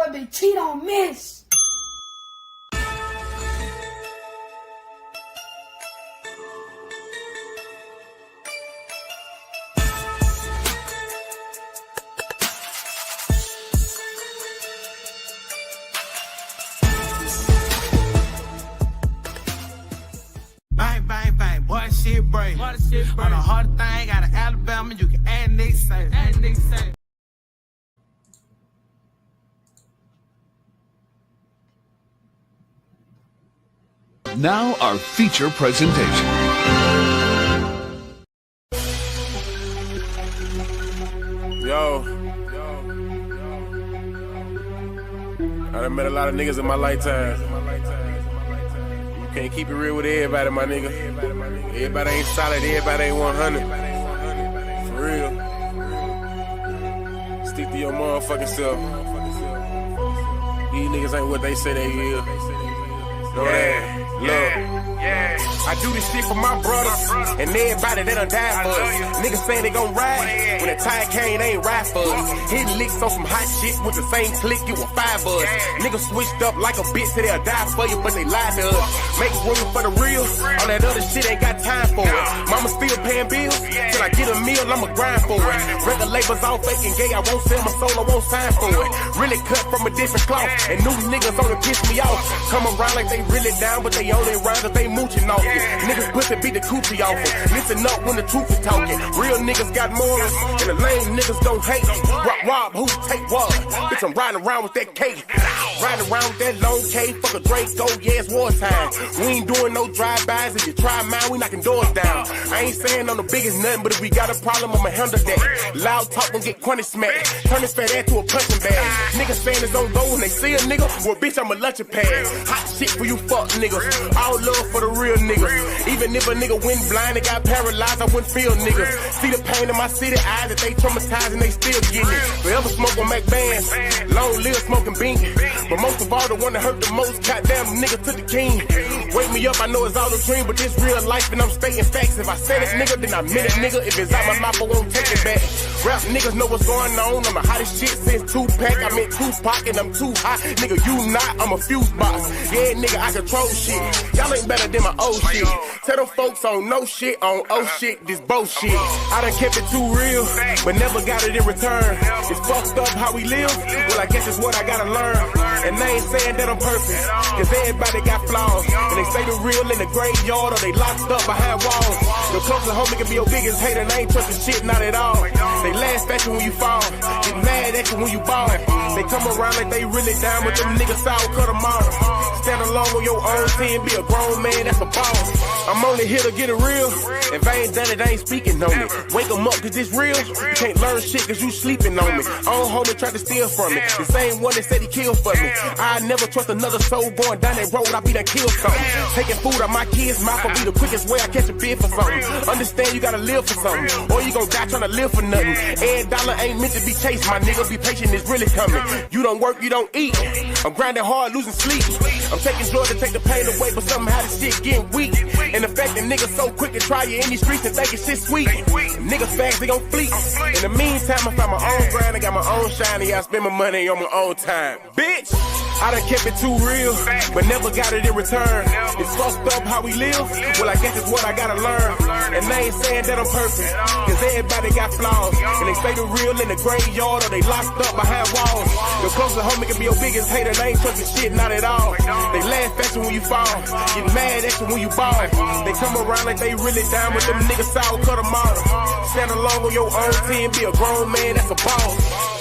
but they cheat on miss. Bang, bang, bang, boy, shit break. On the hard thing, out of Alabama, you can add Nick say. Now our feature presentation. Yo, I done met a lot of niggas in my lifetime. You can't keep it real with everybody, my nigga. Everybody ain't solid, everybody ain't 100. For real. Stick to your motherfucking self. These niggas ain't what they say they is. Know that? Look. I do this shit for my brothers and everybody that done died for us. Niggas saying they gon' ride. When the time came, they ain't ride for us. Hitting licks on some hot shit with the same click, it was 5 of us. Niggas switched up like a bitch, say they'll die for you, but they lied to us. Make room for the real. All that other shit ain't got time for it. Mama still paying bills. Till I get a meal, I'ma grind for it. Record labels all fake and gay, I won't sell my soul, I won't sign for it. Really cut from a different cloth. And new niggas only piss me off. Come around like they really down, but they only around cause they mooching off it. Niggas pussy beat the coochie off it. Listen up when the truth is talking. Real niggas got morals, and the lame niggas don't hate. Rob, who take what? Bitch, I'm riding around with that cake. Riding around with that long K. Fuck a Draco, yeah, it's wartime. We ain't doing no drive-bys. If you try mine, we knocking doors down. I ain't saying I'm the biggest nothing, but if we got a problem, I'ma handle that. Loud talk gon' get crunny smacked. Turn this fat ass to a punching bag. Niggas saying it's on go when they see a nigga. Well, bitch, I'm a luncheon pad. Hot shit for you fuck niggas. All love for the real niggas. Even if a nigga went blind and got paralyzed, I wouldn't feel niggas. See the pain in my city eyes that they traumatized and they still getting it. Forever smoke on Mac bands. Long live smoking bean. But most of all, the one that hurt the most, goddamn nigga to the king. Wake me up, I know it's all a dream, but this real life and I'm stating facts. If I said it, nigga, then I meant it, nigga. If it's out my mouth, I won't take it back. Rap niggas know what's going on. I'm the hottest shit since Tupac. I meant Tupac and I'm too hot. Nigga, you not, I'm a fuse box. Yeah, nigga, I control shit. Y'all ain't better than my old shit. Tell them folks on no shit, on oh shit, this bullshit. I done kept it too real, but never got it in return. It's fucked up how we live. Well, I guess it's what I gotta learn. And they ain't saying that I'm perfect, cause everybody got flaws. And they say the real in the graveyard or they locked up behind walls. Your closest homie can be your biggest hater and I ain't trusting shit, not at all. They laugh at you when you fall, get mad at you when you ball. They come around like they really down, but them niggas sour cut them off. Stand alone on your own team, be a grown man, that's a boss. I'm only here to get it real. If I ain't done it, I ain't speaking on it. Wake them up cause it's real. You can't learn shit cause you sleeping on me. Own homie tried to steal from me. The same one that said he killed for me. I never trust another soul going down that road. I be done killed something. Taking food out my kids' mouth will be the quickest way I catch a bid for something. Understand you gotta live for something, or you gon' die trying to live for nothing. Every dollar ain't meant to be chased, my nigga. Be patient, it's really coming. You don't work, you don't eat. I'm grinding hard, losing sleep. I'm taking drugs to take the pain away, but somehow the shit getting weak. And the fact that niggas so quick to try you in these streets and think it's shit sweet. Niggas fast, they gon' fleet. In the meantime, I found my own grind, I got my own shine, yeah, I spend my money on my own time. Bitch, I done kept it too real, but never got it in return. It's fucked up how we live, well I guess it's what I gotta learn. And they ain't saying that I'm perfect, cause everybody got flaws. And they say the real in the graveyard or they locked up behind walls. Your closest homie can be your biggest hater, they ain't trusting shit, not at all. They laugh at you when you fall, get mad at you when you ball. They come around like they really down, but them niggas sour cut them off. Stand alone on your own team, be a grown man, that's a boss.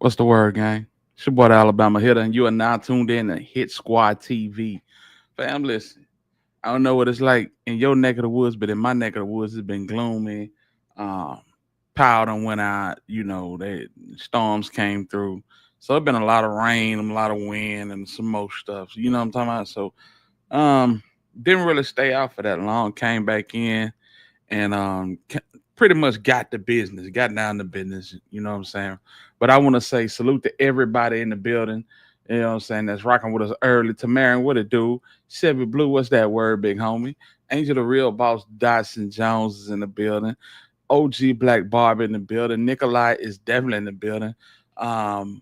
What's the word, gang? It's your boy, the Alabama Hitter, and you are now tuned in to Hit Squad TV. Fam, listen, I don't know what it's like in your neck of the woods, but in my neck of the woods, it's been gloomy. Um, Power done went out. Storms came through. So it's been a lot of rain, a lot of wind, and some more stuff. You know what I'm talking about? So um, didn't really stay out for that long. Came back in and pretty much got the business, got down to business. You know what I'm saying? But I want to say salute to everybody in the building. You know what I'm saying? That's rocking with us early. Tamarin, what it do? Chevy Blue, what's that word, big homie? Angel the Real Boss Dodson Jones is in the building. OG Black Barb in the building. Nikolai is definitely in the building. Um,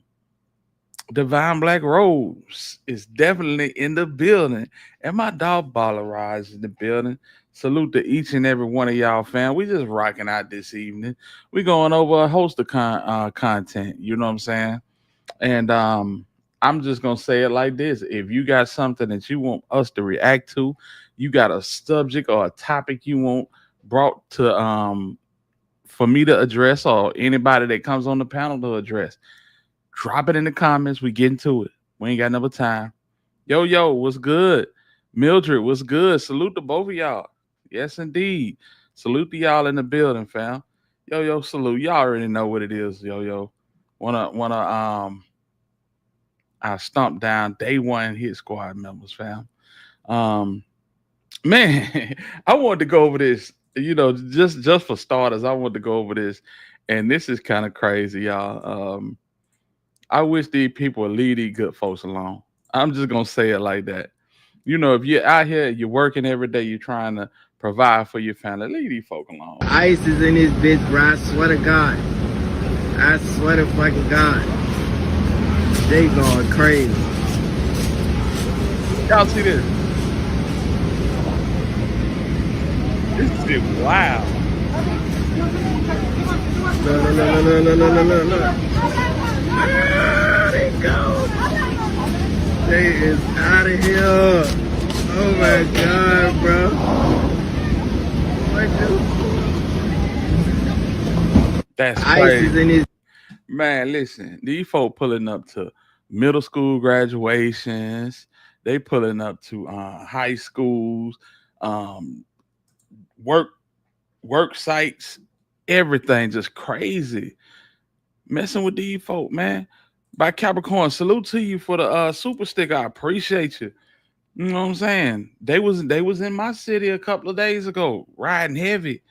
Divine Black Rose is definitely in the building. And my dog Baller Rise in the building. Salute to each and every one of y'all, fam. We just rocking out this evening. We going over a host of content. You know what I'm saying? And I'm just gonna say it like this: if you got something that you want us to react to, you got a subject or a topic you want brought to for me to address, or anybody that comes on the panel to address, drop it in the comments. We get into it. We ain't got enough time. Yo, what's good? Mildred, what's good? Salute to both of y'all. Yes, indeed. Salute to y'all in the building, fam. Yo, salute. Y'all already know what it is. Yo. I stomped down day one hit squad members, fam. Man, I wanted to go over this. Just for starters, I wanted to go over this, and this is kind of crazy, y'all. I wish these people would leave these good folks alone. I'm just gonna say it like that. If you're out here, you're working every day, you're trying to provide for your family, leave these folk alone. Ice is in this bitch, bro. I swear to God. I swear to fucking God. They going crazy. Y'all see this? This is wild. Look. Ah, they go. They is out of here. Oh my God, bro. That's Ice crazy. is in his. Man, listen, these folk pulling up to middle school graduations. They pulling up to high schools, work sites, everything just crazy. Messing with these folk, man. By Capricorn, salute to you for the super sticker. I appreciate you. You know what I'm saying? They was in my city a couple of days ago, riding heavy.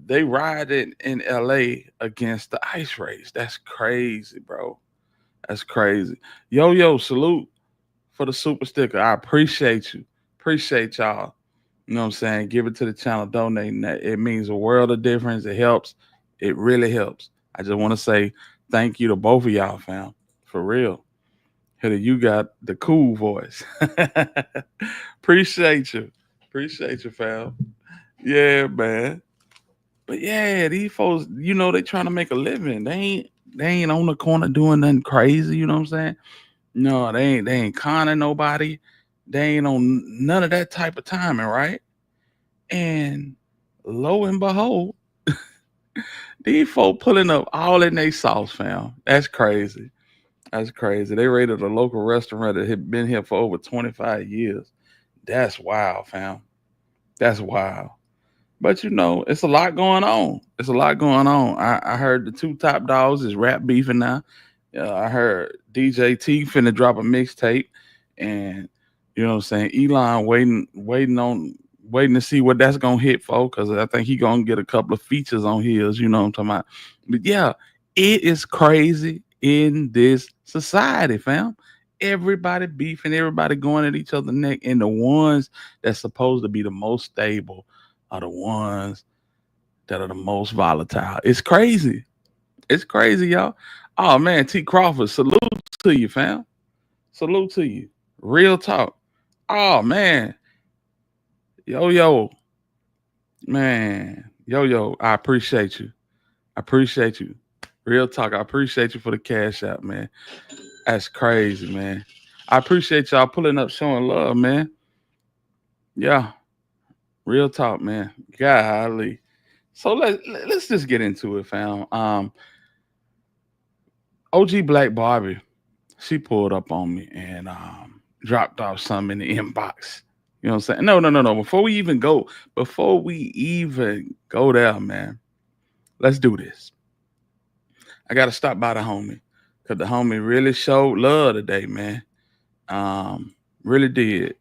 They riding in LA against the ice race. That's crazy, bro. That's crazy. Yo, salute for the super sticker. I appreciate you. Appreciate y'all. You know what I'm saying? Give it to the channel, donating that. It means a world of difference. It helps. It really helps. I just want to say thank you to both of y'all, fam. For real. Hitter, you got the cool voice. Appreciate you. Appreciate you, fam. Yeah, man. But yeah, these folks, they trying to make a living. They ain't on the corner doing nothing crazy, you know what I'm saying? No, they ain't conning nobody. They ain't on none of that type of timing, right? And lo and behold, these folk pulling up all in their sauce, fam. That's crazy. That's crazy. They raided a local restaurant that had been here for over 25 years. That's wild, fam. That's wild. But it's a lot going on. It's a lot going on. I heard the two top dogs is rap beefing now. I heard DJ T finna drop a mixtape, and you know what I'm saying. Elon waiting to see what that's gonna hit for, because I think he gonna get a couple of features on his. You know what I'm talking about. But yeah, it is crazy in this society, fam. Everybody beefing, everybody going at each other's neck, and the ones that's supposed to be the most stable are the ones that are the most volatile. It's crazy. It's crazy, y'all. Oh man, T Crawford, salute to you, fam. Salute to you. Real talk. Oh man. Yo. Man. Yo. I appreciate you. I appreciate you. Real talk. I appreciate you for the cash out, man. That's crazy, man. I appreciate y'all pulling up, showing love, man. Yeah. Real talk, man. Golly. So let's just get into it, fam. OG Black Barbie she pulled up on me and dropped off some in the inbox. You know what I'm saying? No. Before we even go there, man, let's do this. I gotta stop by the homie. Cause the homie really showed love today, man. Really did.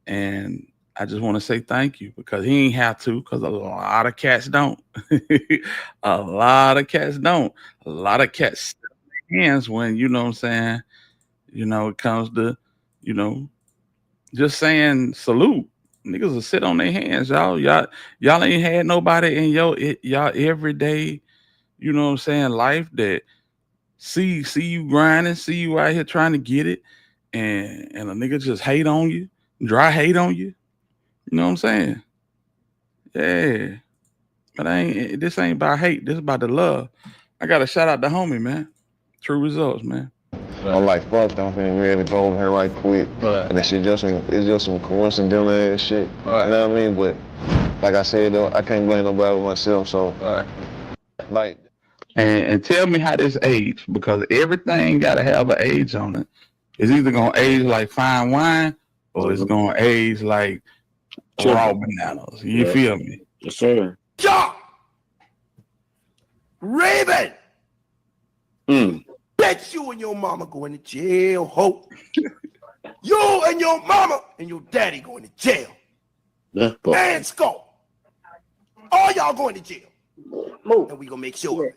And I just want to say thank you because he ain't have to, because a lot of cats don't. A lot of cats don't. A lot of cats step their hands when, you know what I'm saying, it comes to, you know, just saying salute. Niggas will sit on their hands, y'all. Y'all ain't had nobody in y'all everyday, you know what I'm saying, life that see you grinding, see you out here trying to get it, and a nigga just hate on you, dry hate on you. You know what I'm saying? Yeah. But this ain't about hate. This is about the love. I gotta shout out the homie, man. True results, man. I'm like, fuck, I'm finna ready to go over here right quick. Right. And that shit it's just some coincidental ass shit. Right. You know what I mean? But like I said though, I can't blame nobody but myself, so like and tell me how this age, because everything gotta have an age on it. It's either gonna age like fine wine or it's gonna age like raw bananas. You feel me? Yes, sir. Yo! Raven! Bet you and your mama going to jail, ho. You and your mama and your daddy going to jail. And Skull. All y'all going to jail. And we gonna make sure.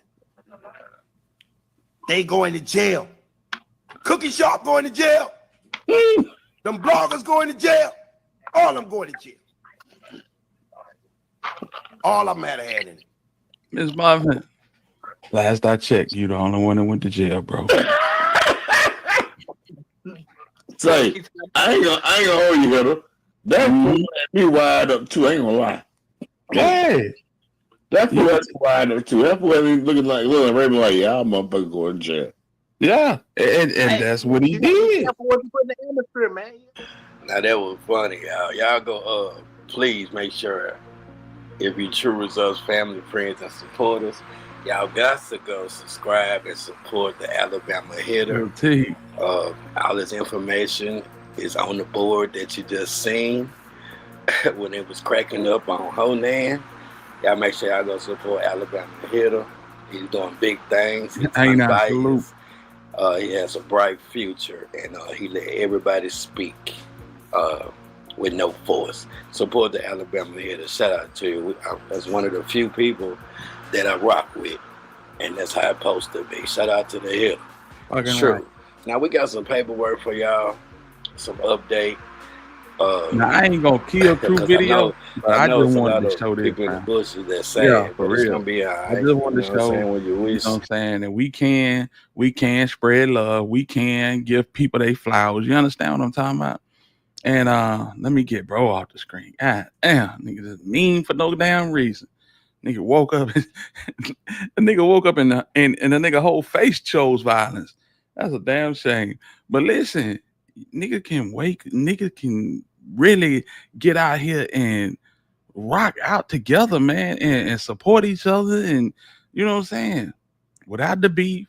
They going to jail. Cookie shop going to jail. Them bloggers going to jail. All of them going to jail. All of them had a hand in it. Miss Marvin, last I checked, you the only one that went to jail, bro. Say, I ain't gonna hold you, Hitter. That fool had me wired up too. I ain't gonna lie. Yeah. That fool had me wired up too. That fool had me looking like little Raven, like, yeah, I'm motherfucker going to jail. Yeah, and that's what he did. Now that was funny, y'all. Y'all go please make sure if you True Results family, friends, and supporters, y'all got to go subscribe and support the Alabama Hitter. All this information is on the board that you just seen when it was cracking up on Honan. Y'all make sure y'all go support Alabama Hitter. He's doing big things. He's unbiased. He has a bright future, and he let everybody speak with no force. Support the Alabama Hitter. Shout out to you. That's one of the few people that I rock with, and that's how it's supposed to be. Shout out to the Hitter. True. Right. Now we got some paperwork for y'all, some update. Now I ain't gonna kill True video, but I just wanted to show this. People in the bushes that say, for real, it's gonna be all right. I just wanted to show, you know what I'm saying, that we can spread love. We can give people their flowers. You understand what I'm talking about? And let me get bro off the screen. God damn, nigga just mean for no damn reason. Nigga woke up, the nigga woke up and the nigga whole face chose violence. That's a damn shame. But listen, nigga can really get out here and rock out together, man, and support each other, and you know what I'm saying, without the beef,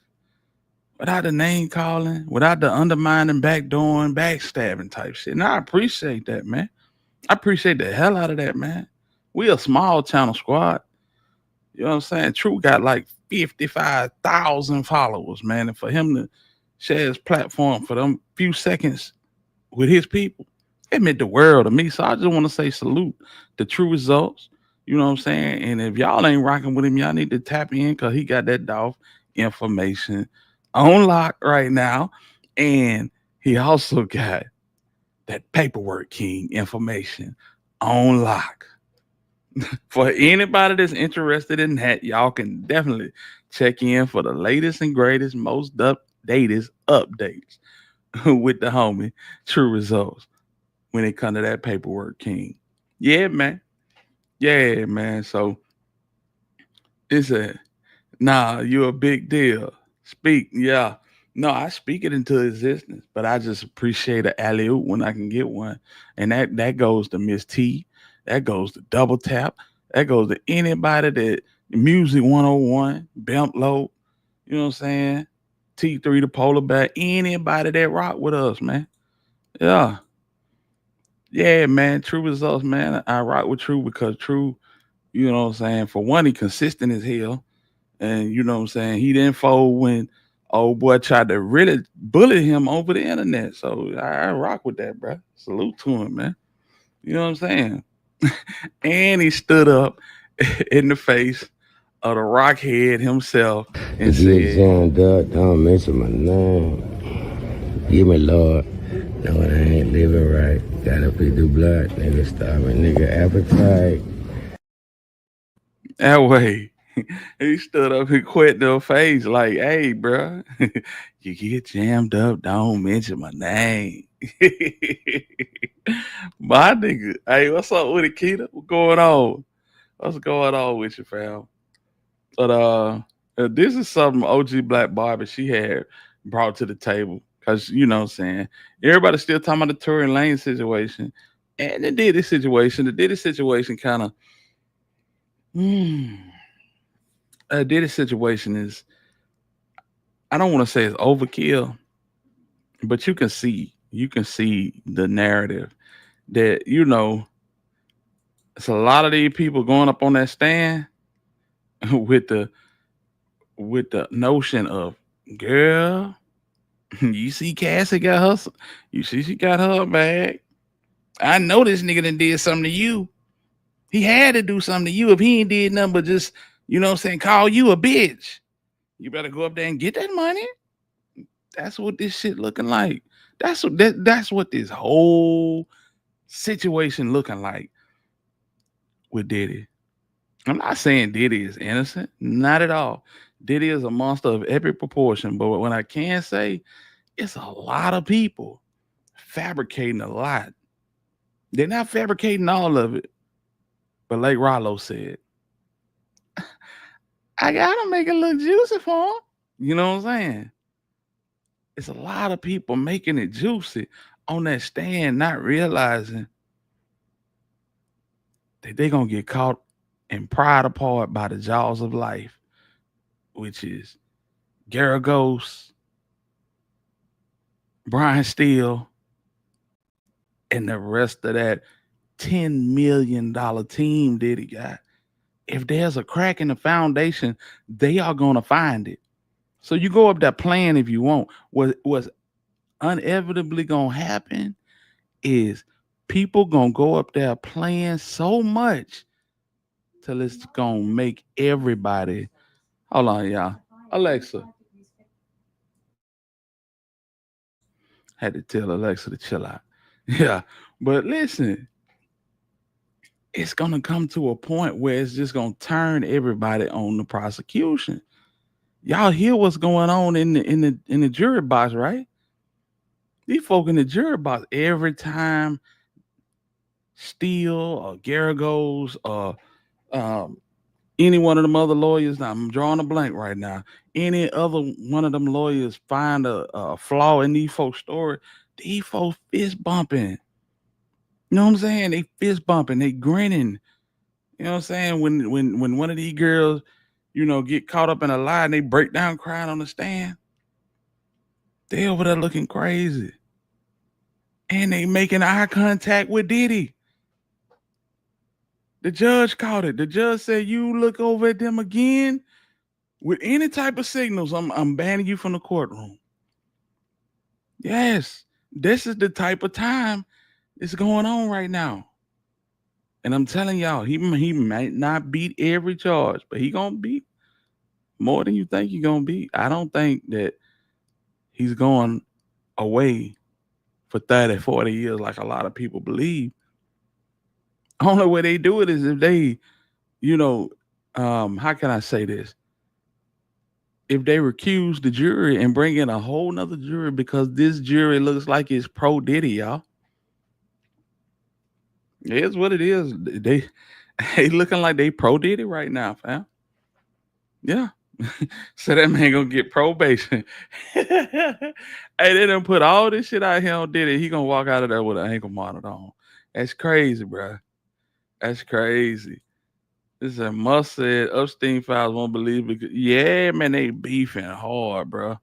without the name calling, without the undermining, backdooring, backstabbing type shit. And I appreciate that, man. I appreciate the hell out of that, man. We a small channel squad. You know what I'm saying? True got like 55,000 followers, man, and for him to share his platform for them few seconds with his people, it meant the world to me. So I just want to say salute to True Results. You know what I'm saying? And if y'all ain't rocking with him, y'all need to tap in, because he got that Dolph information on lock right now. And he also got that Paperwork King information on lock. For anybody that's interested in that, y'all can definitely check in for the latest and greatest, most updated updates with the homie True Results when it comes to that Paperwork King. Yeah, man. Yeah, man. So it's you're a big deal. Speak. Yeah. No, I speak it into existence, but I just appreciate an alley-oop when I can get one. And that goes to Miss T. That goes to Double Tap. That goes to anybody that Music 101, Bump Low, you know what I'm saying? T3 the Polar Bear, anybody that rock with us, man. Yeah. Yeah, man. True results, man. I rock with True because True, you know what I'm saying? For one, he consistent as hell. And you know what I'm saying? He didn't fold when old boy tried to really bully him over the internet. So I rock with that, bro. Salute to him, man. You know what I'm saying? And he stood up in the face of the rockhead himself and Get said, jammed up, don't mention my name. Give me Lord. No, I ain't living right. Gotta feed the blood, nigga. Starving nigga appetite. that way. He stood up and quit their face like, hey, bro, you get jammed up, don't mention my name. My nigga. Hey, what's up with it, Keita? What's going on? What's going on with you, fam? But this is something OG Black Barbie she had brought to the table. Cause you know what I'm saying, everybody's still talking about the Tory Lane situation and the Diddy situation. The Diddy situation kind of Diddy situation is, I don't want to say it's overkill, but you can see the narrative that, you know, it's a lot of these people going up on that stand with the notion of, girl, you see Cassie got her, you see she got her bag. I know this nigga done did something to you. He had to do something to you. If he ain't did nothing but just, you know what I'm saying, call you a bitch, you better go up there and get that money. That's what this shit looking like. That's what this whole situation looking like with Diddy. I'm not saying Diddy is innocent, not at all. Diddy is a monster of epic proportion, but what I can say, it's a lot of people fabricating a lot. They're not fabricating all of it, but like Rollo said, I gotta make it look juicy for him. You know what I'm saying? It's a lot of people making it juicy on that stand, not realizing that they're gonna get caught and pried apart by the jaws of life, which is Garagos, Brian Steele, and the rest of that $10 million team that he got. If there's a crack in the foundation, they are gonna find it. So you go up there playing if you want. What's inevitably gonna happen is people gonna go up there playing so much till it's gonna make everybody. Hold on, y'all. Alexa. Had to tell Alexa to chill out. Yeah. But listen, it's gonna come to a point where it's just gonna turn everybody on the prosecution. Y'all hear what's going on in the jury box, right? These folk in the jury box, every time Steele or Garagos or any one of them other lawyers, now I'm drawing a blank right now, any other one of them lawyers find a flaw in these folks' story, these folks fist bumping. You know what I'm saying? They fist bumping, they grinning. You know what I'm saying? When one of these girls, you know, get caught up in a lie and they break down crying on the stand, they over there looking crazy. And they making eye contact with Diddy. The judge caught it. The judge said, you look over at them again with any type of signals, I'm banning you from the courtroom. Yes, this is the type of time that's going on right now. And I'm telling y'all, he might not beat every charge, but he gonna beat more than you think he gonna beat. I don't think that he's going away for 30, 40 years like a lot of people believe. Only way they do it is if they, you know, how can I say this? If they recuse the jury and bring in a whole nother jury because this jury looks like it's pro Diddy, y'all. It's what it is. They looking like they pro Diddy right now, fam. Yeah. So that man gonna get probation. Hey, they done put all this shit out here on Diddy. He gonna walk out of there with an ankle monitor on. That's crazy, bro. That's crazy. This is a must said Epstein files won't believe it. Yeah, man, they beefing hard, bro.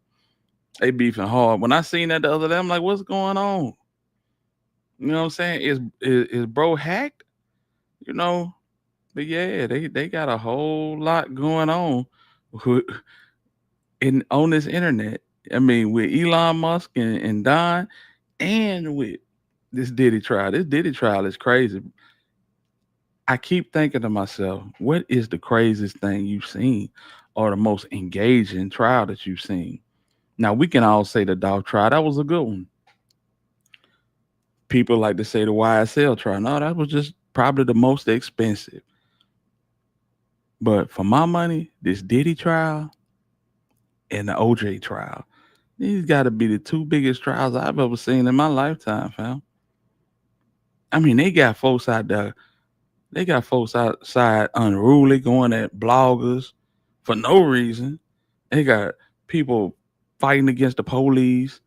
They beefing hard. When I seen that the other day, I'm like, what's going on? You know what I'm saying? Is bro hacked? You know, but yeah, they got a whole lot going on on this internet. I mean, with Elon Musk and Don, and with this Diddy trial. This Diddy trial is crazy. I keep thinking to myself, what is the craziest thing you've seen, or the most engaging trial that you've seen? Now we can all say the Dolph trial, that was a good one. People like to say the YSL trial. No, that was just probably the most expensive. But for my money, this Diddy trial and the OJ trial, these got to be the two biggest trials I've ever seen in my lifetime, fam. I mean, they got folks out there. They got folks outside unruly going at bloggers for no reason. They got people fighting against the police.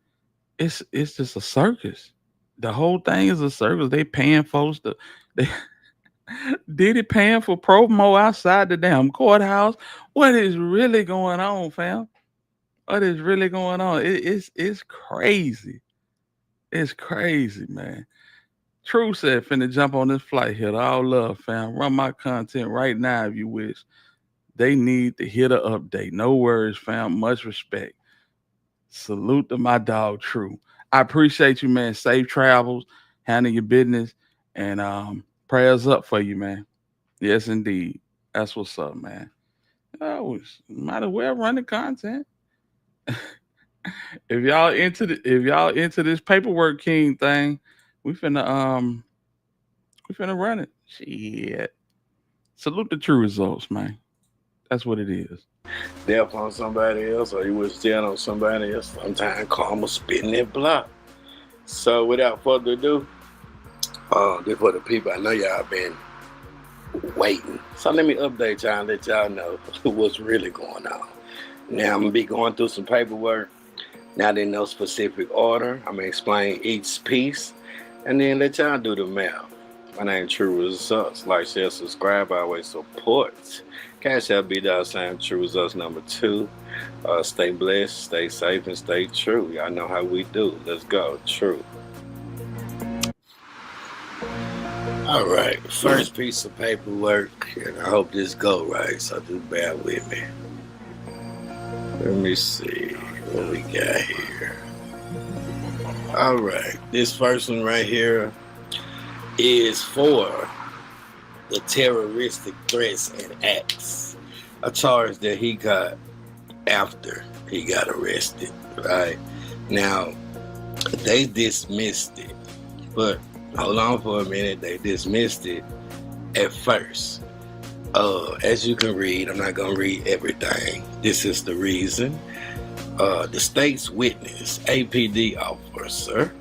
It's just a circus. The whole thing is a circus. They paying folks to they Diddy paying for promo outside the damn courthouse. What is really going on, fam? What is really going on? It's crazy. It's crazy, man. True said, finna jump on this flight here. All love, fam. Run my content right now if you wish. They need to hit an update. No worries, fam. Much respect. Salute to my dog, True. I appreciate you, man. Safe travels. Handle your business. And prayers up for you, man. Yes, indeed. That's what's up, man. Might as well run the content. If y'all into this paperwork king thing, we finna run it. Shit. Salute the true results, man. That's what it is. Death on somebody else, or you wish death on somebody else. Sometimes karma spitting that block. So without further ado, this for the people. I know y'all been waiting. So let me update y'all and let y'all know what's really going on. Now I'm gonna be going through some paperwork. Not in no specific order. I'm gonna explain each piece and then let y'all do the math. My name True Results. Like, share, subscribe, always support. Cash App $, True Results number 2. Stay blessed, stay safe, and stay true. Y'all know how we do. Let's go. True. All right. First piece of paperwork, and I hope this go right, so just bear with me. Let me see what we got here. All right. This first one right here is for the terroristic threats and acts, a charge that he got after he got arrested, right? Now, they dismissed it, but hold on for a minute. They dismissed it at first. As you can read, I'm not going to read everything. This is the reason. The state's witness, APD officer,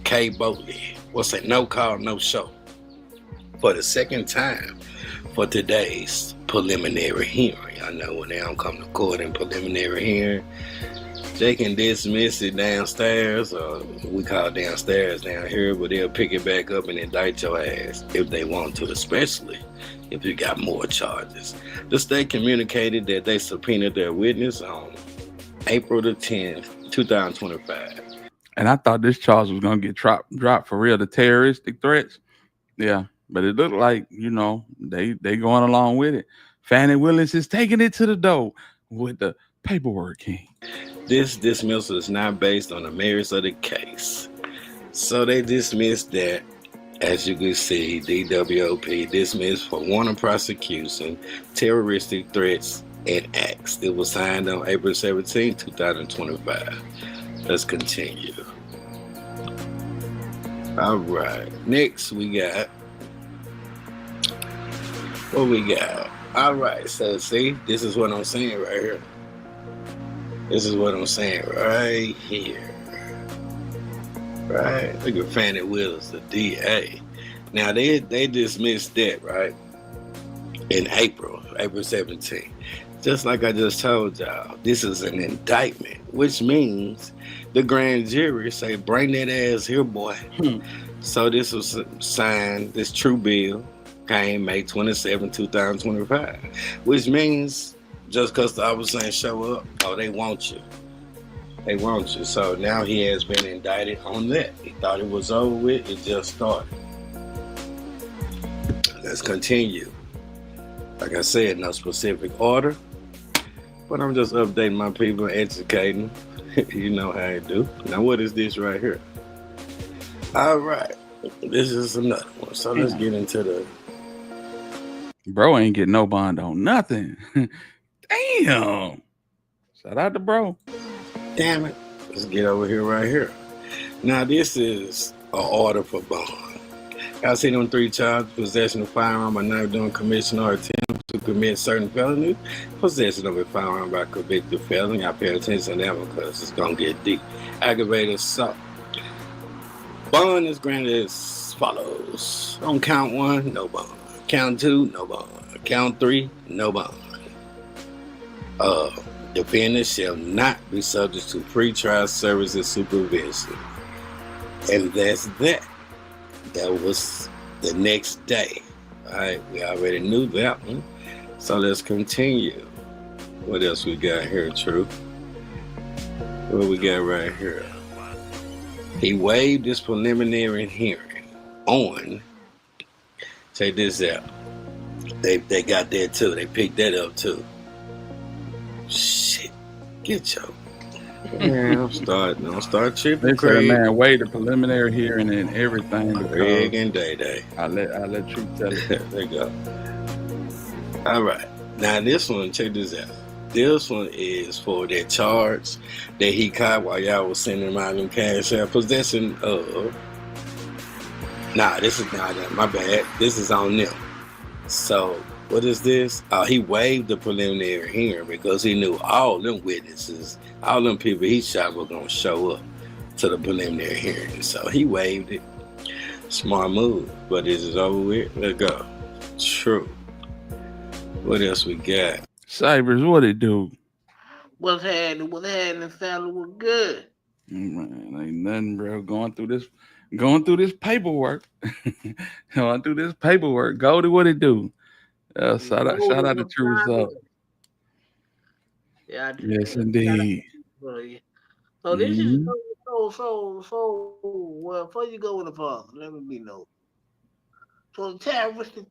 K. Boley, was a no call, no show for the second time for today's preliminary hearing. I know when they don't come to court in preliminary hearing, they can dismiss it downstairs, or we call it downstairs down here, but they'll pick it back up and indict your ass if they want to, especially if you got more charges. The state communicated that they subpoenaed their witness on April the 10th, 2025. And I thought this charge was gonna get dropped for real, the terroristic threats. Yeah, but it looked like, they going along with it. Fannie Willis is taking it to the door with the paperwork king. This dismissal is not based on the merits of the case. So they dismissed that. As you can see, DWOP dismissed for warrant of prosecution, terroristic threats and acts. It was signed on April 17, 2025. Let's continue. All right. Next, we got what we got. All right. So, see, this is what I'm saying right here. This is what I'm saying right here. Right? Look at Fannie Willis, the DA. Now, they dismissed that, right? In April 17th. Just like I just told y'all, this is an indictment, which means the grand jury say, bring that ass here, boy. So this was signed, this true bill came May 27, 2025, which means just because the officer ain't show up, oh, they want you. They want you. So now he has been indicted on that. He thought it was over with. It just started. Let's continue. Like I said, no specific order. But I'm just updating my people, educating. You know how I do. Now, what is this right here? All right. This is another one. So let's get into the... Bro ain't getting no bond on nothing. Damn. Shout out to bro. Damn it. Let's get over here right here. Now, this is an order for bond. I see them 3 charges: possession of firearm by knife during commission or attempt to commit certain felonies, possession of a firearm by convicted felon. I pay attention to that one because it's going to get deep. Aggravated assault. Bond is granted as follows. On count 1, no bond. Count 2, no bond. Count 3, no bond. Defendant shall not be subject to pretrial services supervision. And that's that. That was the next day. All right, we already knew that one. So let's continue. What else we got here, True? What we got right here? He waived this preliminary hearing on... Check this out. They got that too. They picked that up too. Shit. Get your... Man, don't start tripping. They Craig. said, man, wait the preliminary hearing and everything. Craig and Day. I let Truth tell it. There you go. All right. Now this one, check this out. This one is for that charge that he caught while y'all was sending him out them cash out. Possession of... Nah, this is not that. My bad. This is on them. So, what is this? He waived the preliminary hearing because he knew all them witnesses, all them people he shot were going to show up to the preliminary hearing. So, he waived it. Smart move. But this is over with. Let's go. True. What else we got? Cybers, what it do? What's happening, fella? We're good. Man, ain't nothing, bro. Going through this paperwork. Gotti, what it do? Shout out to Truth Up. Yeah, yes, indeed. So this is so. Well, before you go with the father, let me be known. So the terroristic.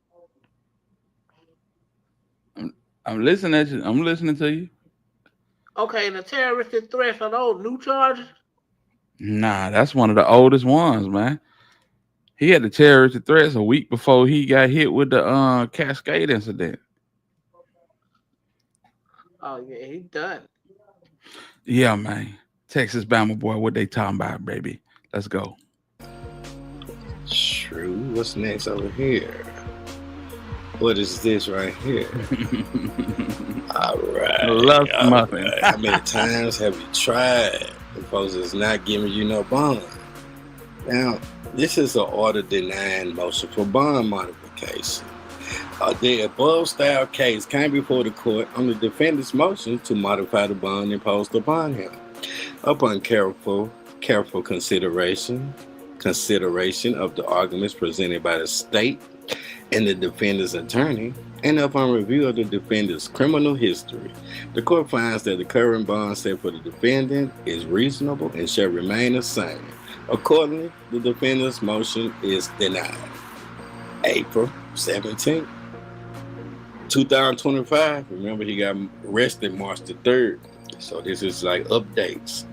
I'm listening to you. I'm listening to you. Okay, the terroristic threats are those new charges? Nah, that's one of the oldest ones, man. He had the terroristic threats a week before he got hit with the Cascade incident. Oh yeah, he done. Yeah, man. Texas Bama boy, what they talking about, baby? Let's go. True. What's next over here? What is this right here? All right. Love muffin. Right. How many times have you tried? The folks is not giving you no bond. Now, this is an order denying motion for bond modification. The above style case came before the court on the defendant's motion to modify the bond imposed upon him. Upon careful consideration of the arguments presented by the state and the defendant's attorney, and upon review of the defendant's criminal history, the court finds that the current bond set for the defendant is reasonable and shall remain the same. Accordingly, the defendant's motion is denied. April 17th, 2025. Remember, he got arrested March the 3rd. So this is like updates.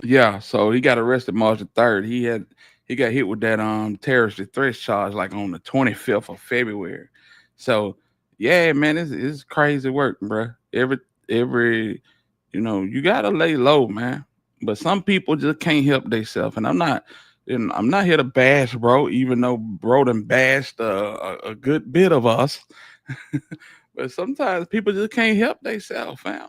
Yeah, so he got arrested March the 3rd. He got hit with that terrorist threats charge like on the 25th of February. So yeah, man, it's crazy work, bro. Every you gotta lay low, man. But some people just can't help themselves. And I'm not here to bash bro, even though bro done bashed a good bit of us. But sometimes people just can't help themselves, fam.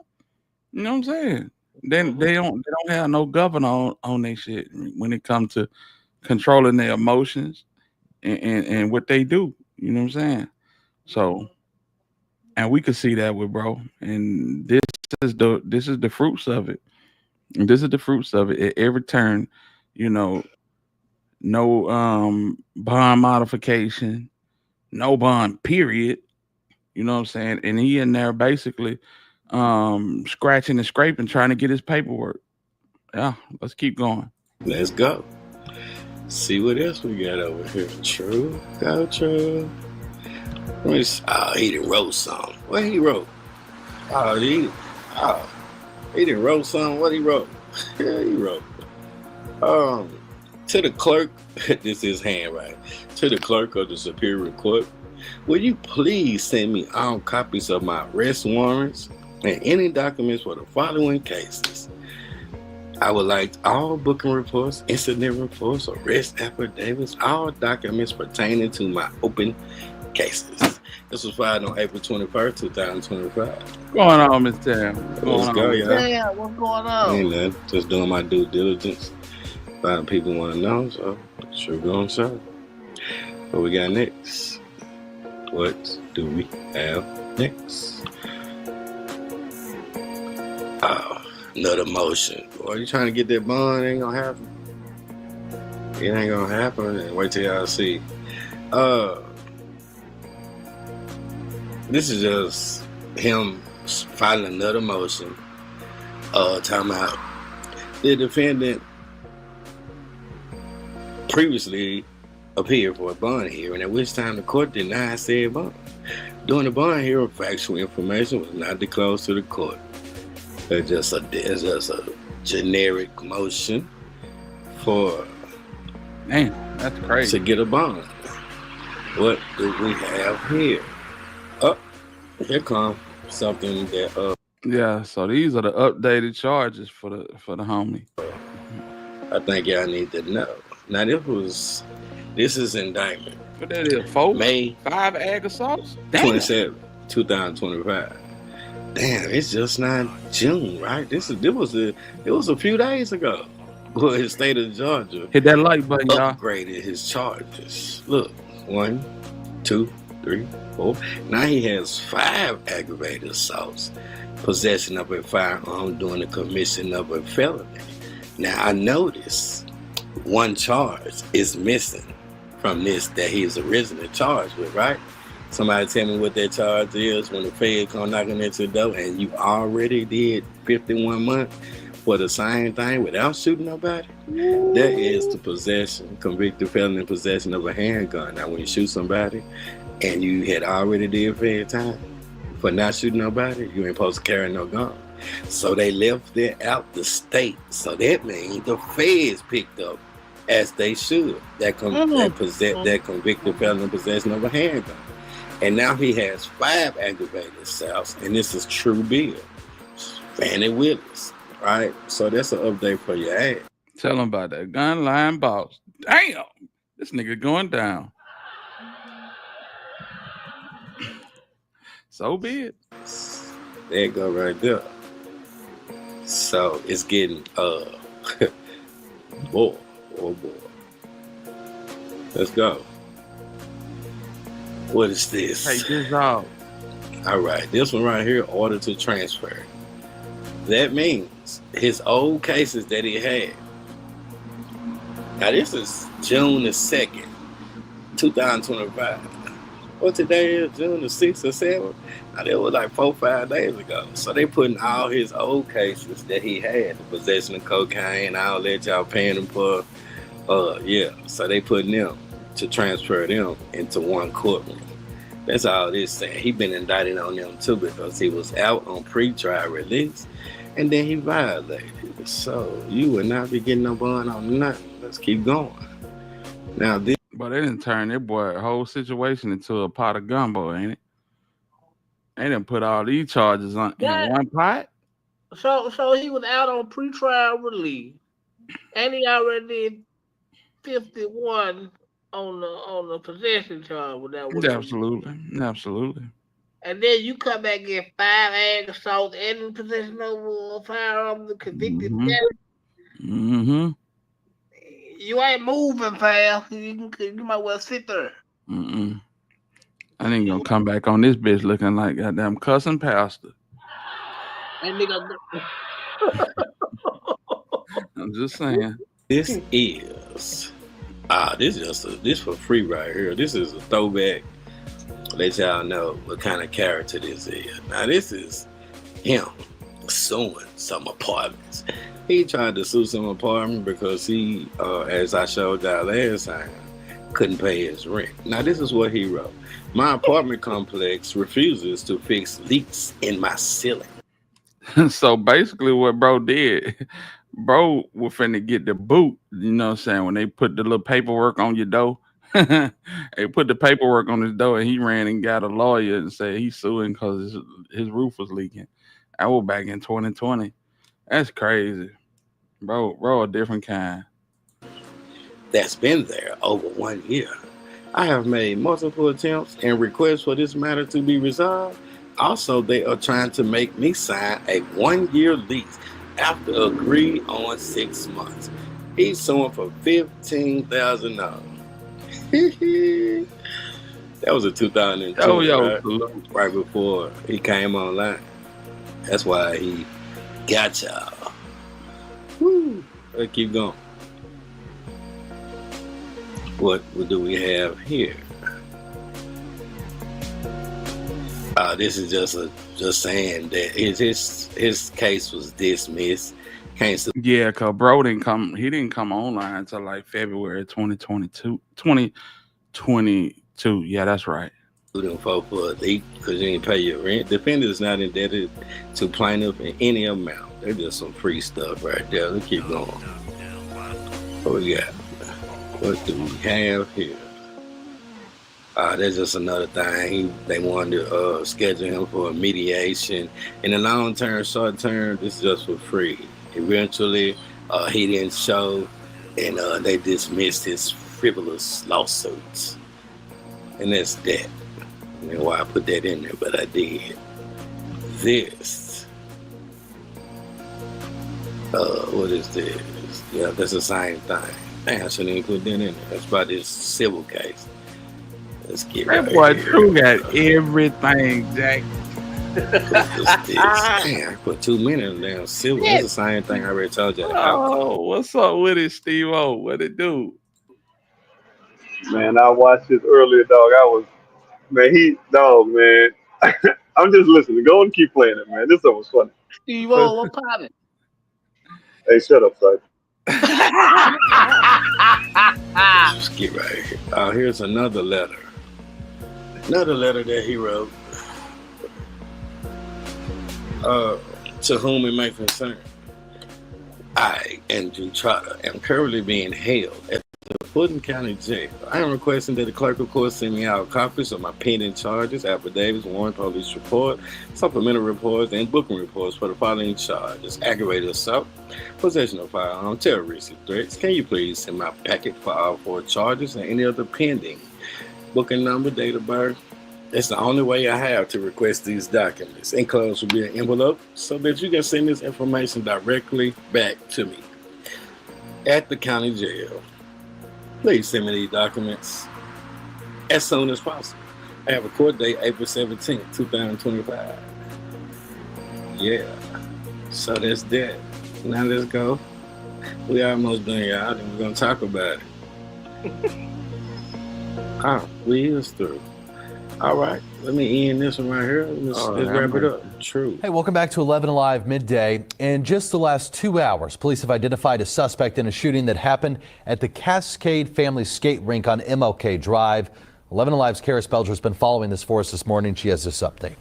You know what I'm saying? Then they don't have no governor on their shit when it comes to controlling their emotions and what they do. You know what I'm saying? So, and we could see that with bro. And this is the fruits of it. And this is the fruits of it. At every turn, no bond modification, no bond period. You know what I'm saying? And he in there basically scratching and scraping, trying to get his paperwork. Yeah, let's keep going. Let's go. See what else we got over here. True. Go true. He done wrote something. What he wrote? He done wrote something. What he wrote? Yeah, he wrote. To the clerk, this is handwriting. To the clerk of the Superior Court, will you please send me all copies of my arrest warrants and any documents for the following cases? I would like all booking reports, incident reports, arrest affidavits, all documents pertaining to my open cases. This was filed on April 21st, 2025. What's going on, Miss Tam? Let's go, y'all. Yeah, what's going on? Ain't nothing. Just doing my due diligence. Finding people want to know, so sure going so. What we got next? What do we have next? Another motion. Boy, you trying to get that bond? Ain't gonna happen. It ain't gonna happen. And wait till y'all see. This is just him filing another motion. Talking about the defendant previously appeared for a bond hearing, at which time the court denied said bond. During the bond hearing, factual information was not disclosed to the court. It's just a generic motion for Man, that's crazy. to get a bond. What do we have here? Here comes something that Yeah, so these are the updated charges for the homie. I think y'all need to know. Now this is indictment. What that is? 4? May 5 ag assaults? Damn. 27, 2025. Damn, it's just not June, right? It was a few days ago. Boy, his state of Georgia Hit that like button, y'all. upgraded his charges. Look, 1, 2, 3, 4. Now he has 5 aggravated assaults, possession of a firearm during the commission of a felony. Now I notice one charge is missing from this that he was originally charged with, right? Somebody tell me what that charge is when the Fed come knocking at your door and you already did 51 months for the same thing without shooting nobody. That is the possession, convicted felon in possession of a handgun. Now when you shoot somebody and you had already did fair time for not shooting nobody, you ain't supposed to carry no gun. So they left that out the state. So that means the feds picked up, as they should, that convicted felon in possession of a handgun. And now he has 5 aggravated assaults, and this is true bill. Fannie Willis, right? So that's an update for your ass. Tell him about that gun line boss. Damn, this nigga going down. So be it. There you go right there. So it's getting boy. Let's go. What is this? Take this off. All right, this one right here, order to transfer. That means his old cases that he had. Now this is June the 2nd, 2025. What today is, June the 6th or 7th? Now that was like 4 or 5 days ago. So they putting all his old cases that he had, the possession of cocaine, all that y'all paying him for. So they putting them to transfer them into one courtroom. That's all this saying. He been indicted on them too because he was out on pre-trial release and then he violated. So you will not be getting no bond on nothing. Let's keep going. Now this. But they didn't turn that boy whole situation into a pot of gumbo, ain't it? They didn't put all these charges in one pot. So he was out on pretrial release, and he already did 51 on the possession charge with that. Absolutely. And then you come back and get 5 ag assaults and possession of a firearm, the convicted. Mm-hmm. You ain't moving, pal. You might well sit there. I ain't gonna come back on this bitch looking like goddamn cussing pastor. And nigga. I'm just saying. This is this for free right here. This is a throwback. Let y'all know what kind of character this is. Now this is him suing some apartments He tried to sue some apartment because he, as I showed y'all last time, couldn't pay his rent. Now, this is what he wrote. My apartment complex refuses to fix leaks in my ceiling. So basically what bro did, bro was finna get the boot, you know what I'm saying, when they put the little paperwork on your door. They put the paperwork on his door and he ran and got a lawyer and said he's suing because his roof was leaking. I was back in 2020. That's crazy. Bro, a different kind. That's been there over 1 year. I have made multiple attempts and requests for this matter to be resolved. Also, they are trying to make me sign a 1-year lease after agreeing on 6 months. He's suing for $15,000. That was a 2002, right before he came online. That's why he got y'all. Woo. Let's keep going. What do we have here? This is just saying that his case was dismissed. Yeah, cause bro didn't come online until like February 2022. 2022. Yeah, that's right. Them folk for a leak because you didn't pay your rent. Defendant is not indebted to plaintiff in any amount. They're just some free stuff right there. Let's keep going. What we got? What do we have here? That's just another thing. They wanted to schedule him for a mediation. In the long term, short term, this is just for free. Eventually, he didn't show, and they dismissed his frivolous lawsuits. And that's that. I don't know why I put that in there, but I did. This. What is this? Yeah, that's the same thing. Dang, I shouldn't even put that in there. That's about this civil case. Let's get right that boy here. True got everything, Jack. Damn, I put 2 minutes in damn civil. That's the same thing I already told you. Oh, what's up with it, Steve O? What it do? Man, I watched this earlier, dog. Man. I'm just listening. Go and keep playing it, man. This song was funny. Steve O, what poppin'? Hey, shut up, son. Let's get right here. Here's another letter. Another letter that he wrote. To whom it may concern. I, Andrew Trotter, am currently being held at the Fulton County Jail. I am requesting that the clerk of court send me out copies of my pending charges, affidavits, warrant, police report, supplemental reports, and booking reports for the following charges: aggravated assault, possession of firearm, terroristic threats. Can you please send my packet for all 4 charges and any other pending? Booking number, date of birth. That's the only way I have to request these documents. Enclosed will be an envelope so that you can send this information directly back to me at the county jail. Please send me these documents as soon as possible. I have a court date April 17th, 2025. Yeah, so that's that. Now let's go. We almost done, y'all, and we're going to talk about it. We is through. All right, let me end this one right here. Let's wrap it up. True. Hey, welcome back to 11 Alive Midday. In just the last 2 hours, police have identified a suspect in a shooting that happened at the Cascade Family Skate Rink on MLK Drive. 11 Alive's Karis Belger has been following this for us this morning. She has this update.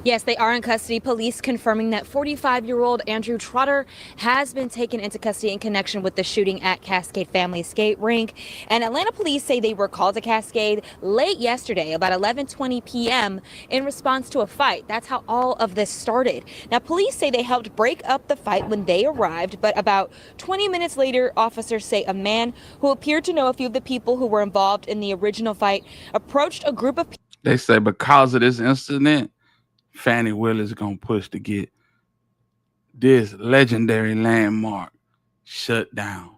Yes, they are in custody. Police confirming that 45-year-old Andrew Trotter has been taken into custody in connection with the shooting at Cascade Family Skate Rink. And Atlanta police say they were called to Cascade late yesterday, about 11:20 p.m. in response to a fight. That's how all of this started. Now, police say they helped break up the fight when they arrived, but about 20 minutes later, officers say a man who appeared to know a few of the people who were involved in the original fight approached a group of people. They say because of this incident, Fannie Willis gonna push to get this legendary landmark shut down.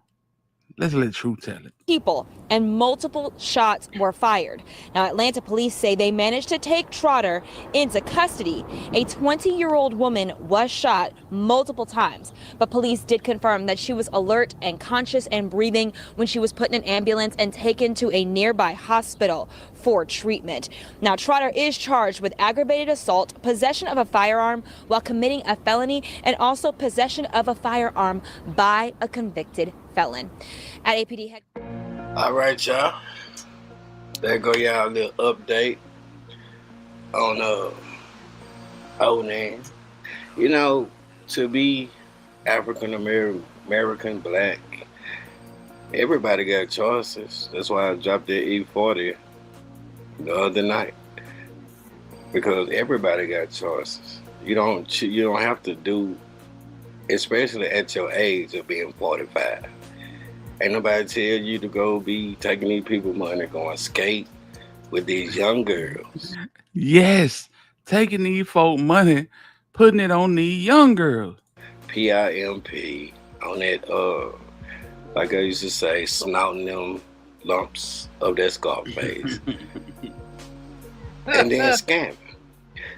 Let's let True tell it. People and multiple shots were fired. Now, Atlanta police say they managed to take Trotter into custody. A 20-year-old woman was shot multiple times, but police did confirm that she was alert and conscious and breathing when she was put in an ambulance and taken to a nearby hospital for treatment. Now, Trotter is charged with aggravated assault, possession of a firearm while committing a felony, and also possession of a firearm by a convicted felon. At APD headquarters. All right, y'all. There go y'all little update on Onan. You know, to be African American, black, everybody got choices. That's why I dropped that E40 the other night, because everybody got choices. You don't have to do, especially at your age of being 45. Ain't nobody tell you to go be taking these people money, going skate with these young girls. Yes, taking these folk money, putting it on these young girls. PIMP on that, like I used to say, snouting them lumps of that scarf face. And then scamming.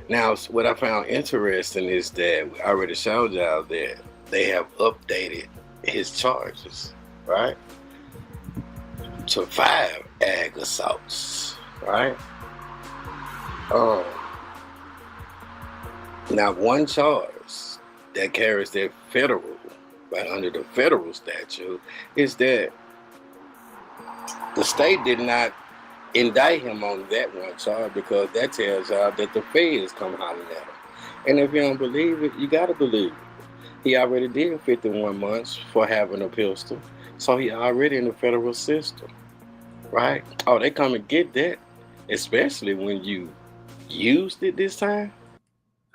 Now, what I found interesting is that I already showed y'all that they have updated his charges, right? To 5 ag assaults, right? Now, one charge that carries that federal, right under the federal statute, is that the state did not indict him on that one charge, because that tells y'all that the feds come hollering at him. And if you don't believe it, you gotta believe it. He already did 51 months for having a pistol, so he already in the federal system, right? Oh, they come and get that, especially when you used it this time.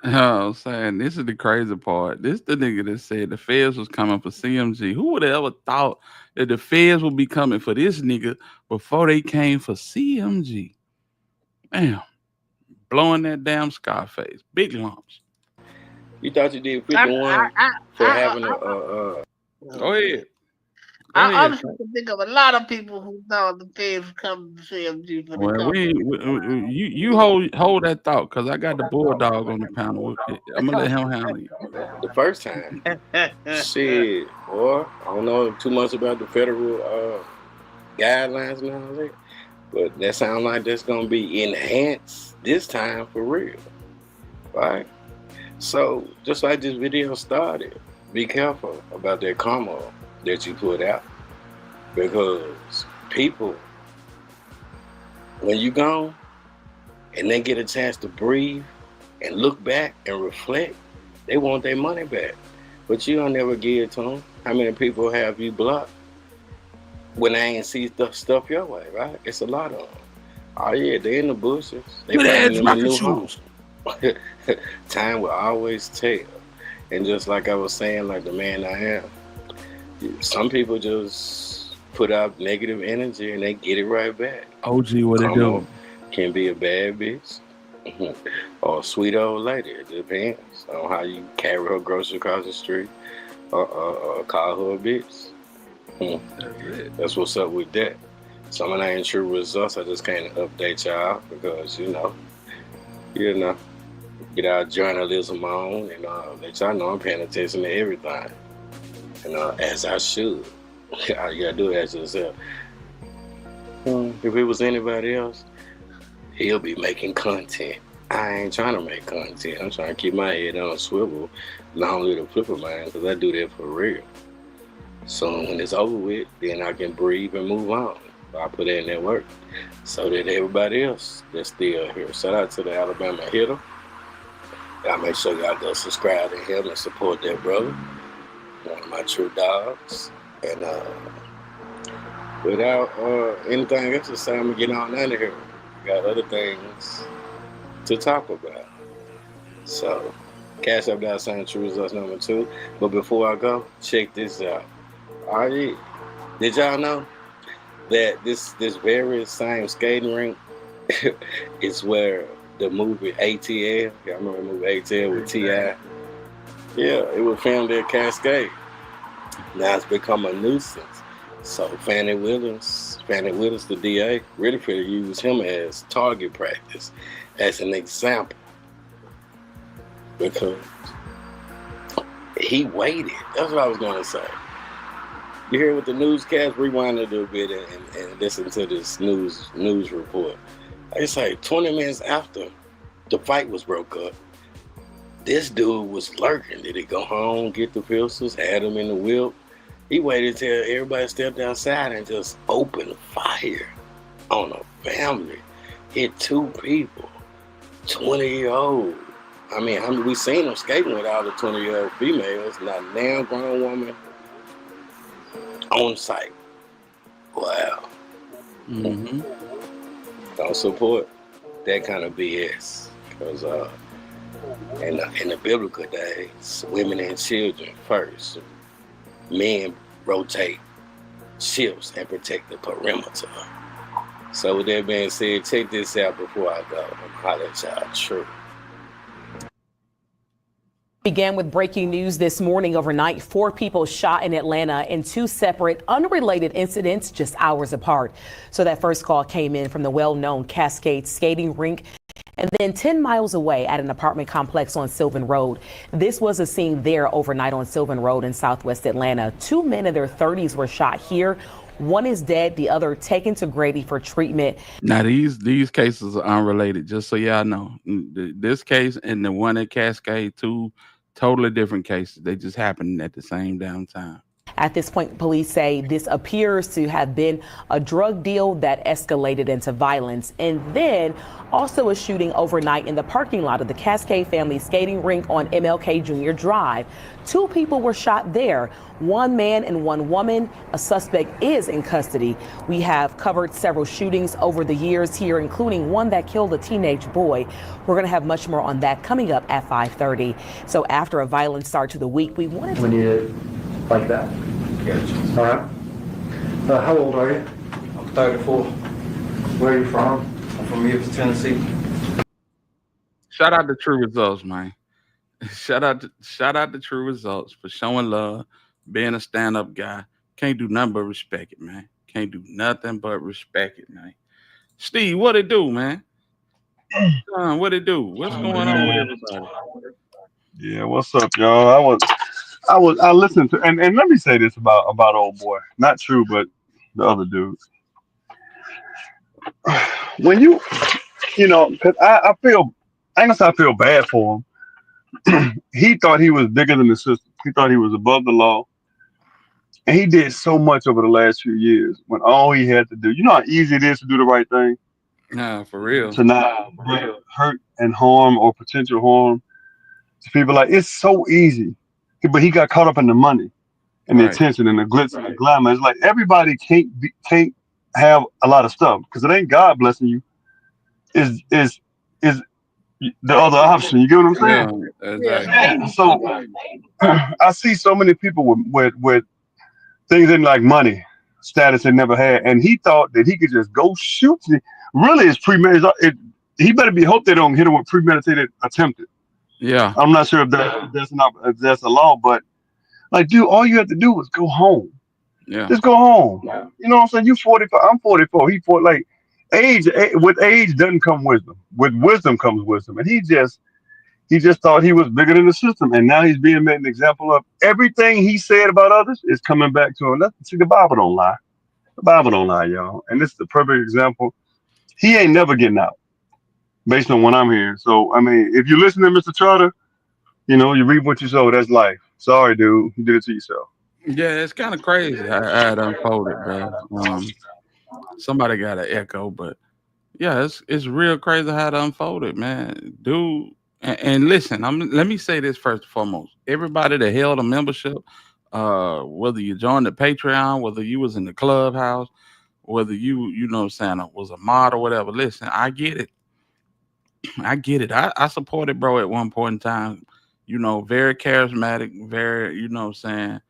I'm saying, this is the crazy part. This the nigga that said the feds was coming for CMG. Who would have ever thought that the feds would be coming for this nigga before they came for CMG? Damn. Blowing that damn Scarface. Big lumps. You thought you did 51 for having a... Go ahead. I honestly can think of a lot of people who thought the feds were coming to CMG for the Well, you hold that thought, because I got the bulldog on the panel. I'm gonna let him handle it. The first time, shit, boy, I don't know too much about the federal guidelines and all that, but that sounds like that's gonna be enhanced this time for real, right? So just like this video started, be careful about that karma that you put out, because people, when you gone and they get a chance to breathe and look back and reflect, they want their money back, but you don't never give it to them. How many people have you blocked when they ain't see stuff your way, right? It's a lot of them. Oh yeah, they in the bushes. They playing in the new homes. Time will always tell. And just like I was saying, like the man I am, some people just put out negative energy and they get it right back. OG, what they do? Can be a bad bitch or a sweet old lady. It depends on how you carry her groceries across the street or call her a bitch. That's what's up with that. Some of that ain't true results. I just can't update y'all because, you know, get our journalism on and let y'all know I'm paying attention to everything. And as I should. All you gotta do is ask yourself, if it was anybody else, he'll be making content. I ain't trying to make content. I'm trying to keep my head on a swivel, long live the flipper man, because I do that for real. So when it's over with, then I can breathe and move on. I put in that work so that everybody else that's still here. Shout out to the Alabama hitter. Y'all make sure y'all go subscribe to him and support that brother. One of my true dogs. And without anything else to say, I'm gonna get on out of here. Got other things to talk about. So, Cash Up $, True Results #2. But before I go, check this out. All right, did y'all know that this very same skating rink is where the movie ATL, y'all remember the movie ATL with T.I.? Yeah, it was filmed at Cascade. Now it's become a nuisance. So Fannie Willis, the DA, really could have used him as target practice, as an example, because he waited. That's what I was going to say. You hear what the newscast, rewind it a little bit and listen to this news report. They say 20 minutes after the fight was broke up, this dude was lurking. Did he go home, get the pistols, had them in the whip? He waited till everybody stepped outside and just opened fire on a family. Hit 2 people, 20-year-old. I mean, we seen him skating with all the 20-year-old females, not a damn grown woman on site. Wow. Mm-hmm. Don't support that kind of BS. Because in the biblical days, women and children first. Men rotate ships and protect the perimeter. So with that being said, check this out before I go. I'm holler at y'all. True. Began with breaking news this morning. Overnight, 4 people shot in Atlanta in 2 separate unrelated incidents just hours apart. So that first call came in from the well-known Cascade Skating Rink, and then 10 miles away at an apartment complex on Sylvan Road. This was a scene there overnight on Sylvan Road in Southwest Atlanta. 2 men in their 30s were shot here. One is dead, the other taken to Grady for treatment. Now these cases are unrelated, just so y'all know. This case and the one at Cascade, 2 totally different cases. They just happened at the same damn time. At this point, police say this appears to have been a drug deal that escalated into violence, and then also a shooting overnight in the parking lot of the Cascade Family Skating Rink on MLK Jr. Drive. 2 people were shot there, 1 man and 1 woman. A suspect is in custody. We have covered several shootings over the years here, including one that killed a teenage boy. We're going to have much more on that coming up at 5:30. So after a violent start to the week, we wanted to... Like that. All right. How old are you? I'm 34. Where are you from? I'm from Memphis, Tennessee. Shout out to True Results, man. Shout out to True Results for showing love, being a stand-up guy. Can't do nothing but respect it, man. Can't do nothing but respect it, man. Steve, what it do, man? What it do? What's going on with everybody? Yeah, what's up, y'all? I listened to, and let me say this about old boy, not True, but the other dude. When you know, because I feel, I ain't gonna say I feel bad for him. He thought he was bigger than the system. He thought he was above the law, and he did so much over the last few years. When all he had to do, you know how easy it is to do the right thing. Nah, for real. To not hurt and harm or potential harm to people. Like, it's so easy. But he got caught up in the money and the attention and the glitz and the glamour. It's like everybody can't have a lot of stuff because it ain't God blessing you. Is the other option? You get what I'm saying? Yeah, exactly. So I see so many people with things in like money, status they never had, and he thought that he could just go shoot. Really, it's premeditated. He better be hope they don't hit him with premeditated attempted. Yeah, I'm not sure if that's a law, but like, dude, all you have to do was go home. Yeah, just go home. Yeah. You know what I'm saying? You 45, I'm 44. He 40. Like, with age doesn't come wisdom. With wisdom comes wisdom, and he just thought he was bigger than the system, and now he's being made an example of. Everything he said about others is coming back to him. See, the Bible don't lie. The Bible don't lie, y'all. And this is the perfect example. He ain't never getting out. Based on what I'm hearing. So, I mean, if you listen to Mr. Trotter, you know, you reap what you sow. That's life. Sorry, dude. You did it to yourself. Yeah, it's kind of crazy how it unfolded, bro. Somebody got an echo, but yeah, it's real crazy how it unfolded, man. Dude, and listen, let me say this first and foremost. Everybody that held a membership, whether you joined the Patreon, whether you was in the clubhouse, whether you know what I'm saying, was a mod or whatever, listen, I get it. I supported bro at one point in time, you know, very charismatic, very, you know what I'm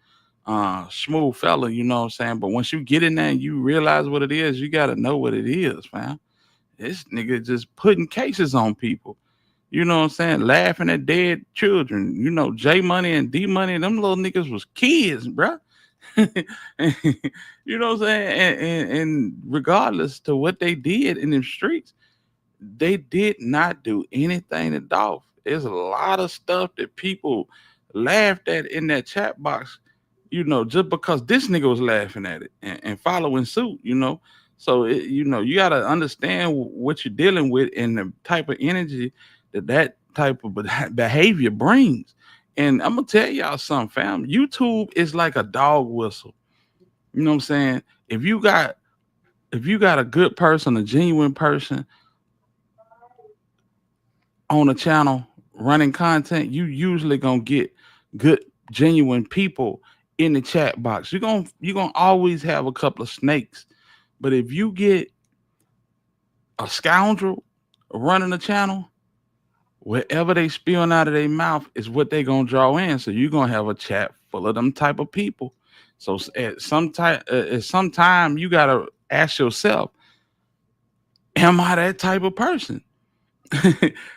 saying, smooth fella, you know what I'm saying. But once you get in there and you realize what it is, you got to know what it is, fam. This nigga just putting cases on people, you know what I'm saying, laughing at dead children. You know, J Money and D Money, them little niggas was kids, bro. You know what I'm saying? And regardless to what they did in the streets, they did not do anything to Dolph. There's a lot of stuff that people laughed at in that chat box, just because this nigga was laughing at it and following suit, So, you got to understand what you're dealing with and the type of energy that type of behavior brings. And I'm going to tell y'all something, fam. YouTube is like a dog whistle. You know what I'm saying? If you got a good person, a genuine person on a channel running content, you usually gonna get good, genuine people in the chat box. You're gonna always have a couple of snakes, but if you get a scoundrel running a channel, whatever they spewing out of their mouth is what they gonna draw in. So you're gonna have a chat full of them type of people. So at some time you gotta ask yourself, am I that type of person?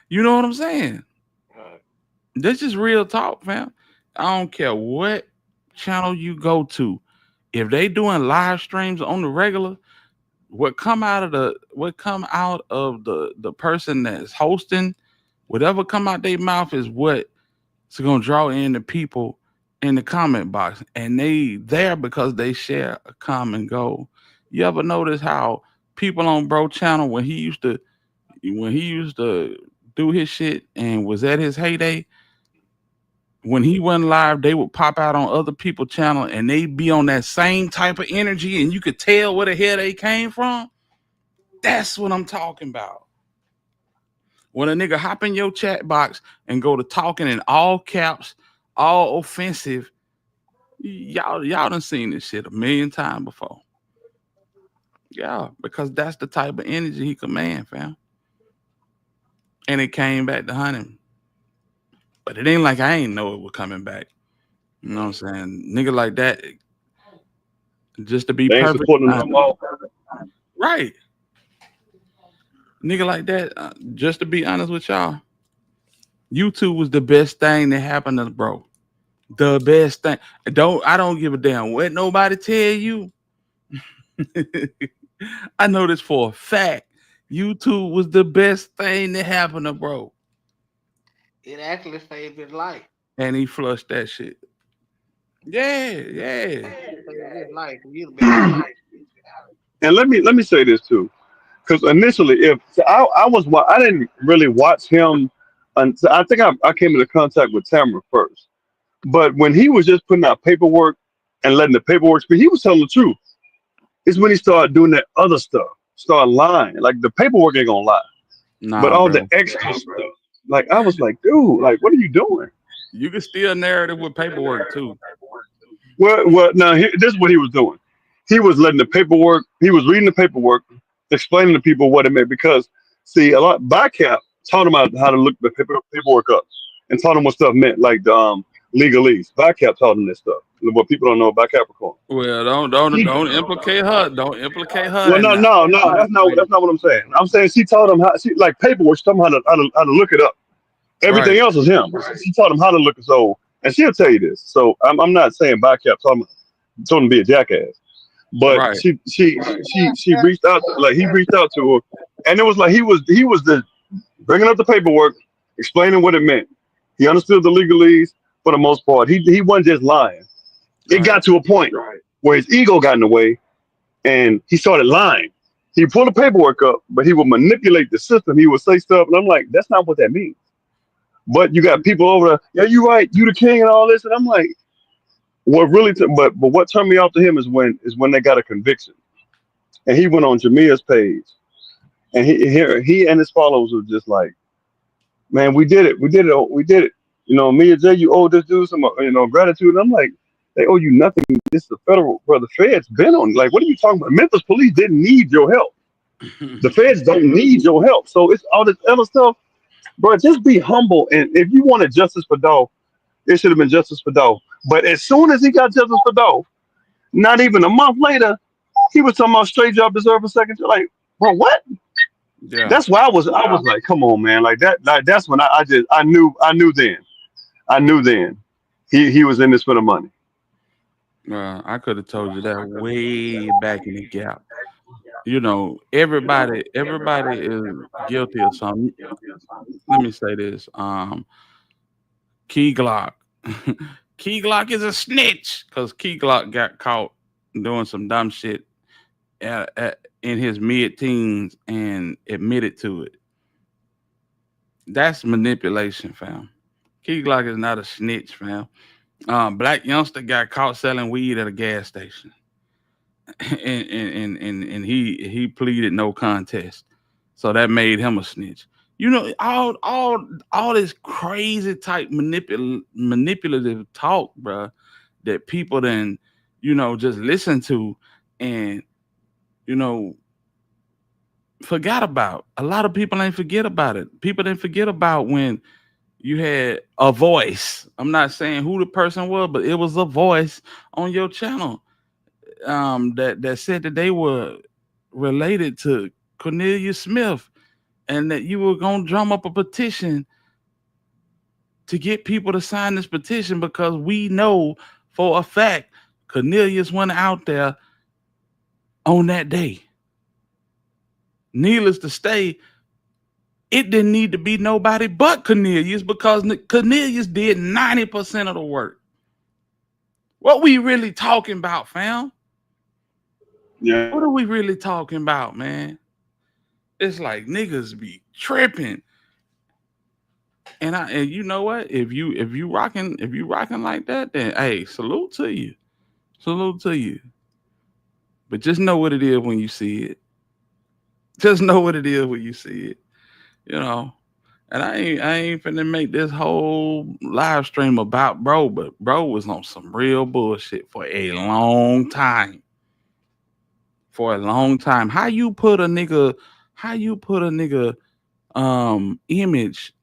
You know what I'm saying? This is real talk, fam. I don't care what channel you go to. If they doing live streams on the regular, what come out of the person that's hosting, whatever come out their mouth is what's gonna draw in the people in the comment box, and they there because they share a common goal. You ever notice how people on Bro channel when he used to do his shit and was at his heyday, when he went live, they would pop out on other people's channel and they be on that same type of energy, and you could tell where the hell they came from. That's what I'm talking about. When a nigga hop in your chat box and go to talking in all caps, all offensive, y'all done seen this shit a million times before. Yeah, because that's the type of energy he command, fam. And it came back to hunt him. But it ain't like I ain't know it was coming back. You know what I'm saying? Nigga like that, just to be they perfect. Right. Nigga like that, just to be honest with y'all, YouTube was the best thing that happened to Bro. The best thing. I don't give a damn what nobody tell you. I know this for a fact. YouTube was the best thing that happened to Bro. It actually saved his life. And he flushed that shit. Yeah. And let me say this too, because initially, I didn't really watch him until I think I came into contact with Tamara first. But when he was just putting out paperwork and letting the paperwork speak, he was telling the truth. It's when he started doing that other stuff, started lying. Like the paperwork ain't gonna lie, but all the extra stuff. Like I was like, dude, like what are you doing? You can steal narrative with paperwork too. Well, now this is what he was doing. He was letting the paperwork. He was reading the paperwork, explaining to people what it meant. Because see, a lot BICAP taught him how to look the paperwork up and taught him what stuff meant, like the legalese. BICAP taught him this stuff. What people don't know about Capricorn. Well, don't implicate her. Don't implicate her. Well, no, that's not what I'm saying. I'm saying she taught him like paperwork. She taught him how to look it up. Everything else is him. She taught him how to look it. So, and she'll tell you this. So I'm not saying BICAP told him to be a jackass, but she reached out, like he reached out to her, and it was like he was bringing up the paperwork, explaining what it meant. He understood the legalese for the most part. He wasn't just lying. It got to a point where his ego got in the way and he started lying. He pulled the paperwork up, but he would manipulate the system. He would say stuff, and I'm like, that's not what that means. But you got people over there, yeah, you're right, you the king and all this, and I'm like, what really? But what turned me off to him is when they got a conviction, and he went on Jamia's page, and he and his followers were just like, man, we did it. You know, me and Jay, you owe this dude some gratitude, and I'm like, they owe you nothing. This is the federal, bro. The feds been on. Like, what are you talking about? Memphis police didn't need your help. The feds don't need your help. So it's all this other stuff, bro. Just be humble. And if you wanted justice for Dolph, it should have been justice for Dolph. But as soon as he got justice for Dolph, not even a month later, he was talking about straight job deserve a second. Like, bro, what? Yeah. That's why I was like, come on, man. Like that. Like that's when I knew then. He was in this for the money. I could have told you that way back in the gap. You know, everybody is guilty of something. Let me say this. Key Glock. Key Glock is a snitch because Key Glock got caught doing some dumb shit in his mid-teens and admitted to it. That's manipulation, fam. Key Glock is not a snitch, fam. Black youngster got caught selling weed at a gas station, and he pleaded no contest, so that made him a snitch. You know, all this crazy type manipulative talk, bruh, that people then, you know, just listen to and, you know, forgot about. A lot of people ain't forget about it. People didn't forget about when you had a voice. I'm not saying who the person was, but it was a voice on your channel that said that they were related to Cornelia Smith and that you were gonna drum up a petition to get people to sign this petition because we know for a fact Cornelius went out there on that day. Needless to say, it didn't need to be nobody but Cornelius because Cornelius did 90% of the work. What we really talking about, fam? Yeah. What are we really talking about, man? It's like niggas be tripping. And you know what? If you rocking like that, then hey, salute to you. Salute to you. But just know what it is when you see it. Just know what it is when you see it. You know. And I ain't finna make this whole live stream about bro, but bro was on some real bullshit for a long time. For a long time. How you put a nigga image,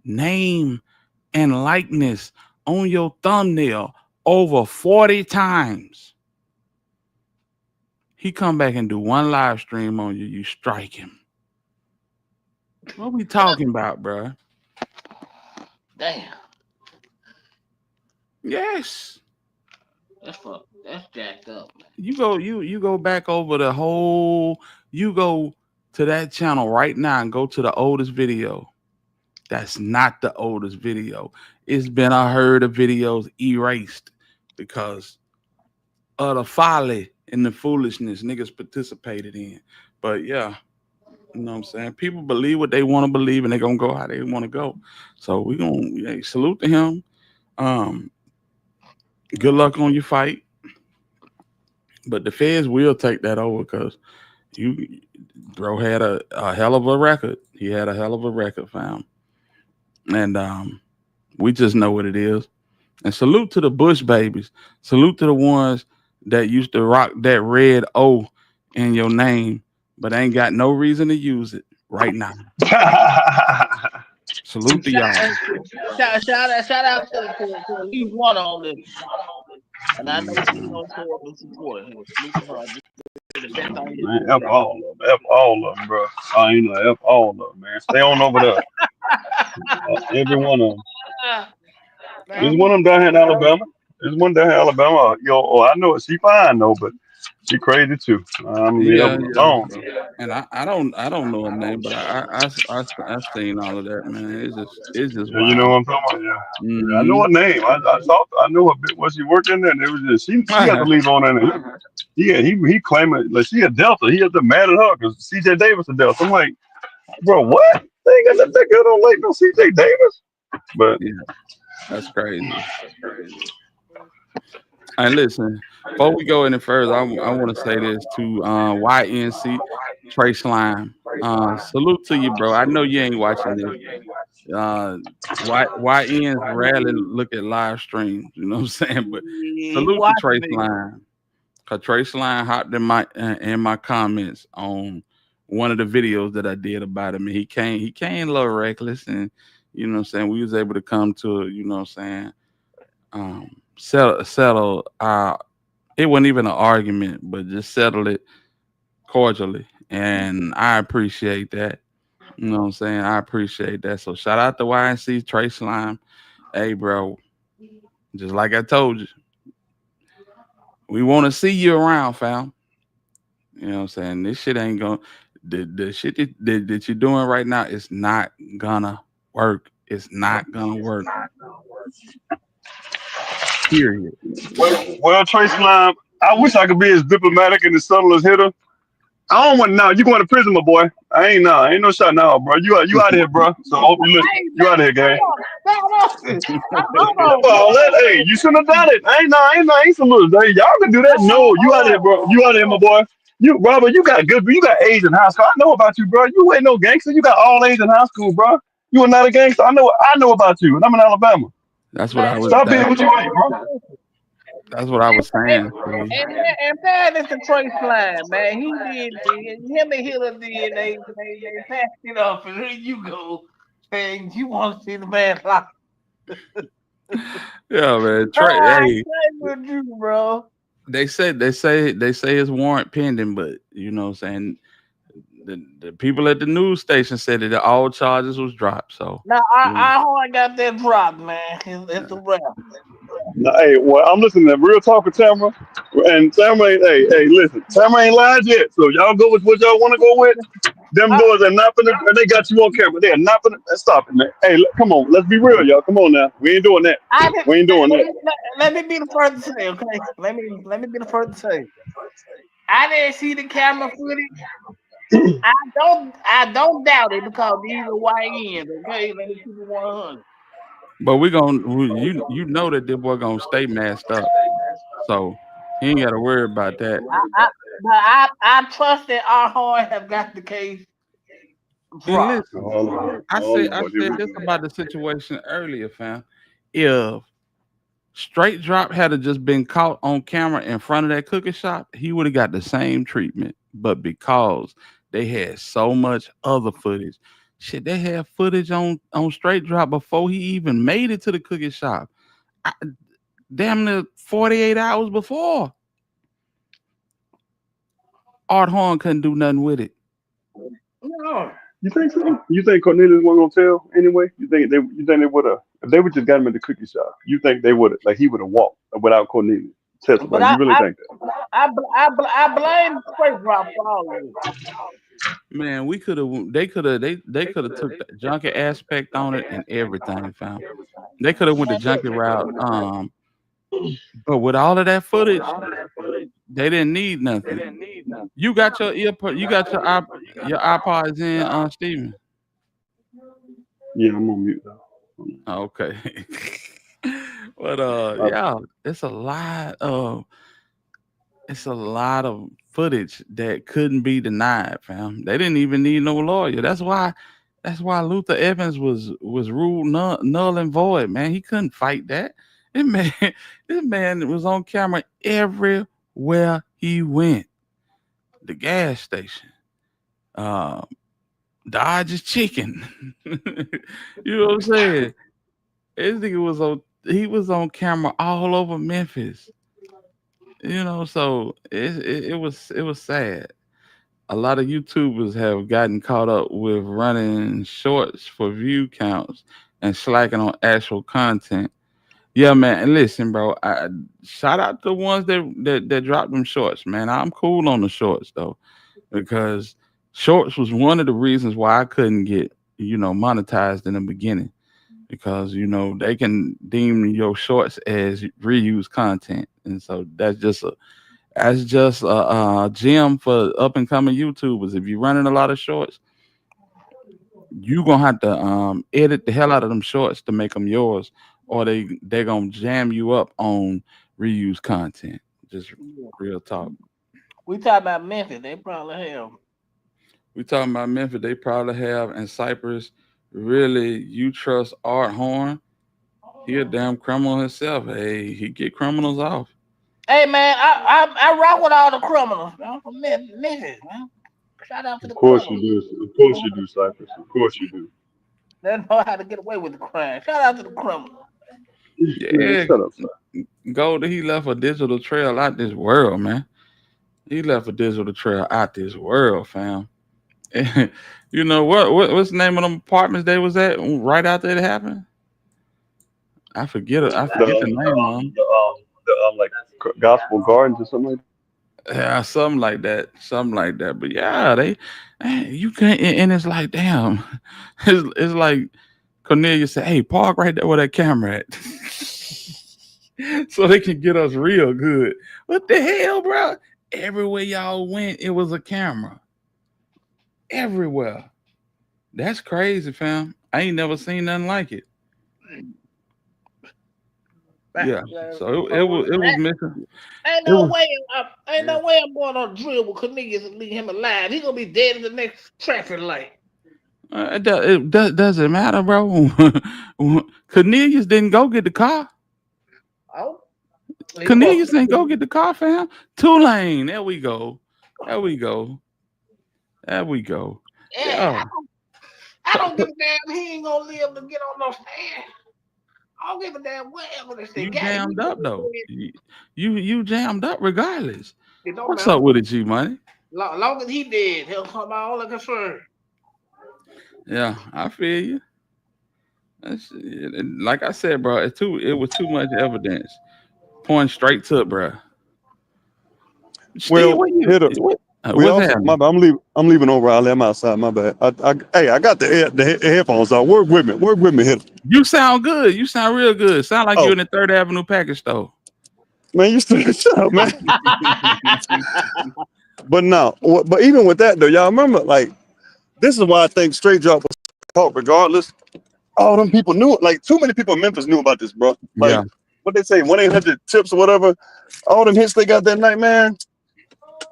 name, and likeness on your thumbnail over 40 times? He come back and do one live stream on you, you strike him. What we talking about, bro? Damn. Yes. That's jacked up, man. You go back over the whole. You go to that channel right now and go to the oldest video. That's not the oldest video. It's been a herd of videos erased because of the folly and the foolishness niggas participated in. But yeah, you know what I'm saying? People believe what they want to believe and they're gonna go how they want to go. So we gonna salute to him. Good luck on your fight. But the feds will take that over because bro had a hell of a record. He had a hell of a record, fam. And we just know what it is. And salute to the Bush babies. Salute to the ones that used to rock that red O in your name, but ain't got no reason to use it right now. Salute to y'all. Shout out to at least one on this. And I know she's gonna show up and support him. Man, F all of them, bro. I ain't know, F all of them, man. Stay on over there. Every one of them. There's one of them down here in Alabama. There's one down here in Alabama. Yo, I know she fine though, but she crazy too. Yeah. Alone. And I don't know her name, but I've seen all of that, man. It's just Yeah, wild. you know what I'm talking about? Yeah. Mm-hmm. I know her name. I know her bit. Was she working there? And it was just she had to leave on there. He claiming like she a Delta. He had to mad at her because CJ Davis a Delta. I'm like, bro, what? They ain't got that girl don't like no CJ Davis. But yeah, that's crazy. And listen, before we go any further, I want to say this to YNC Trey Slime. Salute to you, bro. I know you ain't watching this. YNs rarely look at live streams, you know what I'm saying? But salute to Trey Slime. Cause Trey Slime hopped in my comments on one of the videos that I did about him. And he came a little reckless, and you know what I'm saying, we was able to come to, you know what I'm saying, settle it wasn't even an argument, but just settle it cordially. And I appreciate that. You know what I'm saying? I appreciate that. So shout out to YNC Trey Slime. Hey bro, just like I told you, We want to see you around, fam. You know what I'm saying? This shit ain't gonna the shit that you're doing right now is not gonna work. It's not gonna work. Period. Well, Trey Slime, I wish I could be as diplomatic and as subtle as Hitter. I don't want now. You going to prison, my boy? Ain't no shot now, bro. You out of here, bro. So hope you listen. You out of here, gang. Hey, you shouldn't have done it. Ain't some little. Hey, y'all can do that. No, you out of here, bro. You out of here, my boy. You, Robert, you got good. You got A's in high school. I know about you, bro. You ain't no gangster. You got all A's in high school, bro. You are not a gangster. I know about you, and I'm in Alabama. That's what I was. Stop being what you ain't, bro. That's what I was saying. And that is the Trey Slime, man. He did, him and Hiller did, they passed it off, and here you go, saying you want to see the man like. Yeah, man. Trey, hey, with you, bro. they say his warrant pending, but you know what I'm saying. The people at the news station said that all charges was dropped. So now I hard got that drop, man. It's a wrap. Nah, hey, well, I'm listening to Real Talk with Tamara, and Tamara ain't. Hey, listen, Tamara ain't lied yet. So y'all go with what y'all want to go with. Them boys are not gonna, and they got you on camera. They are not gonna stop it, man. Hey, come on, let's be real, y'all. Come on now, we ain't doing that. We ain't doing that. Let me be the first to say, okay? Let me be the first to say. I didn't see the camera footage. I don't doubt it because these are YNs, okay? Let me keep it 100. but you know that this boy gonna stay masked up, so he ain't got to worry about that. I trust that our heart have got the case. And listen, I said this about the situation earlier, fam. If Straight Drop had just been caught on camera in front of that cookie shop, he would have got the same treatment. But because they had so much other footage, shit, they had footage on Straight Drop before he even made it to the cookie shop. Damn near 48 hours before. Art Horn couldn't do nothing with it. No. You think so? You think Cornelius wasn't gonna tell anyway? You think they would have, if they would just got him in the cookie shop? You think they would have, like he would have walked without Cornelius testify? You really think that? I blame Straight Drop for all of it. Man, they could have took the junkie aspect on it and everything, fam. They could have went the junkie route. But with all of that footage, they didn't need nothing. You got your your iPods in, Steven. Yeah, I'm on mute though. Okay. But yeah, it's a lot of footage that couldn't be denied, fam. They didn't even need no lawyer. That's why Luther Evans was ruled null and void, man. He couldn't fight that. This man was on camera everywhere he went. The gas station, Dodge's Chicken. You know what I'm saying? This nigga was on camera all over Memphis. You know, so it was sad. A lot of YouTubers have gotten caught up with running shorts for view counts and slacking on actual content. Yeah, man. And listen, bro. I shout out to the ones that dropped them shorts, man. I'm cool on the shorts though, because shorts was one of the reasons why I couldn't get monetized in the beginning, because they can deem your shorts as reused content, and so that's just a gem for up and coming YouTubers. If you're running a lot of shorts, you gonna have to edit the hell out of them shorts to make them yours, or they're gonna jam you up on reused content. Just real talk. We talking about Memphis, they probably have. We talking about Memphis, they probably have. And Cypress, really, you trust Art Horn? He a damn criminal himself. Hey, he get criminals off. Hey man, I rock with all the criminals, man. From Memphis, man. Shout out to the criminals. Of course you do, Cypress. Of course you do. They know how to get away with the crime. Shout out to the criminals. Yeah, Goldie, he left a digital trail out this world, man. He left a digital trail out this world, fam. You know what's the name of them apartments they was at right after it happened? I forget the name of them. Like Gospel Gardens or something like that. Yeah, something like that. Something like that. But yeah, you can't, and it's like, damn. It's like Cornelia said, hey, park right there where that camera at. So they can get us real good. What the hell, bro? Everywhere y'all went, it was a camera. Everywhere. That's crazy, fam. I ain't never seen nothing like it. Yeah. So it was missing. Ain't It no was way. Ain't no way I'm going on a drill with Cornelius and leave him alive. He gonna be dead in the next traffic light. doesn't matter, bro. Cornelius didn't go get the car. Oh, Cornelius didn't go get the car, fam. Tulane. There we go. There we go. There we go. Yeah, I don't give a damn. He ain't gonna live to get on no stand. I don't give a damn whatever they say. You jammed up though. You jammed up regardless. It don't What's matter. up with it, G Money? Long as he did, he'll come my only concern. Yeah, I feel you. Like I said, bro, it was too much evidence pointing straight to it, bro. Steve, Well, hit up. We what's also, happening? my bad, I'm leaving over. I'm outside. My bad. I got the headphones on. Work with me. Hit 'em. You sound good. You sound real good. Sound like you're in the Third Avenue package store. Man, you still shut up, man. But no, but even with that though, y'all remember, like, this is why I think Straight Drop was caught regardless. All them people knew it. Like, too many people in Memphis knew about this, bro. Like, Yeah. what they say, 1-800-TIPS or whatever. All them hits they got that night, man.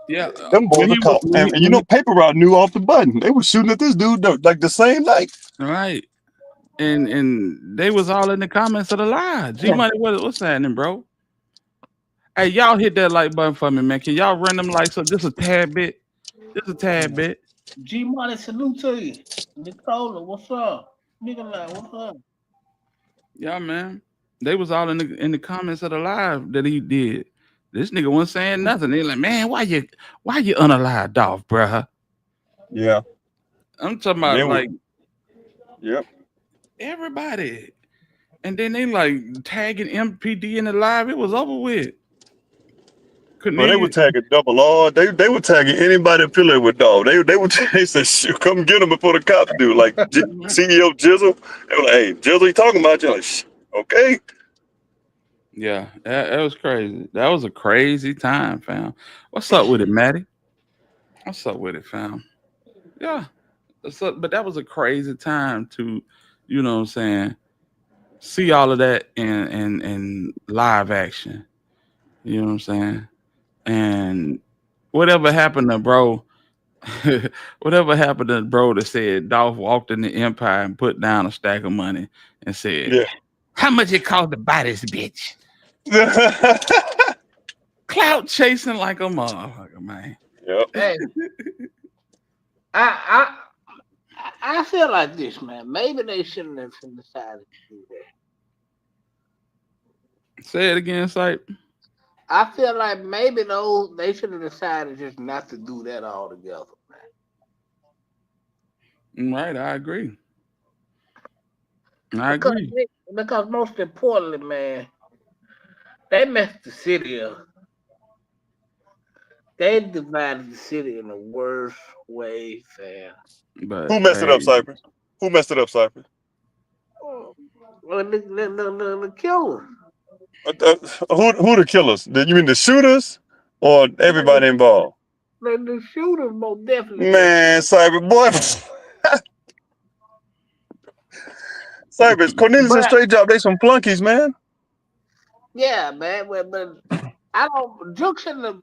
Yeah. Them boys are caught. And you know, Paper Route knew off the button. They were shooting at this dude though, like the same night. Right. And they was all in the comments of the live. G Money, what's happening, bro? Hey, y'all hit that like button for me, man. Can y'all run them lights up just a tad bit? Just a tad bit. G Money, salute to you. Nicola, what's up? Nikolai, what's up? Yeah, man. They was all in the comments of the live that he did. This nigga wasn't saying nothing. They like, man, why you unalived off, bruh? Yeah. I'm talking about like yep. Everybody. And then they like tagging MPD in the live. It was over with. But they were tagging Double R. They were tagging anybody affiliated with dog. They said, shoot, come get him before the cops do. Like CEO Jizzle. They were like, hey, Jizzle, he talking about you? Like, okay. Yeah, that was crazy. That was a crazy time, fam. What's up with it, Maddie? What's up with it, fam? Yeah. But that was a crazy time to, you know what I'm saying, see all of that in live action. You know what I'm saying? And whatever happened to bro, that said Dolph walked in the Empire and put down a stack of money and said, yeah, how much it cost to buy this bitch? Clout chasing like a motherfucker, man. Yep. Hey, I feel like this, man. Maybe they shouldn't have decided to do that. Say it again, Sipe. I feel like maybe they should have decided just not to do that altogether, man. Right, I agree. Because most importantly, man, they messed the city up. They divided the city in the worst way, fam. But who messed it up, Cypher? Who messed it up, Cypher? Well, the killers. Who the killers? You mean the shooters or everybody involved? The shooters most definitely. Man, Cyber boy. Cyber, Cornelius and Straight Drop, they some flunkies, man. Yeah, man, but I don't. Juke shouldn't have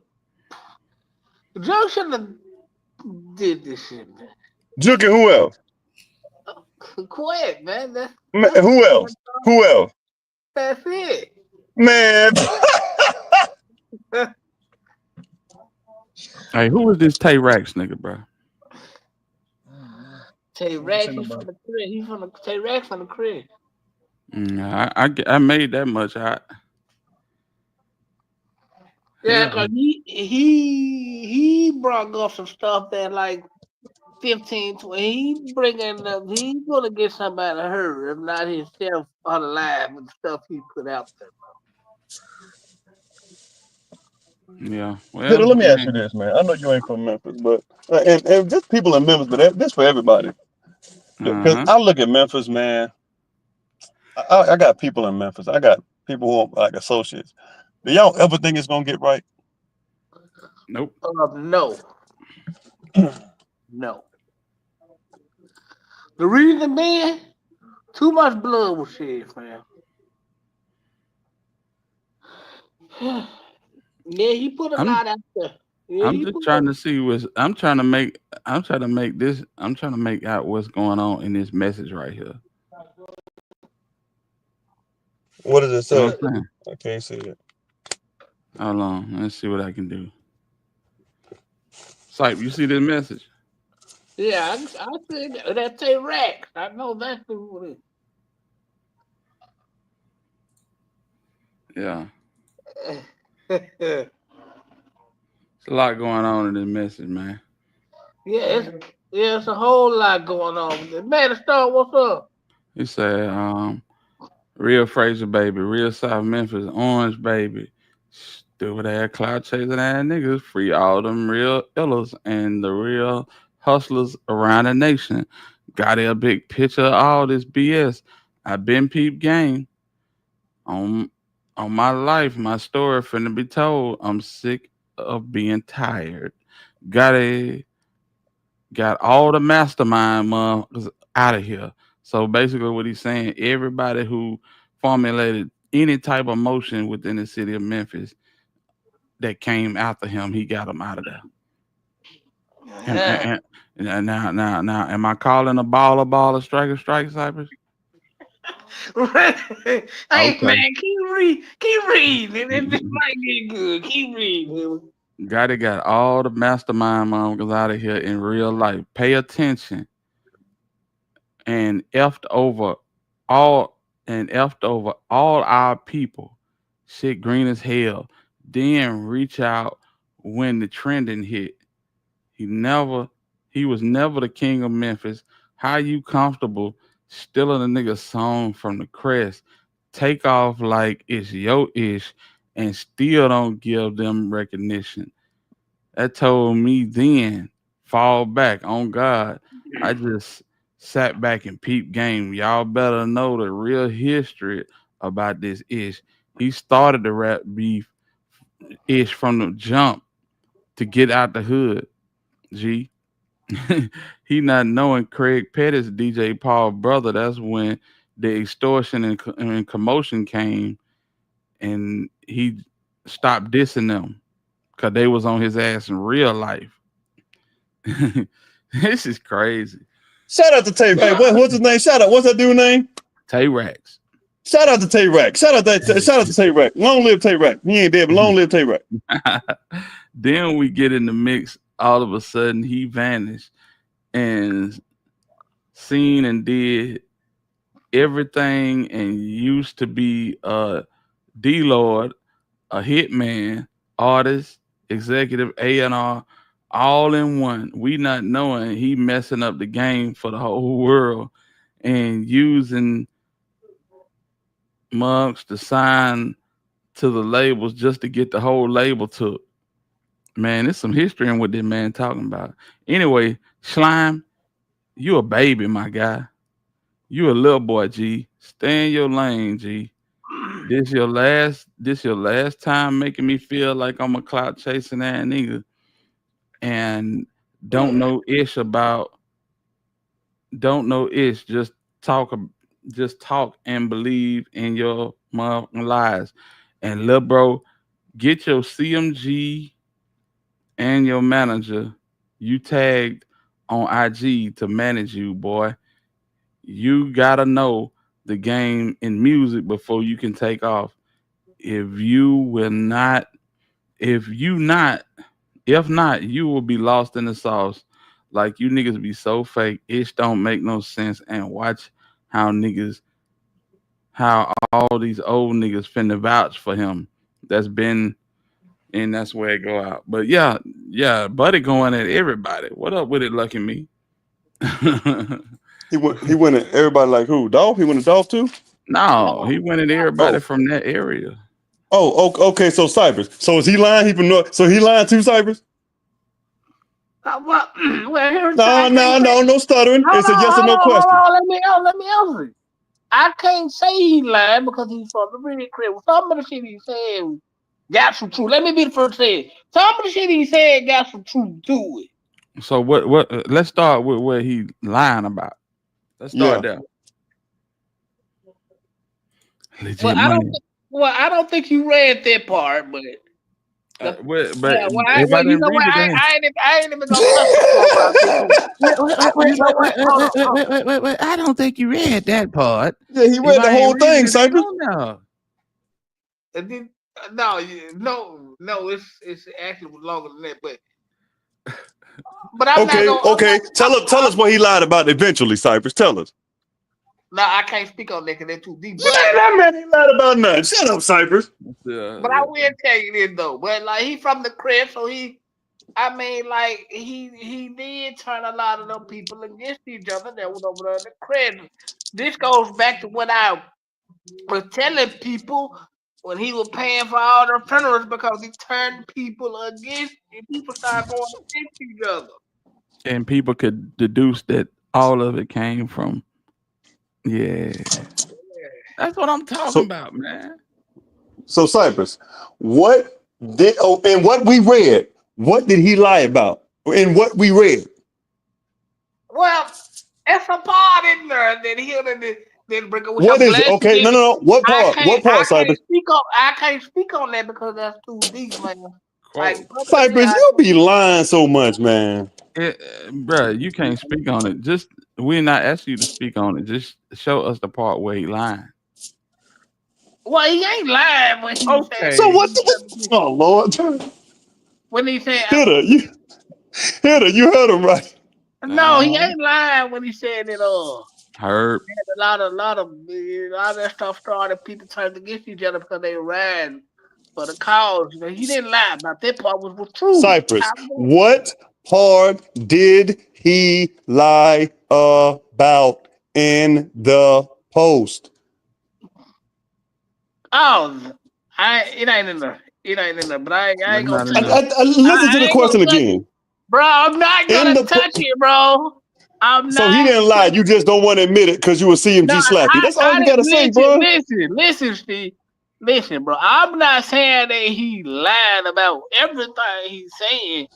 did this shit, man. Juke and who else? Quit, man. Who else? Who else? That's it. Man. Hey, who is this Tay Rax nigga, bro? Tay Rax, he's from the crib. He's from the Tay Rax from the crib. I made that much hot. Yeah, cause he brought up some stuff that like 15, 20. He's gonna get somebody hurt, if not himself unalive with the stuff he put out there. Yeah. Well, Hitter, let me ask you man. this, man. I know you ain't from Memphis, but and just people in Memphis, but this for everybody. Because I look at Memphis, man. I got people in Memphis. I got people who are like associates. Do y'all ever think it's gonna get right? Nope. No. No. The reason being, too much blood was shed, fam. Yeah, he put a lot out there. Yeah, I'm just trying to see I'm trying to make out what's going on in this message right here. What does it say? You know what I'm saying? I can't see it. Hold on. Let's see what I can do. Sype, you see this message? Yeah, I said that's a rack. I know that's what it is. Yeah. There's a lot going on in this message, man. Yeah, it's a whole lot going on. Man, Star, what's up? He said, real Fraser baby, real South Memphis, orange baby, stupid ass cloud chasing ass niggas, free all them real illers and the real hustlers around the nation. Got a big picture of all this BS. I been peep game. On my life, my story finna be told. I'm sick of being tired. Got all the mastermind motherfuckers out of here. So basically, what he's saying, everybody who formulated any type of motion within the city of Memphis that came after him, he got them out of there. And now, am I calling a baller, striker, Cypress? Hey, man, keep reading. It might get good. Keep reading. Gotti got all the mastermind motherfuckers out of here in real life. Pay attention. And effed over all our people. Shit green as hell. Then reach out when the trending hit. He was never the king of Memphis. How you comfortable stealing a nigga song from the crest? Take off like it's your ish and still don't give them recognition. That told me then, fall back on God. I just sat back and peeped game. Y'all better know the real history about this ish. He started the rap beef ish from the jump to get out the hood. G. He not knowing Craig Pettis, DJ Paul brother. That's when the extortion and commotion came, and he stopped dissing them because they was on his ass in real life. This is crazy. Shout out to Tay. Hey, what's his name? Shout out. What's that dude name? Tay Rax. Shout out to Tay Rax. Shout out to Tay Rax. Long live Tay Rax. He ain't dead, but long live Tay Rax. Then we get in the mix. All of a sudden, he vanished and seen and did everything and used to be a D-Lord, a hitman, artist, executive, A&R, all in one. We not knowing he messing up the game for the whole world and using mugs to sign to the labels just to get the whole label took. Man, there's some history in what this man talking about. Anyway, Slime, you a baby, my guy. You a little boy, G. Stay in your lane, G. This your last time making me feel like I'm a clout chasing that nigga. And don't know ish. Just talk and believe in your motherfucking lies. And little bro, get your CMG and your manager you tagged on IG to manage you, boy. You gotta know the game in music before you can take off. If not, you will be lost in the sauce. Like you niggas be so fake, it don't make no sense. And watch how all these old niggas finna vouch for him. That's where it go out. But yeah, Buddy going at everybody. What up with it, Lucky Me? He went at everybody like who? Dolph? He went to Dolph too? No, he went at everybody from that area. Oh, okay. So Cypress. So is he lying? So he lying too, Cypress? Well, No stuttering. It's a yes or no question. Let me answer it. I can't say he lied because he's from the real crib. Some of the shit he said got some truth. Let me be the first to say it. Some of the shit he said got some truth to it. So what? Let's start with what he lying about. Let's start there. Legit money. I don't think you read that part, but. I didn't read it, I ain't even gonna touch it. Wait. I don't think you read that part. Yeah, he read the whole thing, Cypress. No, it's actually longer than that, but I'm okay. not gonna, Tell us what he lied about eventually, Cypress. Tell us. No, I can't speak on that because they're too deep. That man ain't lied about nothing. Shut up, Cypress. But I will tell you this though. But like he from the crib, so he did turn a lot of them people against each other that was over there in the crib. This goes back to what I was telling people when he was paying for all the funerals because he turned people against and people started going against each other. And people could deduce that all of it came from. Yeah. That's what I'm talking about, man. So Cypress, in what we read, what did he lie about? In what we read? Well, it's a part in there that he didn't bring it. What is it? Okay, no. What part? What part, Cypress? I can't speak on that because that's too deep, man. Like, Cypress, you be lying so much, man. Bro, you can't speak on it. Just we're not asking you to speak on it. Just show us the part where he lying. Well, he ain't lying when he said. So what? Oh Lord! When he said, you heard him right. No, he ain't lying when he said that. Herb. A lot of that stuff started. People turned against each other because they ran for the cause. You know, he didn't lie about that part. Was true. Cypress, what part did he lie about in the post? Oh, it ain't in there. It ain't in there. But I ain't gonna touch it. Listen to the question again. Bro, I'm not gonna touch it, bro. So he didn't lie. You just don't want to admit it because you will CMG slap you. That's all you gotta say, bro. Listen, Steve. Listen, bro. I'm not saying that he lied about everything he's saying,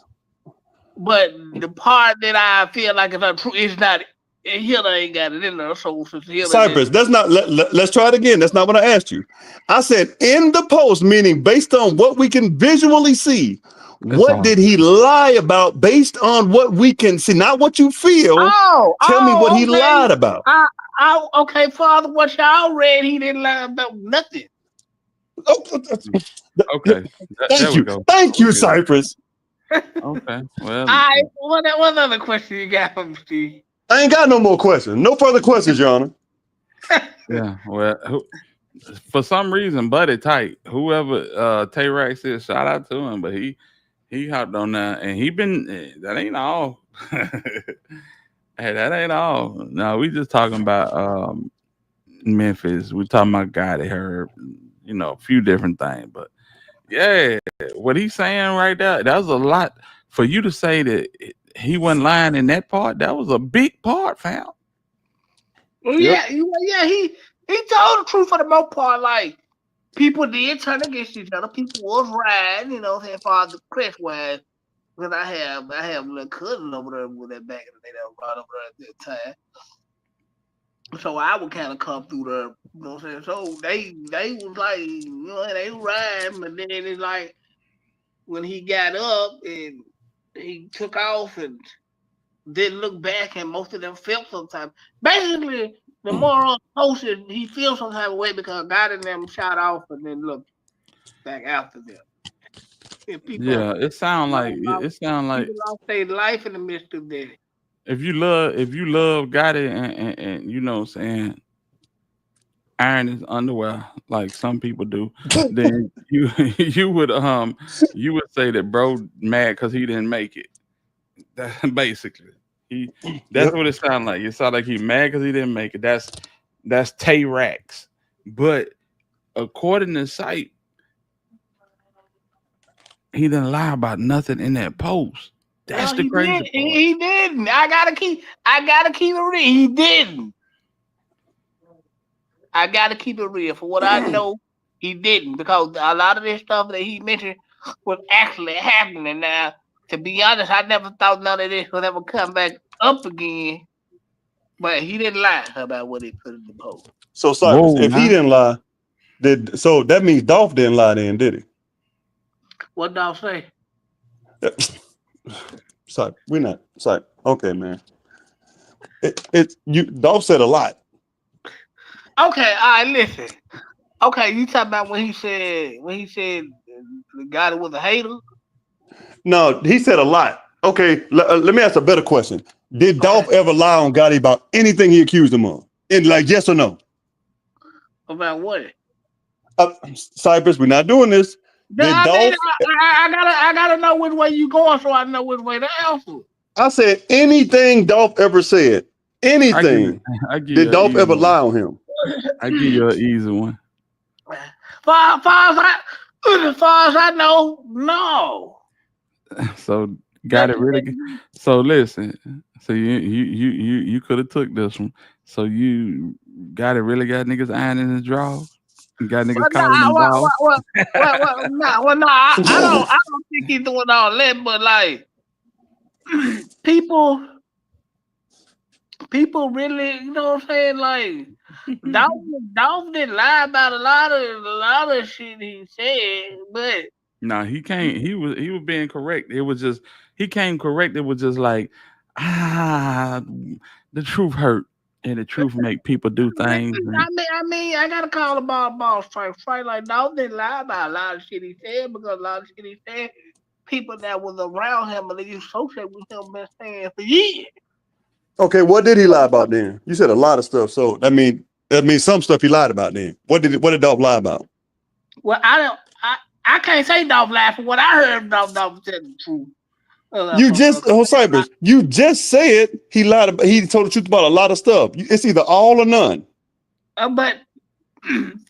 but the part that I feel like is untrue is not. Hitler ain't got it in there. So Cypress, that's not. Let's try it again. That's not what I asked you. I said in the post, meaning based on what we can visually see. What did he lie about based on what we can see, not what you feel? Tell me what he lied about. Okay, Father, what y'all read, he didn't lie about nothing. Okay. Thank you, Cypress. Okay. Well. All right. What other question you got from Steve? I ain't got no more questions. No further questions, Your Honor. Yeah. Well, for some reason, Buddy Tight, whoever Tay-Rax is, shout out to him, but he hopped on that and that ain't all. Hey, that ain't all. No, we just talking about Memphis. We talking about Gotti, Herb, a few different things. But yeah, what he's saying right there, that was a lot for you to say that he wasn't lying in that part. That was a big part, fam. Well, yeah, he told the truth for the most part. Like, people did turn against each other. People was riding, as far as the crest was. Because I have a little cousin over there with that back in the day that was right over there at that time. So I would kind of come through there, you know what I'm saying? So they was like, they riding, but then it's like when he got up and he took off and didn't look back, and most of them felt sometimes. Basically, the moral post is he feels some type of way because God and them shot off and then looked back after them. Yeah, it sound like people lost their life in the midst of that. If you love Gotti and you know what I'm saying, iron his underwear like some people do, then you would say that bro mad because he didn't make it. That basically that's what it sounds like. It sounds like he mad because he didn't make it. That's Tay-Rax. But according to Sight, he didn't lie about nothing in that post. That's the crazy part. He didn't. I gotta keep it real. He didn't. I gotta keep it real. For what I know, he didn't, because a lot of this stuff that he mentioned was actually happening. Now, to be honest, I never thought none of this would ever come back up again. But he didn't lie about what he put in the post. So Cypress, if he didn't lie, so that means Dolph didn't lie then, did he? What Dolph say? Sorry, we're not. Sorry. Okay, man. Dolph said a lot. Okay, all right, listen. Okay, you talking about when he said the guy that was a hater? No, he said a lot. Okay, let me ask a better question. Did Dolph ever lie on Gotti about anything he accused him of? And like, yes or no? About what? Cypress, we're not doing this. I gotta know which way you going, so I know which way to answer. I said anything Dolph ever said. Anything. Did Dolph ever lie on him? I give you an easy one. Far as I know, no. So got it really good. So listen. So you could have took this one. So you got it really got niggas iron in his drawers? Got niggas calling them balls? I don't think he's doing all that, but like people really, you know what I'm saying? Like Dolph didn't lie about a lot of shit he said, but no, he can't. He was being correct. It was just he came correct. It was just like the truth hurt, and the truth make people do things. I mean, I gotta call the ball strike. Like Dolph didn't lie about a lot of shit he said, because a lot of shit he said, people that was around him and they associate with him been saying for years. Okay, what did he lie about then? You said a lot of stuff. So that means some stuff he lied about then. What did Dolph lie about? Well, I can't say Dolph lied. For what I heard, Dolph said the truth. Cypress, you just said he lied about, he told the truth about a lot of stuff. It's either all or none. But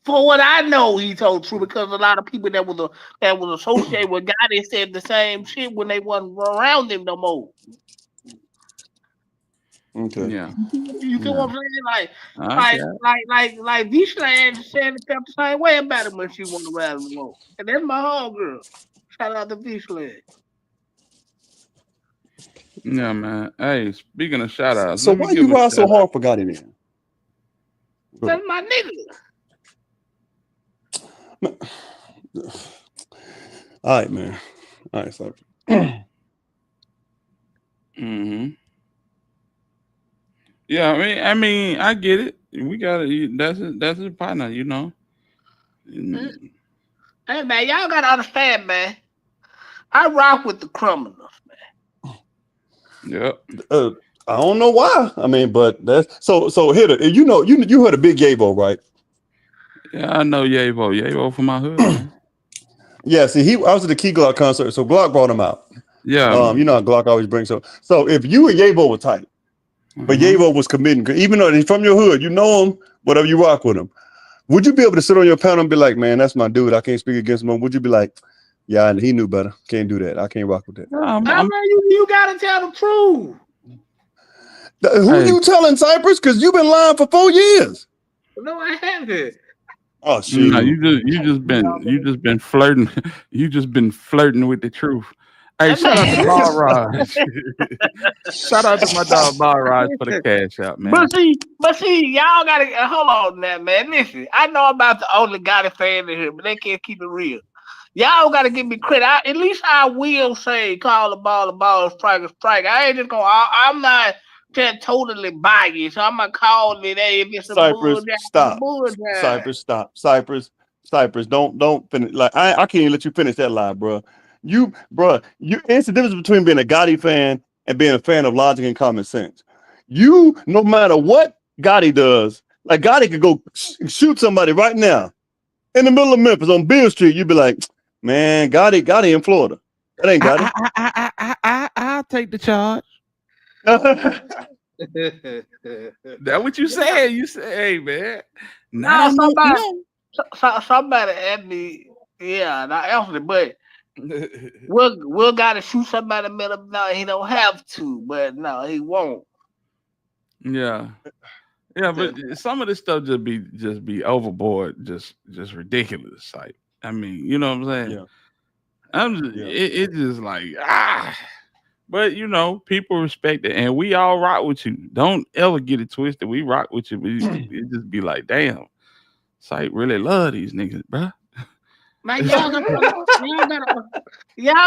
for what I know, he told the truth, because a lot of people that was associated with Gotti said the same shit when they wasn't around him no more. Okay. Yeah. You feel what I'm saying? Like V-Slang said it felt the same way about him when she went around him more. And that's my homegirl. Shout out to V-Slang. Yeah, man. Hey, speaking of shout outs. So why you ride so hard for Gotti then? That's my nigga. All right, man. All right, sorry. Yeah, I mean, I get it. We got it. That's his partner, you know. Hey, man, y'all gotta understand, man. I rock with the criminals, man. Yep. I don't know why. I mean, but that's so Hitter. You know, you heard of Big Yavo, right? Yeah, I know Yavo. Yavo from my hood. Man. Yeah, see, I was at the Key Glock concert, so Glock brought him out. Yeah. You know how Glock always brings so if you and Yavo were tight, but Yavo was committing, even though he's from your hood, you know him, whatever, you rock with him. Would you be able to sit on your panel and be like, man, that's my dude, I can't speak against him? Or would you be like, yeah, he knew better, can't do that, I can't rock with that? You gotta tell the truth. Who you telling, Cypress? Because you've been lying for 4 years. No, I haven't. Oh shit! No, you just been flirting. You just been flirting with the truth. Hey, shout out to Ball Raj. Shout out to my dog Ball Raj for the cash out, man. But see, y'all gotta hold on now, man. Listen, I know I'm about the only Gotti fan in here, but they can't keep it real. Y'all gotta give me credit. At least I will say, call the ball, strike. I ain't just gonna. I'm not just totally biased. So I'm gonna call it. Hey, if it's a Cypress, stop. Cypress, don't finish. Like I can't even let you finish that lie, bro. It's the difference between being a Gotti fan and being a fan of logic and common sense. You, no matter what Gotti does, like Gotti could go shoot somebody right now in the middle of Memphis on Beale Street. You'd be like, man, Gotti in Florida. That ain't Gotti. I'll take the charge. That what you said? You say, hey man. Somebody asked me, yeah, and I answered it, but Will gotta shoot somebody in the middle. No, he don't have to, but no, he won't. Yeah. Yeah, but some of this stuff just be overboard, just ridiculous. Like, I mean, you know what I'm saying? Yeah. It just like but you know, people respect it, and we all rock with you. Don't ever get it twisted. We rock with you, but it just be like, damn, Sight really love these niggas, bruh. Man, y'all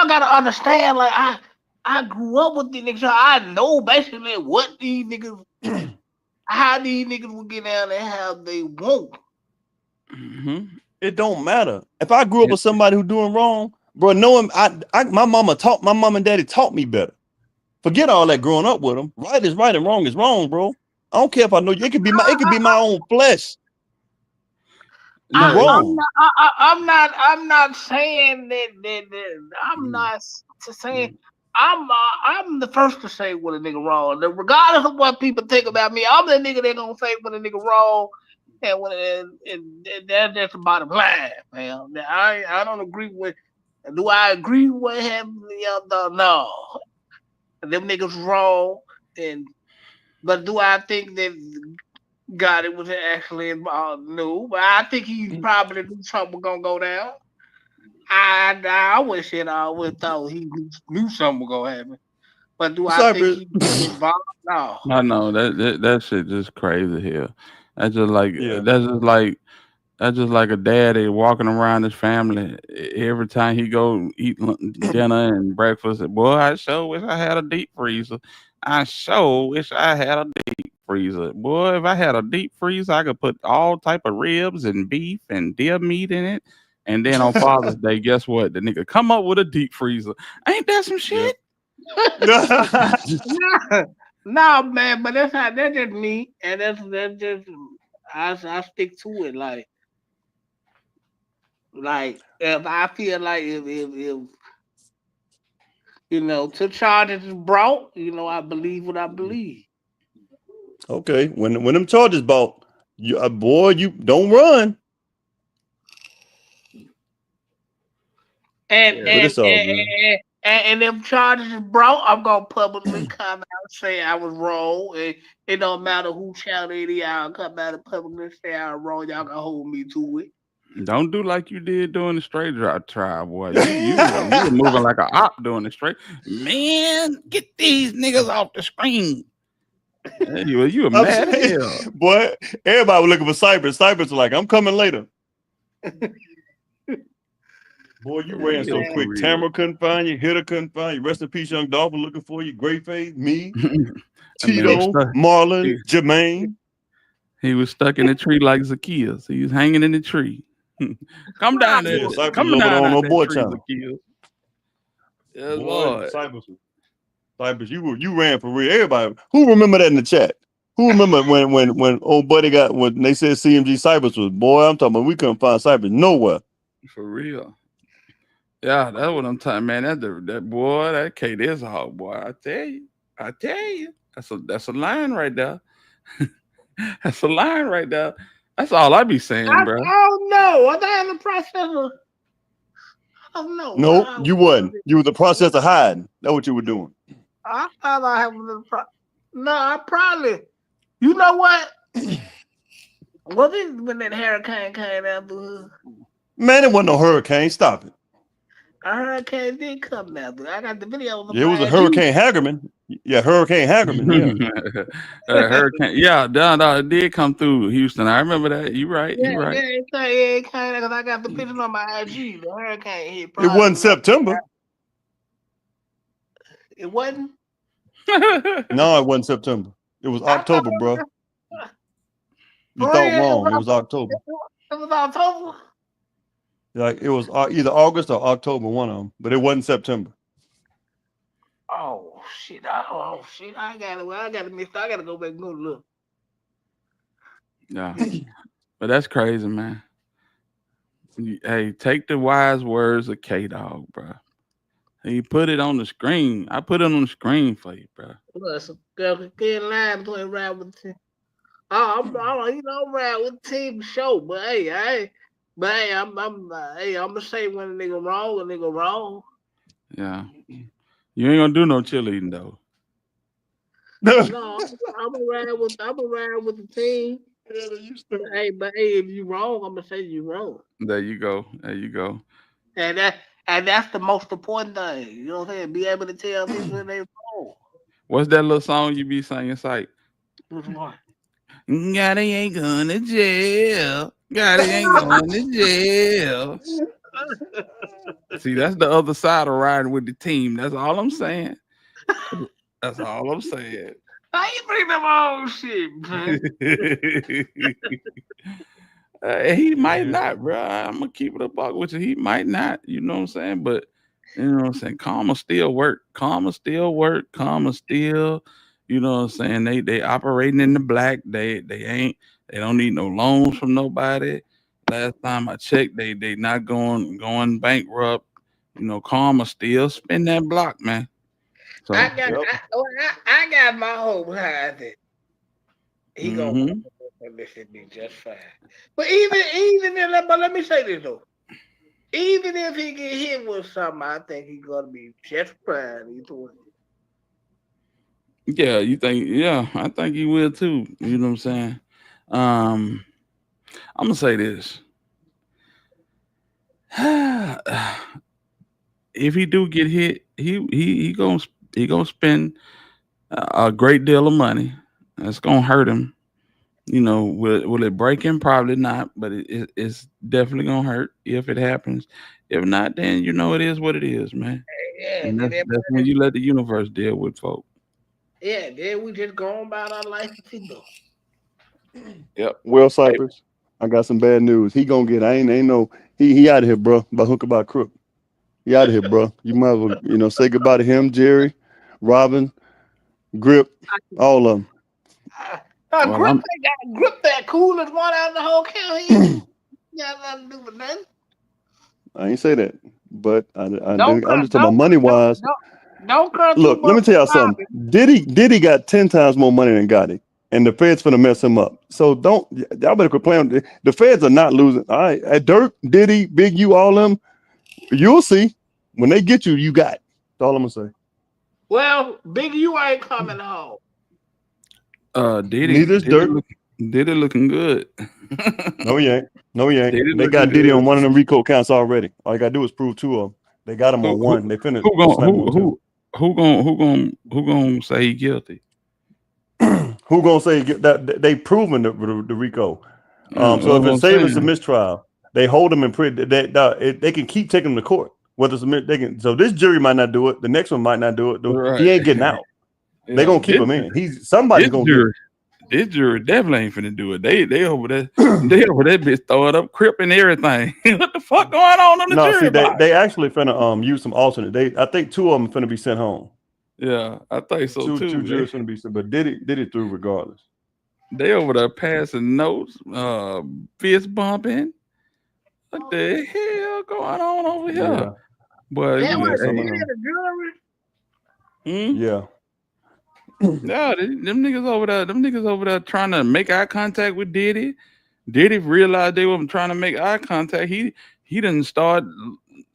gotta understand. Like I grew up with these niggas. So I know basically what these niggas, how these niggas will get down and how they won't. It don't matter. If I grew up with somebody who doing wrong, bro, knowing my mom and daddy taught me better. Forget all that growing up with them. Right is right and wrong is wrong, bro. I don't care if I know you. It could be my own flesh. I'm not saying that I'm not saying I'm the first to say when a nigga wrong. Regardless of what people think about me, I'm the nigga that gonna say when a nigga wrong, and that's just the bottom line, man. I don't agree with. Do I agree with what happened? No, them niggas wrong, but do I think that Gotti was actually involved? No, but I think he probably knew something was gonna go down. I always said I always thought he knew something was gonna happen. But do I think he was involved? No. I know that shit just crazy here. That's just like that's just like a daddy walking around his family every time he go eat dinner and breakfast. Boy, I sure wish I had a deep freezer. I sure wish I had a deep freezer. Boy, if I had a deep freezer, I could put all type of ribs and beef and deer meat in it. And then on Father's Day, guess what? The nigga come up with a deep freezer. Ain't that some shit? No, man, but that's just me, and that's just I stick to it. Like if I feel like if you know, two charges is brought, you know, I believe what I believe. Okay, when them charges bought, you you don't run. And if charges is brought, I'm gonna publicly come out and say I was wrong. And it don't matter who shouted it, I'll come out and publicly say I was wrong. Y'all can hold me to it. Don't do like you did during the straight drop trial, boy. You were moving like an op during the straight. Man, get these niggas off the screen. Yeah, you were mad as hell. Boy, everybody was looking for Cypress. Cypress was like, I'm coming later. Boy, you ran so quick. Tamara couldn't find you. Hitter couldn't find you. Rest in peace, Young Dolphin looking for you. Great Face, me, Tito, Marlon, Jermaine. He was stuck in the tree like Zacchaeus. He was hanging in the tree. Come down there. Come down on board channel. Yes, Lord. Cypress, you ran for real. Everybody, who remember that in the chat? Who remember when old buddy when they said CMG Cypress was, boy, I'm talking about we couldn't find Cypress nowhere. For real. Yeah, that's what I'm talking, man. That boy, that Kate is a hog, boy. I tell you. That's a line right there. That's a line right there. That's all I be saying, bro. I don't know. Was I in the process of? I don't know. No, you wasn't. You were the process of hiding. That's what you were doing. I thought I had a little No, I probably. You know what? Was it when that hurricane came out the hood? Man, it wasn't no hurricane. Stop it. A hurricane did come out. I got the video. It was a Hurricane Hagerman. Yeah, Hurricane Hagerman. Yeah, hurricane. Yeah, it did come through Houston. I remember that. You right. Yeah, you right. Yeah, it came because I got the pictures on my IG. The hurricane hit. It wasn't September. It wasn't. No, it wasn't September. It was October, bro. You thought wrong. It was October. It was October. Like it was either August or October, one of them, but it wasn't September. Oh shit! I gotta miss. I gotta go back and go look. Yeah, but that's crazy, man. Hey, take the wise words of K-Dog, bro. He put it on the screen. I put it on the screen for you, bro. Look, some good line between ride with the team. I'm ride with the team for sure, but hey, But hey, I'm gonna say when a nigga wrong. Yeah. You ain't gonna do no cheerleading though. No, I'm gonna ride with the team. But if you wrong, I'm gonna say you wrong. There you go. There you go. And that's the most important thing. You know what I'm saying? Be able to tell people when they wrong. What's that little song you be singing, Sight? Which one? Gotti ain't going to jail. Gotti ain't going to jail. See, that's the other side of riding with the team. That's all I'm saying. That's all I'm saying. How you bring them old shit, man? He might not, bro. I'm gonna keep it a buck with you. He might not, you know what I'm saying? But you know what I'm saying? Karma still work. Karma still, you know what I'm saying? They operating in the black. They don't need no loans from nobody. Last time I checked, they not going bankrupt. You know, Karma still spin that block, man. So I got my hope high that he gonna listen me just fine. But but let me say this though. Even if he get hit with something, I think he's gonna be just fine either way. yeah, you think? Yeah, I think he will too. You know what I'm saying? I'm gonna say this. If he do get hit, he gonna spend a great deal of money. It's gonna hurt him. You know, will it break him? Probably not, but it's definitely gonna hurt if it happens. If not, then you know it is what it is, man. Yeah, And that's when you let the universe deal with folk. yeah, then we just go on about our life as he do. Yep. Well, Cypress, I got some bad news. He gonna get. I ain't no. He out of here, bro. By hook or by crook. He out of here, bro. You might as well, say goodbye to him, Jerry, Robin, Grip, all of them. Grip that coolest one out of the whole county. Got nothing to do with that. I ain't say that, but I'm just talking about money wise. Don't come. Look, let me tell y'all something. Diddy got 10 times more money than Gotti, and the feds finna mess him up. So y'all better quit playing. The feds are not losing. All right, at Dirk, Diddy, Big U, all them. You'll see when they get you. You got. That's all I'm gonna say. Well, Big U ain't coming home. Diddy. Neither's Dirk. Diddy looking good. No, he ain't. Diddy They got looking Diddy good. on one of them RICO counts already. All you gotta do is prove 2 of them. They got him on one. They finished. Who gonna say he guilty? Who gonna say that they proven the RICO? So if it's a mistrial, they hold them in prison. They can keep taking them to court. Whether it's they can. So this jury might not do it. The next one might not do it. Right. He ain't getting out. Yeah, they gonna keep him in. Somebody's gonna get it. This jury definitely ain't finna do it. They over there. They over there bitch throwing up crip and everything. What the fuck going on in the jury? See, they actually finna use some alternate. I think 2 of them finna be sent home. Yeah, I think so too. Two jurors finna be sent, but did it through regardless. They over there passing notes, fist bumping. What the hell going on over here? Yeah. But yeah. Yeah, them niggas over there trying to make eye contact with Diddy. Diddy realized they weren't trying to make eye contact. He didn't start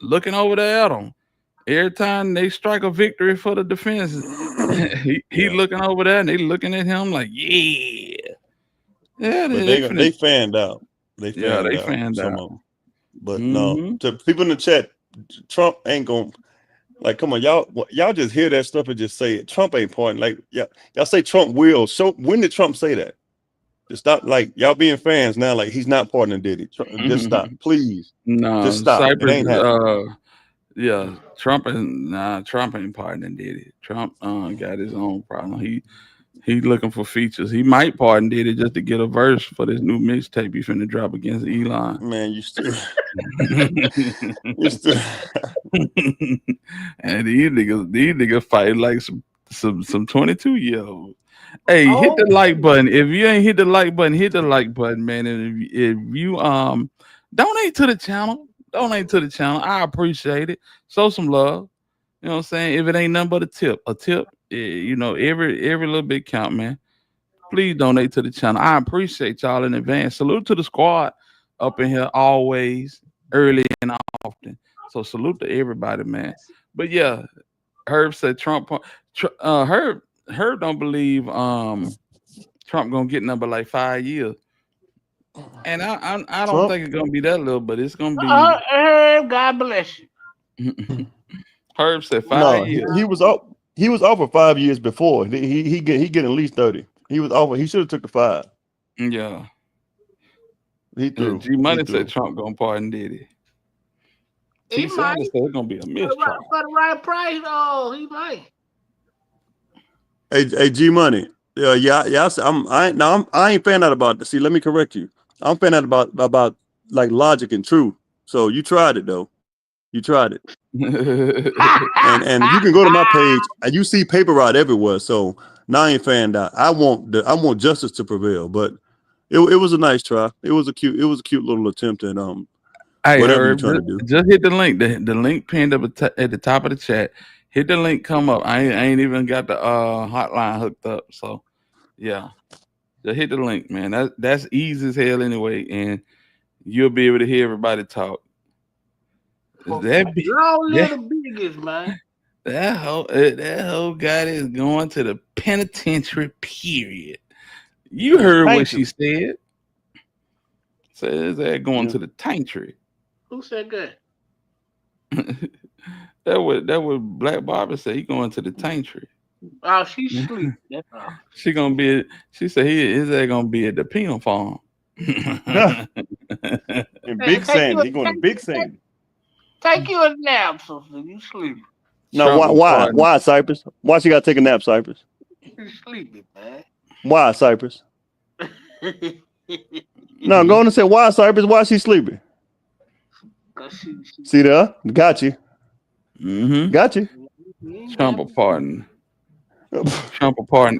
looking over there at them. Every time they strike a victory for the defense, he looking over there and they looking at him like, yeah. Yeah, they fanned out. They fanned out. Some of them. But no, to people in the chat, Trump ain't gonna. Like, come on, y'all just hear that stuff and just say it. Trump ain't pointing. Like, y'all say Trump will. So when did Trump say that? Just stop. Like, y'all being fans now. Like, he's not pardoning Diddy. Just stop, please. No, just stop. Cypress, it ain't happening. Yeah, Trump ain't pardoning Diddy. Trump got his own problem. He looking for features. He might pardon Diddy just to get a verse for this new mixtape he's finna drop against Elon. Man, you still. And these niggas fight like some 22-year-olds. Hey, hit the like button. If you ain't hit the like button, hit the like button, man. And if you donate to the channel, I appreciate it. Show some love. You know what I'm saying? If it ain't nothing but a tip, every little bit count, man. Please donate to the channel. I appreciate y'all in advance. Salute to the squad. up in here always, early and often. So salute to everybody, man. But yeah, Herb said Herb don't believe Trump gonna get number like 5 years. And I don't Trump? think it's gonna be that little, but it's gonna be. God bless you. Herb said 5 No, years. he was up. He was off for 5 years before. He get at least 30. He was off. He should have took the 5. Yeah. He threw. G Money He threw. said Trump gonna pardon Diddy. He T might. Sanders said it's gonna be a For mistrial. the right price, oh, he might. Hey, G Money. Yeah. I ain't fan out about. See, let me correct you. I'm fan out about like logic and truth. So you tried it though. You tried it. and you can go to my page and you see paper route everywhere. So now I ain't fanned out. I want justice to prevail. But it was a nice try. It was a cute little attempt at Hey, whatever you're Herb, trying to do. just hit the link. The link pinned up at the top of the chat. Hit the link, come up. I ain't even got the hotline hooked up. So yeah. Just hit the link, man. That's easy as hell anyway, and you'll be able to hear everybody talk. Little biggest, man. That whole Gotti is going to the penitentiary. Period. You heard what she said. Says they're going to the taintry. Who said that? that was Black Barbara said he going to the taintry. Oh, she sleep. That's all. She gonna be. She said his ass gonna be at the penal farm. And Big Sandy. He going to Big Sandy. Take you a nap, so you sleep. No, why Cypress? Why she got to take a nap, Cypress? You sleepy, man. Why Cypress? No, go on and say why Cypress. Why she sleeping? See there? Got you. Mm-hmm. Got you. Trump will pardon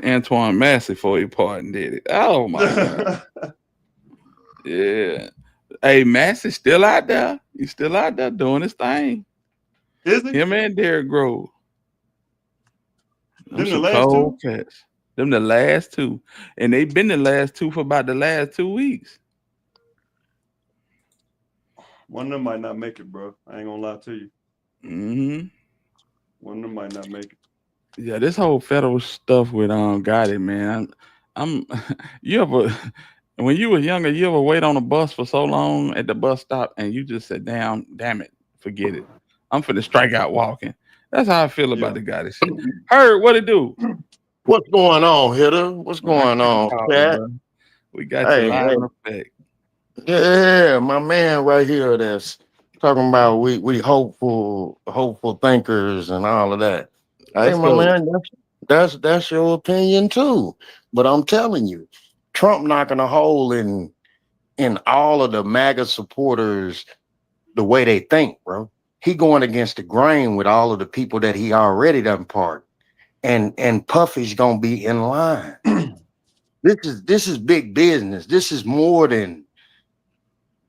Antoine Massey for he pardoned Diddy. Oh my God. Yeah. Hey, Massey still out there. He's still out there doing his thing. Is he? Him and Derrick Grove. Them the last two? Cats. Them the last two. And they've been the last two for about the last 2 weeks. One of them might not make it, bro. I ain't gonna lie to you. Mm-hmm. One of them might not make it. Yeah, this whole federal stuff with Gotti, man. I'm you ever when you were younger, you ever wait on a bus for so long at the bus stop and you just said, damn it, forget it. I'm finna strike out walking. That's how I feel about the Gotti shit. Heard what it do? What's going on, Hitter? What's going on, Cat? We got you live in effect. Yeah, my man right here that's talking about we hopeful thinkers and all of that. Hey, my man, that's your opinion too. But I'm telling you, Trump knocking a hole in all of the MAGA supporters the way they think, bro. He going against the grain with all of the people that he already done pardoned. And Puffy's gonna be in line. This is big business. This is more than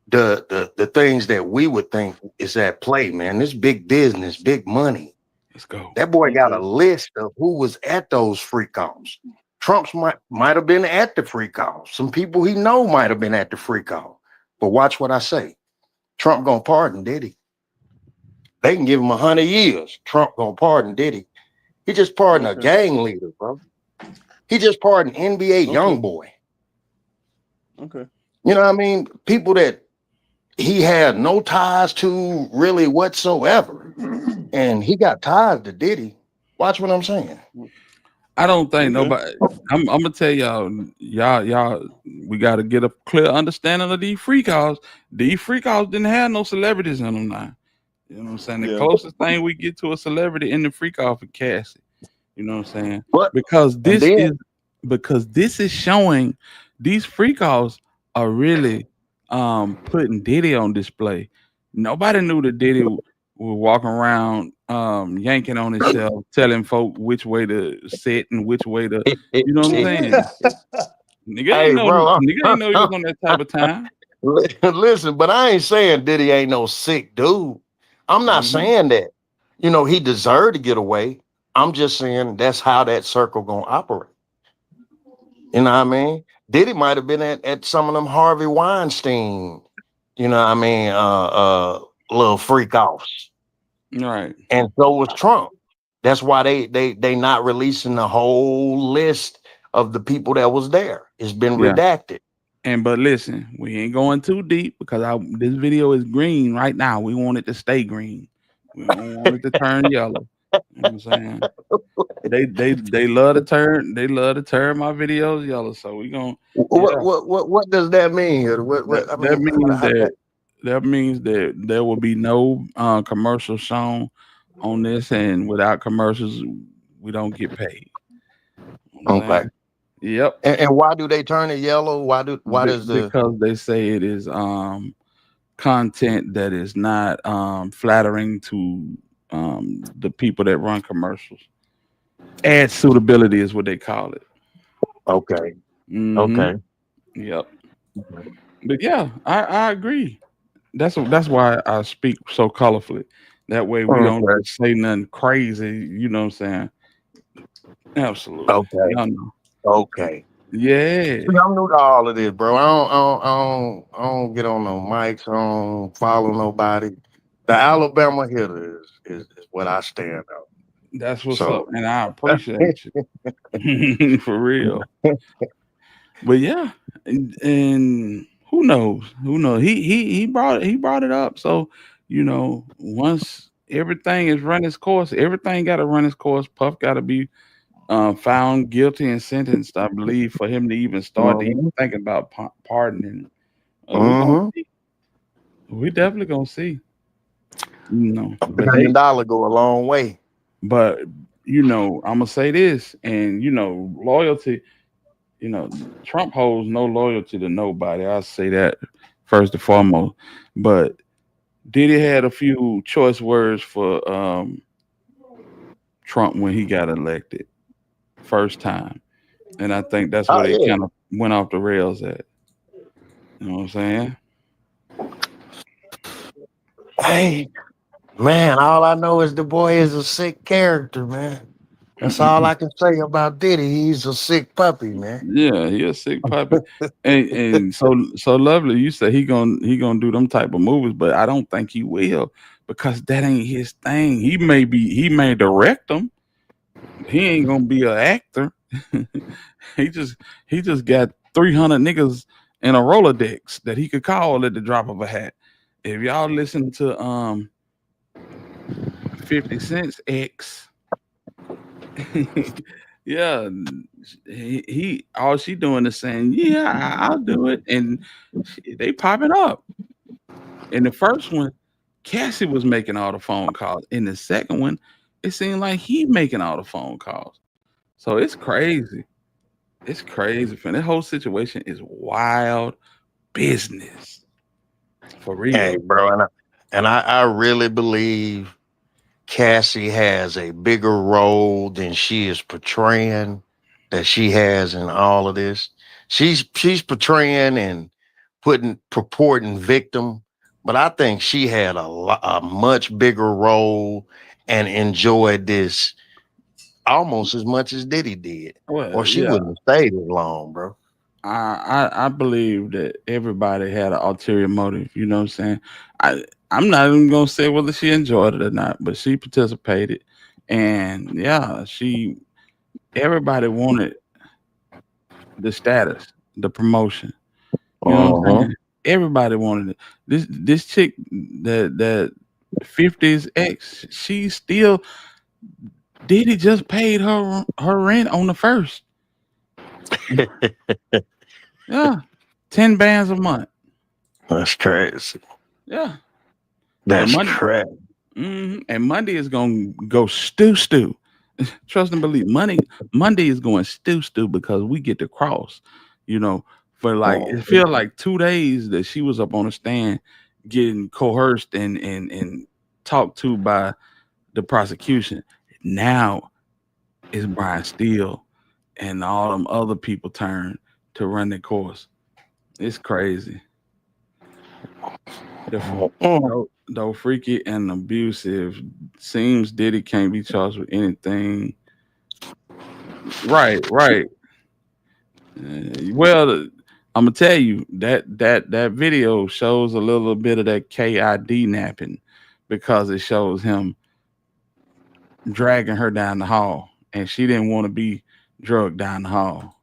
the things that we would think is at play, man. This big business, big money. Let's go. That boy got a list of who was at those freak offs. Trump's might have been at the freak off. Some people he know might have been at the freak off. But watch what I say. Trump gonna pardon Diddy. They can give him 100 years. Trump gonna pardon Diddy. He just pardoned a gang leader, bro. He just pardoned NBA YoungBoy. Okay. You know what I mean? People that he had no ties to really whatsoever. And he got ties to Diddy. Watch what I'm saying. I don't think nobody. I'm gonna tell y'all, we gotta get a clear understanding of these freak offs. These freak offs didn't have no celebrities in them now. You know what I'm saying? The closest thing we get to a celebrity in the freak off is Cassie. You know what I'm saying? Because this is showing these freak offs are really putting Diddy on display. Nobody knew that Diddy was walking around yanking on himself, telling folk which way to sit and which way to, you know what I'm saying? Nigga ain't know he was on that type of time. Listen, but I ain't saying Diddy ain't no sick dude. I'm not saying that. You know, he deserved to get away. I'm just saying that's how that circle gonna operate. You know what I mean? Diddy might have been at some of them Harvey Weinstein you know what I mean, little freak offs. Right. And so was Trump. That's why they not releasing the whole list of the people that was there. It's been Yeah. redacted. But listen, we ain't going too deep because this video is green right now. We want it to stay green. We don't want it to turn yellow. You know what I'm saying? They love to turn my videos yellow. So we gonna What does that mean? What I that mean, means that there will be no commercials shown on this, and without commercials, we don't get paid. You know what I'm okay. saying? Yep. And why do they turn it yellow? Why does the Because they say it is content that is not flattering to the people that run commercials. Ad suitability is what they call it. okay. Mhm. Okay. Yep. But yeah, I agree. That's why I speak so colorfully. That way we don't Okay. just say nothing crazy. You know what I'm saying? Absolutely. Okay. Y'all know. Okay. Yeah. See, I'm new to all of this, bro. I don't get on no mics. I don't follow nobody. The Alabama hitter is what I stand on. That's what's So up. And I appreciate you. For real. But yeah, and who knows? Who knows? He brought it up. So once everything is run its course, everything got to run its course. Puff got to be found guilty and sentenced, I believe, for him to even start to even think about pardoning. We gonna see. We definitely gonna see. $1 But billion go a long way. but I'm gonna say this, and loyalty. Trump holds no loyalty to nobody. I'll say that first and foremost. But Diddy had a few choice words for Trump when he got elected first time. And I think that's where Oh they yeah. kind of went off the rails at. You know what I'm saying? Hey, man, all I know is the boy is a sick character, man. That's all I can say about Diddy. He's a sick puppy, man. Yeah, he a sick puppy. and so lovely. You say he gonna do them type of movies, but I don't think he will because that ain't his thing. He may direct them. He ain't gonna be an actor. he just got 300 niggas in a Rolodex that he could call at the drop of a hat. If y'all listen to 50 Cent's ex, yeah, he all she doing is saying, yeah, I'll do it, and they popping up. In the first one, Cassie was making all the phone calls. In the second one, it seemed like he making all the phone calls. So it's crazy. It's crazy, fam. That whole situation is wild business. For real. Hey, bro, and I really believe Cassie has a bigger role than she is portraying that she has in all of this. She's portraying and purporting victim, but I think she had a much bigger role and enjoyed this almost as much as Diddy did, Well, or she yeah. wouldn't have stayed as long, bro. I believe that everybody had an ulterior motive. You know what I'm saying? I'm not even gonna say whether she enjoyed it or not, but she participated, and yeah, everybody wanted the status, the promotion. You know what I'm saying? Everybody wanted it. This chick that 50's ex, she still Diddy just paid her rent on the first. Yeah, 10 bands a month. That's crazy. Yeah, That's Monday, crazy. And Monday is gonna go stew. Trust and believe. Monday is going stew because we get to cross. For like it feel like 2 days that she was up on the stand getting coerced and talked to by the prosecution. Now it's Brian Steele and all them other people turn to run their course. It's crazy. Though freaky and abusive, seems Diddy can't be charged with anything. Right. Well, I'm gonna tell you that video shows a little bit of that KID napping because it shows him dragging her down the hall, and she didn't want to be drugged down the hall.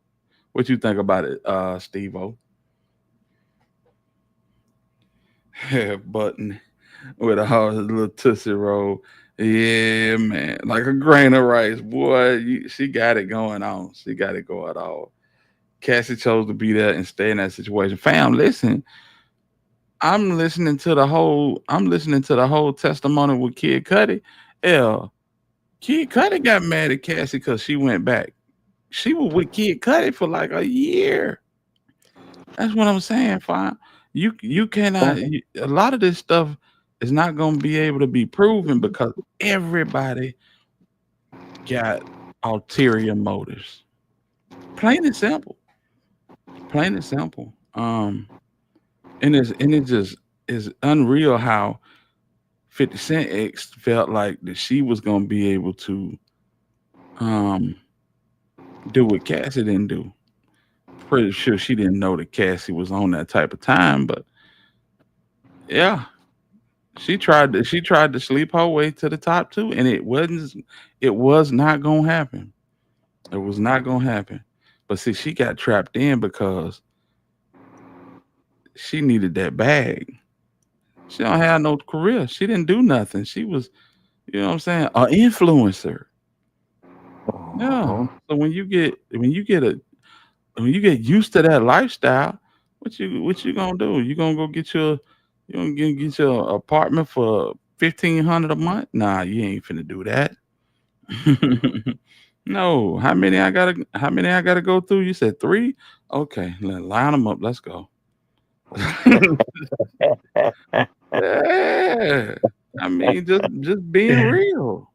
What you think about it, Steve-O? Button with a hard little tootsie roll. Yeah, man, like a grain of rice, boy. She got it going on. She got it going on. Cassie chose to be there and stay in that situation. Fam, listen, I'm listening to the whole testimony with Kid Cudi. L. Kid Cudi got mad at Cassie because she went back. She was with Kid Cudi for like a year. That's what I'm saying, fine. You cannot a lot of this stuff is not gonna be able to be proven because everybody got ulterior motives. Plain and simple. Plain and simple. And it just is unreal how 50 Cent X felt like that she was gonna be able to um do what Cassie didn't do. Pretty sure she didn't know that Cassie was on that type of time, but yeah, she tried to sleep her way to the top too, and it was not gonna happen. It was not gonna happen. But see, she got trapped in because she needed that bag. She don't have no career. She didn't do nothing. She was, you know what I'm saying, an influencer. Yeah. So when you get used to that lifestyle, what you gonna do? You gonna go get your apartment for 1,500 a month? Nah, you ain't finna do that. No. How many I gotta go through? You said three? Okay, line them up. Let's go. Yeah. I mean, just being real.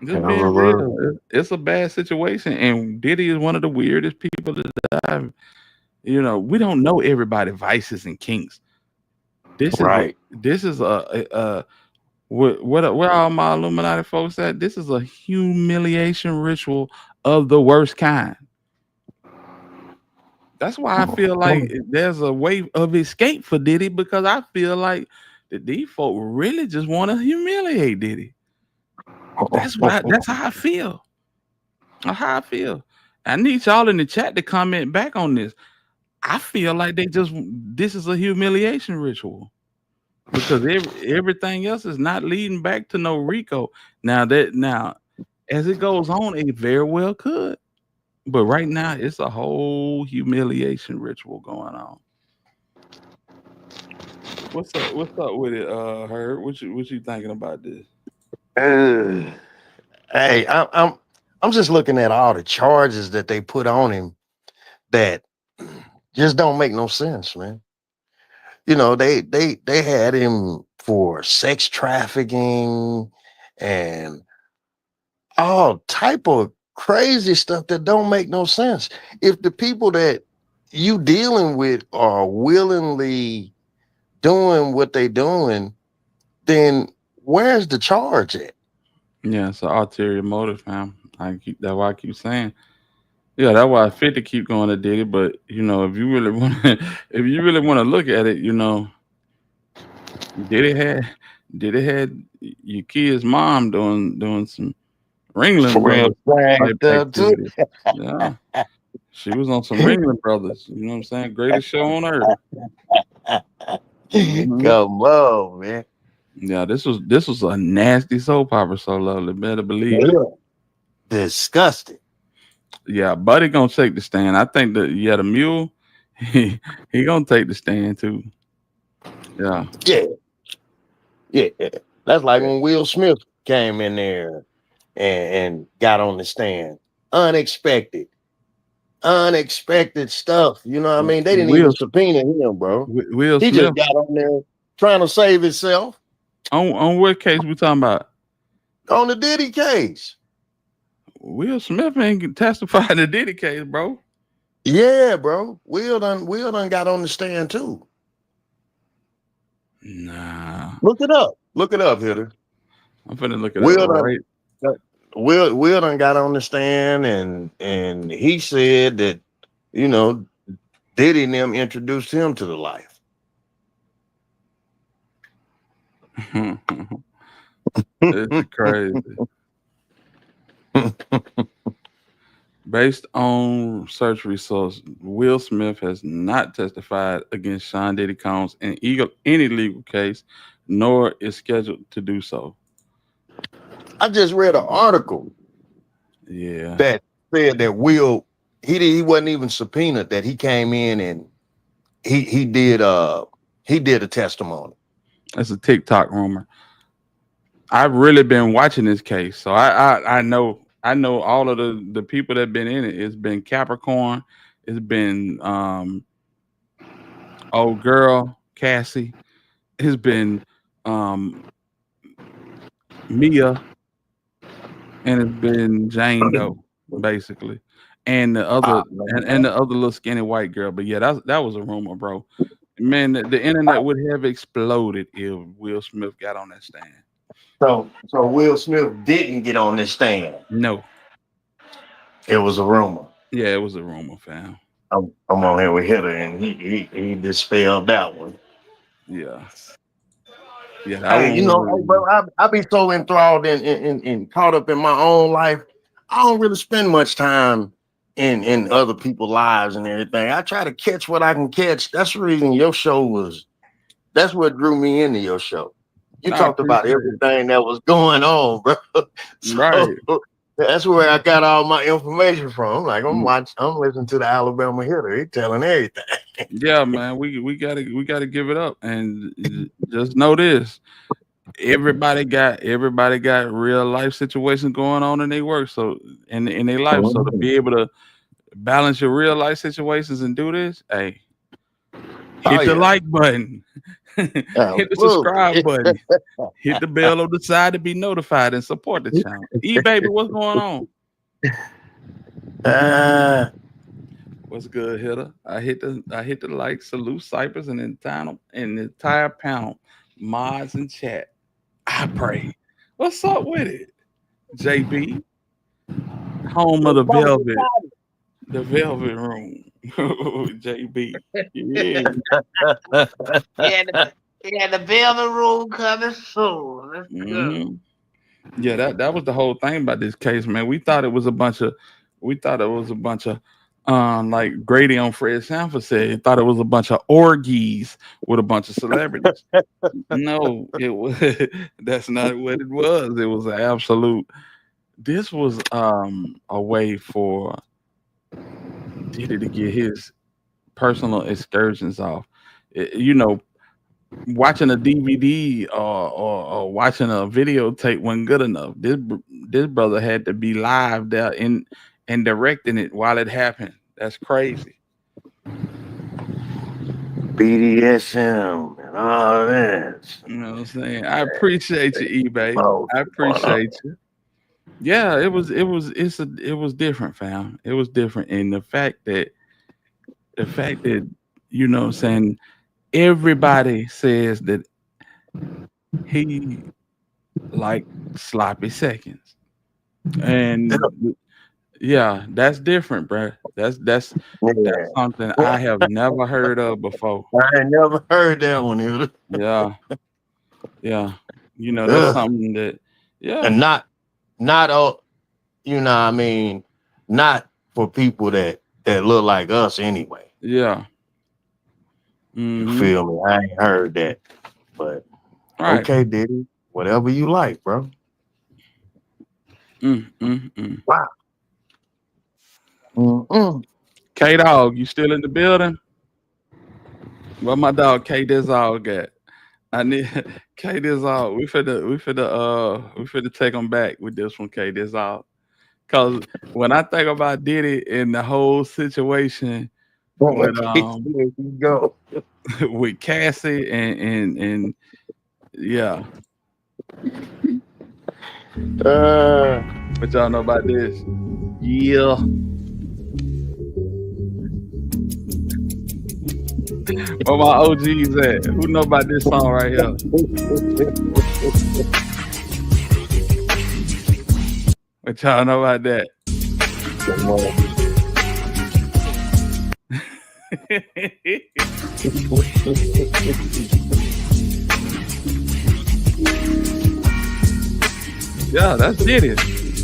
Just being real. It's a bad situation, and Diddy is one of the weirdest people that I've. We don't know everybody vices and kinks. This is a where all my Illuminati folks at? This is a humiliation ritual of the worst kind. That's why I feel like there's a way of escape for Diddy because I feel like that these folk really just want to humiliate Diddy. That's how I feel. That's how I feel. I need y'all in the chat to comment back on this. I feel like this is a humiliation ritual because everything else is not leading back to no Rico. Now as it goes on, it very well could. But right now it's a whole humiliation ritual going on. What's up with it, Herb? What you thinking about this? Hey, I'm just looking at all the charges that they put on him that just don't make no sense, man. They had him for sex trafficking and all type of crazy stuff that don't make no sense. If the people that you dealing with are willingly doing what they doing, then where's the charge at? Yeah, it's an ulterior motive, fam. That's why I keep saying. Yeah, that's why 50 keep going to Diddy. But if you really want to look at it, Diddy had Diddy had your kid's mom doing some Ringling Real Brothers type stuff too. activity. Yeah, she was on some Ringling Brothers. You know what I'm saying? Greatest show on earth. Mhm. Come on, man. Yeah, this was a nasty soap opera. So lovely, better believe it. Yeah. Disgusting. Yeah, Buddy gonna take the stand. I think that the mule, he gonna take the stand too. Yeah. Yeah. That's like when Will Smith came in there and got on the stand. Unexpected stuff. You know what I mean? They didn't even subpoena him, bro. Will He Smith just got on there trying to save himself. On what case we talking about? On the Diddy case. Will Smith ain't testified in the Diddy case, bro. Yeah, bro. Will done got on the stand too. Nah. Look it up, Hitter. I'm finna look it up right. Will done got on the stand and he said that, Diddy and them introduced him to the life. It's crazy. Based on search results, Will Smith has not testified against Sean Diddy Combs in any legal case, nor is scheduled to do so. I just read an article that said that Will, he wasn't even subpoenaed, that he came in and he did a testimony. That's a TikTok rumor. I've really been watching this case, so I know all of the people that been in it. It's been Capricorn, it's been old girl Cassie, it's been Mia, and it's been Jane Doe, basically, and the other and the other little skinny white girl. But yeah, that was a rumor, bro. Man, the internet would have exploded if Will Smith got on that stand. So Will Smith didn't get on this stand. No, it was a rumor. Yeah, it was a rumor, fam. I'm on here with Hitter, and he dispelled that one. Yeah. Yeah, hey, you know, hey, bro, I be so enthralled and caught up in my own life. I don't really spend much time in other people's lives and everything. I try to catch what I can catch. That's the reason your show that's what drew me into your show. You talked about everything that was going on, bro. Right. That's where I got all my information from. Like I'm listening to the Alabama Hitter. He telling everything. Yeah, man, we gotta give it up, and just know this: everybody got real life situations going on in their work, so in their life. So to be able to balance your real life situations and do this, hey, hit the like button, hit the subscribe button, hit the bell on the side to be notified and support the channel. Baby, what's going on? What's good, Hitter? I hit the like, salute Cypress and the entire panel, mods and chat. I pray. What's up with it? JB, home of the velvet room. JB. Yeah. Yeah, the velvet room coming soon. Let's go. Yeah, that was the whole thing about this case, man. We thought it was a bunch of like Grady on Fred Sanford said, he thought it was a bunch of orgies with a bunch of celebrities. No, that's not what it was. It was an absolute. This was a way for Diddy to get his personal excursions off. You know, watching a DVD or watching a videotape wasn't good enough. This brother had to be live there and directing it while it happened. That's crazy. BDSM and all that. You know what I'm saying? I appreciate you, eBay. I appreciate you. Yeah, it was different, fam. It was different. And the fact that you know what I'm saying, everybody says that he like sloppy seconds. And yeah, that's different, bro. That's something I have never heard of before. I ain't never heard that one either. Yeah. You know, that's something that and not all, you know what I mean, not for people that look like us anyway. Yeah. You feel me? I ain't heard that. But okay, Diddy, whatever you like, bro. Wow. K Dog, you still in the building? Well, my dog K Dizal got. I need K Dizal. We finna take him back with this one, K Dizal. Cause when I think about Diddy and the whole situation with with Cassie and yeah. What y'all know about this? Yeah. Where my OGs at? Who know about this song right here? What y'all know about that? Yeah, that's Diddy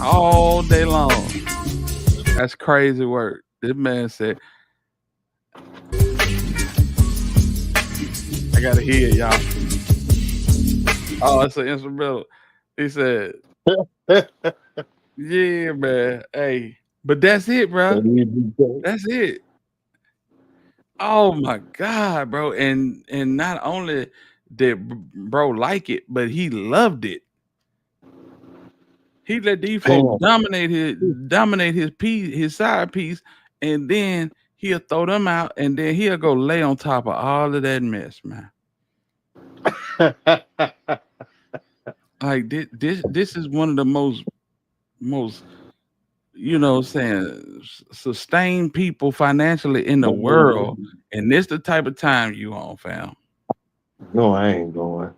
all day long. That's crazy work. This man said, I gotta hear it, y'all. Oh, it's an instrumental. He said, yeah, man. Hey, but that's it, bro. That's it. Oh my God, bro. And not only did bro like it, but he loved it. He let these folks dominate his piece, his side piece, and then he'll throw them out, and then he'll go lay on top of all of that mess, man. Like this is one of the most saying sustained people financially in the world, and this the type of time you on, fam. No, I ain't going.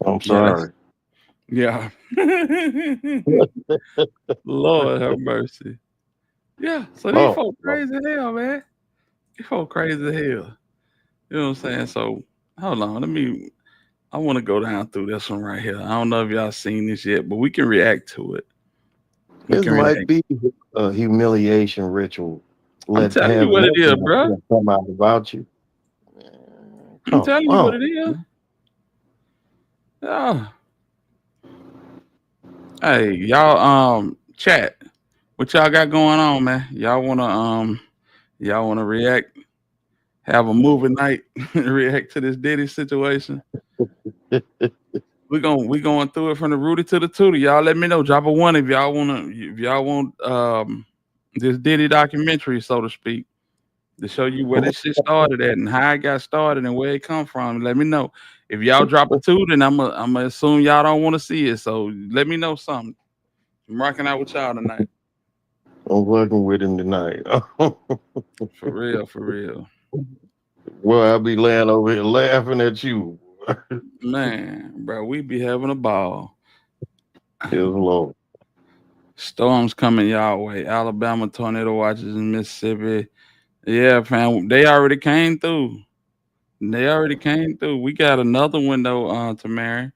I'm sorry. Yeah. Lord have mercy. Yeah. So these folks crazy as hell, man. These folks crazy as hell. You know what I'm saying? So hold on. I want to go down through this one right here. I don't know if y'all seen this yet, but we can react to it. This might be a humiliation ritual. I'm telling you what it is, bro. Come out about you. I'm telling you what it is. Yeah. Hey, y'all, chat. What y'all got going on, man? Y'all wanna react? Have a movie night, react to this Diddy situation. we going through it from the Rudy to the Tootie. Y'all let me know. Drop a one if y'all want this Diddy documentary, so to speak, to show you where this shit started at and how it got started and where it come from. Let me know. If y'all drop a two, then I'm gonna assume y'all don't want to see it. So let me know something. I'm rocking out with y'all tonight. I'm working with him tonight. For real. Well, I'll be laying over here laughing at you. Man, bro, we be having a ball. Yes, Lord. Storms coming y'all way. Alabama tornado watches in Mississippi. Yeah, fam. They already came through. We got another window to marry.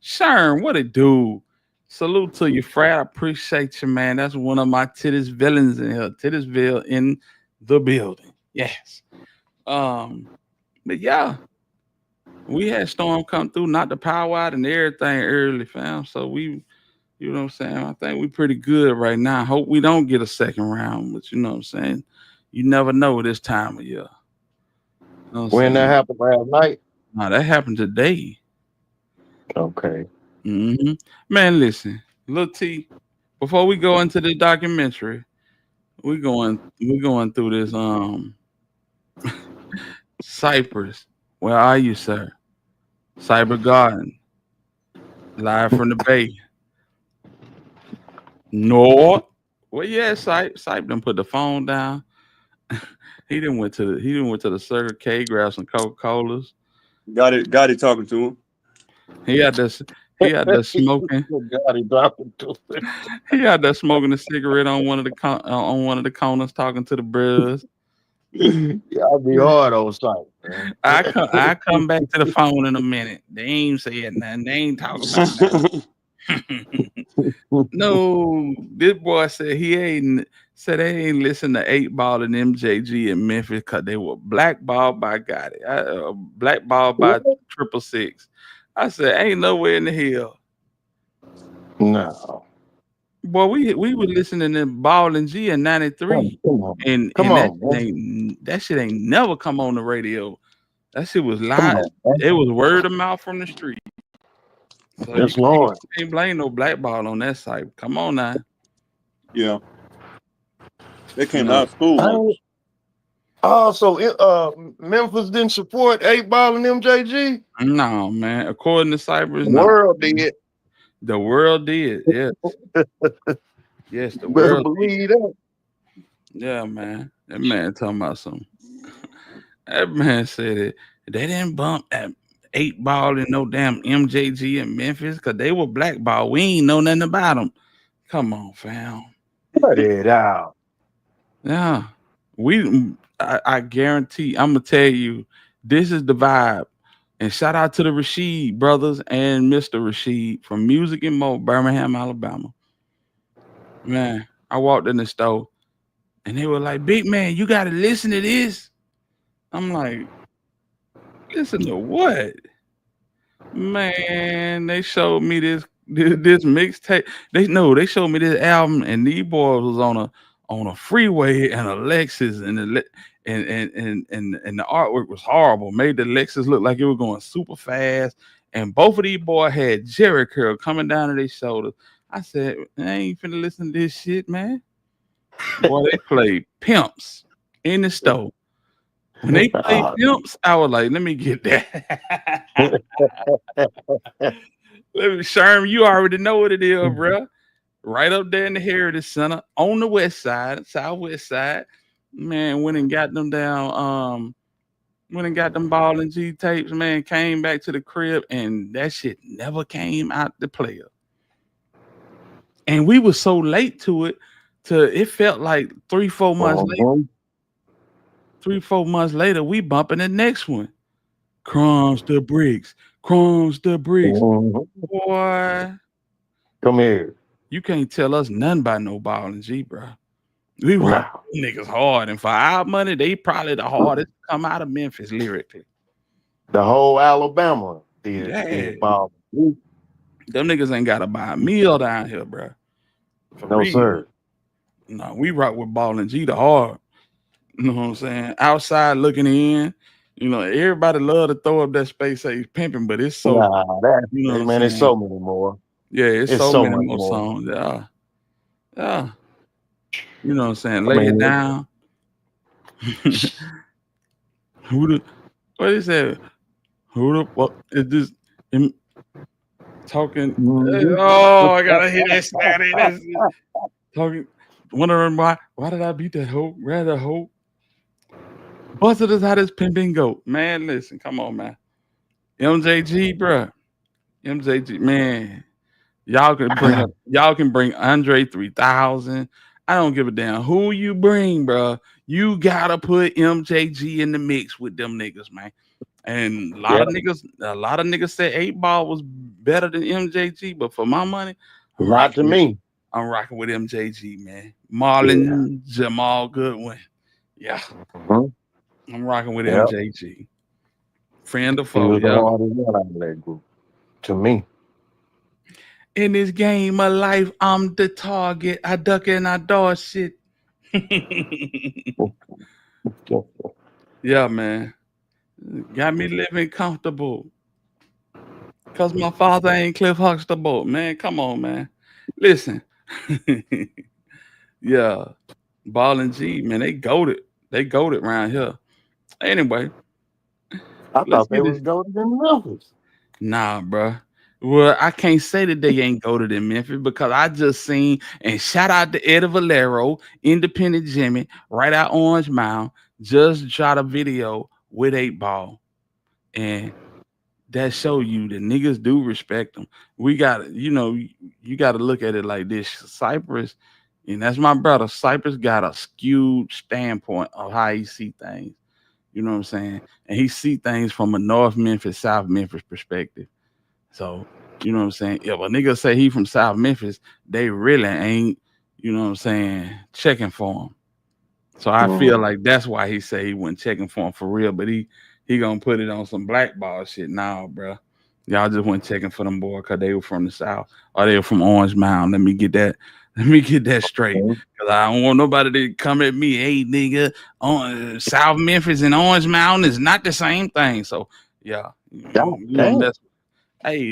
Sharon, what it do? Salute to you, Fred. I appreciate you, man. That's one of my Titties villains in here. Tittisville in the building. Yes. But yeah, we had storm come through, knock the power out and everything early, fam. So we, you know what I'm saying? I think we pretty good right now. Hope we don't get a second round, but you know what I'm saying? You never know this time of year. You know when that happened last night? No, that happened today. Okay. Man, listen, Lil T, before we go into the documentary, we going through this Cypress. Where are you, sir? Cyber Garden. Live from the Bay. North. Well, yeah, Cype done put the phone down. he didn't went to the Circle K, grab some Coca-Colas. Got it talking to him. He out there smoking. He out there smoking a cigarette on one of the corners, talking to the bros. Y'all be hard on sight, man. I come back to the phone in a minute. They ain't saying nothing. They ain't talking about nothing. No, this boy said they ain't listen to 8 Ball and MJG in Memphis because they were blackballed by Gotti. Blackballed by 666. I said, ain't nowhere in the hell. No. Boy, we were listening to Ball and G in 93. And that shit ain't never come on the radio. That shit was live. It was word of mouth from the street. So yes, you Lord. Can't blame no blackball on that site. Come on now. Yeah. They came out of school. So Memphis didn't support 8 Ball and MJG? No, man. According to Cypress, the world did. The world did, yes. Yes, the Better world believe that. Yeah, man. That man talking about something. That man said it. They didn't bump at 8 Ball and no damn MJG in Memphis because they were blackball. We ain't know nothing about them. Come on, fam. Cut it out. Yeah. I guarantee, I'm gonna tell you, this is the vibe. And shout out to the Rashid brothers and Mr. Rashid from Music and Mo, Birmingham, Alabama. Man, I walked in the store and they were like, "Big man, you gotta listen to this." I'm like, listen to what? Man, they showed me this mixtape. They showed me this album, and these boys was on a freeway and a Lexus, and and the artwork was horrible. Made the Lexus look like it was going super fast, and both of these boys had Jerry curl coming down to their shoulders. I said, I ain't finna listen to this shit, man. Boy, they played Pimps in the store. When they played Pimps, I was like, let me get that. Sherm, you already know what it is, bro. Right up there in the Heritage Center on the west side, southwest side. Man, went and got them down. Went and got them Ball and G tapes, man. Came back to the crib, and that shit never came out the player. And we were so late to it, it felt like 3-4 months later. 3-4 months later, we bumping the next one. Crumbs the bricks. Crumbs the bricks. Boy. Come here. You can't tell us nothing about no Ball and G, bro. We rock niggas hard. And for our money, they probably the hardest to come out of Memphis lyrically. The whole Alabama did Ball. Them niggas ain't got to buy a meal down here, bro. No, sir. No, we rock with Ball and G the hard. You know what I'm saying? Outside looking in, you know, everybody love to throw up that Space Age pimping, but it's so you know, man, it's so many more. Yeah, it's so many more songs. Yeah. You know what I'm saying? Lay it down. What is that? What is this? Talking. Oh, I gotta hear that static. Talking. Wondering why did I beat that hoe? Rather hoe. Busted us how this pimping go. Man, listen, come on, man. MJG, bro. MJG, man. Y'all can bring Andre 3000. I don't give a damn who you bring, bro. You gotta put MJG in the mix with them niggas, man. And a lot of niggas said 8 Ball was better than MJG, but for my money, I'm rocking with MJG, man. Marlon Jamal Goodwin. Yeah. I'm rocking with MJG. Friend of foe, to me. In this game of life, I'm the target. I duck and I dodge shit. Yeah, man. Got me living comfortable. Cause my father ain't Cliff Huxtable. Man, come on, man. Listen. Yeah. Ball and G, man, they goated. They goated around here. Anyway. I thought they was goated in Memphis. Nah, bro. Well, I can't say that they ain't goated in Memphis because I just seen, and shout out to Eddie Valero, Independent Jimmy, right out Orange Mound, just shot a video with 8 Ball. And that show you the niggas do respect them. We got, you got to look at it like this. Cypress, and that's my brother. Cypress got a skewed standpoint of how he see things. You know what I'm saying? And he see things from a North Memphis, South Memphis perspective. So, you know what I'm saying? If a nigga say he from South Memphis, they really ain't, you know what I'm saying, checking for him. So I feel like that's why he say he wasn't checking for him for real, but he gonna put it on some blackball shit now, bro. Y'all just went checking for them boy because they were from the South or they were from Orange Mound. Let me get that straight. Because I don't want nobody to come at me, hey, nigga, on South Memphis and Orange Mound is not the same thing. So, yeah. Hey,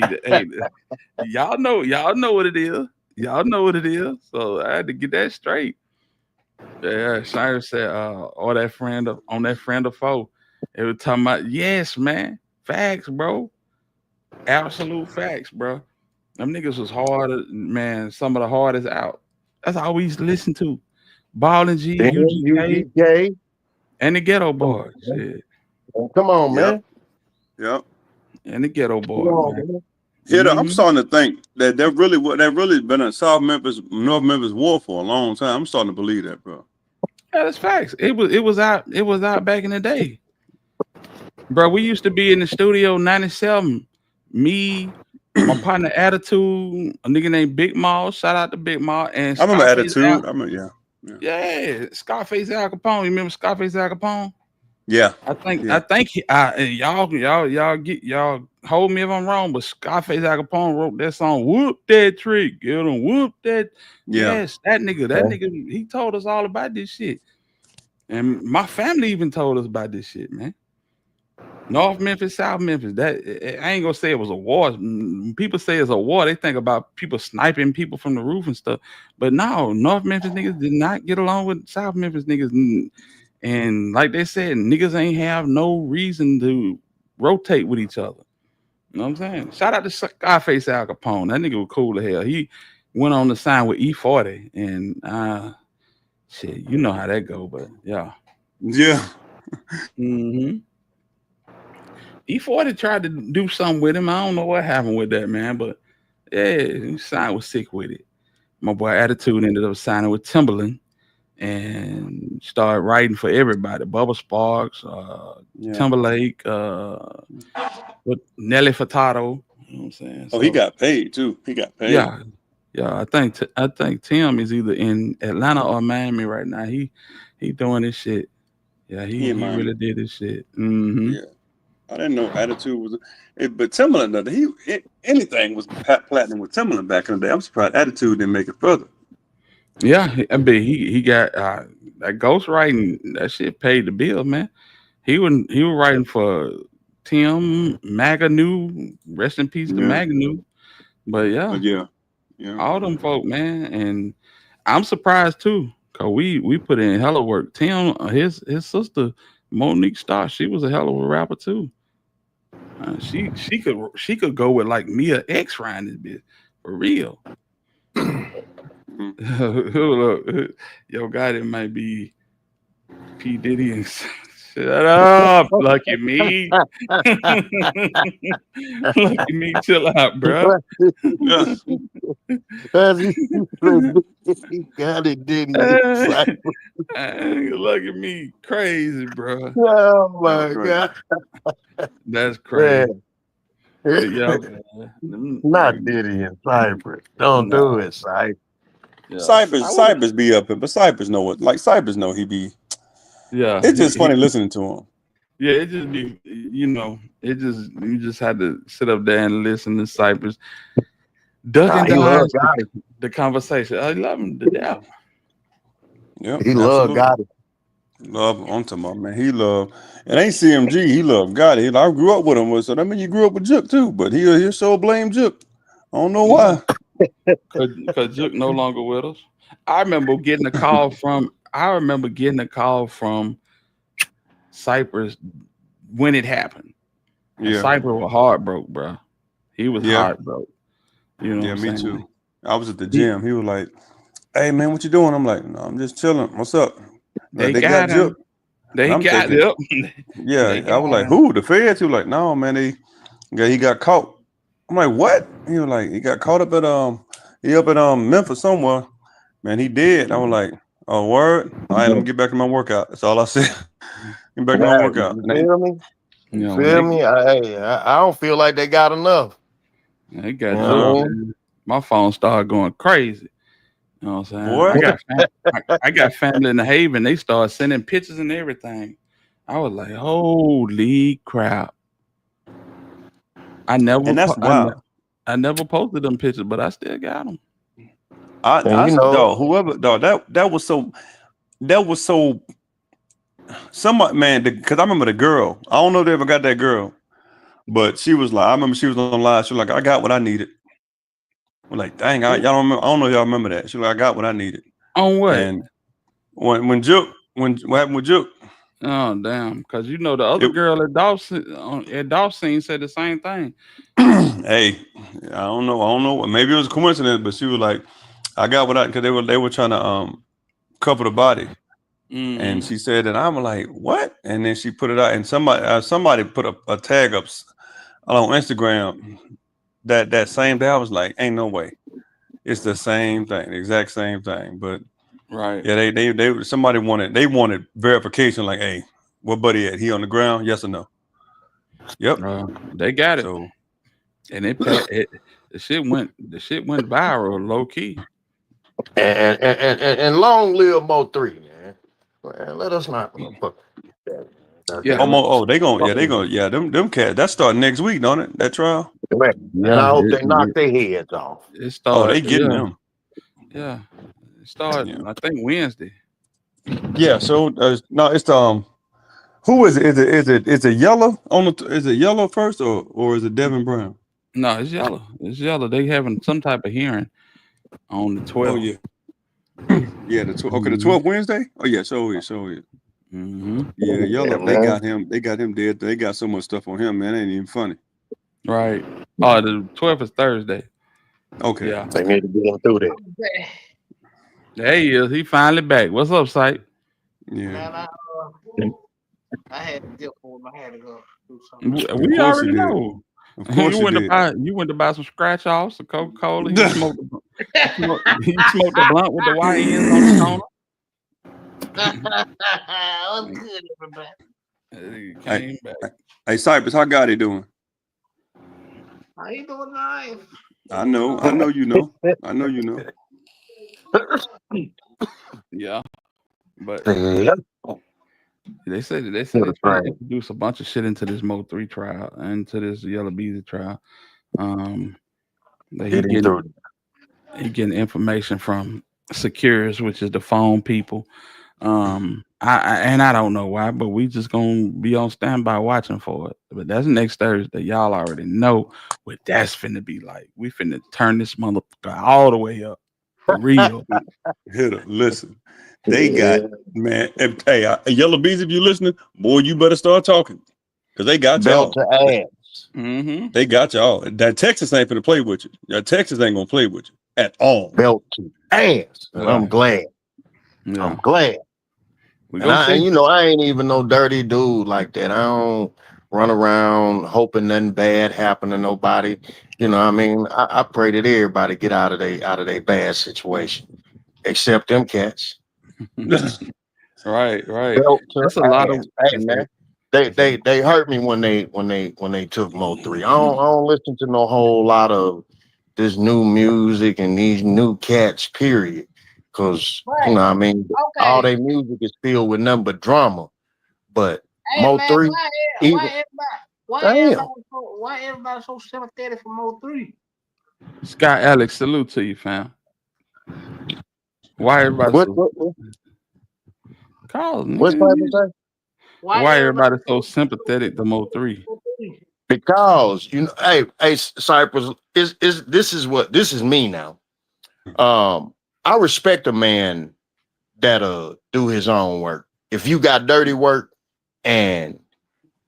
y'all know what it is. Y'all know what it is. So I had to get that straight. Yeah, Shiner said, on that friend of foe. It was talking about, yes, man. Facts, bro. Absolute facts, bro. Them niggas was hard, man. Some of the hardest out. That's all we used to listen to. Ball and G, UGK, and the Ghetto Boys. Shit. Come on, man. Yep. And the Ghetto Boys, man. Yeah, I'm starting to think that that really been a South Memphis, North Memphis war for a long time. I'm starting to believe that, bro. Yeah, that's facts. It was out back in the day. Bro, we used to be in the studio 97. Me, my partner Attitude, a nigga named Big Mall, shout out to Big Mall, and I remember Scarface Attitude. I remember, yeah, Scarface Al Capone. You remember Scarface Al Capone? yeah. I think y'all hold me if I'm wrong, but Scarface Al Capone wrote that song, "Whoop That Trick, get him, whoop that." Yeah. Yes, that nigga, he told us all about this shit, and my family even told us about this shit, man. North Memphis, South Memphis. I ain't gonna say it was a war. When people say it's a war, they think about people sniping people from the roof and stuff. But no, North Memphis niggas did not get along with South Memphis niggas. And like they said, niggas ain't have no reason to rotate with each other. You know what I'm saying? Shout out to Scarface Al Capone. That nigga was cool as hell. He went on to sign with E40. And shit, you know how that go, but yeah. Yeah. Mm-hmm. E40 tried to do something with him. I don't know what happened with that, man, but yeah, he signed was sick with it. My boy Attitude ended up signing with Timberland and started writing for everybody. Bubba Sparks, Timberlake, with Nelly Furtado. You know what I'm saying? Oh, he got paid too. He got paid. Yeah. Yeah, I think Tim is either in Atlanta or Miami right now. He doing this shit. Yeah, he really did this shit. Mm-hmm. Yeah. I didn't know Attitude was, but Timberland, anything was platinum with Timberland back in the day. I'm surprised Attitude didn't make it further. Yeah, I mean he got that ghostwriting. That shit paid the bill, man. He was writing for Tim Maganu, rest in peace to Maganu. But yeah, all them folk, man, and I'm surprised too, cause we put in hella work. Tim, his sister Monique Starr, she was a hell of a rapper too. She could go with like Mia X around this bitch for real. Yo, God, it might be P Diddy and shut up, Lucky Me. Lucky Me, chill out, bro. God, it didn't. Lucky Me, crazy, bro. Oh my God, that's crazy. Yeah. Not Diddy and Cypress. Don't do it, Cypress. Yeah. Cypress be up here, but Cypress know what? Like Cypress know he be. Yeah, it's just funny listening to him. Yeah, it just be, you just had to sit up there and listen to Cypress. Ducking the conversation. I love him to death. Yeah, he love Gotti. Love on to my man. He love. It ain't CMG. He love Gotti. I grew up with him, so that mean you grew up with Juke too. But he'll so blame Juke. I don't know why. Because Juke no longer with us. I remember getting a call from Cypress when it happened. And Cypress was heartbroken, bro. He was heartbroken. You know what I'm me saying? too. I was at the gym. He was like, "Hey man, what you doing?" I'm like, "No, I'm just chilling. What's up?" They got Juke. They got him. Yeah, I was like, "Who? The feds?" He was like, "No, man, he got caught." I'm like, "What?" He was like, "He got caught up at he up at Memphis somewhere." Man, he did. I was like, "Oh, word." All right, let me get back to my workout. That's all I said. Get back to my workout. You feel me? You feel me? I don't feel like they got enough. They got my phone started going crazy. You know what I'm saying? I got family in the Haven. They started sending pictures and everything. I was like, holy crap. I never posted them pictures, but I still got them. That was so somewhat, man, because I remember the girl. I don't know if they ever got that girl, but she was like, I remember she was on live. She was like, I got what I needed. I'm like, dang, y'all don't remember. I don't know if y'all remember that. She was like, I got what I needed. On what? And what happened with Juke? Oh damn! Because the other girl at Dawson said the same thing. Hey, I don't know. Maybe it was a coincidence, but she was like, I got what because they were trying to cover the body. Mm-hmm. And she said that. I'm like, what? And then she put it out, and somebody put a tag up on Instagram that same day. I was like, ain't no way, it's the same thing, the exact same thing. But Right. Yeah, they somebody wanted verification. Like, hey, what buddy at? He on the ground? Yes or no? Yep. They got it. So, and the shit went viral, low key. And long live Mo 3, man. Well, let us not. Yeah. Them cats. That start next week, don't it? That trial. And I hope they knock their heads off. It started. They getting them. Yeah. It started. I think Wednesday. Yeah. So no, it's who is it? Is it Yellow on the? Is it Yellow first or is it Devin Brown? No, it's Yellow. It's Yellow. They having some type of hearing on the 12th. Oh yeah. Yeah. The 12th Wednesday. Oh yeah. So is. Mm-hmm. Yeah, Yellow. They got him. They got him dead. They got so much stuff on him, man. It ain't even funny. Right. Oh, the 12th is Thursday. Okay. Yeah. They need to get him through that. There he is. He finally back. What's up, Sight? Yeah. Man, I had to dip for him. I had to go do something. We already know. Of course you went to buy some scratch offs, some Coca-Cola. You smoked the blunt with the white ends on the corner. What's good, everybody? He came back. Hey, Cypress, how Gotti doing? How you doing, live? I know you know. I know you know. Yeah, but they said they're trying to introduce a bunch of shit into this Mo 3 trial, into this Yellow Beezy trial. He getting information from Secures, which is the phone people. I don't know why, but we just gonna be on standby watching for it. But that's next Thursday. Y'all already know what that's finna be like. We finna turn this motherfucker all the way up. For real. Hitter, listen. They got man. Hey, Yellow Bees, if you listening, boy, you better start talking. Cause they got y'all. Belt to ass. Mm-hmm. They got y'all. That Texas ain't finna play with you. That Texas ain't gonna play with you at all. Belt to ass. And I'm glad. Yeah. I'm glad. And I ain't even no dirty dude like that. I don't run around hoping nothing bad happen to nobody. You know what I mean? I pray that everybody get out of their bad situation. Except them cats. Right. That's a lot of man. They hurt me when they took Mo 3. I don't listen to no whole lot of this new music and these new cats, period. Cause you know what I mean, all their music is filled with nothing but drama. But Mo 3, why everybody so sympathetic for Mo 3? Scott Alex, salute to you, fam. Why everybody why everybody so sympathetic to Mo 3? Because hey Cypress, this is me now. I respect a man that'll do his own work. If you got dirty work and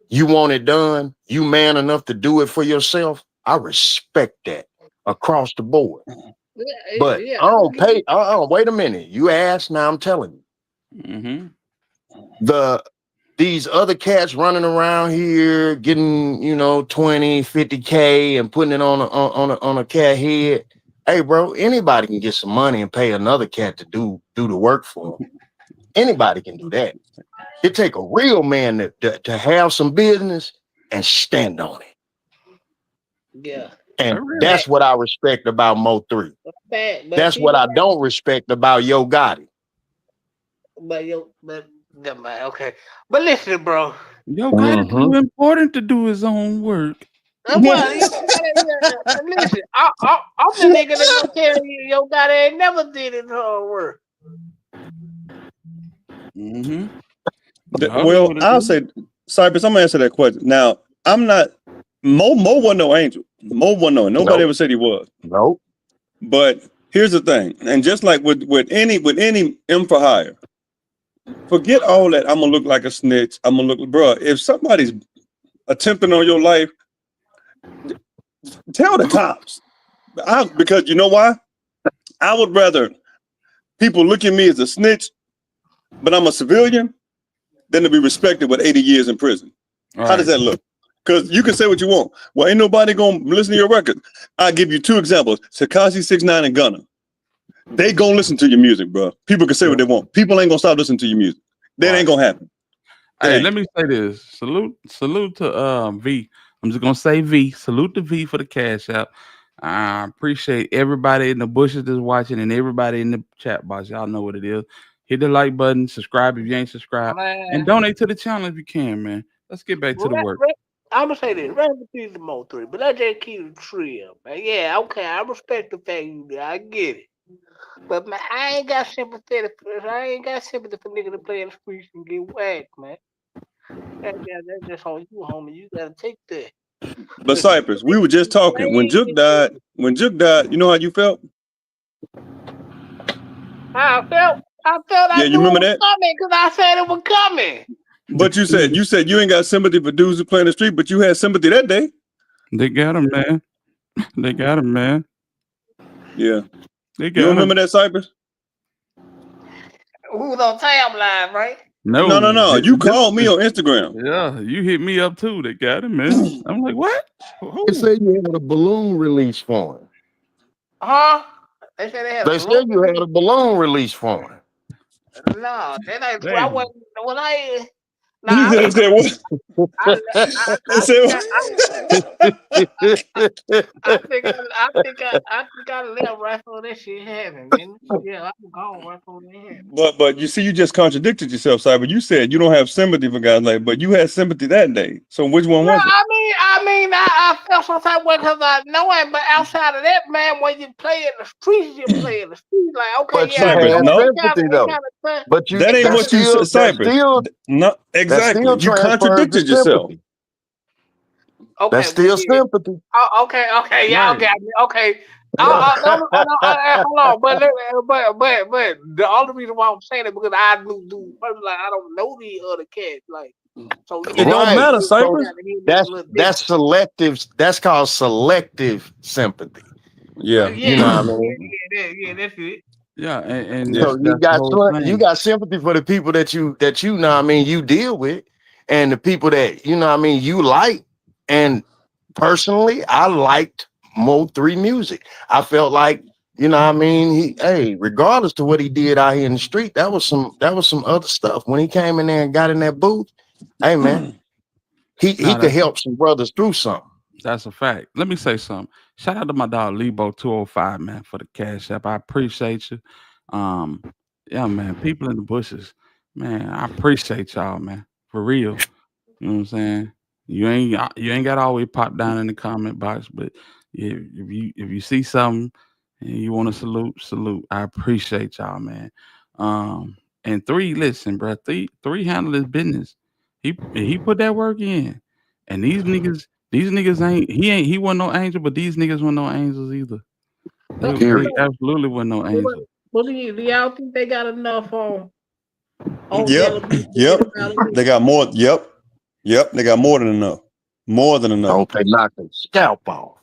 you want it done, you man enough to do it for yourself, I respect that across the board. But I don't pay. Wait a minute. You asked, now I'm telling you. Mm-hmm. These other cats running around here getting 20, 50K and putting it on a cat head. Hey, bro, anybody can get some money and pay another cat to do the work for them. Anybody can do that. It take a real man to have some business and stand on it. Yeah. And that's what I respect about Mo 3. That's what I don't respect about Yo Gotti. Okay. But listen, bro. Yo Gotti too important to do his own work. Listen, I'm the nigga that's gonna tell you Yo Gotti ain't never did his own work. Mm-hmm. Well, I'll say, Cypress, I'm gonna answer that question. Now, I'm not Mo wasn't no angel. Mo wasn't no. Nobody ever said he was. Nope. But here's the thing, and just like with any M for hire, forget all that. I'm gonna look like a snitch. I'm gonna look, bro. If somebody's attempting on your life, tell the cops. Because you know why? I would rather people look at me as a snitch, but I'm a civilian, than to be respected with 80 years in prison. How does that look? Because you can say what you want. Well, ain't nobody gonna listen to your record. I'll give you two examples: Tekashi 6ix9ine and Gunna. They gonna listen to your music, bro. People can say what they want. People ain't gonna stop listening to your music. That ain't gonna happen. Hey, let me say this. Salute to V. I'm just gonna say V. Salute to V for the cash out. I appreciate everybody in the bushes that's watching and everybody in the chat box. Y'all know what it is. Hit the like button, subscribe if you ain't subscribed, and donate to the channel if you can, man. Let's get back to the work. I'm gonna say this, rest in peace to Mo 3, but let's just keep it trill, man. Yeah, okay, I respect the fact you did, I get it. But man, I ain't got sympathy for niggas to play in the streets and get whacked, man. That's just on you, homie. You gotta take that. But Cypress, we were just talking. When Juke died, you know how you felt? I felt I you knew remember it was that? coming because I said it was coming. But you said you ain't got sympathy for dudes who play in the street, but you had sympathy that day. They got him, man. They got him, man. Yeah. They got You him. remember that, Cypress? Who was on timeline, right? No. You called me on Instagram. Yeah, you hit me up too. They got him, man. I'm like, what? They said you had a balloon release for him. Huh? They said they had They said you had a balloon release for him. No, that ain't true. I wasn't when I They said what? I think I left right before that shit happened, man. Yeah, I was gone right before that happened. But you see, you just contradicted yourself, Cyber. You said you don't have sympathy for guys like, but you had sympathy that day. So which one was it? I felt some type of way because I know it, but outside of that, man, when you play in the streets, you play in the streets. Like, okay, But yeah, you I had know sympathy though. But you that ain't what you said, Cypress. No, exactly. You contradicted yourself. Okay, that's still sympathy. Oh, okay, y'all got me. Okay. Hold on, but the only reason why I'm saying it because I do personally, I don't know the other cats, like so. It don't matter, Cypress. That's selective. That's called selective sympathy. Yeah, you know what I mean. Yeah, that's it. Yeah, and so you got sympathy for the people that you know what I mean you deal with, and the people that you know what I mean you like. And personally, I liked Mo 3 music. I felt like, you know what I mean, regardless to what he did out here in the street, that was some other stuff. When he came in there and got in that booth, hey man, he could help some brothers through something. That's a fact. Let me say something. Shout out to my dog Lebo 205, man, for the cash app. I appreciate you. Yeah, man, people in the bushes, man, I appreciate y'all, man, for real. You know what I'm saying? You ain't got to always pop down in the comment box, but if you see something and you want to salute. I appreciate y'all, man. And 3, listen, bro, 3 handle his business. He put that work in, and these niggas ain't he wasn't no angel, but these niggas weren't no angels either. They absolutely weren't no angels. But do y'all think they got enough on? Yep. They got more. Yep. They got more than enough. More than enough. I hope they knock the scalp off.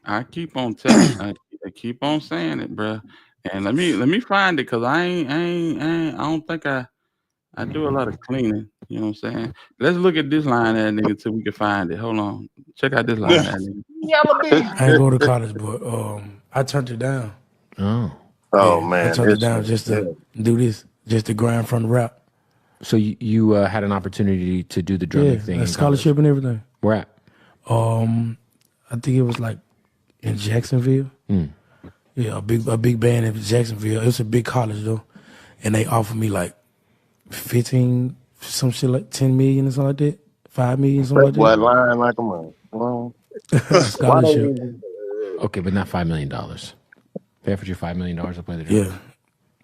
I keep on telling. I keep on saying it, bro. And let me find it because I don't think I do a lot of cleaning. You know what I'm saying? Let's look at this line at nigga till we can find it. Hold on. Check out this line at nigga. I ain't go to college, but I turned it down. Oh man, I turned it down just to do this, just to grind from the rap. So you had an opportunity to do the drumming thing, a scholarship and everything. Where at? I think it was like in Jacksonville. Yeah, a big band in Jacksonville. It was a big college though, and they offered me like 15, some shit like 10 million or something like that, 5 million, something like that. What lying like a man? Scholarship. Okay, but not $5 million. They offered you $5 million to play the drum. Yeah. What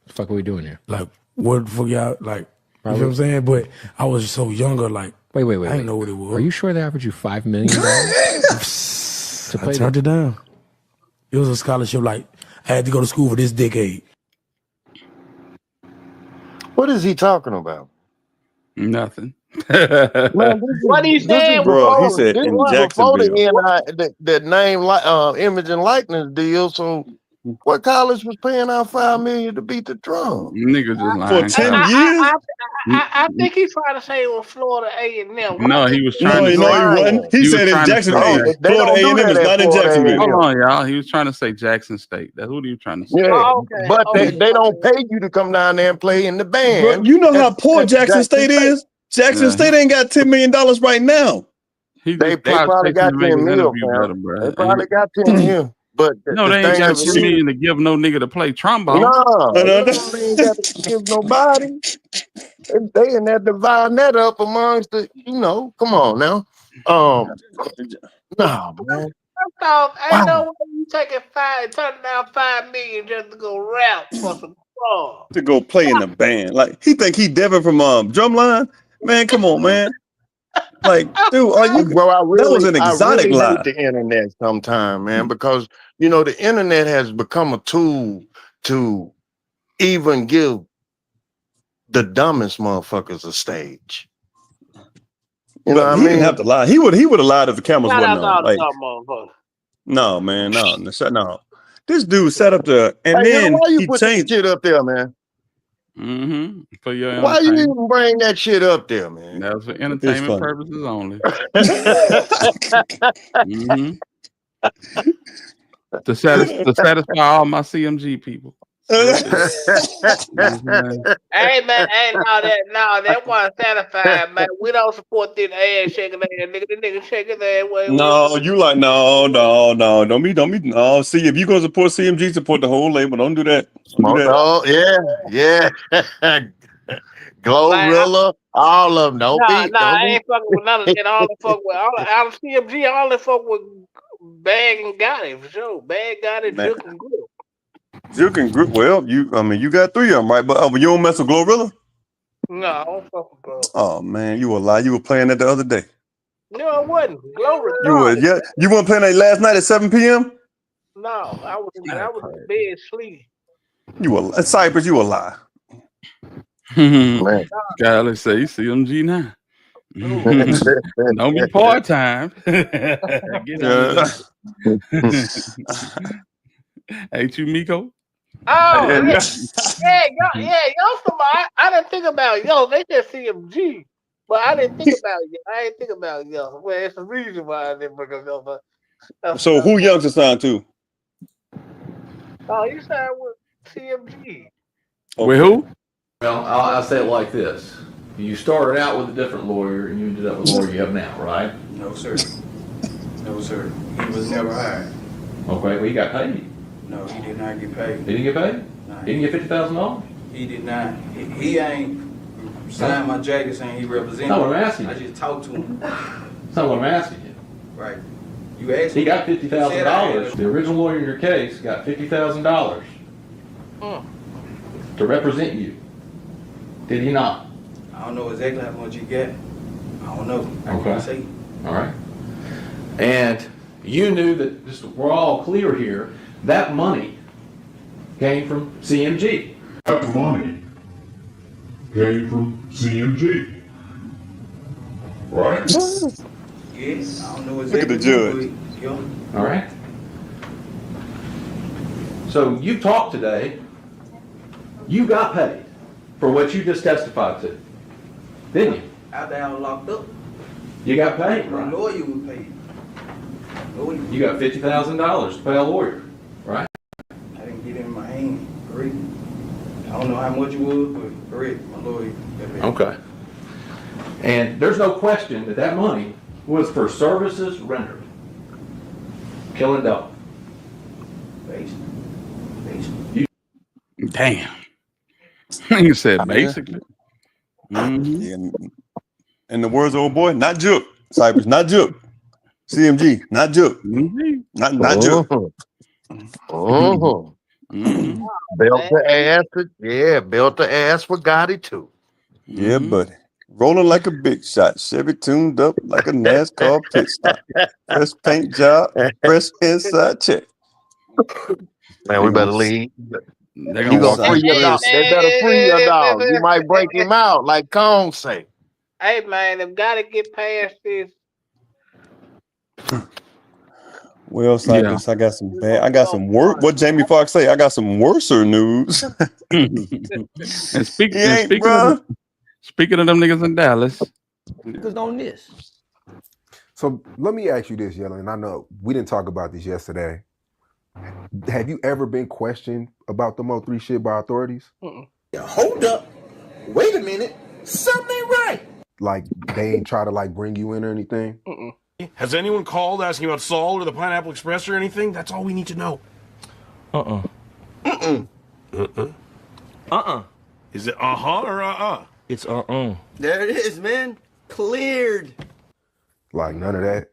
the fuck are we doing here? Like, what the fuck y'all, like, you know what I'm saying? But I was so younger, like, wait. I didn't know what it was. Are you sure they offered you $5 million? I turned it down. It was a scholarship, like, I had to go to school for this decade. What is he talking about? Nothing. What he said, bro? He said this in was Jacksonville. before the name, image and likeness deal. So What college was paying out $5 million to beat the drum? Niggas just lying. For 10 years? I think he's trying to say it was Florida A&M. No, he was trying to he wasn't. He said in Jackson. Hey, They Florida don't do A&M that is at not in Florida Jacksonville. Hold A&M. on, y'all. He was trying to say Jackson State. That's what he was trying to say. Yeah, okay. but they don't pay you to come down there and play in the band. Bro, you know how poor Jackson State is? Jackson State ain't got $10 million right now. They probably got 10 mil, fam. They probably got 10 mil. But No, the they ain't thing got is, 10 million to give no nigga to play trombone. no, they ain't got to give nobody. They in there dividing that up amongst the, come on now. No, man. I thought, ain't no way you taking turning down $5 million just to go rap for some fraud. To go play in the band. Like, he think he Devin from Drumline? Man, come on, man. Like, dude, that was an exotic really lie. hate the internet sometimes, man, because, the internet has become a tool to even give the dumbest motherfuckers a stage. You know what I He mean? didn't have to lie. He would have lied if the cameras Shout wasn't out to all on. the Like, dumb motherfuckers. no, man, no. This dude sat up there and Hey, then why you he put changed. that shit up there, man? Mm-hmm. For your Why you entertainment. even bring that shit up there, man? That was for entertainment funny. purposes only. Mm-hmm. To satisfy all my CMG people. Hey man, that wasn't satisfied, man. We don't support this ass shaking ass nigga. The nigga shaking ass way. No, you like no. Don't be. No, see, if you gonna support CMG, support the whole label. Don't do that. Don't do that. Oh, yeah. Glorilla, all of them. Don't I be. ain't fucking with none of that. All the fuck with all of CMG, all the fuck with Bag and Gotti for sure. Bag Gotti, Man. Juke and Grip. Juke and Group. Well, you got 3 of them, right? But you don't mess with Glorilla. No, I don't fuck with Glorilla. Oh man, you a lie. You were playing that the other day. No, I wasn't. Glory. You were, yeah. You weren't playing that last night at 7 p.m. No, I was in bed sleeping. You a Cypress. You a lie. Man. God, let's say CMG now. Don't be part time. Ain't you, Miko? Oh, yeah, y'all somebody. I didn't think about they just CMG, but I didn't think about I didn't think about Well, it's the reason why I didn't bring up So who Young's assigned to? Oh, you signed with CMG. With who? Well, I'll say it like this. You started out with a different lawyer and you ended up with the lawyer you have now, right? No, sir. No, sir. He was never hired. Okay, well, you got paid. No, he did not get paid. He didn't get paid? No, He didn't get $50,000? He did not. He ain't signed my jacket saying he represented. That's not what I'm asking I you. just talked to him. That's not what I'm asking you. Right. You asked He me. got You said I $50,000. had The original lawyer in your case got $50,000 to represent you. Did he not? I don't know exactly how much you get. I don't know. I Okay. can't say. All right. And you knew that, just we're all clear here, that money came from CMG. That money came from CMG. Right? Yes. I don't know Look at exactly. the judge. All right. So you talked today. You got paid for what you just testified to, didn't you? After I was locked up, You got paid, my right? lawyer was paid. You got $50,000 to pay a lawyer, right? I didn't get it in my hand. Correct. I don't know how much it was, but correct. My lawyer got paid. Okay. And there's no question that that money was for services rendered. Killing dog. Basically. Damn. You said basically. In the words of old boy, not Juke. Cypress, not Juke. CMG, not Juke. Not Juke. Built the ass. Built the ass for Gotti too. Yeah, buddy. Rolling like a big shot. Chevy tuned up like a NASCAR pit stop. Fresh paint job, fresh inside check. Man, we better leave. They're You gonna gonna free your dog. They better free your dog. You might break him out, like Cone say. Hey man, they've got to get past this. Well, Cypress, I got some bad. I got some worse. What Jamie Foxx say? I got some worser news. And speaking He ain't, bro. speaking of them niggas in Dallas, Niggas on this. So let me ask you this, Yellow, and I know we didn't talk about this yesterday. Have you ever been questioned about the Mo3 shit by authorities? Hold up. Wait a minute. Something ain't right. Like they ain't try to like bring you in or anything? Has anyone called asking about Saul or the Pineapple Express or anything? That's all we need to know. Is it or It's There it is, man. Cleared. Like none of that.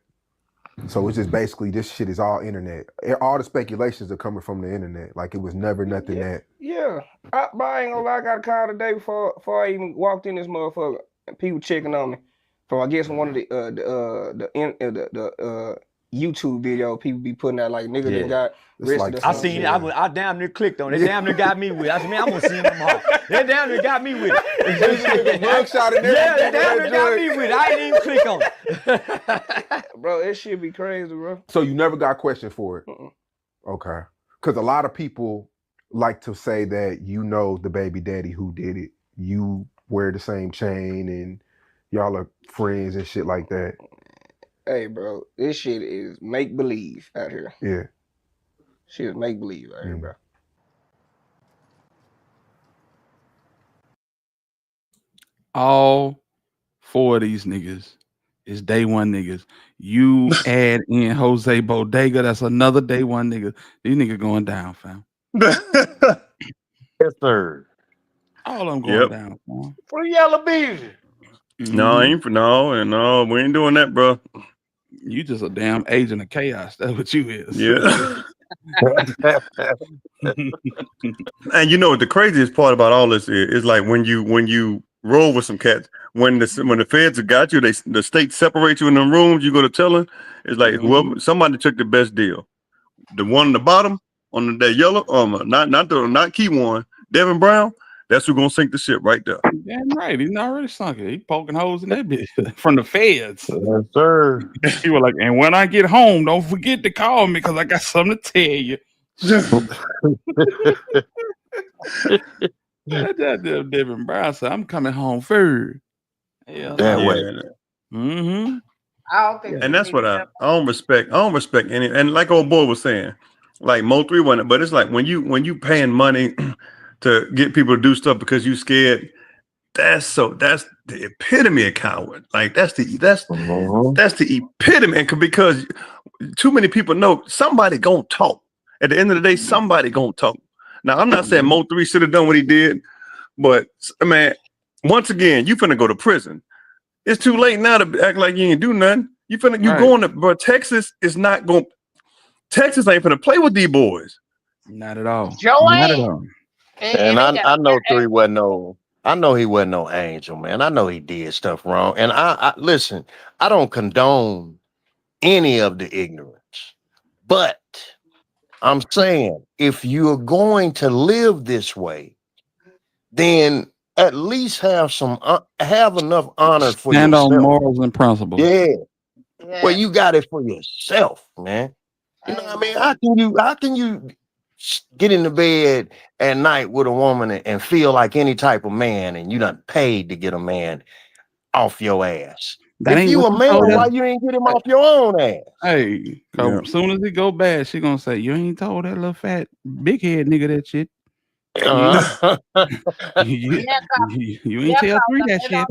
So it's just basically this shit is all internet. All the speculations are coming from the internet. Like it was never nothing that. Yeah, but I ain't gonna lie. I got a call the day before I even walked in this motherfucker. And people checking on me. So I guess one of the YouTube video people be putting out like nigga that got arrested. Like, I seen it. I damn near clicked on it. They damn near got me with it. I said, man, I'm gonna see them all. They damn near got me with it. Yeah, they damn near got me with it. I didn't even click on it. Bro, that shit be crazy, bro. So you never got questioned for it? Okay. Because a lot of people like to say that you know the baby daddy who did it. You wear the same chain and y'all are friends and shit like that. Hey, bro, this shit is make believe out here. Yeah. Shit is make believe out here, bro. all 4 of these niggas is day one niggas. You add in Jose Bodega, that's another day one nigga. These niggas going down, fam. Yes, sir. All of them going down, fam. Free Yellow Beezy. No, no, we ain't doing that, bro. You just a damn agent of chaos. That's what you is. Yeah. And you know what the craziest part about all this is like when you roll with some cats, when the feds have got you, the state separate you in the rooms, you go to tell them, it's like whoever somebody took the best deal. The one on the bottom on that yellow, not key one, Devin Brown, that's who gonna sink the ship right there. Damn right, he's already sunk it. He poking holes in that bitch from the feds. Yes, sir. He was like, and when I get home, don't forget to call me because I got something to tell you. That Devin Brown said, I'm coming home first. Yeah, that way. Mm-hmm. I don't think and that's what I don't respect. I don't respect any. And like old boy was saying, like Mo3 wasn't, but it's like when you paying money to get people to do stuff because you scared. That's the epitome of coward. Like that's the epitome, and because too many people know somebody gonna talk. At the end of the day, somebody gonna talk. Now I'm not saying Mo3 should have done what he did, but man, once again, you finna go to prison. It's too late now to act like you ain't do nothing. You going to, but Texas is not going. Texas ain't finna play with these boys. Not at all. Not at all. And I know 3 wasn't no. I know he wasn't no angel, man. I know he did stuff wrong. And I listen, I don't condone any of the ignorance. But I'm saying if you're going to live this way, then at least have enough honor for Stand yourself. on morals and principles. Yeah. Well, you got it for yourself, man. You know what I mean? How can you get into bed at night with a woman and feel like any type of man, and you done paid to get a man off your ass? If you a man, why you ain't get him off your own ass? Hey, as soon as it go bad, she gonna say, you ain't told that little fat big head nigga that shit. You ain't tell 3 that shit.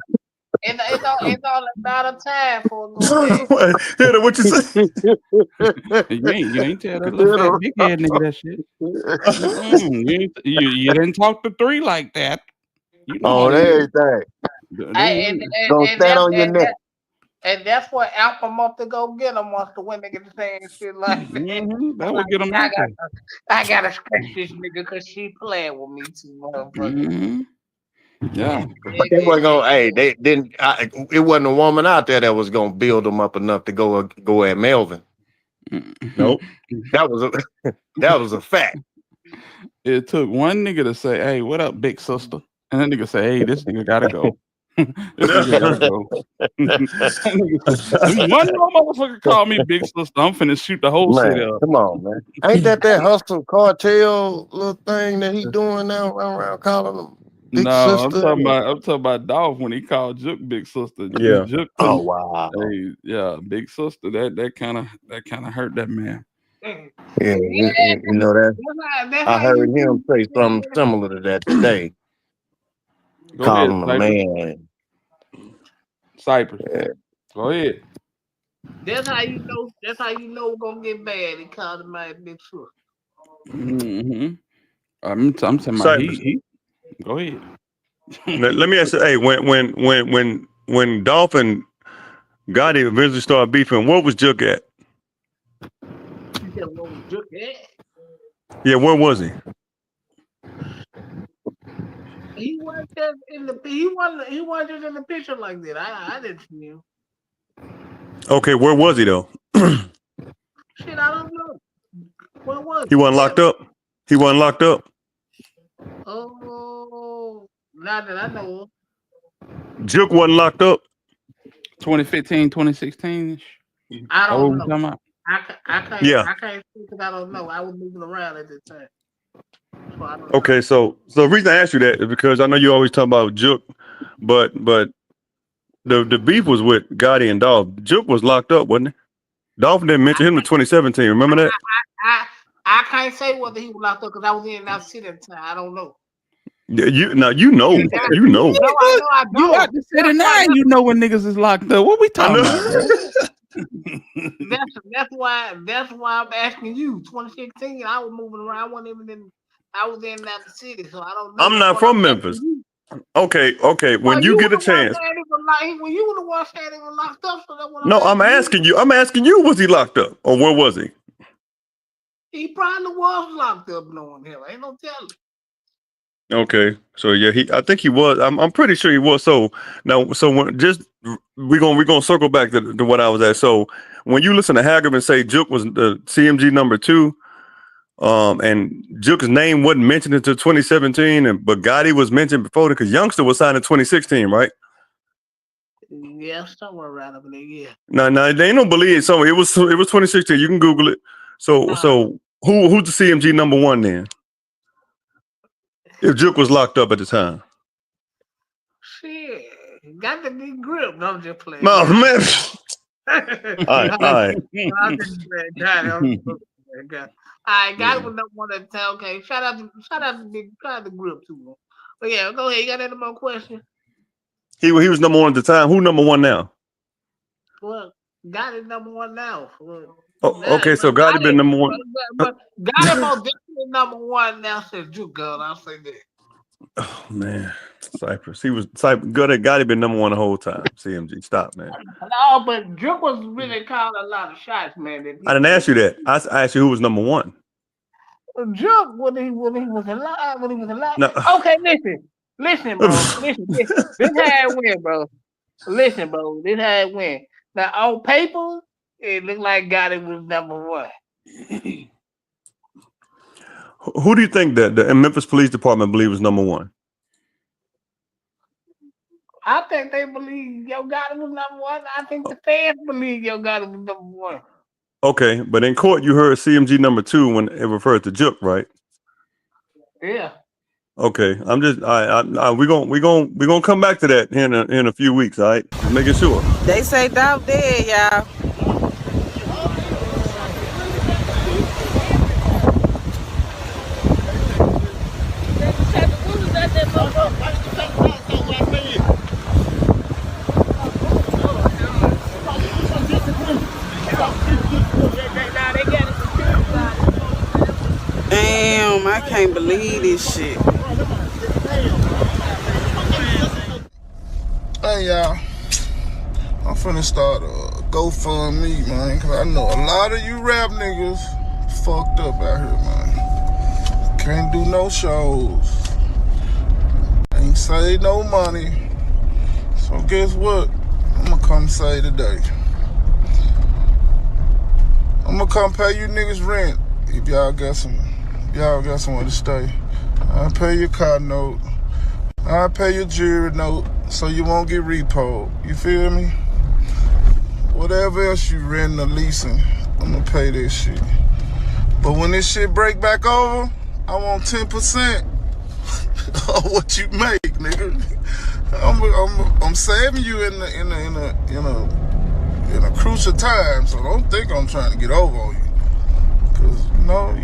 It's all about a time for what you say? you ain't tell that little fat big head nigga that shit. You didn't talk to 3 like that. You know everything. Don't stand on your neck. And that's what Alpha month to go get them once the women get saying shit like that. That would get them I gotta scratch this nigga because she playing with me too, motherfucker. Yeah. But they weren't gonna. Hey, they didn't. It wasn't a woman out there that was gonna build them up enough to go at Melvin. Nope. That was a fact. It took one nigga to say, "Hey, what up, big sister?" And that nigga say, "Hey, this nigga gotta go." Nigga gotta go. One more motherfucker call me big sister. I'm finna shoot the whole city Man, up. come on, man. Ain't that hustle cartel little thing that he doing now around calling them big No, sister? I'm talking about Dolph when he called Juke big sister. Yeah. Juke Oh wow. hey, yeah, big sister. That kind of hurt that man. Yeah, you know that. I heard him say something similar to that today. Go Call ahead, him a Cypress. man. Cypress. Yeah. Go ahead. That's how you know. That's how you know we're gonna get bad. He called him my big sister. Mm-hmm. I'm talking about Cypress. he. Go ahead. Let me ask you, hey, when Dolph and Gotti eventually started beefing, what was Juke at? You said what was Juke at? Yeah, where was he? He wasn't just in the. He wasn't just in the picture like that. I didn't see him. Okay, where was he though? Shit, I don't know. Where was He wasn't locked up. He wasn't locked up. Oh, not that I know of. Juke wasn't locked up. 2015, 2016. I Oh, don't we know. talking about? I can't. Yeah. I can't see because I don't know. I was moving around at the time. So I don't Okay, so the reason I asked you that is because I know you always talk about Juke, but the beef was with Gotti and Dolph. Juke was locked up, wasn't he? Dolph didn't mention him in 2017. Remember that? I can't say whether he was locked up because I was in that city at the time. I don't know. You know. No, I know I don't. You out the city now, you know when niggas is locked up. What we talking about? That's why I'm asking you. 2016, I was moving around. I wasn't even in. I was in that city, so I don't know. I'm not from Memphis. Okay. When you get a chance. When you were the one saying he was locked up, so that's what No, I'm asking you. I'm asking you, was he locked up or where was he? He probably was locked up, knowing him. Ain't no telling. Okay, so yeah, I think he was. I'm pretty sure he was. So now, we're gonna circle back to what I was at. So when you listen to Hagerman say Juke was the CMG number 2, and Juke's name wasn't mentioned until 2017, but Gotti was mentioned before because Youngster was signed in 2016, right? Yeah, somewhere around over there. Yeah. No, they don't believe it. So it was 2016. You can Google it. So who's the CMG number 1 then? If Juke was locked up at the time. Shit, got to be grip. No, I'm just playing. No, man. All right. I'm just playing. I got with number 1 at the time. Okay, shout out to grip too. But yeah, go ahead. You got any more questions? He was number 1 at the time. Who number 1 now? Well, Gotti number 1 now. Okay, so Gotti been number 1. But Gotti most definitely number 1 now since Juke girl. I'll say that. Oh man, Cypress. Gotti been number 1 the whole time. CMG, stop, man. No, but Juke was really calling a lot of shots, man. I didn't ask you that. I asked you who was number 1. Juke when he was alive. No. Okay, listen, bro. Listen. This how it went, bro. Listen, bro. This how it went. Now on paper, it looked like Gotti was number 1. Who do you think that the Memphis Police Department believes was number 1? I think they believe Yo Gotti was number 1. I think the fans believe Yo Gotti was number 1. Okay, but in court you heard CMG number 2 when it referred to Juke, right? Yeah. Okay, I'm just we're gonna come back to that in a few weeks, all right? Just making sure. They say Dolph dead, y'all. Damn, I can't believe this shit. Hey y'all, I'm finna start a GoFundMe, man, cause I know a lot of you rap niggas fucked up out here, man. Can't do no shows, ain't save no money. So guess what? I'ma come say today. I'ma come pay you niggas rent if y'all got somewhere to stay. I'll pay your car note. I'll pay your jury note so you won't get repoed. You feel me? Whatever else you renting or leasing, I'm gonna pay this shit. But when this shit break back over, I want 10% of what you make, nigga. I'm saving you in a crucial time, so don't think I'm trying to get over on you. Cause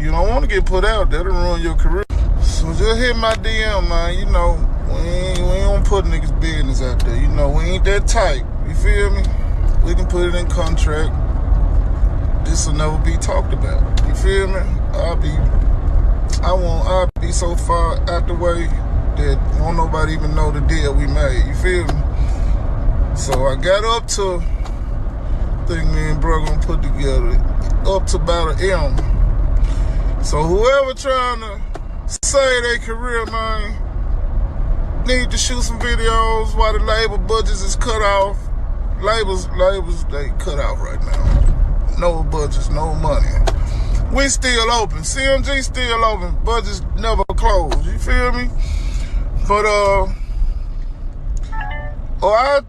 you don't want to get put out. That'll ruin your career. So just hit my DM, man. We ain't gonna put niggas' business out there. We ain't that tight. You feel me? We can put it in contract. This will never be talked about. You feel me? I'll be so far out the way that won't nobody even know the deal we made. You feel me? So I got up to, I think me and bro gonna put together up to about an M. So whoever trying to say their career, man, need to shoot some videos while the label budgets is cut off. Labels, they cut off right now. No budgets, no money. We still open. CMG still open. Budgets never closed. You feel me? But y'all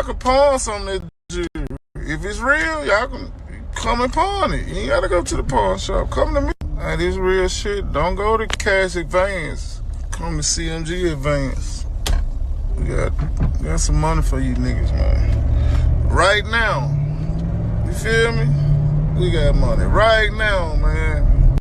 can pawn some of that jewelry. If it's real, y'all can come and pawn it. You ain't gotta go to the pawn shop. Come to me. Hey, this real shit. Don't go to Cash Advance. Come to CMG Advance. We got some money for you niggas, man. Right now. You feel me? We got money. Right now, man.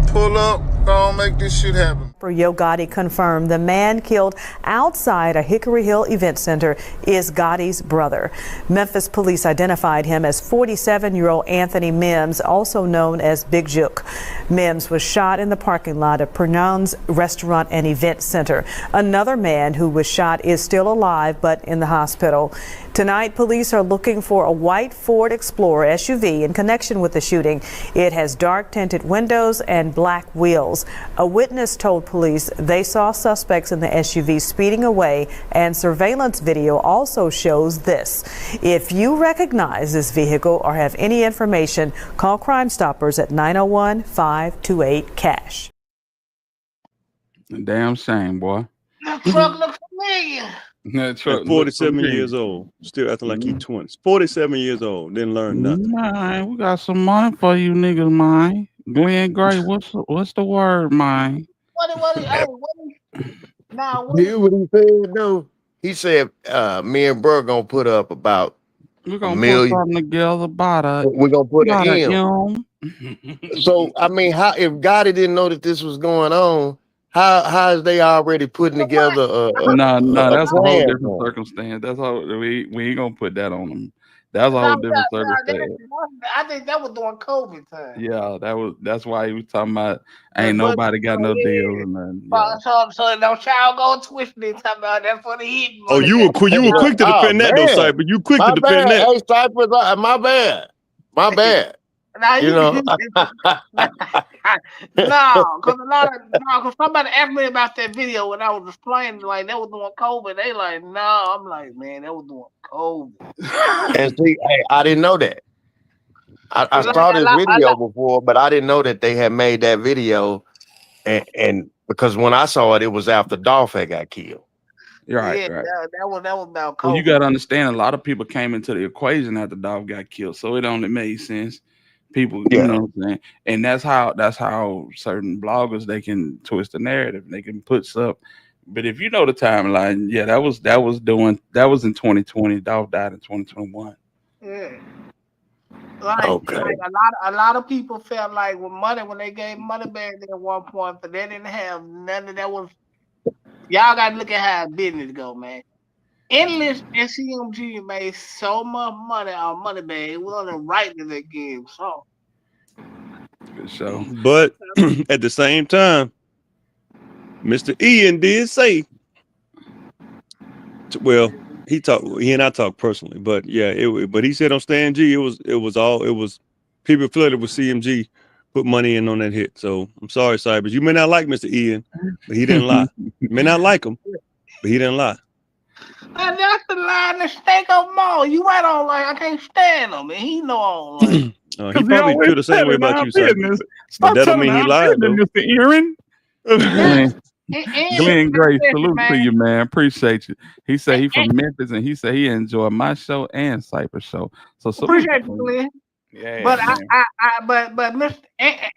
Pull up. Don't make this shit happen. Yo Gotti confirmed the man killed outside a Hickory Hill event center is Gotti's brother. Memphis police identified him as 47-year-old Anthony Mims, also known as Big Jook. Mims was shot in the parking lot of Pernon's Restaurant and Event Center. Another man who was shot is still alive but in the hospital. Tonight, police are looking for a white Ford Explorer SUV in connection with the shooting. It has dark tinted windows and black wheels. A witness told police they saw suspects in the SUV speeding away, and surveillance video also shows this. If you recognize this vehicle or have any information, call Crime Stoppers at 901-528-CASH. Damn shame, boy. That truck looks familiar. That truck 47 years old, still acting like he's 20. 47 years old, didn't learn nothing. Man, we got some money for you niggas, man. Glenn Gray, what's the word, man? What he Hear what he said, though? He said, me and bro gonna put up about We're gonna $1 million. put something together about a We're gonna put about an a M. So I mean, how if Gotti didn't know that this was going on, how is they already putting together No, that's a whole plan different for it? circumstance. That's all we ain't gonna put that on them. That's a whole different circumstance. I think that was during COVID time. Yeah, that's why he was talking about ain't nobody got no deals and nothing. Yeah. So don't y'all go twisting it, talking about that's for the hit. Oh, you were quick to defend that though, Cypher. You quick to defend that. Hey, Cypher, my bad. My bad. Now You know. because somebody asked me about that video when I was explaining, like they was doing COVID. They like, no, I'm like, man, they was doing COVID. And see, hey, I didn't know that. I saw this video before, but I didn't know that they had made that video. And because when I saw it, it was after Dolph had got killed. Right. That was about COVID. Well, you gotta understand, a lot of people came into the equation after Dolph got killed, so it only made sense. People, you know what I'm saying? And that's how certain bloggers, they can twist the narrative. They can put stuff. But if you know the timeline, yeah, that was in 2020. Dolph died in 2021. Yeah. Like a lot of people felt like when they gave money back at one point, but they didn't have none of that. Was y'all got to look at how business go, man. Endless and CMG made so much money on money bag. It was on the right to that game, so. Good show. But at the same time, Mr. Ian did say, well, he and I talked personally, but yeah, but he said on Stan G, it was people flooded with CMG, put money in on that hit. So I'm sorry, Cybers. You may not like Mr. Ian, but he didn't lie. You may not like him, but he didn't lie. And that's the line that stake up more. You right on like I can't stand him, and he know I don't like. He probably feel the same way about you, Cypher. But that don't mean he lied, though. Mr. Aaron. Glenn Gray, salute to man. you, man. Appreciate you. He said he from Memphis, and he said he enjoyed my show and Cypress show. So salute Appreciate to you, him. Glenn. Yeah, But man. but Mr.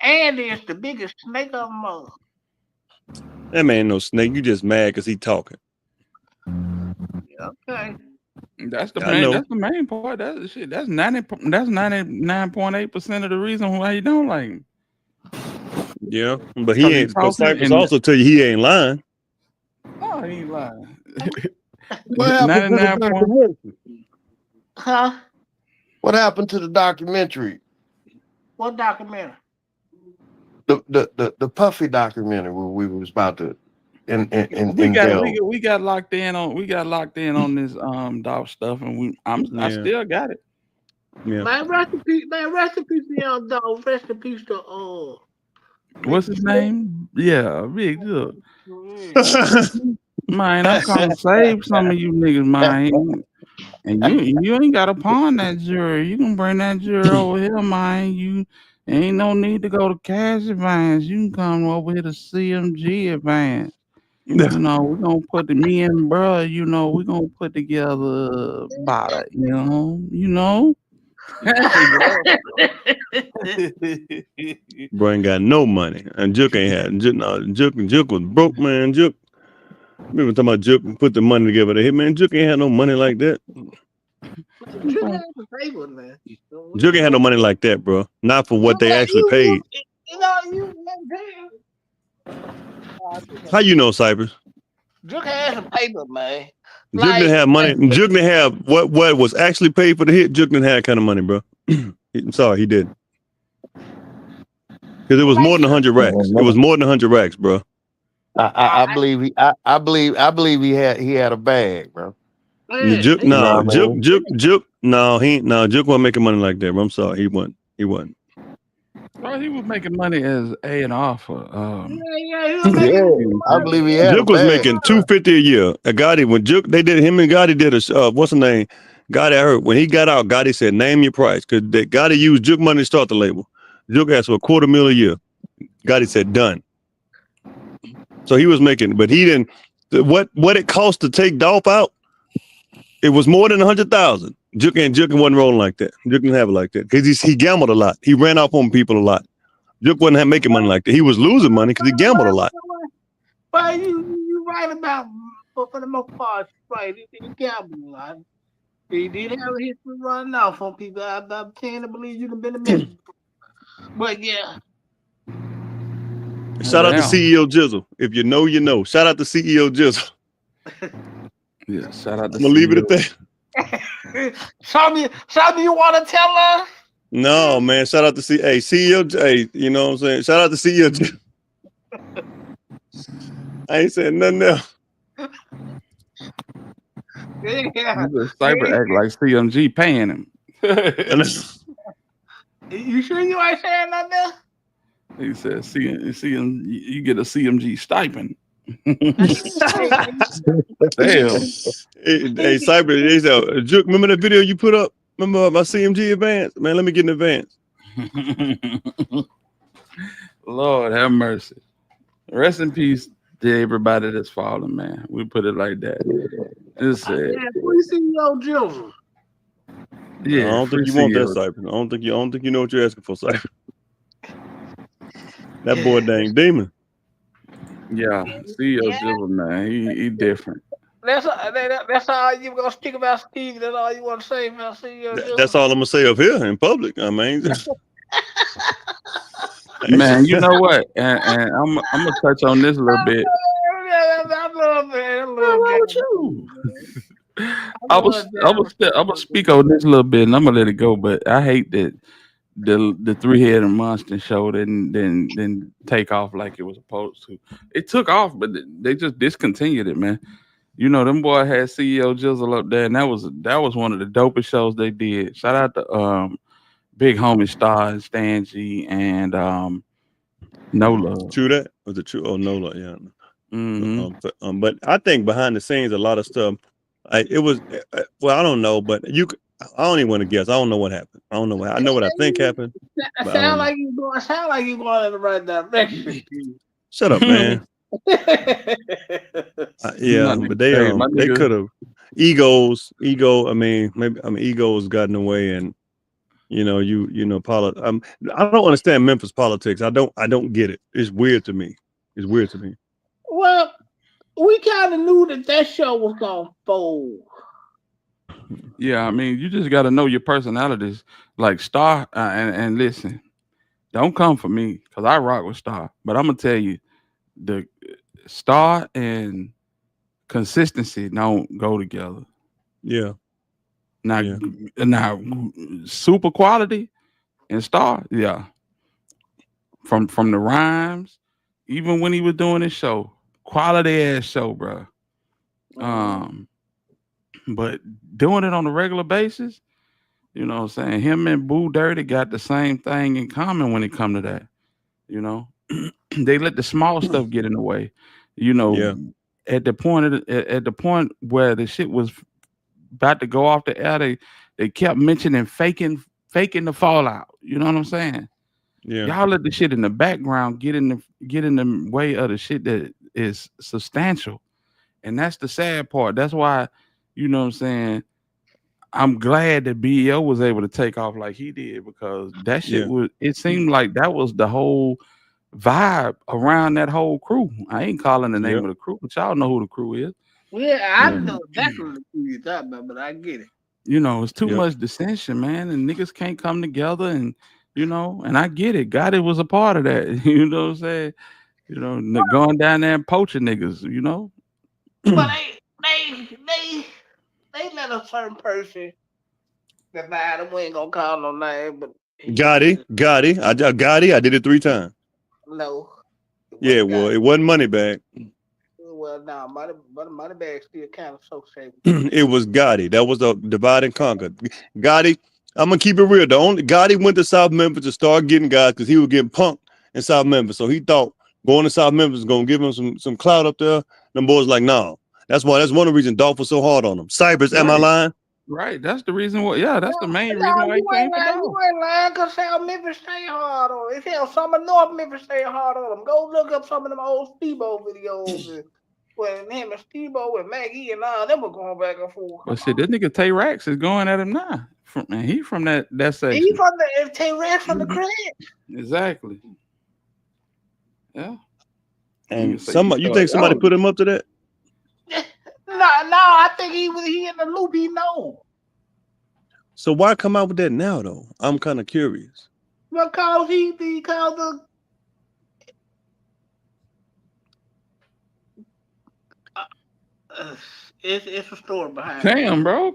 Andy is the biggest snake of them all. That man ain't no snake. You just mad because he talking. Okay. That's the I main. know. That's the main part. That's the shit. That's 90. That's 99.8% of the reason why you don't like him. Yeah, but he Because he ain't. But talking Cypress and also tell you he ain't lying. no, he ain't lying. What happened to the 99 point. documentary? Huh? What happened to the documentary? What documentary? The Puffy documentary where we was about to We indulge. got locked in on this dog stuff, and I Yeah. still got it. Yeah. Man, rest in peace, to young dog. Rest in peace to What's his name? Yeah, Big Good. Man, I'm trying to save some of you niggas, man. And you ain't got to pawn that jury. You can bring that jury over here, man. You ain't no need to go to cash advance. You can come over here to CMG advance. You know, we're gonna put me and bro, you know, we're gonna put together about it, you know. Bro ain't got no money, and Juke ain't had. Juke was broke, man. Juke. We were talking about Juke and put the money together. To hit, man. Juke ain't had no money like that. Juke ain't had no money like that, bro. Not for what they actually paid. How you know, Cypress? Juke had some paper, man. Juke didn't have money. Juke didn't have what was actually paid for the hit. Juke didn't have that kind of money, bro. I'm sorry, he didn't. Because it was more than 100 racks. It was more than 100 racks, bro. I believe he he had a bag, bro. Juke, You know no, what I mean? Juke, no, Juke wasn't making money like that, bro. I'm sorry, he wasn't. Bro, he was making money as A&R for I believe he had Juke a was bag. making $250 a year. Gotti, when Juke, him and Gotti did a what's the name? Gotti, I heard when he got out, Gotti said, name your price. Because Gotti used Juke money to start the label. Juke asked for $250,000 a year. Gotti said, done. So he was making, but he didn't, what it cost to take Dolph out, it was more than 100,000. Juke wasn't rolling like that. Juke didn't have it like that. Because he gambled a lot. He ran off on people a lot. Juke wasn't making money like that. He was losing money because he gambled a lot. But you right about, but for the most part, right. He gambled a lot. He did have a history running off on people. I tend to believe you can been a Memphis. But yeah. Shout out to CEO Jizzle. If you know, you know. Shout out to CEO Jizzle. Yeah, shout out to I'm gonna leave it at that. Something you want to tell us? No, man. Shout out to CEO. Hey, you know what I'm saying? Shout out to CEO Jizzle. I ain't saying nothing else. Yeah. Cyber act like CMG paying him. You sure you ain't saying nothing else? He said, CM, you get a CMG stipend. Damn. Hey, Cyber, they said, Juke, remember that video you put up? Remember my CMG advance? Man, let me get an advance. Lord have mercy. Rest in peace to everybody that's fallen, man. We put it like that. It's sad. Yeah, free CEO Jizzle. Yeah, I don't think you free want that, CEO. Cyber. I don't think you know what you're asking for, Cyber. That boy dang demon. Yeah, CEO Jizzle, man. He different. That's all you gonna speak about, Steve. That's all you want to say about CEO Jizzle. That's all I'm gonna say up here in public. I mean, man, you know what? And I'm gonna touch on this a little bit. I love you. I was speak on this a little bit, and I'm gonna let it go. But I hate that the three-headed monster show didn't take off like it was supposed to. It took off, but they just discontinued it, man. You know, them boy had CEO Jizzle up there, and that was one of the dopest shows they did. Shout out to Big Homie Star and Stan G and No Love. True that? Was it true? Oh, No Love, yeah. Mm-hmm. But I think behind the scenes, a lot of stuff. It was well, I don't know, but I don't even want to guess. I don't know what happened. I don't know. I know what I think happened. Sound like you going in the right direction. Shut up, man. Yeah, but they Hey, my they nigga. could have ego. I mean, egos got in the way, and I don't understand Memphis politics. I don't get it. It's weird to me. Well, we kind of knew that show was gonna fold. Yeah, I mean, you just got to know your personalities. Like Star, and listen, don't come for me because I rock with Star. But I'm gonna tell you, the Star and consistency don't go together. Yeah. Now, now, super quality and Star, yeah. From the rhymes, even when he was doing his show, quality ass show, bro. But doing it on a regular basis, you know what I'm saying? Him and Boo Dirty got the same thing in common when it come to that. You know, they let the small stuff get in the way. You know, Yeah. at the point where the shit was about to go off the air, they kept mentioning faking the fallout. You know what I'm saying? Yeah. Y'all let the shit in the background get in the way of the shit that is substantial. And that's the sad part. That's why, you know what I'm saying, I'm glad that BEO was able to take off like he did because that shit it seemed like that was the whole vibe around that whole crew. I ain't calling the name of the crew, but y'all know who the crew is. Yeah, I know exactly who you're talking about, but I get it. You know, it's too much dissension, man, and niggas can't come together, and and I get it. Gotti was a part of that. You know what I'm saying? Going down there and poaching niggas. But they let a certain person that we ain't gonna call no name, but Gotti. I did it 3 times. no. Yeah, well, it wasn't Moneybag. Well, nah, Moneybag still kind of associated. It was Gotti. That was the divide and conquer. Gotti, I'm gonna keep it real. Gotti went to South Memphis to start getting guys because he was getting punked in South Memphis. So he thought going to South Memphis was gonna give him some clout up there. Them boys like, no. That's one of the reasons Dolph was so hard on him. Cybers, am I lying? Right. That's the reason why. Yeah, that's the main reason why he came for Dolph. You ain't lying because South Memphis stay hard on him. Hell, some of North Memphis stay hard on him. Go look up some of them old Steve-O videos when him and Steve-O and Maggie and all them were going back and forth. Well, shit, that nigga Tay Rax is going at him now. He from that section. He from the Tay-Rax from the crib. Exactly. Yeah. And you think somebody put him up to that? No, I think he in the loop. He know. So why come out with that now, though? I'm kind of curious. Because he called the. It's a story behind it. Damn, bro.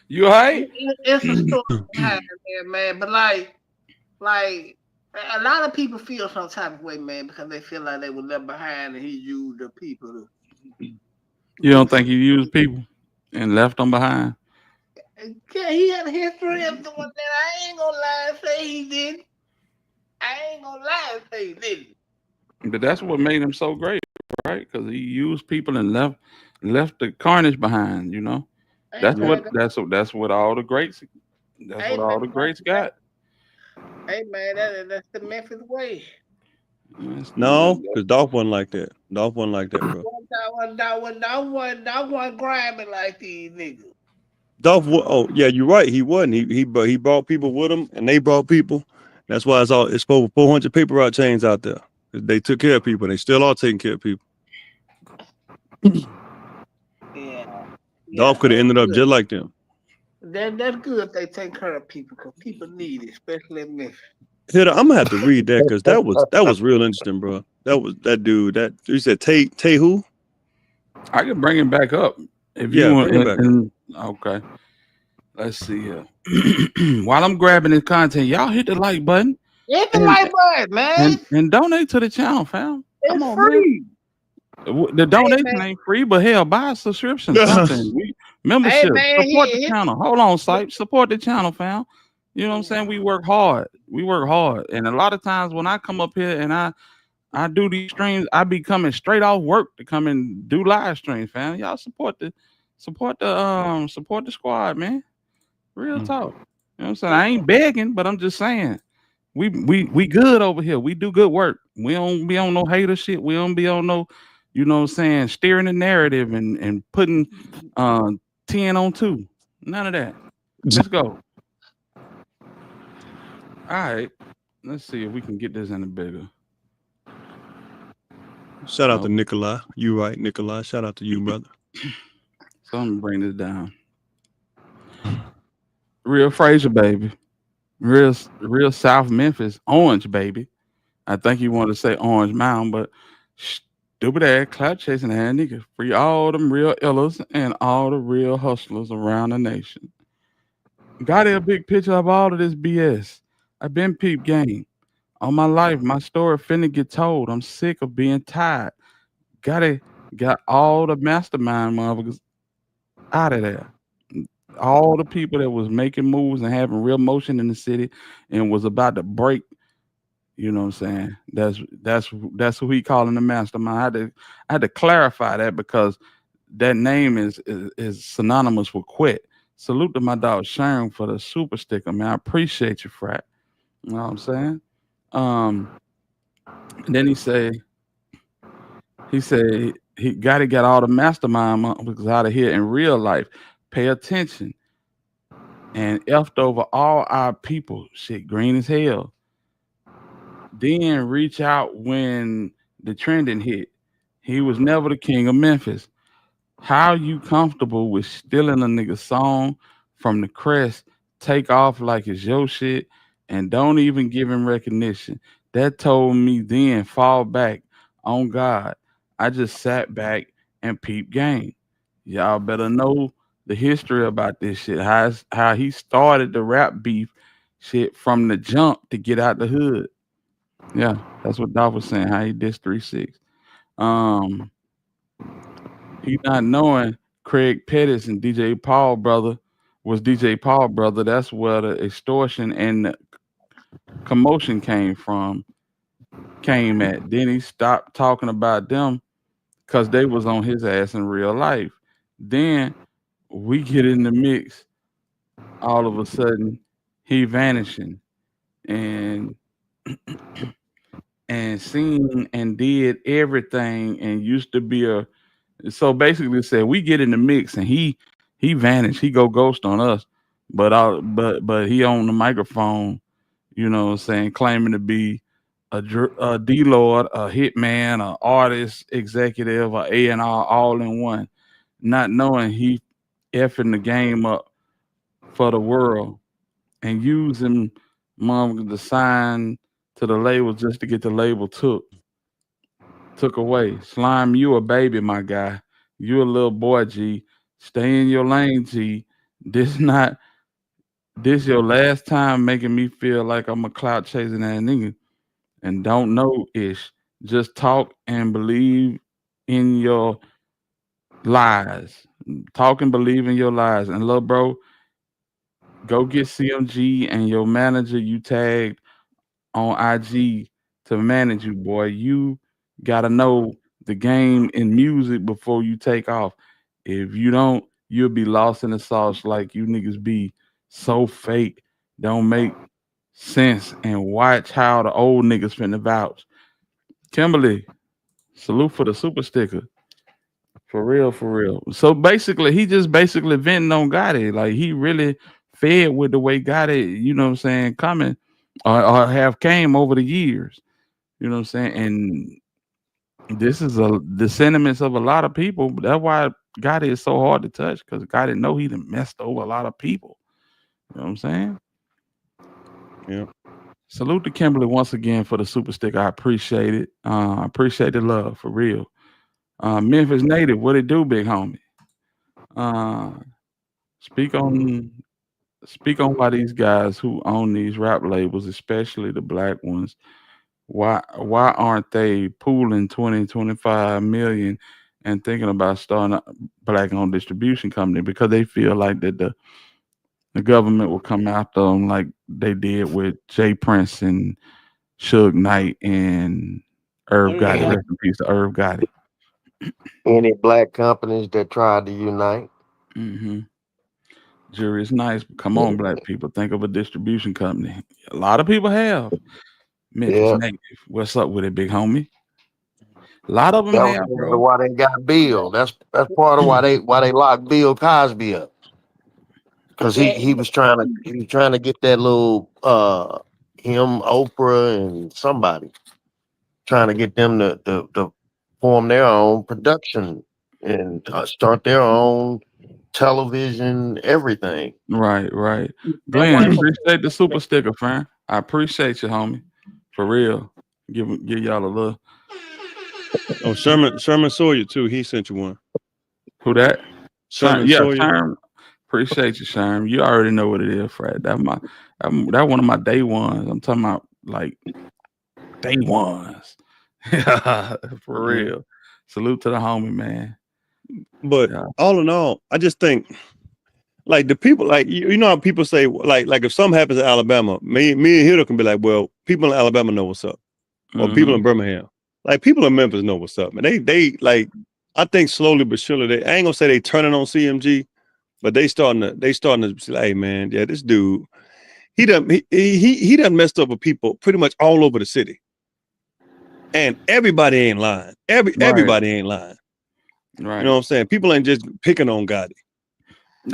You alright? It's a story behind it, man. But like a lot of people feel some type of way, man, because they feel like they were left behind and he used the people. You don't think he used people and left them behind? Yeah, he had a history of doing that. I ain't gonna lie and say he did. I ain't gonna lie and say he didn't. But that's what made him so great, right? Because he used people and left the carnage behind. That's what all the greats. That's what all the greats got. Hey man, that's the Memphis way. No, because Dolph wasn't like that. Dolph wasn't like that, bro. Dolph wasn't grabbing like these niggas. Dolph, yeah, you're right. He wasn't. He brought people with him, and they brought people. That's why it's over 400 paper route chains out there. They took care of people. They still are taking care of people. Yeah. Dolph could have ended up just like them. That's good if they take care of people because people need it, especially in Memphis. Hitter, I'm gonna have to read that because that was real interesting, bro. That was that dude. That you said Tay who? I can bring him back up if you want. Okay. Let's see here. While I'm grabbing this content, y'all hit the like button. Hit the like button, man. And donate to the channel, fam. Come on, free. Man. The donation ain't free, but hell, buy a subscription, something. Membership. Support the channel. Hold on, Sipe. Support the channel, fam. You know what I'm saying? We work hard. And a lot of times when I come up here and I do these streams, I be coming straight off work to come and do live streams, fam. Y'all support the squad, man. Real talk. You know what I'm saying? I ain't begging, but I'm just saying, We good over here. We do good work. We don't be on no hater shit. We don't be on no, you know what I'm saying, steering the narrative and putting 10 on 2. None of that. Let's go. All right. Let's see if we can get this in a bigger. Shout out to Nikolai. You right, Nikolai. Shout out to you, brother. So I'm gonna bring this down. Real Fraser, baby. Real South Memphis, Orange, baby. I think you wanted to say Orange Mound, but stupid ass, clout chasing ass nigga. Free all them real illers and all the real hustlers around the nation. Got a big picture of all of this BS. I've been peep game. All my life, my story finna get told. I'm sick of being tired. Got all the mastermind motherfuckers out of there. All the people that was making moves and having real motion in the city and was about to break. You know what I'm saying? That's who he calling the mastermind. I had to clarify that because that name is synonymous with quit. Salute to my dog Sharon for the super sticker, man. I appreciate you, frat. You know what I'm saying? Then he said he got all the mastermind motherfuckers out of here in real life. Pay attention. And effed over all our people. Shit, green as hell. Then reach out when the trending hit. He was never the king of Memphis. How you comfortable with stealing a nigga song from the crest, take off like it's your shit, and don't even give him recognition? That told me then fall back on God. I just sat back and peeped game. Y'all better know the history about this shit. How he started the rap beef shit from the jump to get out the hood. Yeah, that's what Dolph was saying. How he dissed 3-6. He not knowing Craig Pettis and DJ Paul brother was DJ Paul brother. That's where the extortion and the commotion came at. Then he stopped talking about them because they was on his ass in real life. Then we get in the mix. All of a sudden, he vanishing and seen and did everything and used to be a. So basically, said we get in the mix and he vanished. He go ghost on us, but he on the microphone. You know what I'm saying, claiming to be a D Lord, a hitman, a artist, executive, a A&R all in one, not knowing he effing the game up for the world and using mom to sign to the label just to get the label took away. Slime, you a baby, my guy. You a little boy, G. Stay in your lane, G. This your last time making me feel like I'm a clout chasing that nigga and don't know ish. Just talk and believe in your lies. Talk and believe in your lies. And little bro, go get CMG and your manager you tagged on IG to manage you, boy. You gotta know the game in music before you take off. If you don't, you'll be lost in the sauce like you niggas be so fake. Don't make sense and watch how the old niggas finna vouch. Kimberly, salute for the super sticker. For real, for real. So basically, he just basically venting on Gotti. Like he really fed with the way Gotti, you know what I'm saying, coming or have came over the years. You know what I'm saying? And this is the sentiments of a lot of people. That's why Gotti is so hard to touch, because Gotti know he done messed over a lot of people. You know what I'm saying? Yeah. Salute to Kimberly once again for the super sticker. I appreciate it. I appreciate the love for real. Memphis native, what it do, big homie? Speak on why these guys who own these rap labels, especially the black ones, why aren't they pooling 20-25 million and thinking about starting a black owned distribution company? Because they feel like that the government will come after them like they did with Jay Prince and Suge Knight and Irv Gotti. Rest in peace to Irv Gotti. Any black companies that tried to unite? Mm-hmm. Jury is nice, but come on, black people. Think of a distribution company. A lot of people have. Memphis Yeah. Negative. What's up with it, big homie? A lot of them That was have, part of bro. why they got Bill. That's part of why they locked Bill Cosby up. Because he was trying to get that little him, Oprah, and somebody trying to get them to form their own production and start their own television, everything. Right. Glenn, appreciate the super sticker, fam. I appreciate you, homie. For real. Give y'all a little. Oh, Sherman Sawyer too. He sent you one. Who that? Sherman Yeah, Sawyer. Sherm. Appreciate you, Sherm. You already know what it is, Fred. That one of my day ones. I'm talking about like day ones. For real. Salute to the homie, man. But all in all, I just think like the people, like you know how people say like if something happens in Alabama, me and Hilda can be like, well, people in Alabama know what's up, or people in Birmingham, like people in Memphis know what's up, and they like I think slowly but surely I ain't gonna say they turning on CMG, but they starting to say, hey man, yeah, this dude he done messed up with people pretty much all over the city, and everybody ain't lying. Everybody ain't lying. Right. You know what I'm saying? People ain't just picking on Gotti.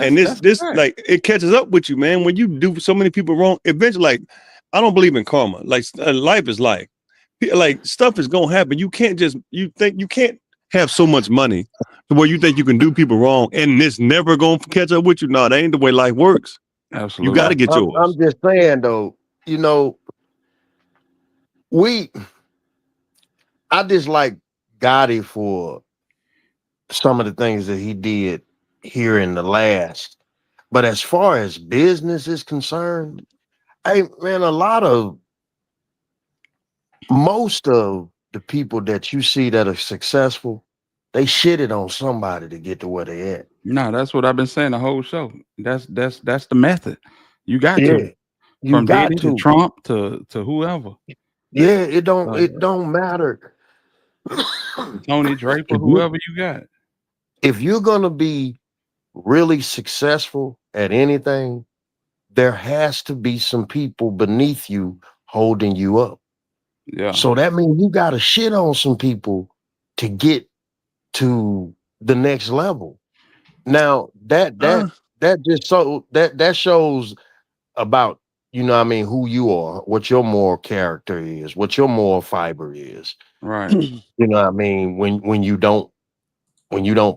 And this like it catches up with you, man. When you do so many people wrong, eventually, like I don't believe in karma. Like life is life. Like stuff is gonna happen. You can't have so much money to where you think you can do people wrong and it's never gonna catch up with you. No, that ain't the way life works. Absolutely. You got to get yours. I'm just saying though, you know, I dislike Gotti for some of the things that he did here in the last. But as far as business is concerned, hey man, most of the people that you see that are successful, they shitted on somebody to get to where they at. No, that's what I've been saying the whole show. That's the method. You got to. You From got Diddy to Trump to whoever. Yeah, it don't matter. Tony Draper, whoever you got. If you're gonna be really successful at anything, there has to be some people beneath you holding you up. Yeah. So that means you gotta shit on some people to get to the next level. Now that shows about, you know what I mean, who you are, what your moral character is, what your moral fiber is. Right. You know what I mean? When you don't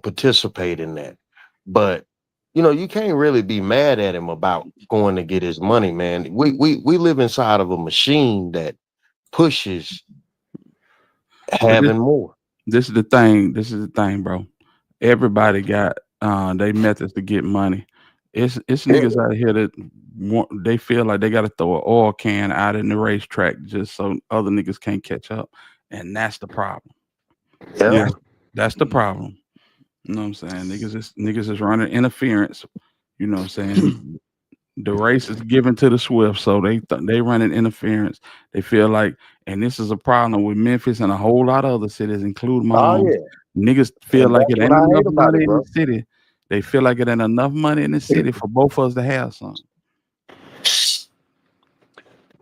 participate in that. But you know, you can't really be mad at him about going to get his money, man. We live inside of a machine that pushes having more. This is the thing, bro. Everybody got they methods to get money. It's niggas out here that they feel like they got to throw an oil can out in the racetrack just so other niggas can't catch up, and that's the problem. Yeah, that's the problem. You know what I'm saying? Niggas is running interference. You know what I'm saying? The race is given to the swift, so they running interference. They feel like, and this is a problem with Memphis and a whole lot of other cities, including my own. Niggas feel like it ain't enough money in the city. They feel like it ain't enough money in the city for both of us to have something.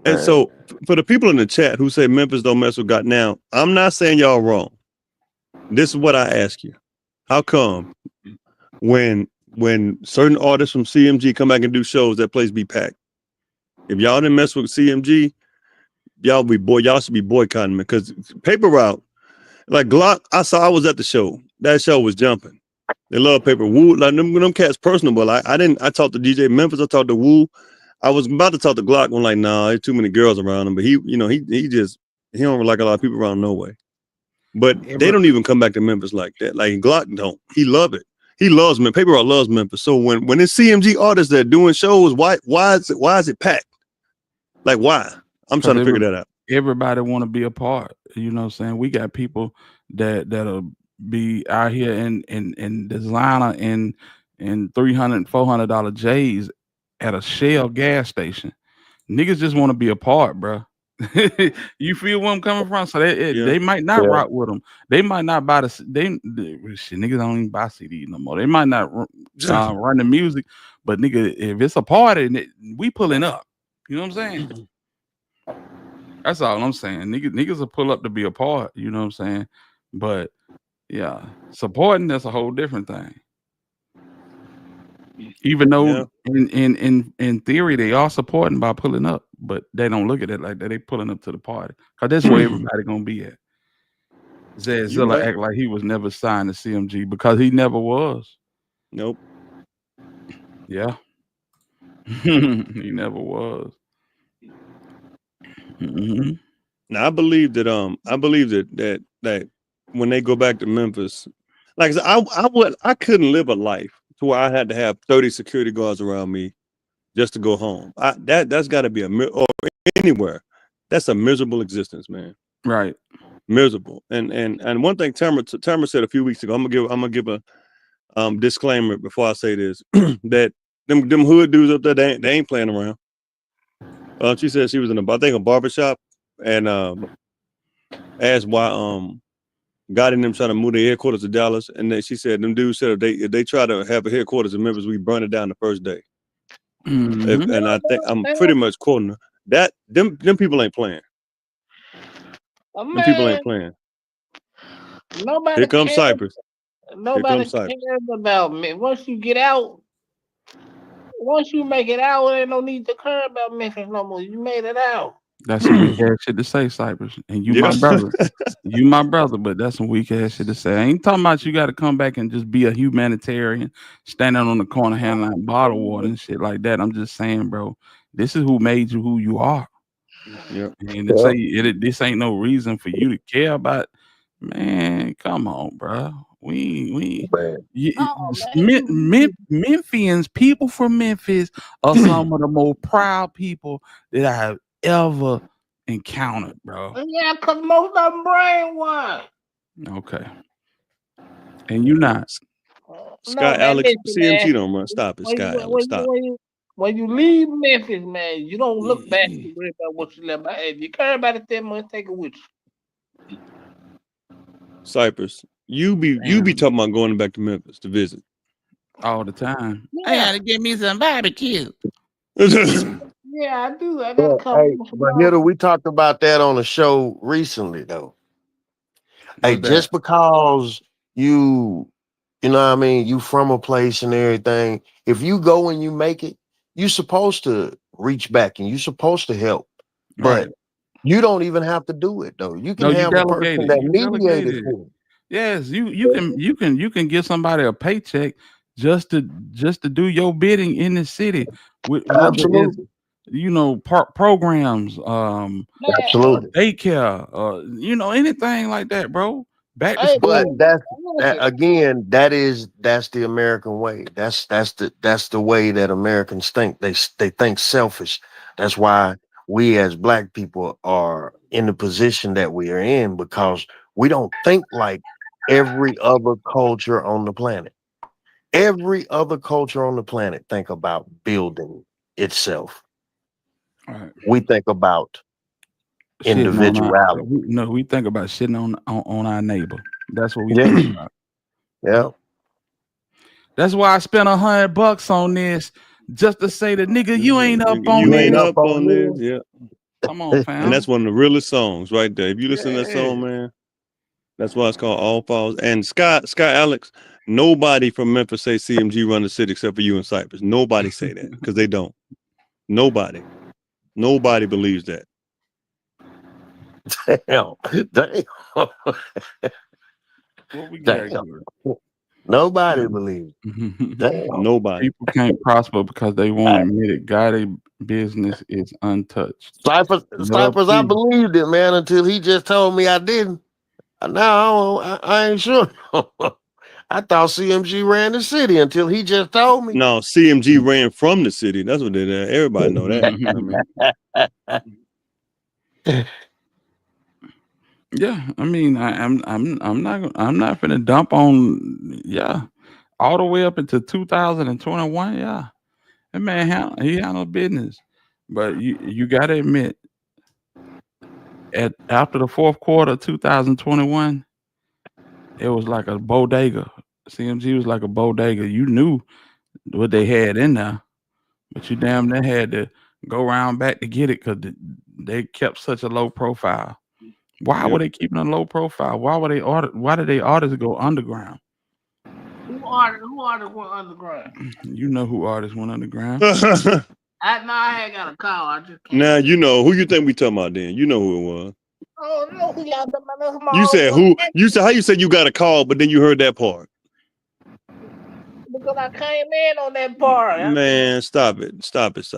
And so for the people in the chat who say Memphis don't mess with Gotti now, I'm not saying y'all wrong. This is what I ask you. How come when certain artists from CMG come back and do shows, that place be packed? If y'all didn't mess with CMG, y'all should be boycotting me, because Paper Route, like Glock, I was at the show. That show was jumping. They love Paper. Woo, like them cats personal, but I talked to DJ Memphis, I talked to Woo. I was about to talk to Glock. I'm like, nah, there's too many girls around him. But he don't like a lot of people around, no way. But they don't even come back to Memphis like that. Like Glock don't. He love it. He loves Memphis. Paper Route loves Memphis. So when it's CMG artists that are doing shows, why is it packed? Like why? I'm trying to figure that out. Everybody want to be a part. You know what I'm saying? We got people that'll be out here in designer in $300, $400 J's at a Shell gas station. Niggas just want to be a part, bro. You feel where I'm coming from? So they might not rock with them. They might not buy niggas don't even buy CDs no more. They might not run the music. But nigga, if it's a party, we pulling up. You know what I'm saying? That's all I'm saying. Niggas will pull up to be a part. You know what I'm saying? But yeah, supporting, that's a whole different thing. Even though in theory they are supporting by pulling up, but they don't look at it like that. They pulling up to the party because that's where everybody gonna be at. Zilla act like he was never signed to CMG because he never was. Nope. Yeah. He never was. Mm-hmm. Now I believe that when they go back to Memphis, like I couldn't live a life to where I had to have 30 security guards around me just to go home. That's got to be or anywhere. That's a miserable existence, man. Right. Miserable. And one thing Tamara said a few weeks ago, I'm gonna give a disclaimer before I say this, that them hood dudes up there, they ain't playing around. She said she was in a barbershop and asked why Gotti and them trying to move their headquarters to Dallas, and then she said them dudes said if they try to have a headquarters in Memphis, we burn it down the first day. Mm-hmm. And I think I'm pretty much quoting her. That them people ain't playing. Them people ain't playing. Nobody Here comes cares. Cypress. Nobody cares about me. Once you get out, once you make it out, there ain't no need to care about Memphis no more. You made it out. That's some weak ass shit to say, Cypress. And you my brother. You my brother, but that's some weak ass shit to say. I ain't talking about you got to come back and just be a humanitarian, standing on the corner handling bottled water and shit like that. I'm just saying, bro, this is who made you who you are. Yep. And to say this ain't no reason for you to care about, man, come on, bro. Memphians, people from Memphis are some of the most proud people that I have ever encountered, bro. Yeah, because most of them brainwashed. Okay. And you not. Scott Alex, CMG don't run. Stop it, Scott Alex. Stop. When you leave Memphis, man, you don't look back and worry about what you left behind. If you care about it that much, take it with you. Cypress, you be talking about going back to Memphis to visit all the time. Yeah. I gotta get me some barbecue. Yeah, I do. I gotta come. Hey, but Hitter, we talked about that on the show recently, though. Hey, just because you know what I mean, you from a place and everything, if you go and you make it, you supposed to reach back and you supposed to help. But you don't even have to do it though. You can have a person that mediated for it. Yes, you can give somebody a paycheck just to do your bidding in the city with absolutely. Programs, absolutely, daycare, anything like that, bro. Back to school. But that's the American way. That's the way that Americans think. They think selfish. That's why we as Black people are in the position that we are in, because we don't think like every other culture on the planet. Every other culture on the planet think about building itself. Right. We think about individuality. We think about shitting on our neighbor. That's what we think about. Yeah. That's why I spent $100 on this, just to say that nigga, you ain't up on you this. ain't up on this. Yeah. Come on, fam. And that's one of the realest songs right there. If you listen to that song, man, that's why it's called All Falls. And Scott Alex, nobody from Memphis say CMG run the city except for you and Cypress. Nobody say that because they don't. Nobody believes that. Damn. Nobody believes. Damn. Nobody. People can't prosper because they won't admit it. Gotti business is untouched. Cypress, I believed it, man, until he just told me I didn't. Now I ain't sure. I thought CMG ran the city until he just told me. No, CMG ran from the city. That's what they did. Everybody know that. Yeah, I mean, I'm not gonna dump on all the way up into 2021. Yeah, that man he handled business, but you gotta admit, after the fourth quarter of 2021, it was like a bodega. CMG was like a bodega. You knew what they had in there, but you damn near had to go around back to get it because they kept such a low profile. Why were they keeping a low profile? Why were they order? Why did they artists go underground? Who artists went underground? You know who artists went underground. I had got a call. I just can't. Now you know who you think we talking about. Then you know who it was. Oh no, who y'all talking about? That's my You said homeboy. who? You said how you said you got a call, but then you heard that part. Because I came in on that part. Man, stop it, Cypress.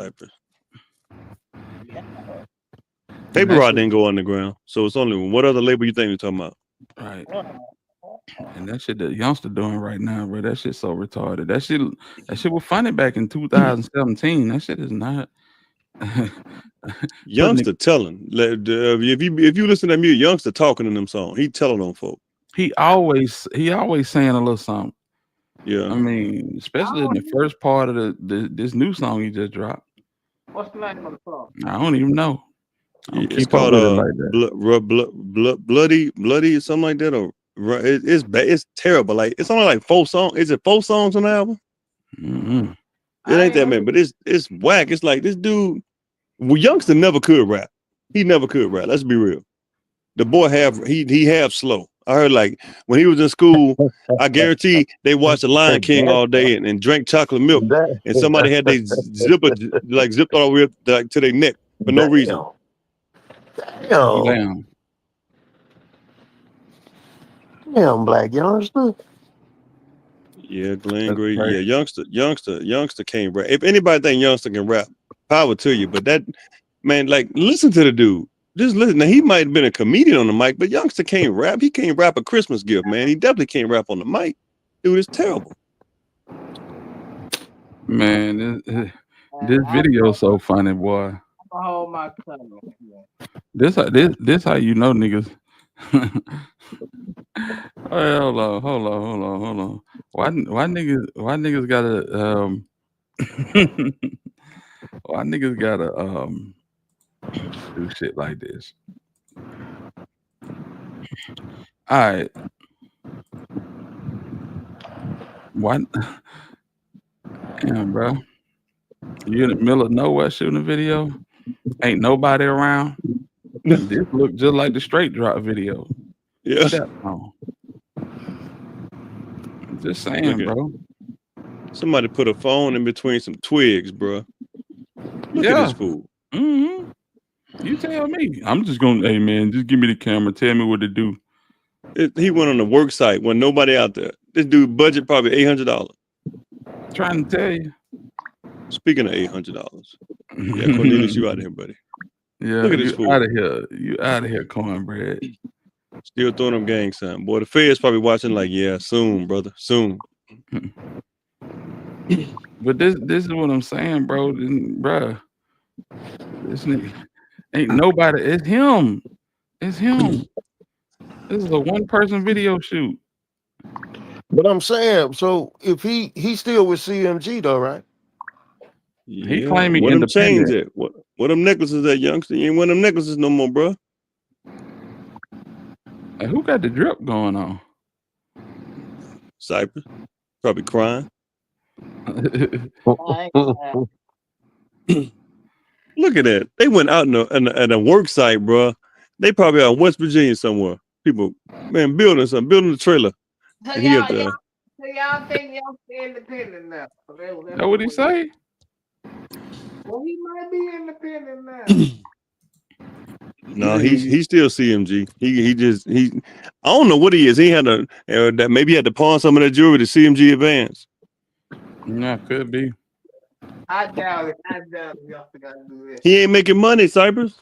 Paper Rock didn't go underground, so it's only one. What other label you think you're talking about? Right. And that shit that youngster doing right now, bro, that shit so retarded. That shit was funny back in 2017. That shit is not. Youngster telling. If you listen to me, Youngster talking in them songs. He telling on folk. He always saying a little something. Yeah. I mean, especially in the first part of this new song he just dropped. What's the name of the song? I don't even know. It's called bloody or something like that. Or it's bad. It's terrible. Like it's only like 4 songs. Is it 4 songs on the album? Mm-hmm. It ain't that many, but it's whack. It's like this dude. Well, Youngster never could rap. He never could rap. Let's be real. The boy he have slow. I heard like when he was in school, I guarantee they watched The Lion King all day and drank chocolate milk, and somebody had they zipped all the way up like to their neck for no reason. Damn, Black Youngster. Yeah, Glenn Gray. Yeah, Youngster can't rap. If anybody think Youngster can rap, power to you. But that man, like, listen to the dude. Just listen. Now he might have been a comedian on the mic, but Youngster can't rap. He can't rap a Christmas gift, man. He definitely can't rap on the mic. Dude, it's terrible. Man, this video so funny, boy. I'm gonna hold my tongue. This how you know niggas. Hey, hold on. Why niggas gotta why niggas gotta do shit like this? All right. What? Damn, bro. You in the middle of nowhere shooting a video? Ain't nobody around. This look just like the straight drop video. Yeah. Just saying, bro. Somebody put a phone in between some twigs, bro. Look at this fool. Mm-hmm. You tell me. I'm just gonna, hey man, just give me the camera. Tell me what to do. He went on the work site when nobody out there. This dude budget probably $800. Trying to tell you. Speaking of $800, yeah, Cornelius, you out of here, buddy. Yeah, look at this fool. Out of here. You out of here, cornbread. Still throwing them gang signs. Boy, the Fed's probably watching like, yeah, soon, brother, soon. But this is what I'm saying, bro. Bruh, this nigga ain't nobody. It's him. It's him. This is a one-person video shoot. But I'm saying, so if he still with CMG though, right? Yeah. He claiming what them chains independent. at? What them necklaces at, youngster? You ain't one of them necklaces no more, bro. Hey, who got the drip going on? Cypress. Probably crying. Look at that. They went out in a work site, bro. They probably out in West Virginia somewhere. People, man, building a trailer. So And he at the, y'all think y'all independent now? That what he say? Well, he might be independent now. no, he's still CMG. He I don't know what he is. He had that maybe he had to pawn some of that jewelry to CMG Advance. Yeah, could be. I doubt it. Y'all gotta do this. He ain't making money, Cypress.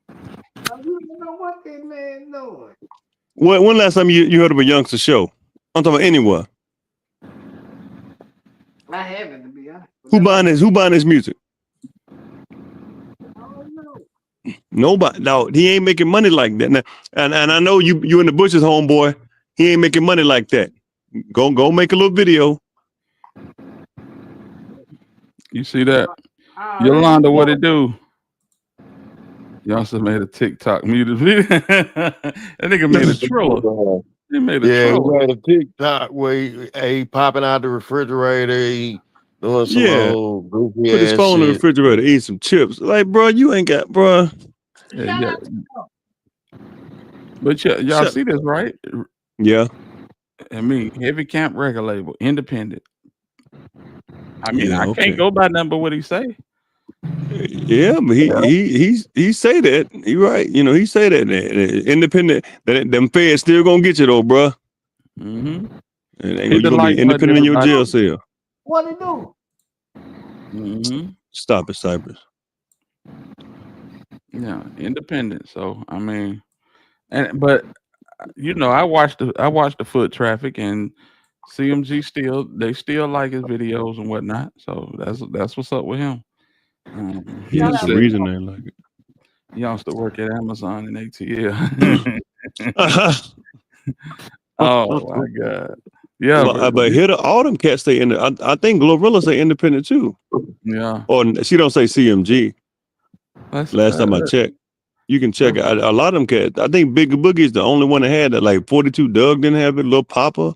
You know what this man doing? When last time you heard of a youngster show? I'm talking about anywhere. I haven't, to be honest. Who buying his music? Nobody. No, he ain't making money like that. Now, and I know you in the bushes, homeboy. He ain't making money like that. Go make a little video. You see that? Yolanda, what it do? You also made a TikTok music video. That nigga made a Triller. He made a Yeah, he troll. made a TikTok where he popping out the refrigerator, he doing some Yeah. old goofy Put his ass phone in the shit. refrigerator, eat some chips. Like, bro, you ain't got, bro. Yeah. But y'all Shut- see this, right? Yeah. I mean, heavy camp record label, independent. I mean, Yeah, I okay. can't go by nothing but what he say. Yeah, but he say that. He right. You know, he say that. Independent. That them feds still gonna get you though, bro. Mm-hmm. You gonna be independent in your jail cell. What he do? Mm-hmm. Stop it, Cypress. Yeah, independent. So I mean, but you know, I watched the foot traffic, and CMG still like his videos and whatnot. So that's what's up with him. He That's the said reason they like it. he wants to work at Amazon and ATL. Oh my god. Yeah, but here all them cats stay in. I think Glorilla say independent too. Yeah. Or she don't say CMG. Last time I checked, you can check it. A lot of them cats. I think Big Boogie is the only one that had that. Like 42 Doug didn't have it. Lil Papa,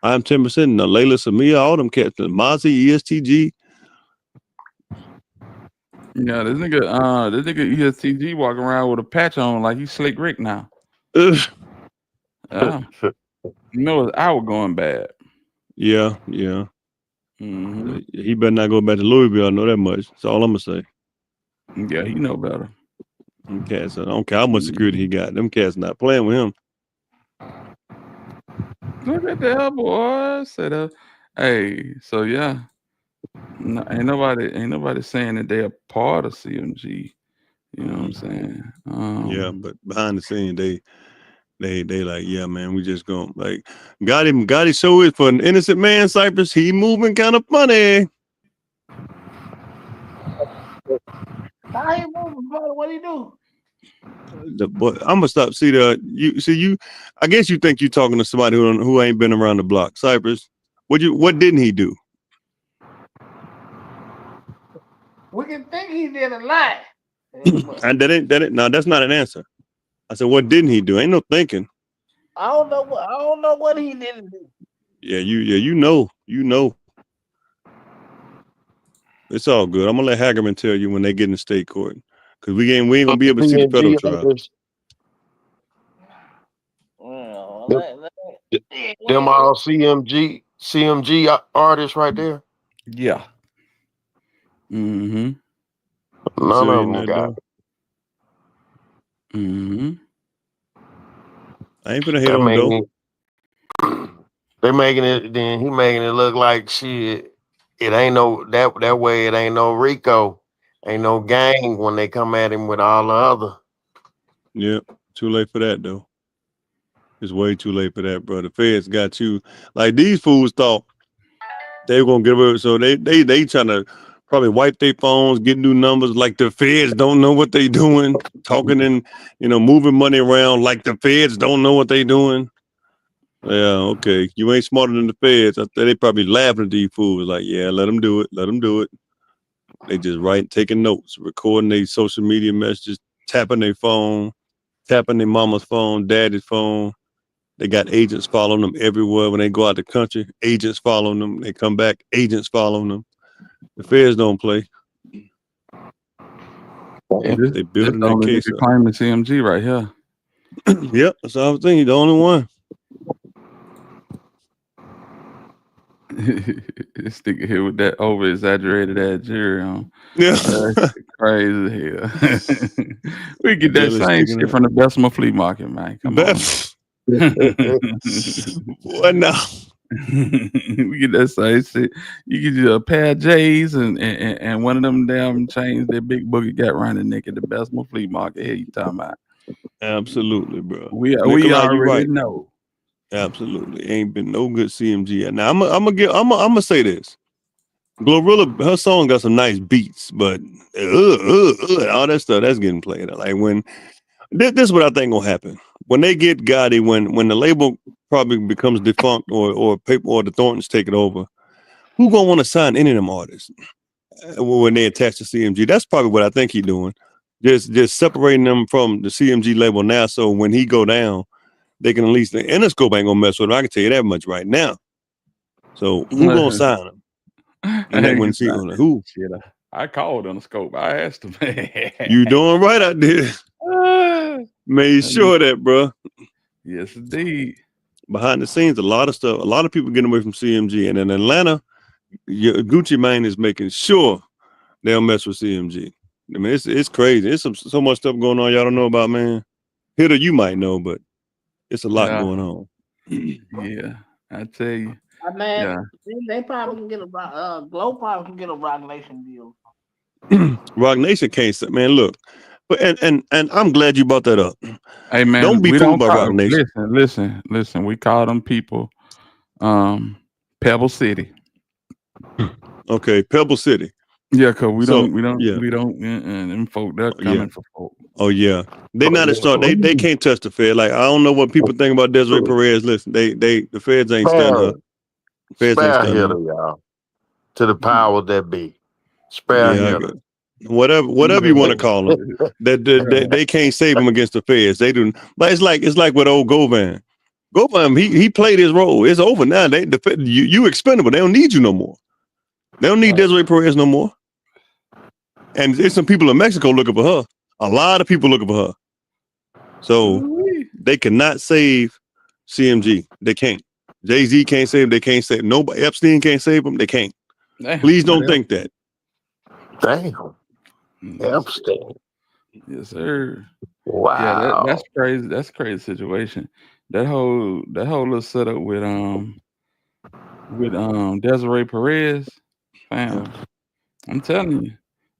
I'm 10%. Layla Samia, all them cats. Mozzie, ESTG. Yeah, this nigga ESTG walking around with a patch on like he's Slick Rick now. Yeah. You know his hour going bad. Yeah. Mm-hmm. He better not go back to Louisville. I know that much. That's all I'm gonna say. Yeah, he know better. Them cats, I don't care how much security he got. Them cats not playing with him. Look at that boy. Said hey, so yeah. No, ain't nobody saying that they're part of CMG. You know what I'm saying? Yeah, but behind the scene, they like, yeah, man, we just gonna like Gotti show it for an innocent man, Cypress. He moving kind of funny. How he moving, brother? What he do? But I'm gonna stop. I guess you think you talking to somebody who ain't been around the block. Cypress, what didn't he do? We can think he did a lot. And that ain't no, that's not an answer. I said, what didn't he do? Ain't no thinking. I don't know what he didn't do. Yeah, you know. It's all good. I'm gonna let Hagerman tell you when they get in state court. Cause we ain't gonna be able to see the federal trial. Them all CMG artists right there. Yeah. Mm-hmm. None of them got it. Mm-hmm. I ain't finna hate on though. They making it. Then he making it look like shit. It ain't no that way. It ain't no Rico. Ain't no gang when they come at him with all the other. Yep. Too late for that though. It's way too late for that, bro. The feds got you. Like these fools thought they were gonna get away. So they trying to probably wipe their phones, get new numbers. Like the feds don't know what they doing, talking and moving money around. Like the feds don't know what they doing. Yeah, okay. You ain't smarter than the feds. I think they probably laughing at these fools. Like, yeah, let them do it. They just taking notes, recording their social media messages, tapping their phone, tapping their mama's phone, daddy's phone. They got agents following them everywhere when they go out the country. Agents following them. They come back, agents following them. The feds don't play. They building that case up. Claiming CMG right here. Yep, that's what I was thinking. The only one. This nigga here with that over exaggerated ass jury on. Yeah. That's crazy as hell. We get that same shit from the Bessemer flea market, man. Come on. What now? We get that same shit. You get you a pair of J's and one of them damn chains that Big Boogie got around the neck at the Bessemer flea market. Here you talking about? Absolutely, bro. We Nikolai, you already right. know. Absolutely, ain't been no good CMG yet. Now I'm gonna say this. Glorilla, her song got some nice beats, but all that stuff that's getting played. Like when this is what I think gonna happen when they get Gotti, when the label probably becomes defunct or the Thorntons take it over. Who gonna want to sign any of them artists when they attach to CMG? That's probably what I think he's doing. Just separating them from the CMG label now, so when he go down, they can at least the Interscope ain't gonna mess with him. I can tell you that much right now. So who gonna sign him? And that when see who? Shit, I called on the scope. I asked him. You doing right out there. Made sure of that, bro. Yes, indeed. Behind the scenes, a lot of stuff. A lot of people getting away from CMG, and in Atlanta, Gucci Mane is making sure they don't mess with CMG. I mean, it's crazy. It's so much stuff going on y'all don't know about, man. Hitter, you might know, but it's a lot going on. Yeah, I tell you. Man, they probably can get a Glow probably can get a Rock Nation deal. Rock Nation can't, man. Look, but and I'm glad you brought that up. Hey man, don't be we fooled don't by call, Rock Nation. Listen. We call them people, Pebble City. Okay, Pebble City. Yeah, cause we don't. Yeah. Them folk they're coming for folk. Oh yeah, they not start. They can't touch the Fed. Like I don't know what people think about Desiree Perez. Listen, the Feds ain't stunned her. Feds ain't Spare stunned her. hitter, y'all. To the power that be. Spare hitter. Whatever you want to call them, they can't save him against the Feds. They do, but it's like with old Govan. Govan, he played his role. It's over now. You expendable. They don't need you no more. They don't need Desiree Perez no more. And there's some people in Mexico looking for her. A lot of people looking for her. So they cannot save CMG. They can't. Jay-Z can't save him. They can't save nobody. Epstein can't save him. They can't. Damn, please don't think that. Damn. Epstein. Yes, sir. Wow. Yeah, that's crazy. That's a crazy situation. That whole little setup with Desiree Perez. Fam, I'm telling you,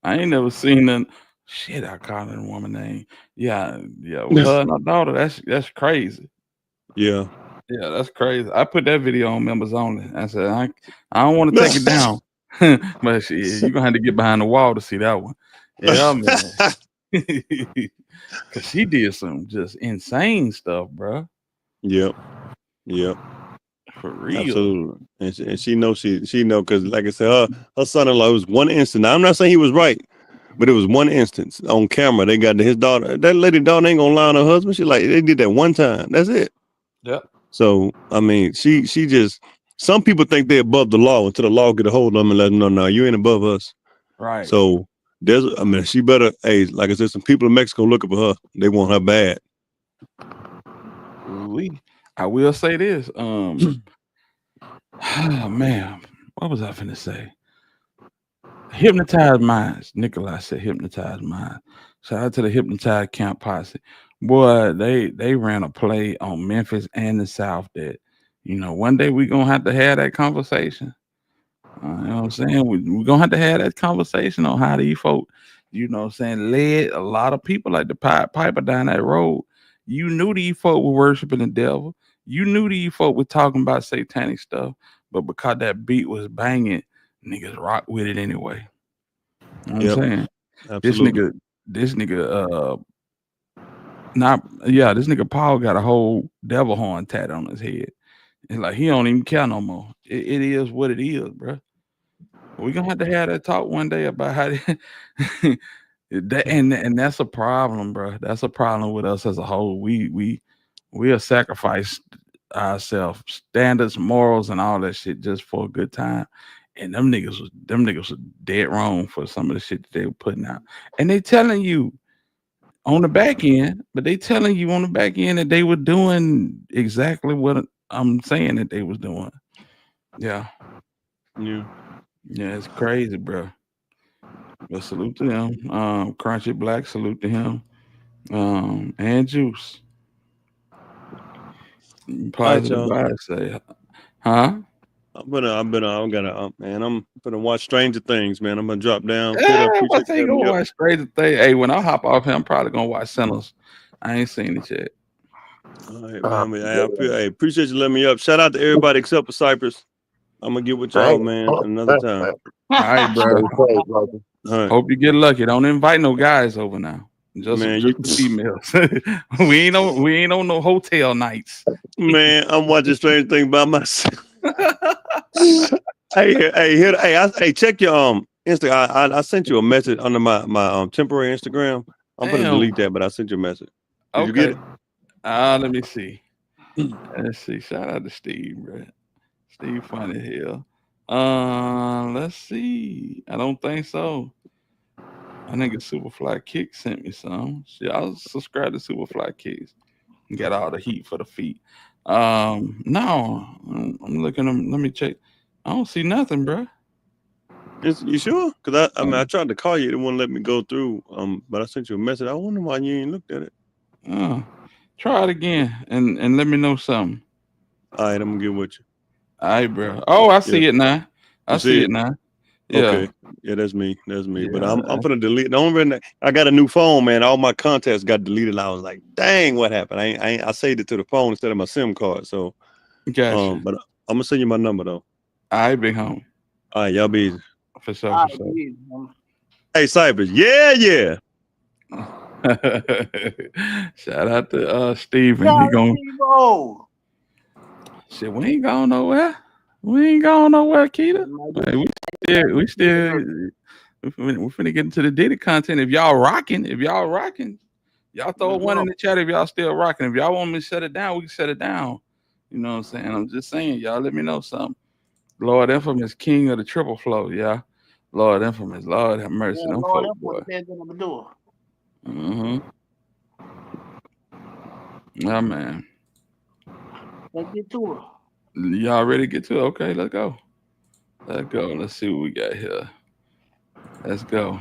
I ain't never seen none. Shit, I called her a woman name. Yeah, with her and her daughter. That's crazy. Yeah, that's crazy. I put that video on members only. I said I don't want to take it down, but shit, you're gonna have to get behind the wall to see that one. Yeah, man. Cause she did some just insane stuff, bro. Yep. For real. Absolutely. And she knows she know because like I said, her son-in-law was one instance. Now, I'm not saying he was right, but it was one instance on camera. They got his daughter. That lady daughter ain't gonna lie on her husband. She like they did that one time. That's it. Yep. So I mean, she just some people think they're above the law until the law get a hold of them and let them know, no, you ain't above us. Right. So she better. Hey, like I said, some people in Mexico looking for her. They want her bad. I will say this. Man, what was I finna say? Hypnotized minds. Nikolai said hypnotized minds. Shout out to the Hypnotized Camp Posse. Boy, they ran a play on Memphis and the South that, one day we're gonna have to have that conversation. You know what I'm saying? We're gonna have to have that conversation on how these folk, led a lot of people like the Piper down that road. You knew these folk were worshiping the devil. You knew these folk were talking about satanic stuff, but because that beat was banging, niggas rock with it anyway. You know what I'm saying? Absolutely. This nigga, this nigga Paul got a whole devil horn tat on his head. It's like he don't even care no more. It is what it is, bro. We're gonna have to have that talk one day about how and that's a problem, bro. That's a problem with us as a whole. We are sacrifice ourselves, standards, morals, and all that shit just for a good time. And them niggas was dead wrong for some of the shit that they were putting out. And they telling you on the back end, but they telling you on the back end that they were doing exactly what I'm saying that they was doing. Yeah. Yeah, it's crazy, bro. But salute to them. Crunchy Black, salute to him. And Juice. Positive vibes say, huh? I'm gonna watch Stranger Things, man. I'm gonna drop down. I think gonna watch Stranger Things. Hey, when I hop off here, I'm probably gonna watch Sinners. I ain't seen it yet. All right, man. I appreciate you letting me up. Shout out to everybody except for Cypress. I'm gonna get with y'all, man, another time. All right, bro. All right. Hope you get lucky. Don't invite no guys over now. Just females. we ain't on no hotel nights. Man, I'm watching Stranger Things by myself. Hey, check your Instagram. I sent you a message under my temporary Instagram. I'm gonna delete that, but I sent you a message. Did you get it? Let me see. Let's see. Shout out to Steve, bro. Steve funny hell. Let's see. I don't think so. I think Superfly Kick sent me some. Shit, I was subscribed to Superfly Kicks. Got all the heat for the feet. No, I'm looking. Let me check. I don't see nothing, bro. You sure? Because I mean, I tried to call you. It wouldn't let me go through. But I sent you a message. I wonder why you ain't looked at it. Try it again and let me know something. All right, I'm gonna get with you. All right, bro. Oh, I see it now. I see it now. Yeah. Okay. Yeah, that's me. That's me. But I'm gonna delete. The only reason I got a new phone, man. All my contacts got deleted. I was like, dang, what happened? I saved it to the phone instead of my SIM card. So, gotcha. But I'm gonna send you my number though. All right, big homie. All right, y'all be easy. For sure. For sure. Hey, Cypress. Yeah. Shout out to Steven. He going. Shit, we ain't going nowhere. We ain't going nowhere, Keita. We finna get into the Diddy content. If y'all rocking, y'all throw one in the chat if y'all still rocking. If y'all want me to shut it down, we can shut it down. You know what I'm saying? I'm just saying, y'all let me know something. Lord Infamous, king of the triple flow, yeah. Lord Infamous, Lord have mercy. Yeah, them Lord, folk, boy. Yeah, man. Let's get to it. Y'all ready to get to it? Okay, let's go. Let's see what we got here. Let's go.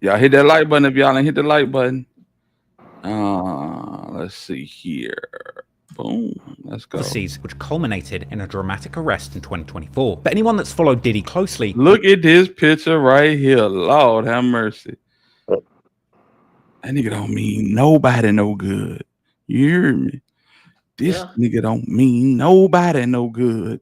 Y'all hit that like button if y'all ain't hit the like button. Let's see here. Boom. Let's go. Which culminated in a dramatic arrest in 2024. But anyone that's followed Diddy closely... Look at this picture right here. Lord have mercy. That nigga don't mean nobody no good. You hear me? This nigga don't mean nobody no good.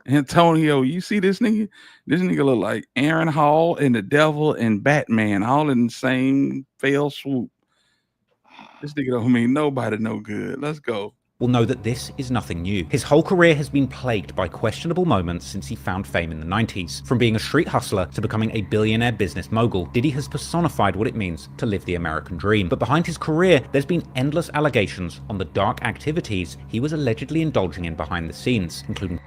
Antonio, you see this nigga? This nigga look like Aaron Hall and the Devil and Batman all in the same fell swoop. This nigga don't mean nobody no good. Let's go. Will know that this is nothing new. His whole career has been plagued by questionable moments since he found fame in the 90s. From being a street hustler to becoming a billionaire business mogul, Diddy has personified what it means to live the American dream. But behind his career, there's been endless allegations on the dark activities he was allegedly indulging in behind the scenes, including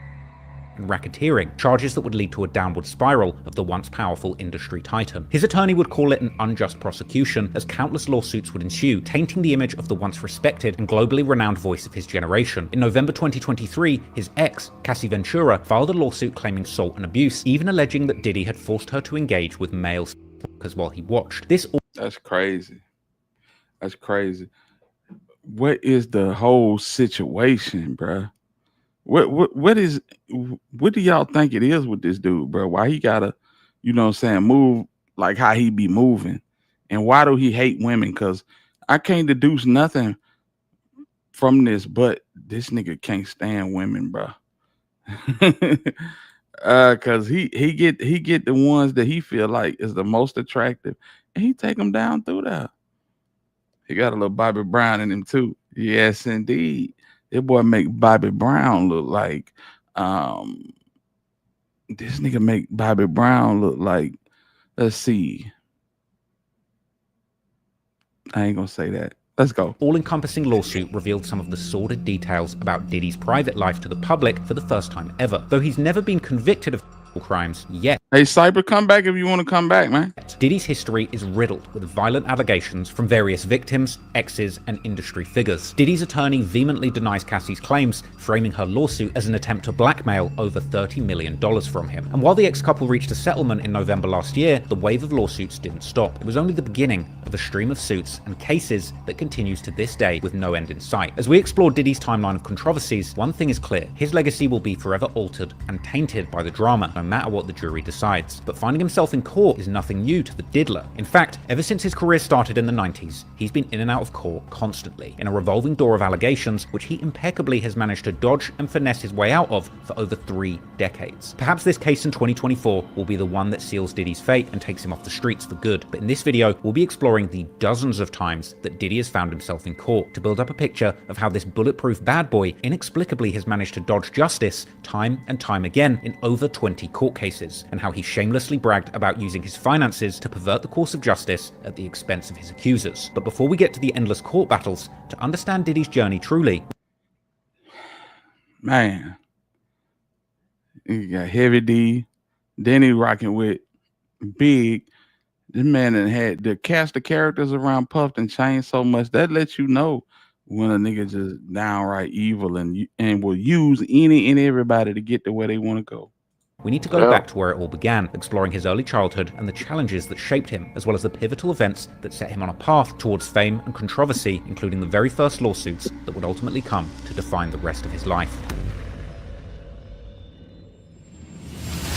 and racketeering, charges that would lead to a downward spiral of the once powerful industry titan. His attorney would call it an unjust prosecution, as countless lawsuits would ensue, tainting the image of the once respected and globally renowned voice of his generation. In November 2023, his ex, Cassie Ventura, filed a lawsuit claiming assault and abuse, even alleging that Diddy had forced her to engage with male workers while he watched. That's crazy. That's crazy. What is the whole situation, bruh? What do y'all think it is with this dude, bro? Why he gotta, you know what I'm saying, move like how he be moving? And why do he hate women? Because I can't deduce nothing from this, but this nigga can't stand women, bro. Cause he get the ones that he feel like is the most attractive, and he take them down through that. He got a little Bobby Brown in him too. Yes, indeed. That boy make Bobby Brown look like this nigga make Bobby Brown look like, let's see. I ain't gonna say that. Let's go. All-encompassing lawsuit revealed some of the sordid details about Diddy's private life to the public for the first time ever, though he's never been convicted of crimes yet. Hey, Cyber, come back if you want to come back, man. Diddy's history is riddled with violent allegations from various victims, exes, and industry figures. Diddy's attorney vehemently denies Cassie's claims, framing her lawsuit as an attempt to blackmail over $30 million from him. And while the ex-couple reached a settlement in November last year, the wave of lawsuits didn't stop. It was only the beginning of a stream of suits and cases that continues to this day with no end in sight. As we explore Diddy's timeline of controversies, one thing is clear: his legacy will be forever altered and tainted by the drama, no matter what the jury decides. But finding himself in court is nothing new to the diddler. In fact, ever since his career started in the 90s, he's been in and out of court constantly, in a revolving door of allegations which he impeccably has managed to dodge and finesse his way out of for over 3 decades. Perhaps this case in 2024 will be the one that seals Diddy's fate and takes him off the streets for good. But in this video, we'll be exploring the dozens of times that Diddy has found himself in court to build up a picture of how this bulletproof bad boy inexplicably has managed to dodge justice time and time again in over 20 court cases, and how he shamelessly bragged about using his finances to pervert the course of justice at the expense of his accusers. But before we get to the endless court battles, to understand Diddy's journey truly, man, you got Heavy D, then he rocking with Big. This man that had the cast of characters around Puff and changed so much that lets you know when a nigga just downright evil and will use any and everybody to get to where they want to go. We need to go back to where it all began, exploring his early childhood and the challenges that shaped him, as well as the pivotal events that set him on a path towards fame and controversy, including the very first lawsuits that would ultimately come to define the rest of his life.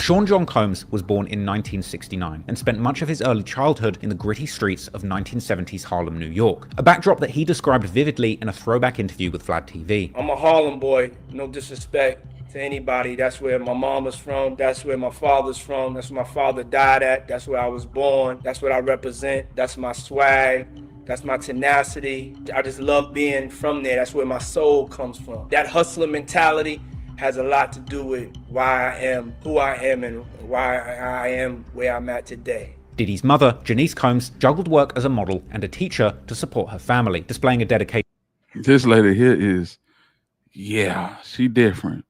Sean John Combs was born in 1969 and spent much of his early childhood in the gritty streets of 1970s Harlem, New York, a backdrop that he described vividly in a throwback interview with Vlad TV. I'm a Harlem boy, no disrespect to anybody. That's where my mom was from. That's where my father's from. That's where my father died at. That's where I was born. That's what I represent. That's my swag. That's my tenacity. I just love being from there. That's where my soul comes from. That hustler mentality has a lot to do with why I am who I am and why I am where I'm at today. Diddy's mother, Janice Combs, juggled work as a model and a teacher to support her family, displaying a dedication. This lady here is, yeah, she different.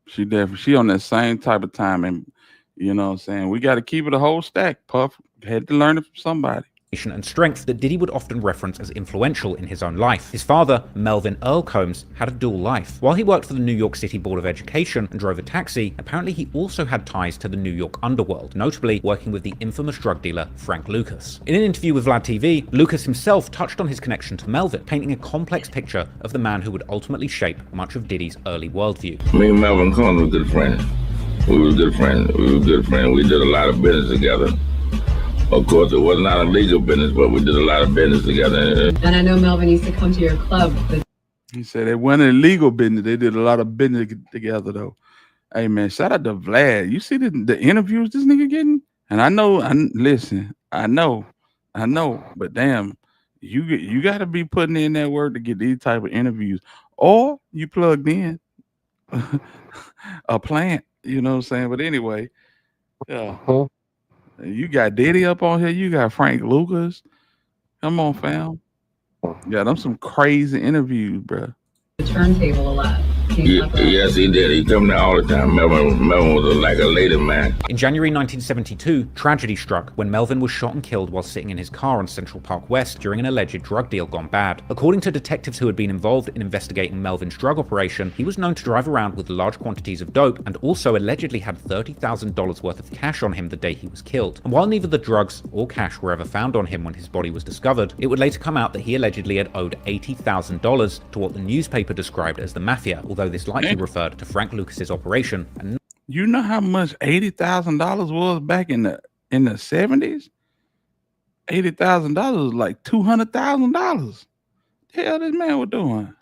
She different. She on that same type of time, and you know what I'm saying? We got to keep it a whole stack, Puff. Had to learn it from somebody. And strength that Diddy would often reference as influential in his own life. His father, Melvin Earl Combs, had a dual life. While he worked for the New York City Board of Education and drove a taxi, apparently he also had ties to the New York underworld, notably working with the infamous drug dealer Frank Lucas. In an interview with Vlad TV, Lucas himself touched on his connection to Melvin, painting a complex picture of the man who would ultimately shape much of Diddy's early worldview. Me and Melvin Combs were good friends. We were good friends. We did a lot of business together. Of course, it was not a legal business, but we did a lot of business together. And I know Melvin used to come to your club. He said it wasn't illegal business. They did a lot of business together, though. Hey, man, shout out to Vlad. You see the interviews this nigga getting? And I know, I know, but damn, you got to be putting in that work to get these type of interviews. Or you plugged in a plant, you know what I'm saying? But anyway, yeah. You got Diddy up on here. You got Frank Lucas. Come on, fam. Yeah, them some crazy interviews, bro. The turntable a lot. Yes, he did. He come there all the time. Melvin was like a lady man. In January 1972, tragedy struck when Melvin was shot and killed while sitting in his car on Central Park West during an alleged drug deal gone bad. According to detectives who had been involved in investigating Melvin's drug operation, he was known to drive around with large quantities of dope and also allegedly had $30,000 worth of cash on him the day he was killed. And while neither the drugs or cash were ever found on him when his body was discovered, it would later come out that he allegedly had owed $80,000 to what the newspaper described as the mafia, although this likely referred to Frank Lucas's operation. And you know how much $80,000 was back in the 70s? $80,000 was like $200,000. The hell this man was doing?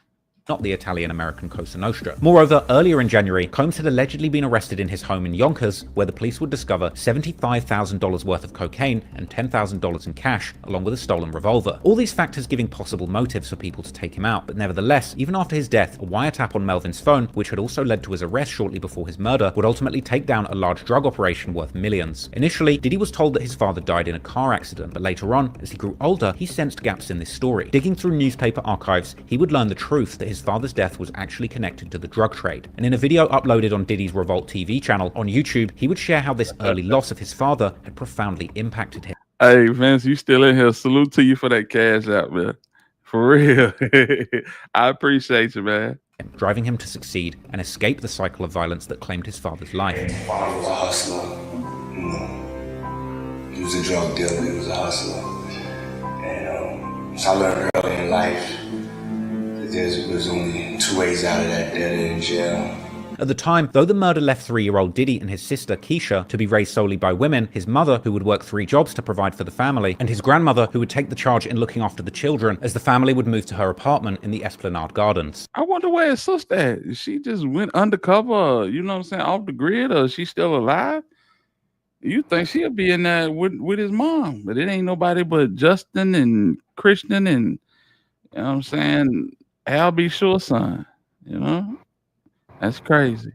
not the Italian-American Cosa Nostra. Moreover, earlier in January, Combs had allegedly been arrested in his home in Yonkers, where the police would discover $75,000 worth of cocaine and $10,000 in cash, along with a stolen revolver. All these factors giving possible motives for people to take him out, but nevertheless, even after his death, a wiretap on Melvin's phone, which had also led to his arrest shortly before his murder, would ultimately take down a large drug operation worth millions. Initially, Diddy was told that his father died in a car accident, but later on, as he grew older, he sensed gaps in this story. Digging through newspaper archives, he would learn the truth that his father's death was actually connected to the drug trade. And in a video uploaded on Diddy's Revolt TV channel on YouTube, he would share how this early loss of his father had profoundly impacted him. Hey, Vince, you still in here. Salute to you for that cash out, man. For real. I appreciate you, man. Driving him to succeed and escape the cycle of violence that claimed his father's life. My father was a hustler. You know, he was a drug dealer. He was a hustler. And so I learned early in life that there's only two ways out of that: dead and in jail. At the time, though the murder left 3-year-old Diddy and his sister, Keisha, to be raised solely by women, his mother, who would work 3 jobs to provide for the family, and his grandmother, who would take the charge in looking after the children as the family would move to her apartment in the Esplanade Gardens. I wonder where his sister at. She just went undercover, you know what I'm saying, off the grid, or is she still alive? You think she'll be in there with his mom, but it ain't nobody but Justin and Christian and, you know what I'm saying, Al B. Sure's son, you know? That's crazy.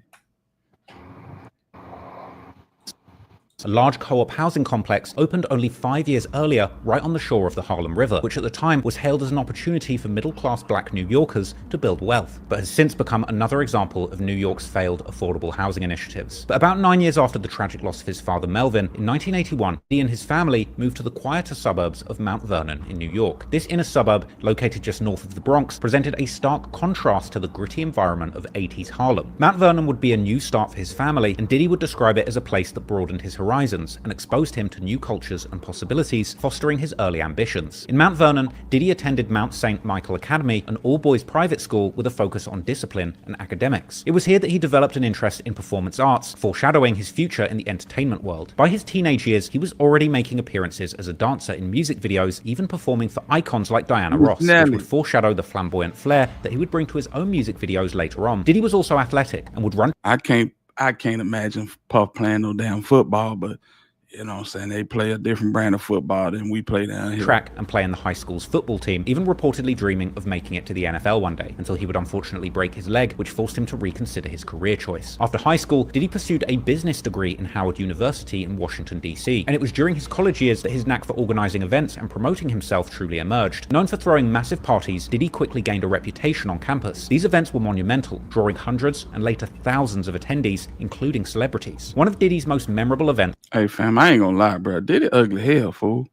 A large co-op housing complex opened only 5 years earlier right on the shore of the Harlem River, which at the time was hailed as an opportunity for middle-class black New Yorkers to build wealth, but has since become another example of New York's failed affordable housing initiatives. But about 9 years after the tragic loss of his father Melvin, in 1981, he and his family moved to the quieter suburbs of Mount Vernon in New York. This inner suburb, located just north of the Bronx, presented a stark contrast to the gritty environment of 80s Harlem. Mount Vernon would be a new start for his family, and Diddy would describe it as a place that broadened his horizons and exposed him to new cultures and possibilities, fostering his early ambitions. In Mount Vernon, Diddy attended Mount St. Michael Academy, an all-boys private school with a focus on discipline and academics. It was here that he developed an interest in performance arts, foreshadowing his future in the entertainment world. By his teenage years, he was already making appearances as a dancer in music videos, even performing for icons like Diana Ross, which would foreshadow the flamboyant flair that he would bring to his own music videos later on. Diddy was also athletic and would run. I can't imagine Puff playing no damn football, but you know what I'm saying, they play a different brand of football than we play down here. Track and play in the high school's football team, even reportedly dreaming of making it to the NFL one day, until he would unfortunately break his leg, which forced him to reconsider his career choice. After high school, Diddy pursued a business degree in Howard University in Washington, D.C., and it was during his college years that his knack for organizing events and promoting himself truly emerged. Known for throwing massive parties, Diddy quickly gained a reputation on campus. These events were monumental, drawing hundreds and later thousands of attendees, including celebrities. One of Diddy's most memorable events. Hey fam, I ain't gonna lie, bro. Diddy ugly hell, fool.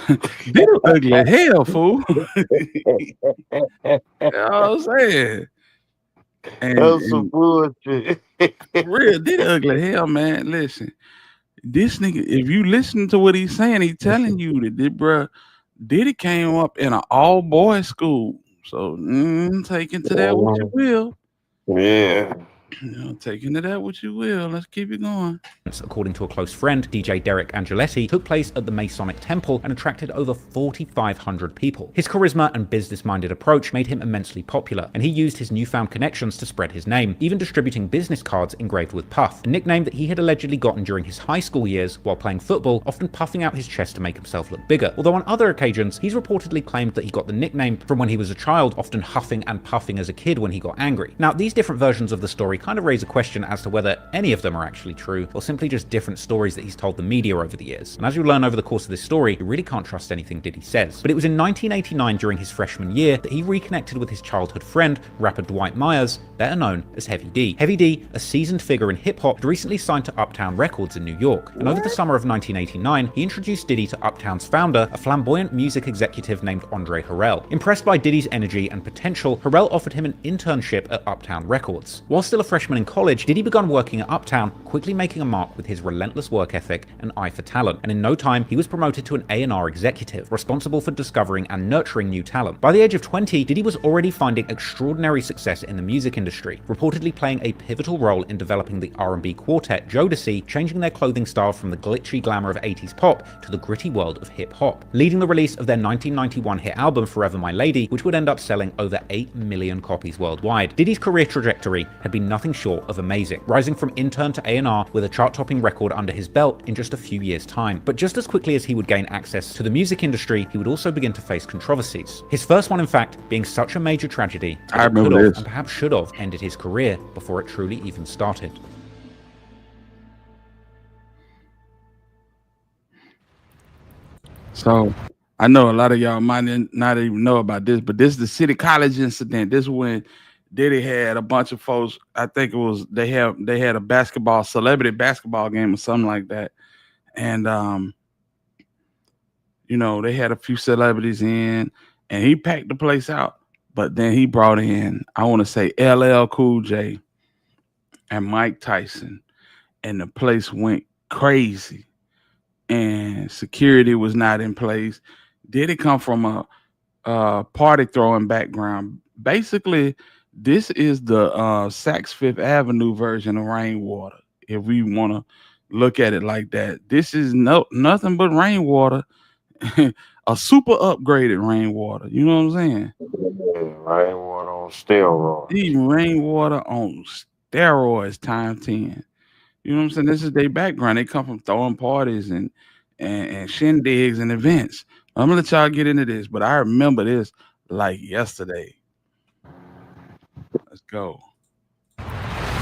Diddy ugly hell, fool. You know what I'm saying? And, That's some bullshit. real, Diddy ugly hell, man. Listen, this nigga, if you listen to what he's saying, he's telling you that, bro, Diddy came up in an all-boys school. So take into that what you will. Yeah. You know, take into that what you will. Let's keep it going. According to a close friend, DJ Derek Angeletti, took place at the Masonic Temple and attracted over 4,500 people. His charisma and business-minded approach made him immensely popular, and he used his newfound connections to spread his name, even distributing business cards engraved with Puff, a nickname that he had allegedly gotten during his high school years while playing football, often puffing out his chest to make himself look bigger. Although on other occasions, he's reportedly claimed that he got the nickname from when he was a child, often huffing and puffing as a kid when he got angry. Now, these different versions of the story kind of raise a question as to whether any of them are actually true, or simply just different stories that he's told the media over the years. And as you learn over the course of this story, you really can't trust anything Diddy says. But it was in 1989, during his freshman year, that he reconnected with his childhood friend, rapper Dwight Myers, better known as Heavy D. Heavy D, a seasoned figure in hip-hop, had recently signed to Uptown Records in New York. And over the summer of 1989, he introduced Diddy to Uptown's founder, a flamboyant music executive named Andre Harrell. Impressed by Diddy's energy and potential, Harrell offered him an internship at Uptown Records. While still a freshman in college, Diddy began working at Uptown, quickly making a mark with his relentless work ethic and eye for talent, and in no time he was promoted to an A&R executive, responsible for discovering and nurturing new talent. By the age of 20, Diddy was already finding extraordinary success in the music industry, reportedly playing a pivotal role in developing the R&B quartet Jodeci, changing their clothing style from the glitchy glamour of 80s pop to the gritty world of hip-hop, leading the release of their 1991 hit album Forever My Lady, which would end up selling over 8 million copies worldwide. Diddy's career trajectory had been nothing short of amazing, rising from intern to A&R with a chart-topping record under his belt in just a few years' time. But just as quickly as he would gain access to the music industry, he would also begin to face controversies. His first one, in fact, being such a major tragedy that it could have and perhaps should have ended his career before it truly even started. So I know a lot of y'all might not even know about this, but this is the City College incident. This is when Diddy had a bunch of folks. I think it was they had a celebrity basketball game or something like that, and you know, they had a few celebrities in, and he packed the place out. But then he brought in, I want to say, LL Cool J and Mike Tyson, and the place went crazy. And security was not in place. Diddy come from a party throwing background. Basically, this is the Saks Fifth Avenue version of Rainwater, if we want to look at it like that. This is nothing but Rainwater, a super upgraded Rainwater. You know what I'm saying? Yeah, Rainwater on steroids. These Rainwater on steroids times 10. You know what I'm saying? This is their background. They come from throwing parties and shindigs and events. I'm gonna let y'all get into this, but I remember this like yesterday. Let's go.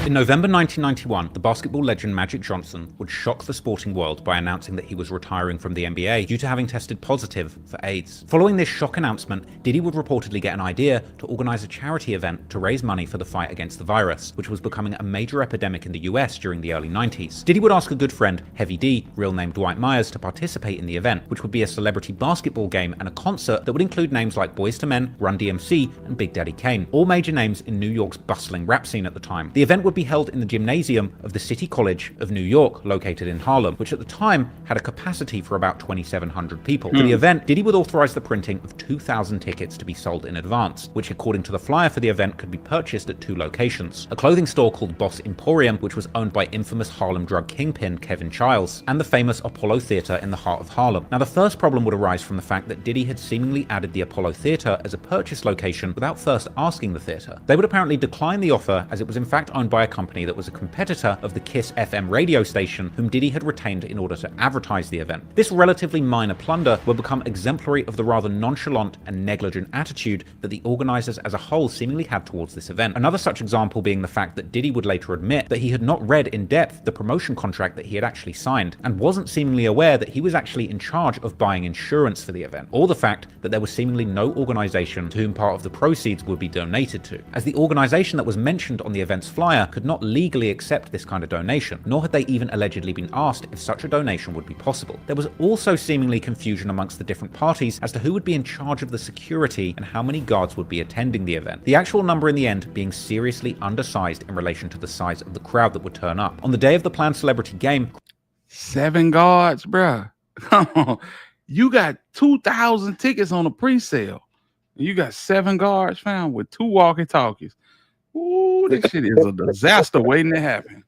In November 1991, the basketball legend Magic Johnson would shock the sporting world by announcing that he was retiring from the NBA due to having tested positive for AIDS. Following this shock announcement, Diddy would reportedly get an idea to organize a charity event to raise money for the fight against the virus, which was becoming a major epidemic in the US during the early 90s. Diddy would ask a good friend, Heavy D, real name Dwight Myers, to participate in the event, which would be a celebrity basketball game and a concert that would include names like Boyz II Men, Run DMC, and Big Daddy Kane, all major names in New York's bustling rap scene at the time. The event would be held in the gymnasium of the City College of New York, located in Harlem, which at the time had a capacity for about 2,700 people. For the event, Diddy would authorize the printing of 2,000 tickets to be sold in advance, which according to the flyer for the event could be purchased at 2 locations. A clothing store called Boss Emporium, which was owned by infamous Harlem drug kingpin Kevin Childs, and the famous Apollo Theater in the heart of Harlem. Now the first problem would arise from the fact that Diddy had seemingly added the Apollo Theater as a purchase location without first asking the theater. They would apparently decline the offer, as it was in fact owned by a company that was a competitor of the Kiss FM radio station, whom Diddy had retained in order to advertise the event. This relatively minor plunder would become exemplary of the rather nonchalant and negligent attitude that the organizers as a whole seemingly had towards this event. Another such example being the fact that Diddy would later admit that he had not read in depth the promotion contract that he had actually signed, and wasn't seemingly aware that he was actually in charge of buying insurance for the event, or the fact that there was seemingly no organization to whom part of the proceeds would be donated to, as the organization that was mentioned on the event's flyer could not legally accept this kind of donation, nor had they even allegedly been asked if such a donation would be possible. There was also seemingly confusion amongst the different parties as to who would be in charge of the security and how many guards would be attending the event, the actual number in the end being seriously undersized in relation to the size of the crowd that would turn up. On the day of the planned celebrity game, 7 guards, bruh. Come on. You got 2,000 tickets on a pre-sale. You got 7 guards found with 2 walkie-talkies. Ooh, this shit is a disaster waiting to happen.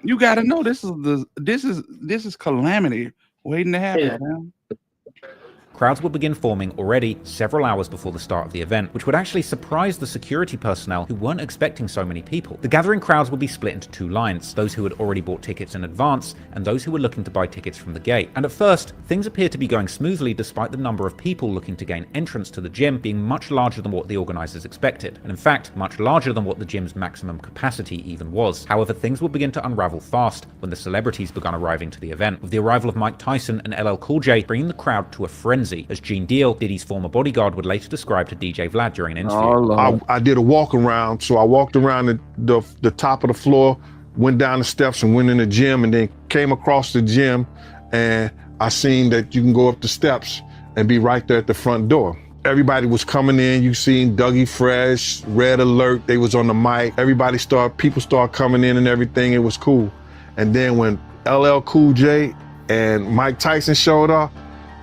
You gotta know this is calamity waiting to happen, man. Crowds would begin forming already several hours before the start of the event, which would actually surprise the security personnel who weren't expecting so many people. The gathering crowds would be split into 2 lines, those who had already bought tickets in advance and those who were looking to buy tickets from the gate. And at first, things appeared to be going smoothly despite the number of people looking to gain entrance to the gym being much larger than what the organizers expected, and in fact, much larger than what the gym's maximum capacity even was. However, things would begin to unravel fast when the celebrities began arriving to the event, with the arrival of Mike Tyson and LL Cool J bringing the crowd to a frenzy, as Gene Deal, Diddy's former bodyguard, would later describe to DJ Vlad during an interview. I did a walk around, so I walked around the top of the floor, went down the steps and went in the gym, and then came across the gym, and I seen that you can go up the steps and be right there at the front door. Everybody was coming in. You seen Dougie Fresh, Red Alert, they was on the mic. People started coming in and everything, it was cool. And then when LL Cool J and Mike Tyson showed up,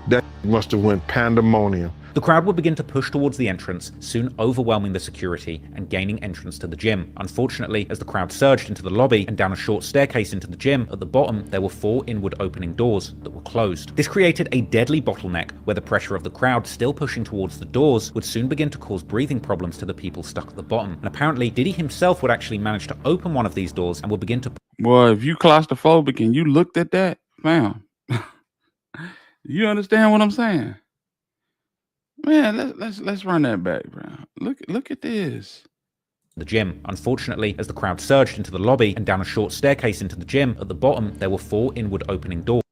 that must have went pandemonium. The crowd would begin to push towards the entrance, soon overwhelming the security and gaining entrance to the gym. Unfortunately, as the crowd surged into the lobby and down a short staircase into the gym, at the bottom there were 4 inward opening doors that were closed. This created a deadly bottleneck where the pressure of the crowd still pushing towards the doors would soon begin to cause breathing problems to the people stuck at the bottom. And apparently, Diddy himself would actually manage to open one of these doors and would begin to... Well, if you claustrophobic and you looked at that, fam, you understand what I'm saying? Man, let's run that back, bro. Look at this. The gym. Unfortunately, as the crowd surged into the lobby and down a short staircase into the gym, at the bottom there were 4 inward opening doors.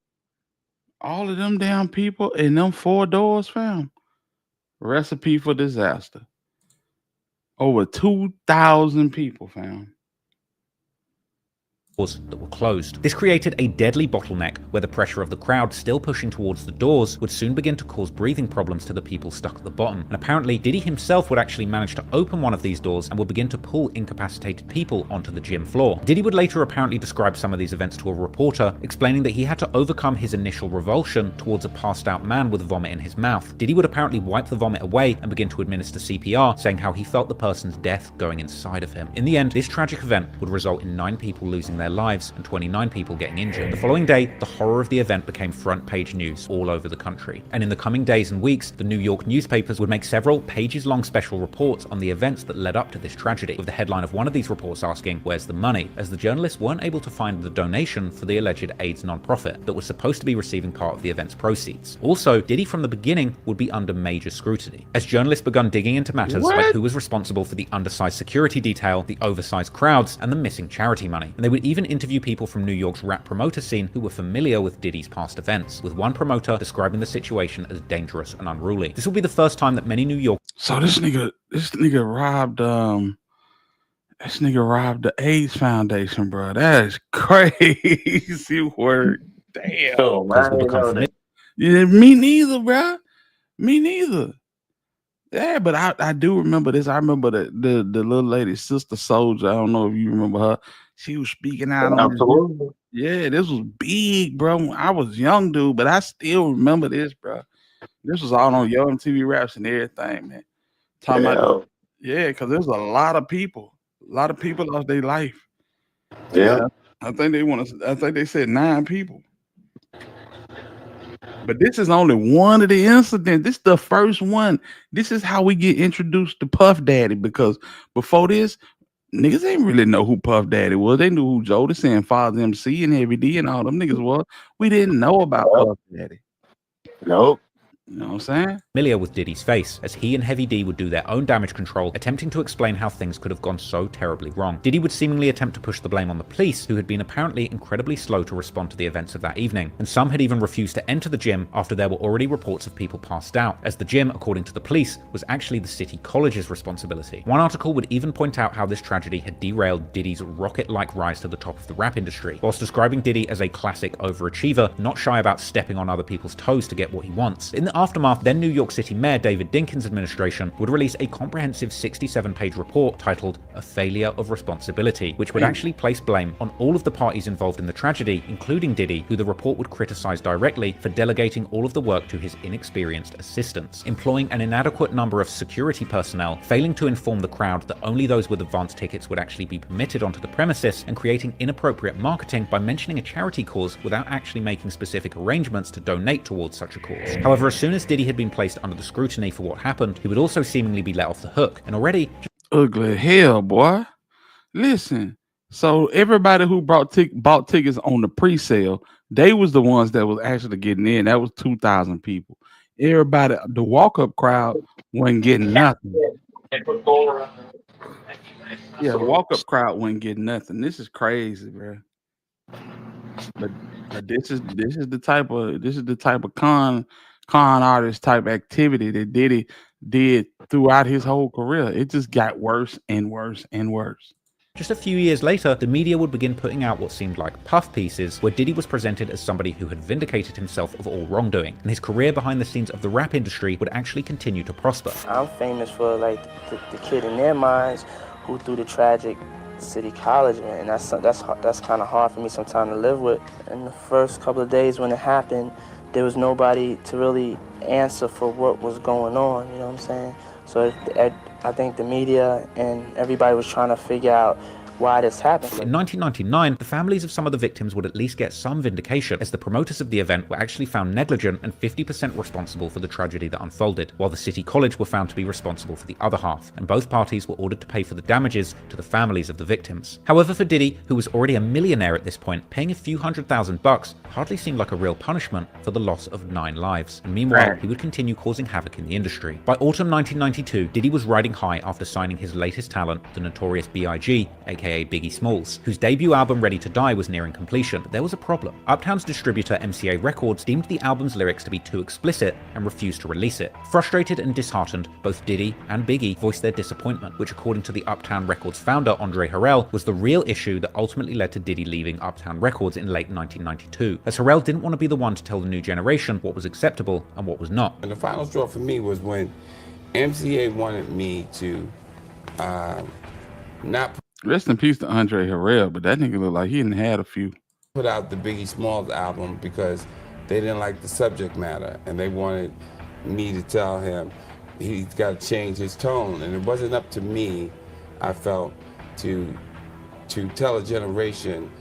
All of them damn people in them 4 doors, fam. Recipe for disaster. Over 2,000 people, fam. That were closed. This created a deadly bottleneck where the pressure of the crowd still pushing towards the doors would soon begin to cause breathing problems to the people stuck at the bottom. And apparently, Diddy himself would actually manage to open one of these doors and would begin to pull incapacitated people onto the gym floor. Diddy would later apparently describe some of these events to a reporter, explaining that he had to overcome his initial revulsion towards a passed out man with vomit in his mouth. Diddy would apparently wipe the vomit away and begin to administer CPR, saying how he felt the person's death going inside of him. In the end, this tragic event would result in 9 people losing their their lives and 29 people getting injured. The following day, the horror of the event became front-page news all over the country. And in the coming days and weeks, the New York newspapers would make several pages-long special reports on the events that led up to this tragedy, with the headline of one of these reports asking, "Where's the money?" as the journalists weren't able to find the donation for the alleged AIDS nonprofit that was supposed to be receiving part of the event's proceeds. Also, Diddy from the beginning would be under major scrutiny, as journalists begun digging into matters like who was responsible for the undersized security detail, the oversized crowds, and the missing charity money. And they would even interview people from New York's rap promoter scene who were familiar with Diddy's past events, with one promoter describing the situation as dangerous and unruly. This will be the first time that many New York— So this nigga robbed the AIDS Foundation, bro. That is crazy work. Damn. Oh, man, Yeah, me neither, bro. Me neither. Yeah, but I do remember this. I remember the little lady, Sister Soldier. I don't know if you remember her. She was speaking out on this. Yeah, this was big, bro. I was young, dude, but I still remember this, bro. This was all on Yo MTV Raps and everything, man. Talking about, yeah, because there's a lot of people. A lot of people lost their life. Yeah. I think they said 9 people. But this is only one of the incidents. This is the first one. This is how we get introduced to Puff Daddy, because before this, niggas ain't really know who Puff Daddy was. They knew who Jodeci and Father MC and Heavy D and all them niggas was. We didn't know about Puff Daddy. Nope. You know what I'm saying? Familiar with Diddy's face, as he and Heavy D would do their own damage control, attempting to explain how things could have gone so terribly wrong. Diddy would seemingly attempt to push the blame on the police, who had been apparently incredibly slow to respond to the events of that evening, and some had even refused to enter the gym after there were already reports of people passed out, as the gym, according to the police, was actually the city college's responsibility. One article would even point out how this tragedy had derailed Diddy's rocket-like rise to the top of the rap industry, whilst describing Diddy as a classic overachiever, not shy about stepping on other people's toes to get what he wants. In the aftermath, then New York City Mayor David Dinkins' administration would release a comprehensive 67-page report titled "A Failure of Responsibility," which would actually place blame on all of the parties involved in the tragedy, including Diddy, who the report would criticize directly for delegating all of the work to his inexperienced assistants, employing an inadequate number of security personnel, failing to inform the crowd that only those with advance tickets would actually be permitted onto the premises, and creating inappropriate marketing by mentioning a charity cause without actually making specific arrangements to donate towards such a cause. However, as soon as Diddy had been placed under the scrutiny for what happened, he would also seemingly be let off the hook, and already— Ugly hell, boy. Listen, so everybody who bought tickets on the pre-sale, they was the ones that was actually getting in. That was 2,000 people. Everybody, the walk-up crowd wasn't getting nothing. Yeah, the walk-up crowd wasn't getting nothing. This is crazy, bro. But this is the type of con artist type activity that Diddy did throughout his whole career. It just got worse and worse and worse. Just a few years later, the media would begin putting out what seemed like puff pieces, where Diddy was presented as somebody who had vindicated himself of all wrongdoing, and his career behind the scenes of the rap industry would actually continue to prosper. I'm famous for like the kid in their minds who threw the tragic City College, man, and that's kind of hard for me sometimes to live with. In the first couple of days when it happened, there was nobody to really answer for what was going on, you know what I'm saying? So I think the media and everybody was trying to figure out why this happened. In 1999, the families of some of the victims would at least get some vindication, as the promoters of the event were actually found negligent and 50% responsible for the tragedy that unfolded, while the City College were found to be responsible for the other half, and both parties were ordered to pay for the damages to the families of the victims. However, for Diddy, who was already a millionaire at this point, paying a few $100,000 hardly seemed like a real punishment for the loss of 9 lives, and meanwhile, he would continue causing havoc in the industry. By autumn 1992, Diddy was riding high after signing his latest talent, the notorious B.I.G., aka Biggie Smalls, whose debut album Ready to Die was nearing completion, but there was a problem. Uptown's distributor MCA Records deemed the album's lyrics to be too explicit and refused to release it. Frustrated and disheartened, both Diddy and Biggie voiced their disappointment, which according to the Uptown Records founder Andre Harrell was the real issue that ultimately led to Diddy leaving Uptown Records in late 1992, as Harrell didn't want to be the one to tell the new generation what was acceptable and what was not. And the final straw for me was when MCA wanted me to not Rest in peace to Andre Harrell, but that nigga look like he didn't had a few. put out the Biggie Smalls album because they didn't like the subject matter, and they wanted me to tell him he's got to change his tone. And it wasn't up to me, I felt, to tell a generation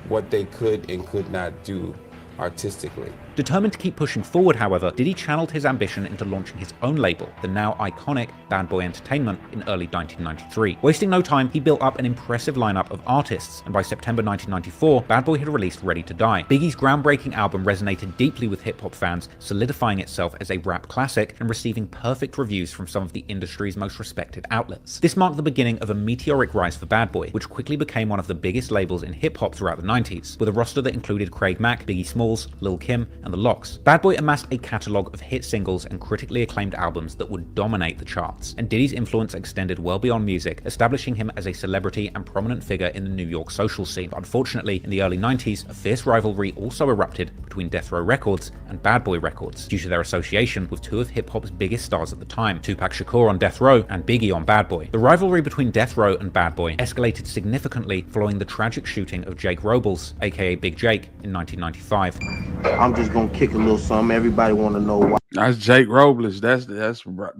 what they could and could not do artistically. Determined to keep pushing forward, however, Diddy channeled his ambition into launching his own label, the now iconic Bad Boy Entertainment, in early 1993. Wasting no time, he built up an impressive lineup of artists, and by September 1994, Bad Boy had released Ready to Die. Biggie's groundbreaking album resonated deeply with hip-hop fans, solidifying itself as a rap classic and receiving perfect reviews from some of the industry's most respected outlets. This marked the beginning of a meteoric rise for Bad Boy, which quickly became one of the biggest labels in hip-hop throughout the 90s, with a roster that included Craig Mack, Biggie Smalls, Lil' Kim, and The Lox. Bad Boy amassed a catalogue of hit singles and critically acclaimed albums that would dominate the charts, and Diddy's influence extended well beyond music, establishing him as a celebrity and prominent figure in the New York social scene. But unfortunately, in the early 90s, a fierce rivalry also erupted between Death Row Records and Bad Boy Records, due to their association with two of hip-hop's biggest stars at the time, Tupac Shakur on Death Row and Biggie on Bad Boy. The rivalry between Death Row and Bad Boy escalated significantly following the tragic shooting of Jake Robles, aka Big Jake, in 1995. I'm just gonna kick a little something. Everybody want to know why. That's Jake Robles. That's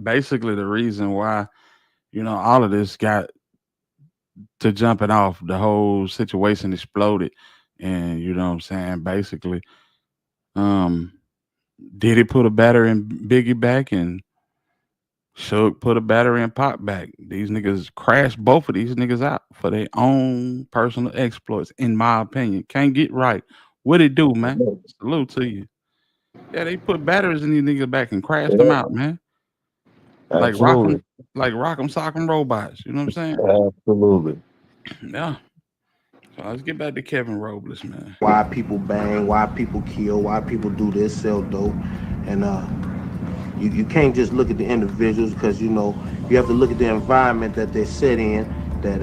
basically the reason why, all of this got to jumping off. The whole situation exploded, and you know what I'm saying. Basically, Diddy put a battery in Biggie back, and Suge put a battery in Pop back. These niggas crashed both of these niggas out for their own personal exploits, in my opinion. Can't get right. What it do, man? Salute to you. Yeah, they put batteries in these niggas back and crashed them out, man. Like Absolutely. rock'em sock'em robots. You know what I'm saying? Absolutely. Yeah. So let's get back to Kevin Robles, man. Why people bang, why people kill, why people do this, sell dope, and you can't just look at the individuals, because you have to look at the environment that they're set in that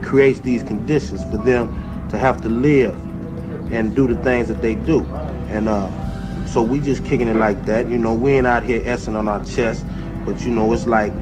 creates these conditions for them to have to live and do the things that they do, and so we just kicking it like that. We ain't out here essing on our chest, but it's like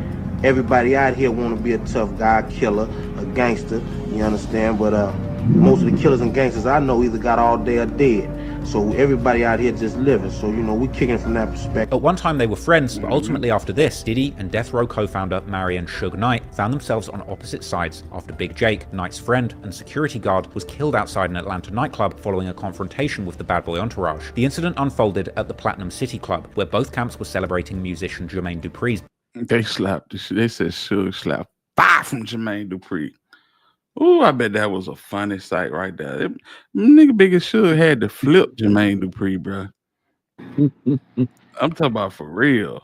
everybody out here want to be a tough guy, killer, a gangster, you understand? But most of the killers and gangsters I know either got all day or dead. So everybody out here just living. So, we kicking it from that perspective. At one time they were friends, but ultimately after this, Diddy and Death Row co-founder Marion Suge Knight found themselves on opposite sides after Big Jake, Knight's friend and security guard, was killed outside an Atlanta nightclub following a confrontation with the Bad Boy entourage. The incident unfolded at the Platinum City Club, where both camps were celebrating musician Jermaine Dupri's. They slapped. They said Suge slapped fire from Jermaine Dupri. Ooh, I bet that was a funny sight right there. Nigga Big as Suge had to flip Jermaine Dupri, bro. I'm talking about for real.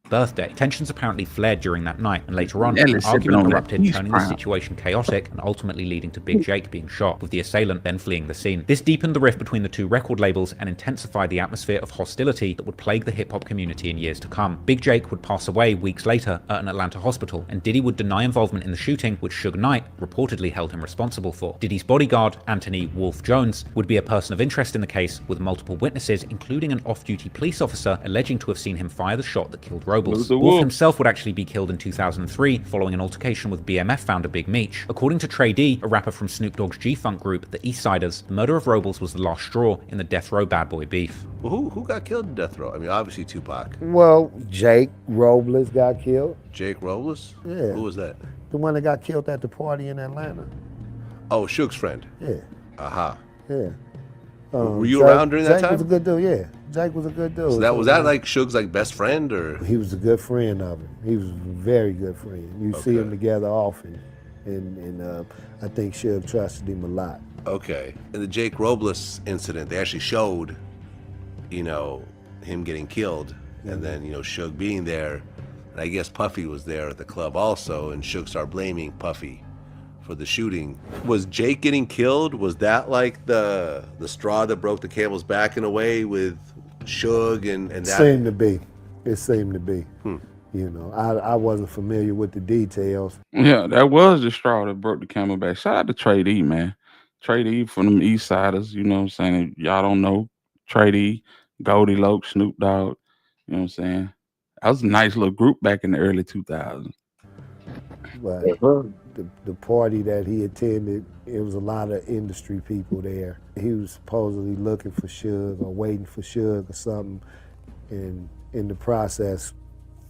Birthday. Tensions apparently flared during that night, and later on, Yeah, an let's argument sip it on erupted, that turning the peace situation chaotic and ultimately leading to Big Jake being shot, with the assailant then fleeing the scene. This deepened the rift between the two record labels and intensified the atmosphere of hostility that would plague the hip-hop community in years to come. Big Jake would pass away weeks later at an Atlanta hospital, and Diddy would deny involvement in the shooting, which Suge Knight reportedly held him responsible for. Diddy's bodyguard, Anthony Wolf Jones, would be a person of interest in the case, with multiple witnesses, including an off-duty police officer, alleging to have seen him fire the shot that killed Robles. Wolf himself would actually be killed in 2003 following an altercation with BMF founder Big Meech. According to Trey D, a rapper from Snoop Dogg's G-Funk group, the Eastsiders, the murder of Robles was the last straw in the Death Row Bad Boy beef. Well, who got killed in Death Row? I mean, obviously Tupac. Well, Jake Robles got killed. Jake Robles? Yeah. Who was that? The one that got killed at the party in Atlanta. Oh, Suge's friend. Yeah. Aha. Yeah. Were you around during that time? Jake was a good dude, yeah. Jake was a good dude. So was that like Suge's like best friend, or? He was a good friend of him. He was a very good friend. You see them together often, and I think Suge trusted him a lot. Okay. In the Jake Robles incident, they actually showed, him getting killed, and then Suge being there, and I guess Puffy was there at the club also, and Suge started blaming Puffy for the shooting. Was Jake getting killed? Was that like the straw that broke the camel's back in a way with Suge and that? Seemed to be. It seemed to be. I wasn't familiar with the details. Yeah, that was the straw that broke the camel back. Shout out to Trey D, man. Trey D from them Eastsiders, you know what I'm saying? If y'all don't know, Trey D, Gotti, Loke, Snoop Dogg, you know what I'm saying? That was a nice little group back in the early 2000s. But the party that he attended, it was a lot of industry people there. He was supposedly looking for Suge or waiting for Suge or something. And in the process,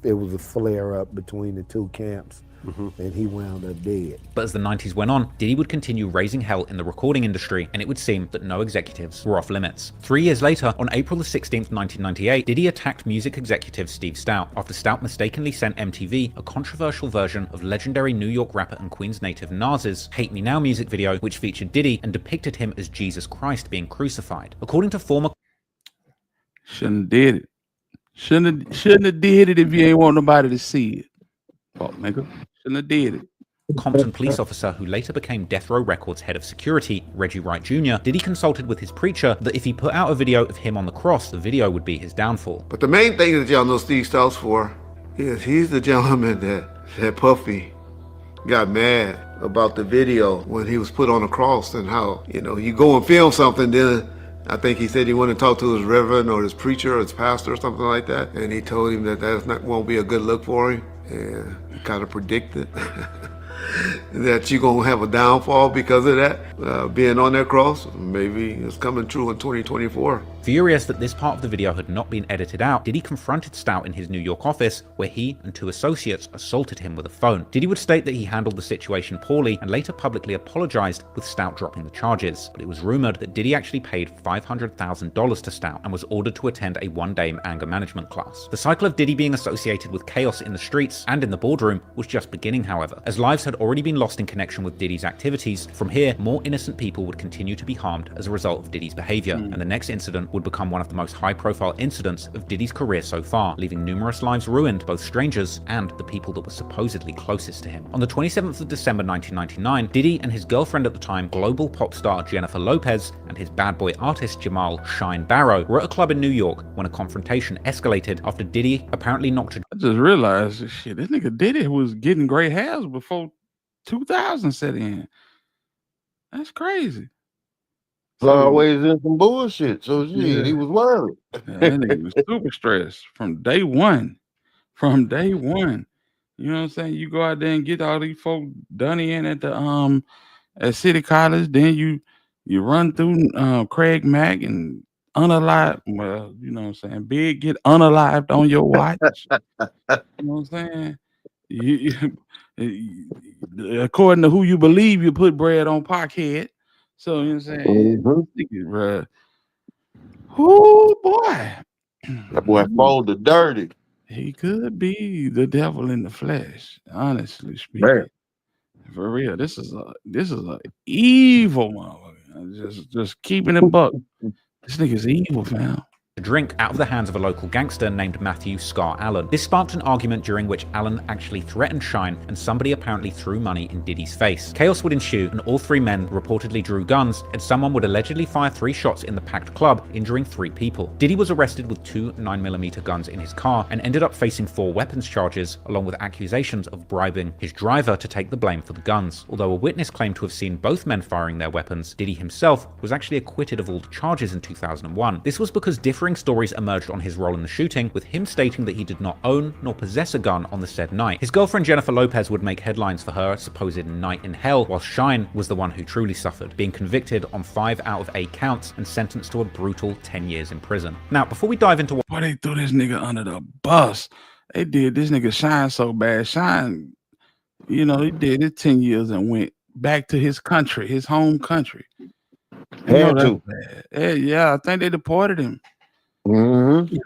it was a flare up between the two camps. and he wound up dead. But as the 90s went on, Diddy would continue raising hell in the recording industry, and it would seem that no executives were off limits. 3 years later, on April the 16th, 1998, Diddy attacked music executive Steve Stout after Stout mistakenly sent MTV a controversial version of legendary New York rapper and Queens native Nas's Hate Me Now music video, which featured Diddy and depicted him as Jesus Christ being crucified. According to former... Shouldn't have did it. Shouldn't have did it if you ain't want nobody to see it. Fuck, nigga. Shouldn't have did it. Compton police officer who later became Death Row Records head of security, Reggie Wright Jr., Diddy consulted with his preacher that if he put out a video of him on the cross, the video would be his downfall. But the main thing that y'all know Steve Stout's for is he's the gentleman that Puffy got mad about the video when he was put on the cross, and how, you know, you go and film something, then I think he said he wanted to talk to his reverend or his preacher or his pastor or something like that, and he told him that won't be a good look for him, and kind of predicted that you're gonna have a downfall because of that, being on that cross. Maybe it's coming true in 2024. Furious that this part of the video had not been edited out, Diddy confronted Stout in his New York office, where he and 2 associates assaulted him with a phone. Diddy would state that he handled the situation poorly and later publicly apologized, with Stout dropping the charges. But it was rumored that Diddy actually paid $500,000 to Stout and was ordered to attend a 1-day anger management class. The cycle of Diddy being associated with chaos in the streets and in the boardroom was just beginning, however, as lives had already been lost in connection with Diddy's activities. From here, more innocent people would continue to be harmed as a result of Diddy's behavior, and the next incident would become one of the most high-profile incidents of Diddy's career so far, leaving numerous lives ruined, both strangers and the people that were supposedly closest to him. On the 27th of December 1999, Diddy and his girlfriend at the time, global pop star Jennifer Lopez, and his bad boy artist Jamal Shine Barrow were at a club in New York when a confrontation escalated after Diddy apparently knocked a... I just realized, shit, this nigga Diddy was getting gray hairs before 2000 set in. That's crazy. Always in some bullshit. So shit, Yeah. he was worried. Yeah, that nigga was super stressed from day one. From day one. You know what I'm saying? You go out there and get all these folk done in at the at City College, then you run through Craig Mack and unalive. Well, you know what I'm saying? Big get unalived on your watch. You know what I'm saying? According to who you believe, you put bread on Parkhead. So you know what I'm saying? Bruh. Oh boy. That boy folded dirty. He could be the devil in the flesh, honestly speaking. Man. For real. This is a evil motherfucker. Just keeping it buck. This nigga's evil, fam. A drink out of the hands of a local gangster named Matthew Scar Allen. This sparked an argument during which Allen actually threatened Shine, and somebody apparently threw money in Diddy's face. Chaos would ensue, and all 3 men reportedly drew guns, and someone would allegedly fire 3 shots in the packed club, injuring 3 people. Diddy was arrested with 2 9mm guns in his car and ended up facing 4 weapons charges, along with accusations of bribing his driver to take the blame for the guns. Although a witness claimed to have seen both men firing their weapons, Diddy himself was actually acquitted of all the charges in 2001. This was because differing stories emerged on his role in the shooting, with him stating that he did not own nor possess a gun on the said night. His girlfriend Jennifer Lopez would make headlines for her supposed night in hell, while Shine was the one who truly suffered, being convicted on 5 out of 8 counts and sentenced to a brutal 10 years in prison. Now, before we dive into why they threw this nigga under the bus, they did this nigga Shine so bad. Shine, you know, he did it 10 years and went back to his country, his home country. Had to. Yeah, I think they deported him. Mm-hmm.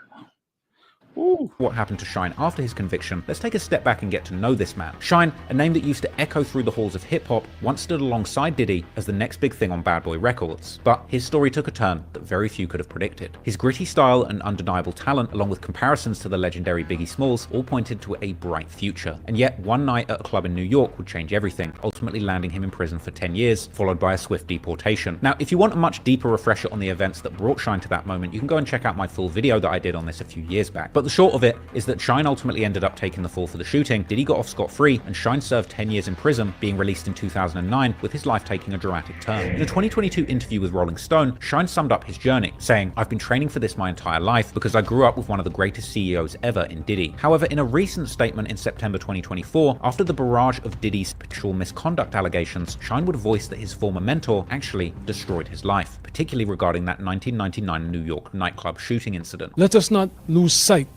what happened to Shine after his conviction, let's take a step back and get to know this man. Shine, a name that used to echo through the halls of hip-hop, once stood alongside Diddy as the next big thing on Bad Boy Records. But his story took a turn that very few could have predicted. His gritty style and undeniable talent, along with comparisons to the legendary Biggie Smalls, all pointed to a bright future. And yet, one night at a club in New York would change everything, ultimately landing him in prison for 10 years, followed by a swift deportation. Now, if you want a much deeper refresher on the events that brought Shine to that moment, you can go and check out my full video that I did on this a few years back. But the short of it is that Shine ultimately ended up taking the fall for the shooting. Diddy got off scot-free, and Shine served 10 years in prison, being released in 2009, with his life taking a dramatic turn. In a 2022 interview with Rolling Stone, Shine summed up his journey, saying, "I've been training for this my entire life because I grew up with one of the greatest CEOs ever in Diddy." However, in a recent statement in September 2024, after the barrage of Diddy's sexual misconduct allegations, Shine would voice that his former mentor actually destroyed his life, particularly regarding that 1999 New York nightclub shooting incident. Let us not lose sight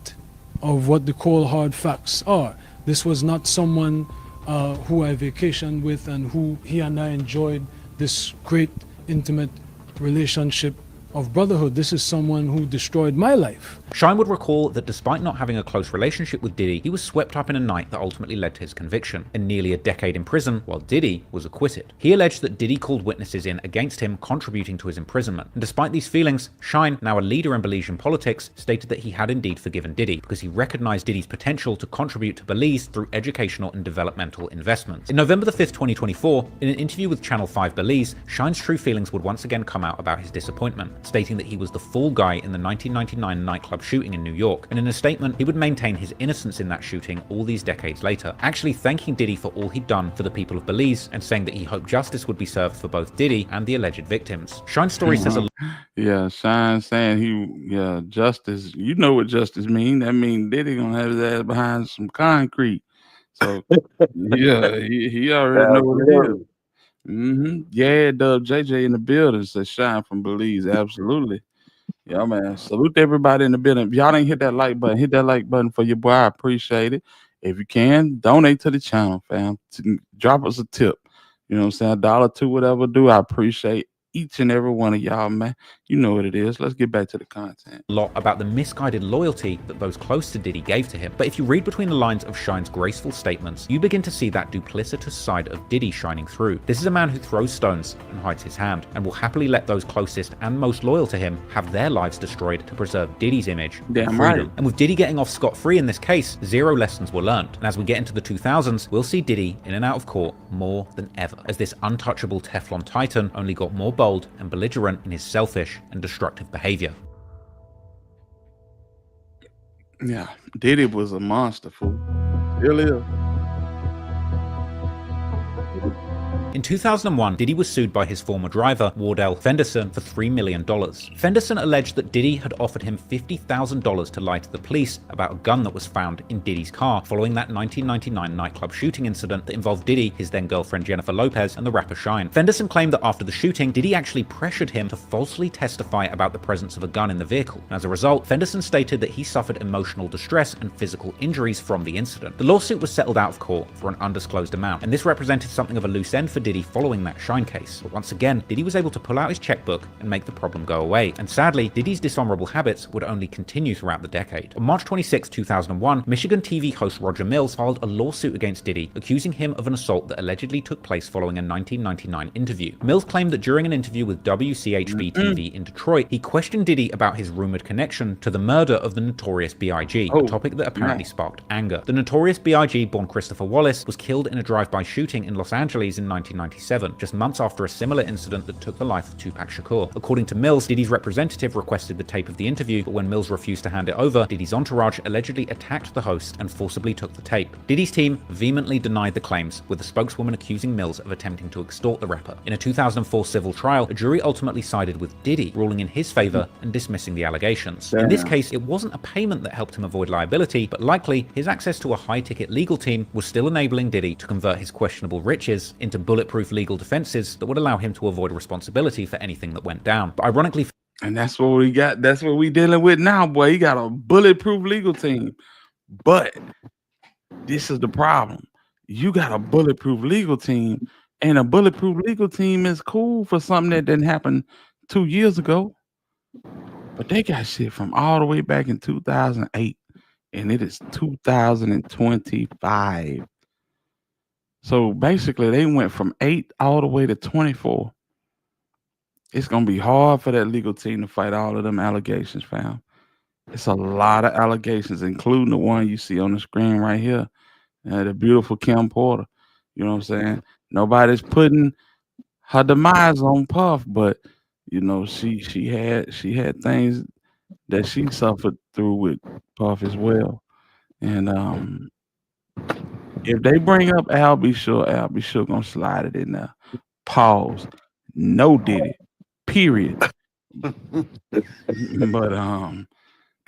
of what the cold hard facts are. This was not someone who I vacationed with and who he and I enjoyed this great, intimate relationship of brotherhood. This is someone who destroyed my life. Shine would recall that despite not having a close relationship with Diddy, he was swept up in a night that ultimately led to his conviction and nearly a decade in prison while Diddy was acquitted. He alleged that Diddy called witnesses in against him, contributing to his imprisonment. And despite these feelings, Shine, now a leader in Belizean politics, stated that he had indeed forgiven Diddy because he recognized Diddy's potential to contribute to Belize through educational and developmental investments. In November the 5th, 2024, in an interview with Channel 5 Belize, Shine's true feelings would once again come out about his disappointment, stating that he was the fall guy in the 1999 nightclub shooting in New York, and in a statement he would maintain his innocence in that shooting all these decades later, actually thanking Diddy for all he'd done for the people of Belize and saying that he hoped justice would be served for both Diddy and the alleged victims. Shine's story says a lot. Yeah, Shine saying justice. You know what justice mean? That mean Diddy gonna have his ass behind some concrete. So yeah, he already know what it is. Yeah, Dub JJ in the building says Shine from Belize. Absolutely. Yeah, man. Salute to everybody in the building. If y'all didn't hit that like button, hit that like button for your boy. I appreciate it. If you can, donate to the channel, fam. Drop us a tip. You know what I'm saying? $1, $2, whatever do. I appreciate each and every one of y'all, man. You know what it is. Let's get back to the content. A lot about the misguided loyalty that those close to Diddy gave to him. But if you read between the lines of Shine's graceful statements, you begin to see that duplicitous side of Diddy shining through. This is a man who throws stones and hides his hand, and will happily let those closest and most loyal to him have their lives destroyed to preserve Diddy's image and freedom. Right. And with Diddy getting off scot-free in this case, 0 lessons were learned. And as we get into the 2000s, we'll see Diddy in and out of court more than ever, as this untouchable Teflon Titan only got more bold and belligerent in his selfish and destructive behavior. Yeah, Diddy was a monster, fool. Still is. In 2001, Diddy was sued by his former driver, Wardell Fenderson, for $3 million. Fenderson alleged that Diddy had offered him $50,000 to lie to the police about a gun that was found in Diddy's car following that 1999 nightclub shooting incident that involved Diddy, his then girlfriend Jennifer Lopez, and the rapper Shine. Fenderson claimed that after the shooting, Diddy actually pressured him to falsely testify about the presence of a gun in the vehicle. And as a result, Fenderson stated that he suffered emotional distress and physical injuries from the incident. The lawsuit was settled out of court for an undisclosed amount, and this represented something of a loose end for Diddy following that Shine case. But once again, Diddy was able to pull out his checkbook and make the problem go away. And sadly, Diddy's dishonorable habits would only continue throughout the decade. On March 26, 2001, Michigan TV host Roger Mills filed a lawsuit against Diddy, accusing him of an assault that allegedly took place following a 1999 interview. Mills claimed that during an interview with WCHB TV in Detroit, he questioned Diddy about his rumored connection to the murder of the Notorious B.I.G., a topic that apparently sparked anger. The Notorious B.I.G., born Christopher Wallace, was killed in a drive-by shooting in Los Angeles in 1997, just months after a similar incident that took the life of Tupac Shakur. According to Mills, Diddy's representative requested the tape of the interview, but when Mills refused to hand it over, Diddy's entourage allegedly attacked the host and forcibly took the tape. Diddy's team vehemently denied the claims, with the spokeswoman accusing Mills of attempting to extort the rapper. In a 2004 civil trial, a jury ultimately sided with Diddy, ruling in his favor and dismissing the allegations. In this case, it wasn't a payment that helped him avoid liability, but likely his access to a high-ticket legal team was still enabling Diddy to convert his questionable riches into bulletproof legal defenses that would allow him to avoid responsibility for anything that went down. But ironically, and that's what we got. That's what we dealing with now, boy. He got a bulletproof legal team. But this is the problem. You got a bulletproof legal team, and a bulletproof legal team is cool for something that didn't happen 2 years ago. But they got shit from all the way back in 2008, and it is 2025. So basically, they went from 8 all the way to 24. It's going to be hard for that legal team to fight all of them allegations, fam. It's a lot of allegations, including the one you see on the screen right here. The beautiful Kim Porter. You know what I'm saying? Nobody's putting her demise on Puff, but you know, she had things that she suffered through with Puff as well. And if they bring up Al B. Sure gonna slide it in there. Pause. No Diddy. Period. But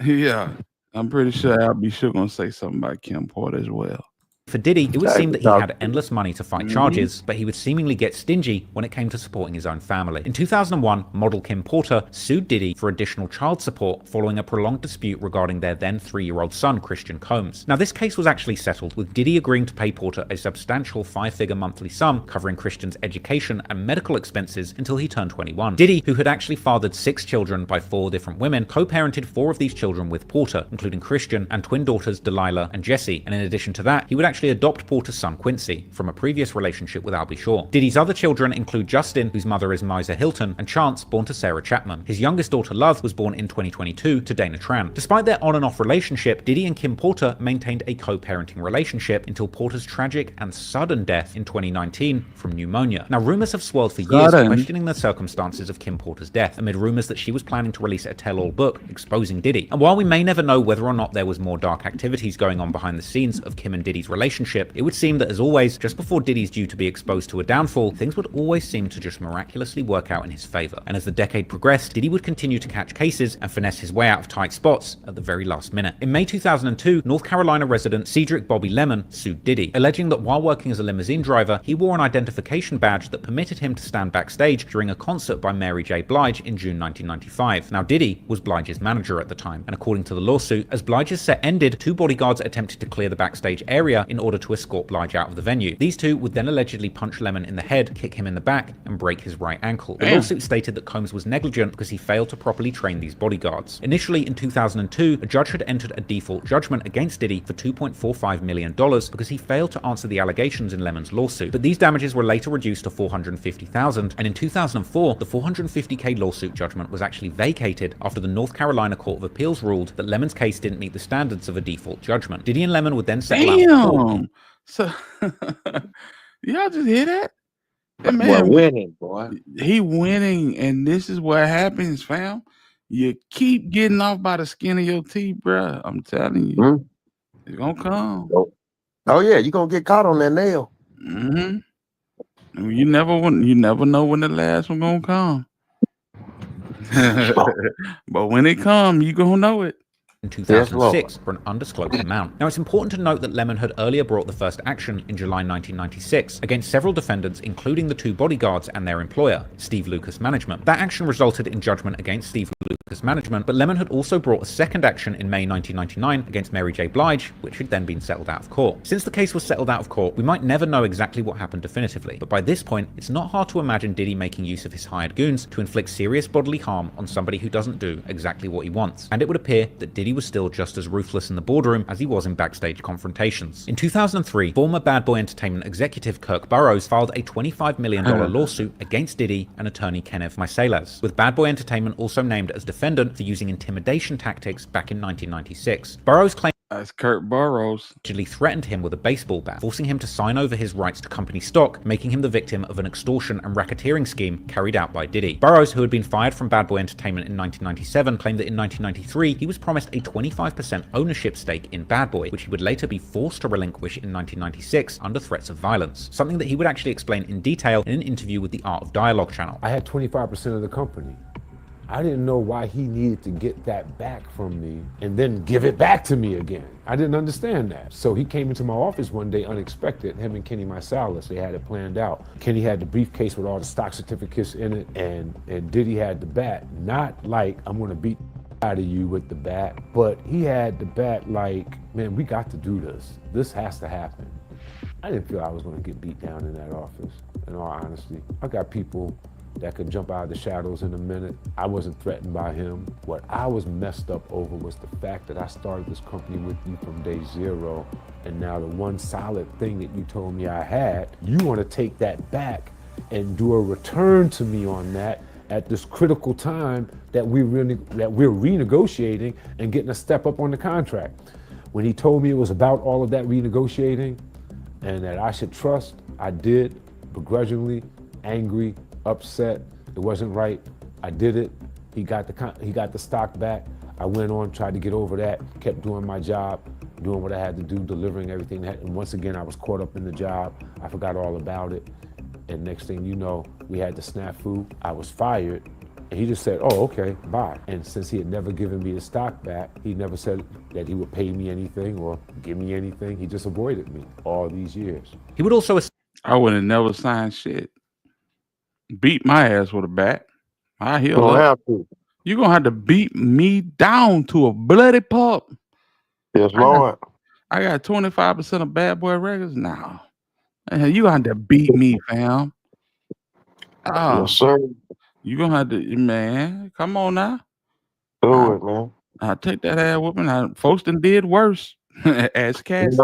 yeah, I'm pretty sure Al B. Sure gonna say something about Kim Porter as well. For Diddy, it would seem that he had endless money to fight Mhm. charges, but he would seemingly get stingy when it came to supporting his own family. In 2001, model Kim Porter sued Diddy for additional child support following a prolonged dispute regarding their then 3-year-old son, Christian Combs. Now, this case was actually settled, with Diddy agreeing to pay Porter a substantial 5-figure monthly sum covering Christian's education and medical expenses until he turned 21. Diddy, who had actually fathered 6 children by 4 different women, co-parented 4 of these children with Porter, including Christian and twin daughters Delilah and Jessie, and in addition to that, he would actually adopt Porter's son Quincy from a previous relationship with Albie Shaw. Diddy's other children include Justin, whose mother is Misa Hilton, and Chance, born to Sarah Chapman. His youngest daughter Love was born in 2022 to Dana Tran. Despite their on and off relationship, Diddy and Kim Porter maintained a co-parenting relationship until Porter's tragic and sudden death in 2019 from pneumonia. Now, rumors have swirled for years questioning the circumstances of Kim Porter's death, amid rumors that she was planning to release a tell-all book exposing Diddy. And while we may never know whether or not there was more dark activities going on behind the scenes of Kim and Diddy's relationship, it would seem that, as always, just before Diddy's due to be exposed to a downfall, things would always seem to just miraculously work out in his favor. And as the decade progressed, Diddy would continue to catch cases and finesse his way out of tight spots at the very last minute. In May 2002, North Carolina resident Cedric Bobby Lemon sued Diddy, alleging that while working as a limousine driver, he wore an identification badge that permitted him to stand backstage during a concert by Mary J. Blige in June 1995. Now, Diddy was Blige's manager at the time, and according to the lawsuit, as Blige's set ended, 2 bodyguards attempted to clear the backstage area in order to escort Blige out of the venue. These 2 would then allegedly punch Lemon in the head, kick him in the back, and break his right ankle. The lawsuit stated that Combs was negligent because he failed to properly train these bodyguards. Initially, in 2002, a judge had entered a default judgment against Diddy for $2.45 million because he failed to answer the allegations in Lemon's lawsuit. But these damages were later reduced to $450,000, and in 2004, the $450K lawsuit judgment was actually vacated after the North Carolina Court of Appeals ruled that Lemon's case didn't meet the standards of a default judgment. Diddy and Lemon would then settle out of court. So, y'all just hear that? That Boy, man winning, boy. He winning, and this is what happens, fam. You keep getting off by the skin of your teeth, bruh. I'm telling you, it's gonna come. Oh yeah, you're gonna get caught on that nail. Mm-hmm. You never know when the last one gonna come. But when it come, you gonna know it. In 2006 for an undisclosed amount. Now, it's important to note that Lemon had earlier brought the first action in July 1996 against several defendants, including the 2 bodyguards and their employer, Steve Lucas Management. That action resulted in judgment against Steve Lucas Management, but Lemon had also brought a second action in May 1999 against Mary J. Blige, which had then been settled out of court. Since the case was settled out of court, we might never know exactly what happened definitively, but by this point, it's not hard to imagine Diddy making use of his hired goons to inflict serious bodily harm on somebody who doesn't do exactly what he wants. And it would appear that Diddy was still just as ruthless in the boardroom as he was in backstage confrontations. In 2003, former Bad Boy Entertainment executive Kirk Burrows filed a $25 million lawsuit against Diddy and attorney Kenneth Meiselas, with Bad Boy Entertainment also named as defendant for using intimidation tactics back in 1996. Burrows claimed That's Kurt Burrows. Allegedly threatened him with a baseball bat, forcing him to sign over his rights to company stock, making him the victim of an extortion and racketeering scheme carried out by Diddy. Burrows, who had been fired from Bad Boy Entertainment in 1997, claimed that in 1993 he was promised a 25% ownership stake in Bad Boy, which he would later be forced to relinquish in 1996 under threats of violence, something that he would actually explain in detail in an interview with the Art of Dialogue channel. I had 25% of the company. I didn't know why he needed to get that back from me and then give it back to me again. I didn't understand that. So he came into my office one day unexpected, him and Kenny Meiselas, they had it planned out. Kenny had the briefcase with all the stock certificates in it, and Diddy had the bat. Not like, I'm gonna beat out of you with the bat, but he had the bat like, man, we got to do this. This has to happen. I didn't feel I was gonna get beat down in that office, in all honesty. I got people that could jump out of the shadows in a minute. I wasn't threatened by him. What I was messed up over was the fact that I started this company with you from day zero, and now the one solid thing that you told me I had, you want to take that back and do a return to me on that at this critical time that we're renegotiating and getting a step up on the contract. When he told me it was about all of that renegotiating and that I should trust, I did, begrudgingly, angry, upset. It wasn't right. I did it. He got the stock back. I went on, tried to get over that, kept doing my job, doing what I had to do, delivering everything. And once again, I was caught up in the job. I forgot all about it. And next thing you know, we had the snafu. I was fired. And he just said, oh, okay, bye. And since he had never given me the stock back, he never said that he would pay me anything or give me anything. He just avoided me all these years. He would also... I would have never signed shit. Beat my ass with a bat. I heal Don't up. have to. You're going to have to beat me down to a bloody pulp. Yes, Lord. I got 25% of Bad Boy Records now. You going to have to beat me, fam. Yes, sir. You going to have to, man, come on now. Do it, man. I'll take that ass whooping. Folks done did worse. As Cassie.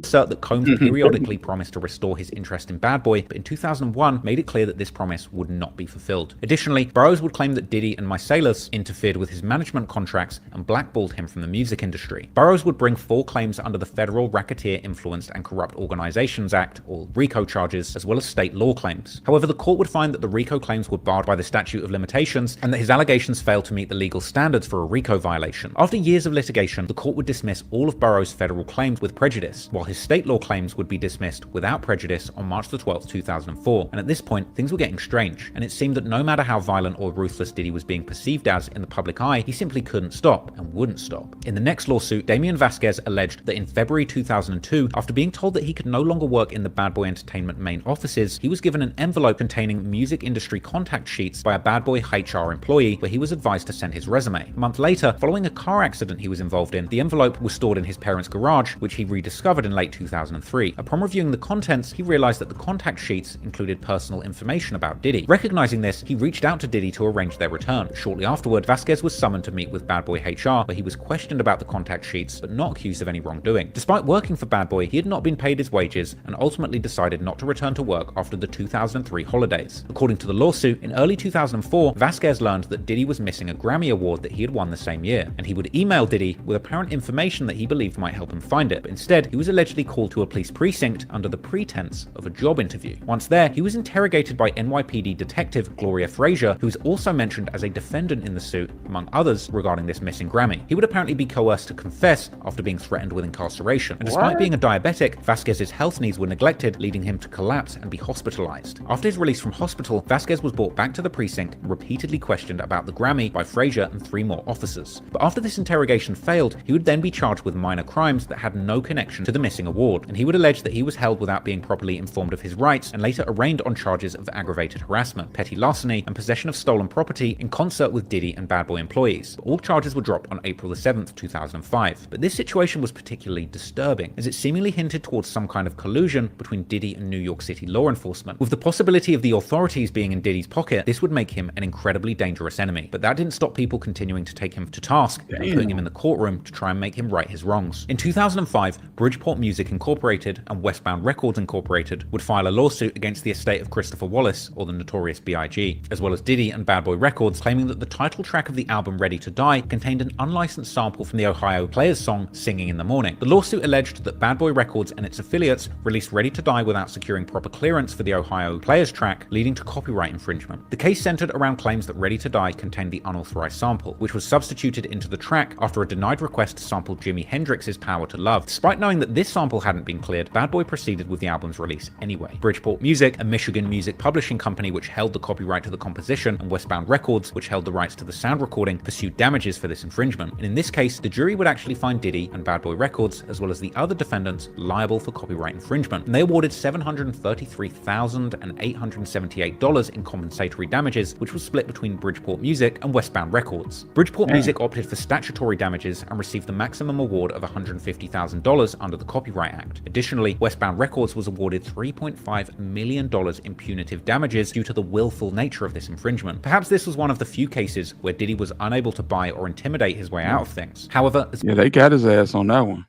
Assert that Combs periodically promised to restore his interest in Bad Boy, but in 2001 made it clear that this promise would not be fulfilled. Additionally, Burroughs would claim that Diddy and Mysalis interfered with his management contracts and blackballed him from the music industry. Burroughs would bring 4 claims under the Federal Racketeer Influenced and Corrupt Organizations Act, or RICO charges, as well as state law claims. However, the court would find that the RICO claims were barred by the statute of limitations and that his allegations failed to meet the legal standards for a RICO violation. After years of litigation, the court would dismiss all of Burroughs' federal claims with prejudice, while his state law claims would be dismissed without prejudice on March 12, 2004. And at this point, things were getting strange, and it seemed that no matter how violent or ruthless Diddy was being perceived as in the public eye, he simply couldn't stop and wouldn't stop. In the next lawsuit, Damian Vasquez alleged that in February 2002, after being told that he could no longer work in the Bad Boy Entertainment main offices, he was given an envelope containing music industry contact sheets by a Bad Boy HR employee where he was advised to send his resume. A month later, following a car accident he was involved in, the envelope was stored in his parents' garage, which he rediscovered in late 2003. Upon reviewing the contents, he realized that the contact sheets included personal information about Diddy. Recognizing this, he reached out to Diddy to arrange their return. Shortly afterward, Vasquez was summoned to meet with Bad Boy HR, where he was questioned about the contact sheets, but not accused of any wrongdoing. Despite working for Bad Boy, he had not been paid his wages and ultimately decided not to return to work after the 2003 holidays. According to the lawsuit, in early 2004, Vasquez learned that Diddy was missing a Grammy Award that he had won the same year, and he would email Diddy with apparent information that he believed might help him find it. But instead, he was allegedly called to a police precinct under the pretense of a job interview. Once there, he was interrogated by NYPD detective Gloria Frazier, who is also mentioned as a defendant in the suit, among others, regarding this missing Grammy. He would apparently be coerced to confess after being threatened with incarceration. And despite being a diabetic, Vasquez's health needs were neglected, leading him to collapse and be hospitalized. After his release from hospital, Vasquez was brought back to the precinct and repeatedly questioned about the Grammy by Frazier and 3 more officers. But after this interrogation failed, he would then be charged with minor crimes that had no connection to the missing award, and he would allege that he was held without being properly informed of his rights and later arraigned on charges of aggravated harassment, petty larceny, and possession of stolen property in concert with Diddy and Bad Boy employees. But all charges were dropped on April 7th, 2005. But this situation was particularly disturbing, as it seemingly hinted towards some kind of collusion between Diddy and New York City law enforcement. With the possibility of the authorities being in Diddy's pocket, this would make him an incredibly dangerous enemy. But that didn't stop people continuing to take him to task and putting him in the courtroom to try and make him right his wrongs. In 2005, Bridgeport Music Incorporated and Westbound Records Incorporated would file a lawsuit against the estate of Christopher Wallace, or the Notorious B.I.G., as well as Diddy and Bad Boy Records, claiming that the title track of the album Ready to Die contained an unlicensed sample from the Ohio Players song Singing in the Morning. The lawsuit alleged that Bad Boy Records and its affiliates released Ready to Die without securing proper clearance for the Ohio Players track, leading to copyright infringement. The case centered around claims that Ready to Die contained the unauthorized sample, which was substituted into the track after a denied request to sample Jimi Hendrix's Power to Love. Despite knowing that this sample hadn't been cleared, Bad Boy proceeded with the album's release anyway. Bridgeport Music, a Michigan music publishing company which held the copyright to the composition, and Westbound Records, which held the rights to the sound recording, pursued damages for this infringement. And in this case, the jury would actually find Diddy and Bad Boy Records, as well as the other defendants, liable for copyright infringement. And they awarded $733,878 in compensatory damages, which was split between Bridgeport Music and Westbound Records. Bridgeport Music opted for statutory damages and received the maximum award of $150,000 under the Copyright Act. Additionally, Westbound Records was awarded $3.5 million in punitive damages due to the willful nature of this infringement. Perhaps this was one of the few cases where Diddy was unable to buy or intimidate his way out of things. However, yeah, they got his ass on that one.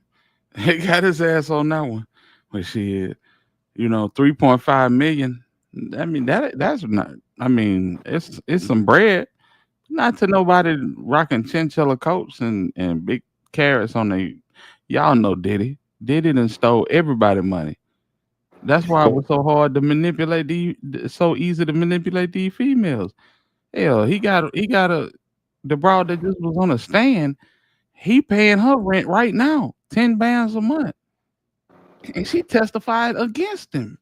They got his ass on that one. But shit, 3.5 million. I mean, that's not. I mean, it's some bread. Not to nobody rocking chinchilla coats and big carrots on the. Y'all know Diddy. Diddy done stole everybody's money. That's why it was so hard to manipulate so easy to manipulate these females. Hell, he got the broad that just was on a stand. He paying her rent right now, 10 bands a month, and she testified against him.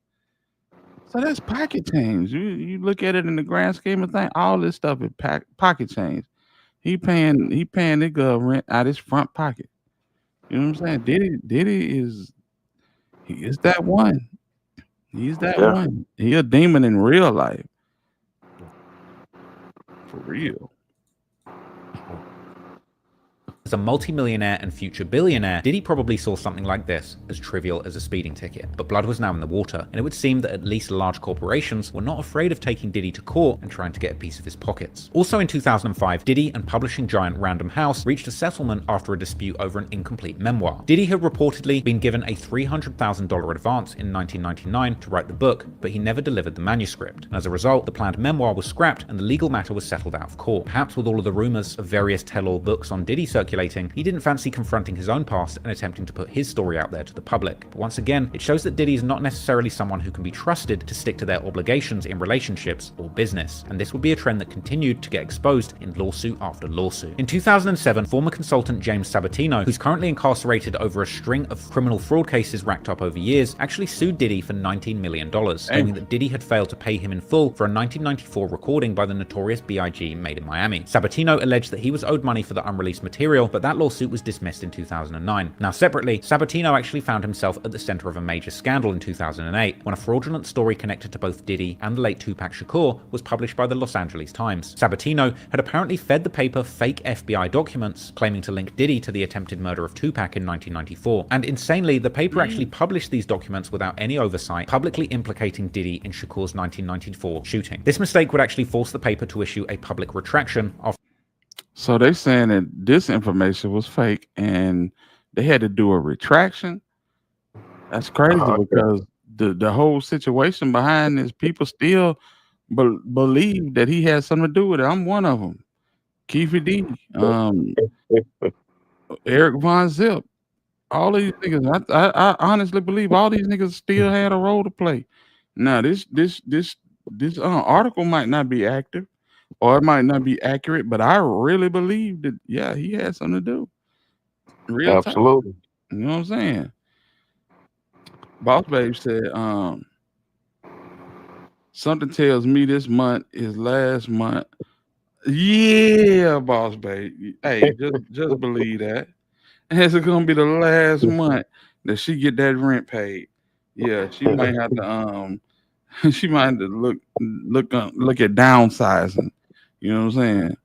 So that's pocket change. You look at it in the grand scheme of things, all this stuff is pocket change. He paying the girl rent out his front pocket. You know what I'm saying? Diddy he is that one. He's that Yeah. one. He a demon in real life. For real. As a multi-millionaire and future billionaire, Diddy probably saw something like this as trivial as a speeding ticket. But blood was now in the water, and it would seem that at least large corporations were not afraid of taking Diddy to court and trying to get a piece of his pockets. Also in 2005, Diddy and publishing giant Random House reached a settlement after a dispute over an incomplete memoir. Diddy had reportedly been given a $300,000 advance in 1999 to write the book, but he never delivered the manuscript. And as a result, the planned memoir was scrapped and the legal matter was settled out of court. Perhaps with all of the rumors of various tell-all books on Diddy circulating, he didn't fancy confronting his own past and attempting to put his story out there to the public. But once again, it shows that Diddy is not necessarily someone who can be trusted to stick to their obligations in relationships or business. And this would be a trend that continued to get exposed in lawsuit after lawsuit. In 2007, former consultant James Sabatino, who's currently incarcerated over a string of criminal fraud cases racked up over years, actually sued Diddy for $19 million, claiming that Diddy had failed to pay him in full for a 1994 recording by the notorious B.I.G. made in Miami. Sabatino alleged that he was owed money for the unreleased material, but that lawsuit was dismissed in 2009. Now separately, Sabatino actually found himself at the center of a major scandal in 2008 when a fraudulent story connected to both Diddy and the late Tupac Shakur was published by the Los Angeles Times. Sabatino had apparently fed the paper fake FBI documents claiming to link Diddy to the attempted murder of Tupac in 1994. And insanely, the paper actually published these documents without any oversight, publicly implicating Diddy in Shakur's 1994 shooting. This mistake would actually force the paper to issue a public retraction of. So they saying that this information was fake and they had to do a retraction. That's crazy because the whole situation behind this, people still believe that he has something to do with it. I'm one of them. Keefe D, Eric Von Zip, all these niggas. I honestly believe all these niggas still had a role to play. Now this article might not be active, or it might not be accurate, but I really believe that he had something to do. Real time. Absolutely. You know what I'm saying? Boss Babe said, something tells me this month is last month. Yeah, Boss Babe. Hey, just believe that. It's gonna be the last month that she get that rent paid. Yeah, she might have to she might have to look at downsizing. You know what I'm saying?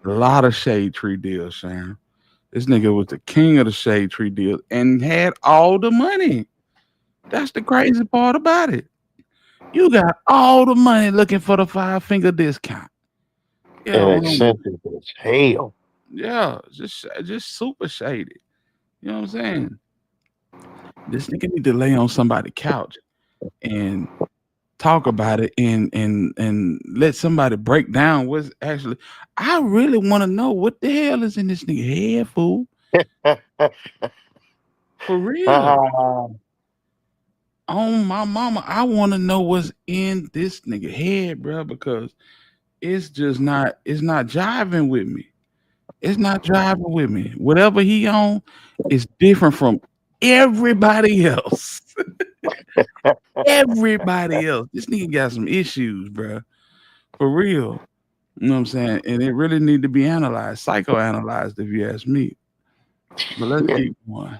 A lot of shade tree deals, Sharon. This nigga was the king of the shade tree deals and had all the money. That's the crazy part about it. You got all the money looking for the 5-finger discount. And expensive as hell. Yeah, just super shady. You know what I'm saying? This nigga need to lay on somebody's couch and talk about it and let somebody break down what's actually. I really want to know what the hell is in this nigga head, fool. For real. On my mama, I want to know what's in this nigga head, bro, because it's not jiving with me. It's not driving with me. Whatever he on is different from everybody else. Everybody else. This nigga got some issues, bro. For real. You know what I'm saying? And it really need to be analyzed, psychoanalyzed, if you ask me. But let's keep going.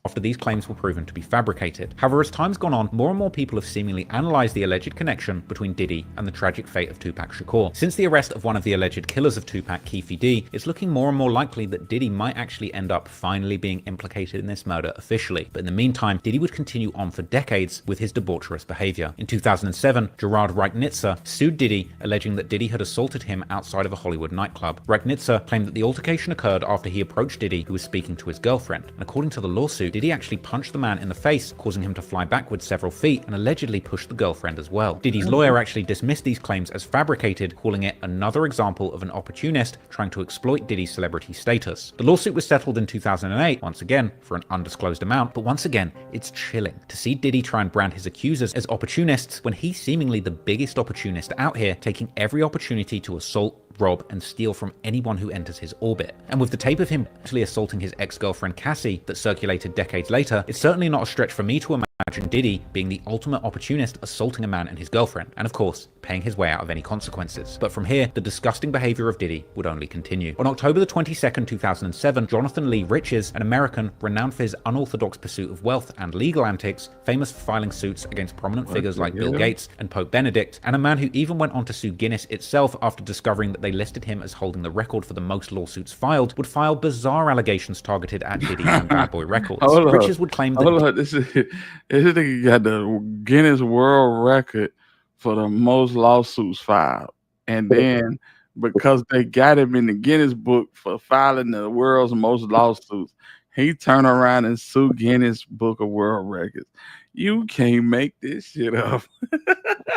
After these claims were proven to be fabricated. However, as time's gone on, more and more people have seemingly analyzed the alleged connection between Diddy and the tragic fate of Tupac Shakur. Since the arrest of one of the alleged killers of Tupac, Keefe D, it's looking more and more likely that Diddy might actually end up finally being implicated in this murder officially. But in the meantime, Diddy would continue on for decades with his debaucherous behavior. In 2007, Gerard Reignitzer sued Diddy, alleging that Diddy had assaulted him outside of a Hollywood nightclub. Reignitzer claimed that the altercation occurred after he approached Diddy, who was speaking to his girlfriend. And according to the lawsuit, Diddy actually punched the man in the face, causing him to fly backwards several feet and allegedly pushed the girlfriend as well. Diddy's lawyer actually dismissed these claims as fabricated, calling it another example of an opportunist trying to exploit Diddy's celebrity status. The lawsuit was settled in 2008, once again for an undisclosed amount, but once again, it's chilling to see Diddy try and brand his accusers as opportunists when he's seemingly the biggest opportunist out here, taking every opportunity to assault, rob, and steal from anyone who enters his orbit. And with the tape of him actually assaulting his ex-girlfriend Cassie that circulated decades later, it's certainly not a stretch for me to imagine Imagine Diddy being the ultimate opportunist, assaulting a man and his girlfriend, and of course, paying his way out of any consequences. But from here, the disgusting behavior of Diddy would only continue. On October the 22nd, 2007, Jonathan Lee Riches, an American renowned for his unorthodox pursuit of wealth and legal antics, famous for filing suits against prominent figures like Bill Gates and Pope Benedict, and a man who even went on to sue Guinness itself after discovering that they listed him as holding the record for the most lawsuits filed, would file bizarre allegations targeted at Diddy and Bad Boy Records. Riches would claim that this nigga got the Guinness World Record for the most lawsuits filed. And then because they got him in the Guinness book for filing the world's most lawsuits, he turned around and sued Guinness Book of World Records. You can't make this shit up.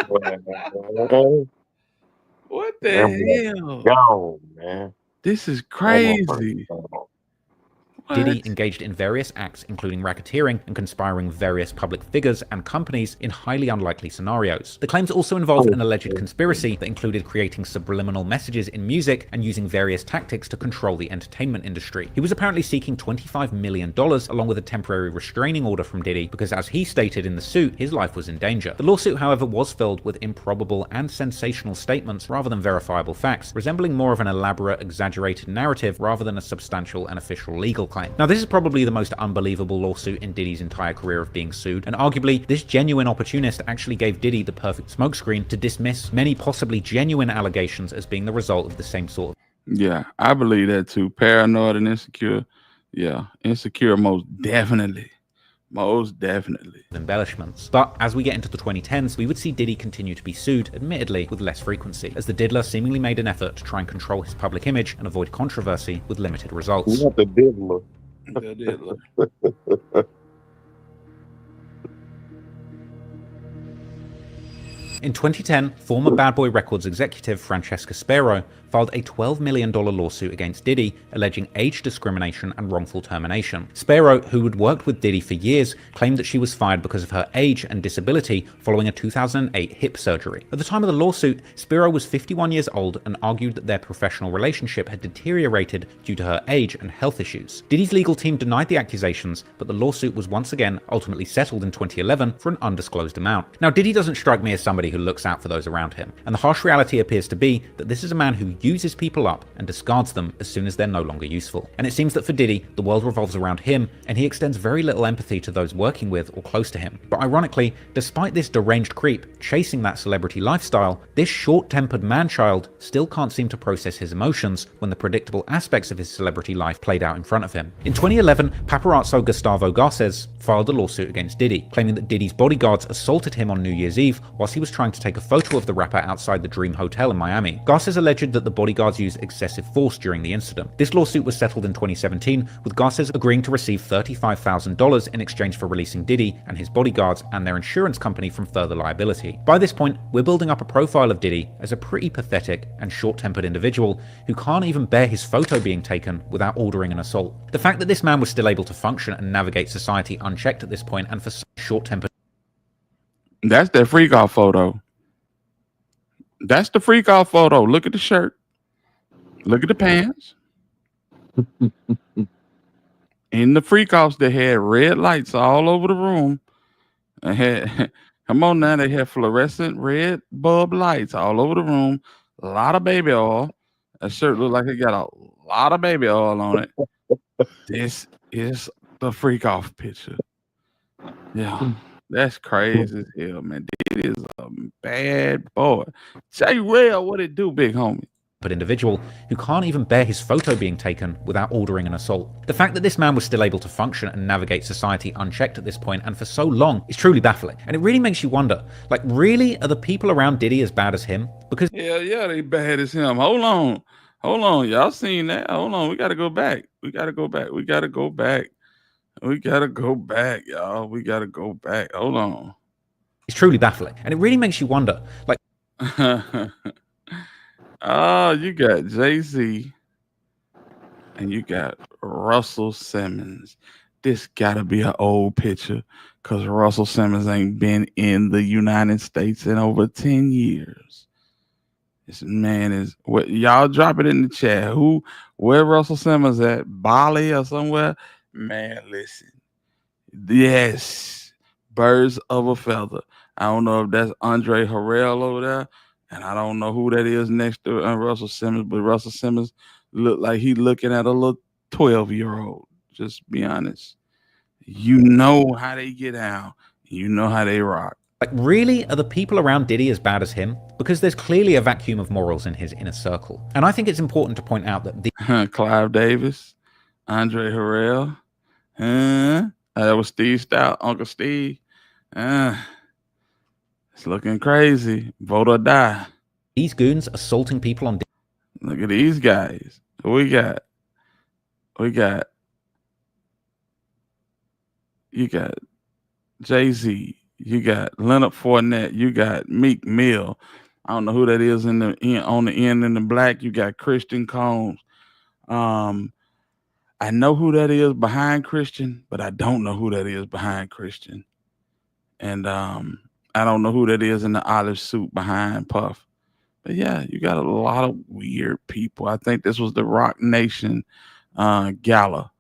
What the hell? Go, man. This is crazy. Diddy engaged in various acts, including racketeering and conspiring with various public figures and companies in highly unlikely scenarios. The claims also involved an alleged conspiracy that included creating subliminal messages in music and using various tactics to control the entertainment industry. He was apparently seeking $25 million along with a temporary restraining order from Diddy because, as he stated in the suit, his life was in danger. The lawsuit, however, was filled with improbable and sensational statements rather than verifiable facts, resembling more of an elaborate, exaggerated narrative rather than a substantial and official legal claim. Now, this is probably the most unbelievable lawsuit in Diddy's entire career of being sued, and arguably, this genuine opportunist actually gave Diddy the perfect smokescreen to dismiss many possibly genuine allegations as being the result of the same sort of... Yeah, I believe that too. Paranoid and insecure. Yeah, insecure most definitely. Most definitely. Embellishments. But as we get into the 2010s, we would see Diddy continue to be sued, admittedly with less frequency, as the diddler seemingly made an effort to try and control his public image and avoid controversy with limited results. Not the diddler. The diddler. In 2010, former Bad Boy Records executive Francesca Sparrow filed a $12 million lawsuit against Diddy, alleging age discrimination and wrongful termination. Sparrow, who had worked with Diddy for years, claimed that she was fired because of her age and disability following a 2008 hip surgery. At the time of the lawsuit, Sparrow was 51 years old and argued that their professional relationship had deteriorated due to her age and health issues. Diddy's legal team denied the accusations, but the lawsuit was once again ultimately settled in 2011 for an undisclosed amount. Now, Diddy doesn't strike me as somebody who looks out for those around him, and the harsh reality appears to be that this is a man who uses people up and discards them as soon as they're no longer useful. And it seems that for Diddy, the world revolves around him, and he extends very little empathy to those working with or close to him. But ironically, despite this deranged creep chasing that celebrity lifestyle, this short-tempered man-child still can't seem to process his emotions when the predictable aspects of his celebrity life played out in front of him. In 2011, paparazzo Gustavo Garces filed a lawsuit against Diddy, claiming that Diddy's bodyguards assaulted him on New Year's Eve whilst he was trying to take a photo of the rapper outside the Dream Hotel in Miami. Garces alleged that the bodyguards used excessive force during the incident. This lawsuit was settled in 2017, with Garces agreeing to receive $35,000 in exchange for releasing Diddy and his bodyguards and their insurance company from further liability. By this point, we're building up a profile of Diddy as a pretty pathetic and short-tempered individual who can't even bear his photo being taken without ordering an assault. The fact that this man was still able to function and navigate society unchecked at this point, and for such short-tempered... That's that freak off photo. That's the freak off photo. Look at the shirt. Look at the pants. In the freak offs, they had red lights all over the room. They had, come on now, they had fluorescent red bulb lights all over the room. A lot of baby oil. That shirt looked like it got a lot of baby oil on it. This is the freak off picture. Yeah, that's crazy as hell, man. It is a bad boy. Say well, what it do, big homie? But individual who can't even bear his photo being taken without ordering an assault. The fact that this man was still able to function and navigate society unchecked at this point and for so long is truly baffling. And it really makes you wonder, like, really, are the people around Diddy as bad as him? Because yeah, they bad as him. Hold on, y'all seen that? Hold on, we gotta go back. We gotta go back, y'all. We gotta go back. Hold on. It's truly baffling. And it really makes you wonder, like... Oh, you got Jay-Z and you got Russell Simmons. This gotta be an old picture because Russell Simmons ain't been in the United States in over 10 years. This man is what y'all drop it in the chat. Where Russell Simmons at? Bali or somewhere? Man, listen. Yes. birds of a feather. I don't know if that's Andre Harrell over there, and I don't know who that is next to Russell Simmons, but Russell Simmons look like he looking at a little 12-year-old. Just be honest. You know how they get down. You know how they rock. Like, really, are the people around Diddy as bad as him? Because there's clearly a vacuum of morals in his inner circle. And I think it's important to point out that the Clive Davis, Andre Harrell, that was Steve Stout, Uncle Steve. It's looking crazy. Vote or die. These goons assaulting people on Diddy. Look at these guys. What we got? You got Jay-Z. You got Leonard Fournette. You got Meek Mill. I don't know who that is on the end in the black. You got Christian Combs. I know who that is behind Christian, but I don't know who that is behind Christian. And I don't know who that is in the olive suit behind Puff. But yeah, you got a lot of weird people. I think this was the Rock Nation gala.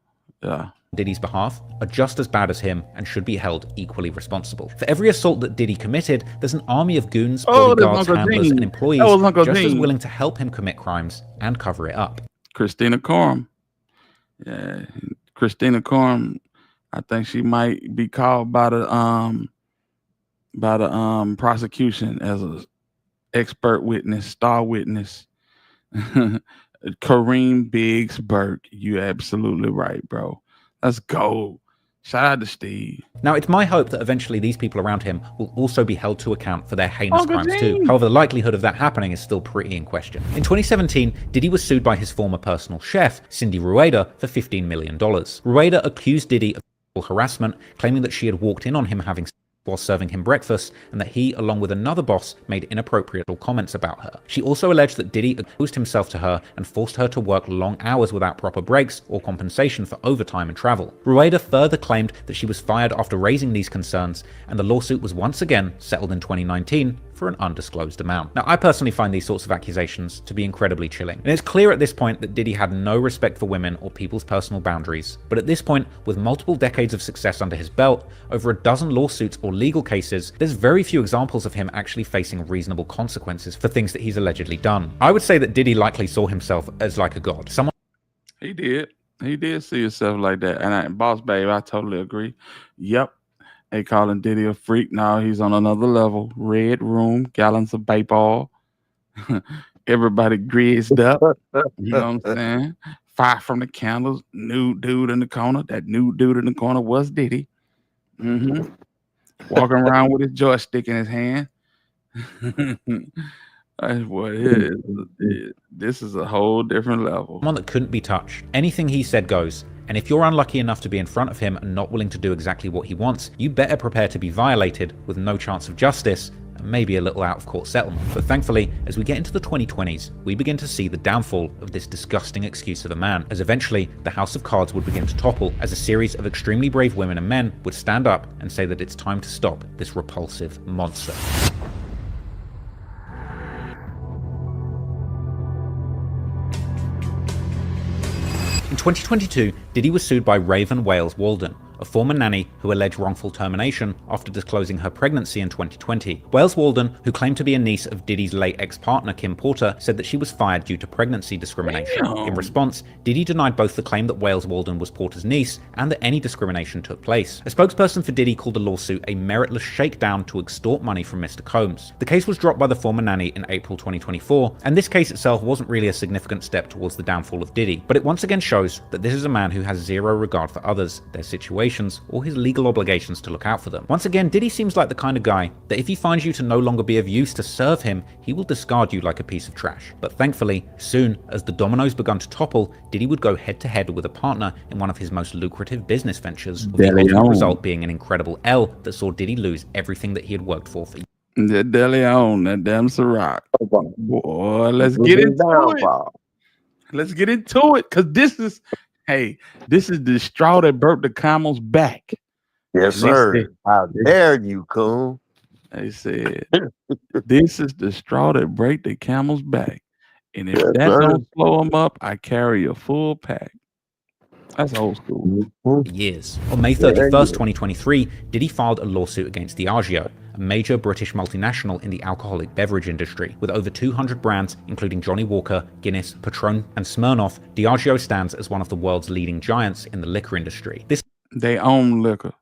Yeah. Diddy's behalf are just as bad as him and should be held equally responsible. For every assault that Diddy committed, there's an army of goons, bodyguards, handlers, and employees just as willing to help him commit crimes and cover it up. Christina Corum. Yeah, Christina Corum, I think she might be called by the prosecution as an expert witness, star witness. Kareem Biggs Burke, you absolutely right, bro. Let's go. Shout out to Steve. Now, it's my hope that eventually these people around him will also be held to account for their heinous crimes too. However, the likelihood of that happening is still pretty in question. In 2017, Diddy was sued by his former personal chef, Cindy Rueda, for $15 million. Rueda accused Diddy of sexual harassment, claiming that she had walked in on him having sex while serving him breakfast, and that he, along with another boss, made inappropriate comments about her. She also alleged that Diddy exposed himself to her and forced her to work long hours without proper breaks or compensation for overtime and travel. Rueda further claimed that she was fired after raising these concerns, and the lawsuit was once again settled in 2019 for an undisclosed amount. Now, I personally find these sorts of accusations to be incredibly chilling. And it's clear at this point that Diddy had no respect for women or people's personal boundaries. But at this point, with multiple decades of success under his belt, over a dozen lawsuits or legal cases, there's very few examples of him actually facing reasonable consequences for things that he's allegedly done. I would say that Diddy likely saw himself as like a god. Someone He did see himself like that. And Boss Babe, I totally agree. Yep. They calling Diddy a freak. Now he's on another level. Red room, gallons of babe oil. Everybody greased up. You know what I'm saying? Fire from the candles. Nude dude in the corner. That nude dude in the corner was Diddy. Walking around with his joystick in his hand. That's what it is. This is a whole different level. Someone that couldn't be touched. Anything he said goes. And if you're unlucky enough to be in front of him and not willing to do exactly what he wants, you better prepare to be violated with no chance of justice and maybe a little out-of-court settlement. But thankfully, as we get into the 2020s, we begin to see the downfall of this disgusting excuse of a man, as eventually the house of cards would begin to topple, as a series of extremely brave women and men would stand up and say that it's time to stop this repulsive monster. In 2022, Diddy was sued by Raven Wales Walden, a former nanny who alleged wrongful termination after disclosing her pregnancy in 2020. Wales Walden, who claimed to be a niece of Diddy's late ex-partner Kim Porter, said that she was fired due to pregnancy discrimination. In response, Diddy denied both the claim that Wales Walden was Porter's niece and that any discrimination took place. A spokesperson for Diddy called the lawsuit a meritless shakedown to extort money from Mr. Combs. The case was dropped by the former nanny in April 2024, and this case itself wasn't really a significant step towards the downfall of Diddy, but it once again shows that this is a man who has zero regard for others, their situation, or his legal obligations to look out for them. Once again, Diddy seems like the kind of guy that if he finds you to no longer be of use to serve him, he will discard you like a piece of trash. But thankfully, soon as the dominoes begun to topple, Diddy would go head to head with a partner in one of his most lucrative business ventures, with the ultimate result being an incredible L that saw Diddy lose everything that he had worked for years. That Deli on, that damn Ciroc. Boy, let's get into it. Let's get into it, because this is the straw that broke the camel's back. Yes, sir. How dare you, coon? They said, this is the straw that break the camel's back. And if that don't slow him up, I carry a full pack. That's old school. Years. On May 31st, 2023, Diddy filed a lawsuit against Diageo, a major British multinational in the alcoholic beverage industry. With over 200 brands, including Johnnie Walker, Guinness, Patron, and Smirnoff, Diageo stands as one of the world's leading giants in the liquor industry. They own liquor.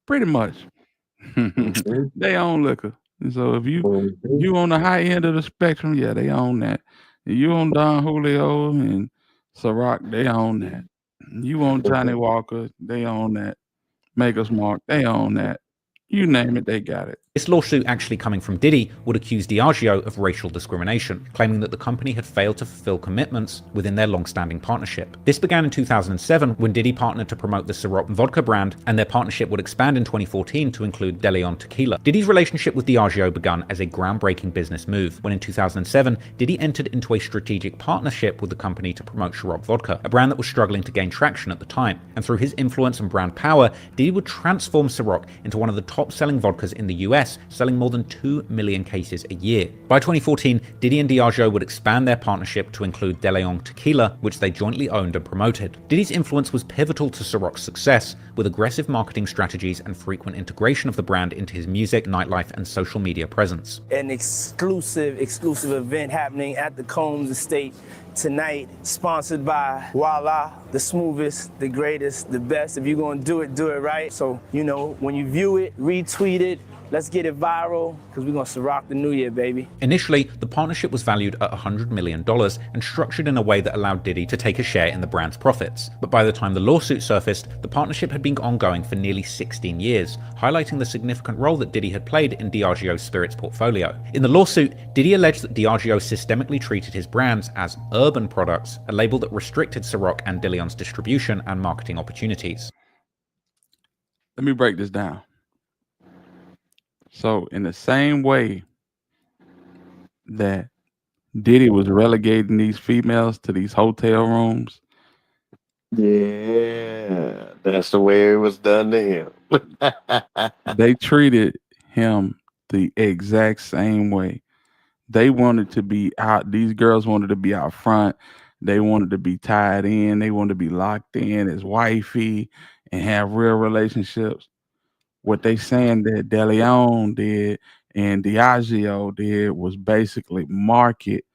Pretty much. They own liquor. And so if you on the high end of the spectrum, yeah, they own that. If you on Don Julio and Ciroc, they own that. You on Johnny Walker, they own that. Maker's Mark, they own that. You name it, they got it. This lawsuit, actually coming from Diddy, would accuse Diageo of racial discrimination, claiming that the company had failed to fulfill commitments within their long-standing partnership. This began in 2007 when Diddy partnered to promote the Ciroc vodka brand, and their partnership would expand in 2014 to include De Leon tequila. Diddy's relationship with Diageo began as a groundbreaking business move, when in 2007, Diddy entered into a strategic partnership with the company to promote Ciroc vodka, a brand that was struggling to gain traction at the time. And through his influence and brand power, Diddy would transform Ciroc into one of the top-selling vodkas in the US, selling more than 2 million cases a year. By 2014, Diddy and Diageo would expand their partnership to include De Leon tequila, which they jointly owned and promoted. Diddy's influence was pivotal to Ciroc's success, with aggressive marketing strategies and frequent integration of the brand into his music, nightlife, and social media presence. An exclusive event happening at the Combs Estate tonight, sponsored by Voila, the smoothest, the greatest, the best. If you're gonna do it right. So, you know, when you view it, retweet it, let's get it viral, because we're gonna rock the new year, baby. Initially, the partnership was valued at $100 million and structured in a way that allowed Diddy to take a share in the brand's profits. But by the time the lawsuit surfaced, the partnership had been ongoing for nearly 16 years, highlighting the significant role that Diddy had played in Diageo's spirits portfolio. In the lawsuit, Diddy alleged that Diageo systemically treated his brands as urban products, a label that restricted Ciroc and De Leon's distribution and marketing opportunities. Let me break this down. So in the same way that Diddy was relegating these females to these hotel rooms, Yeah, that's the way it was done to him. they treated him the exact same way. They wanted to be out. These girls wanted to be out front. They wanted to be tied in. They wanted to be locked in as wifey and have real relationships. What they saying that De Leon did and Diageo did was basically market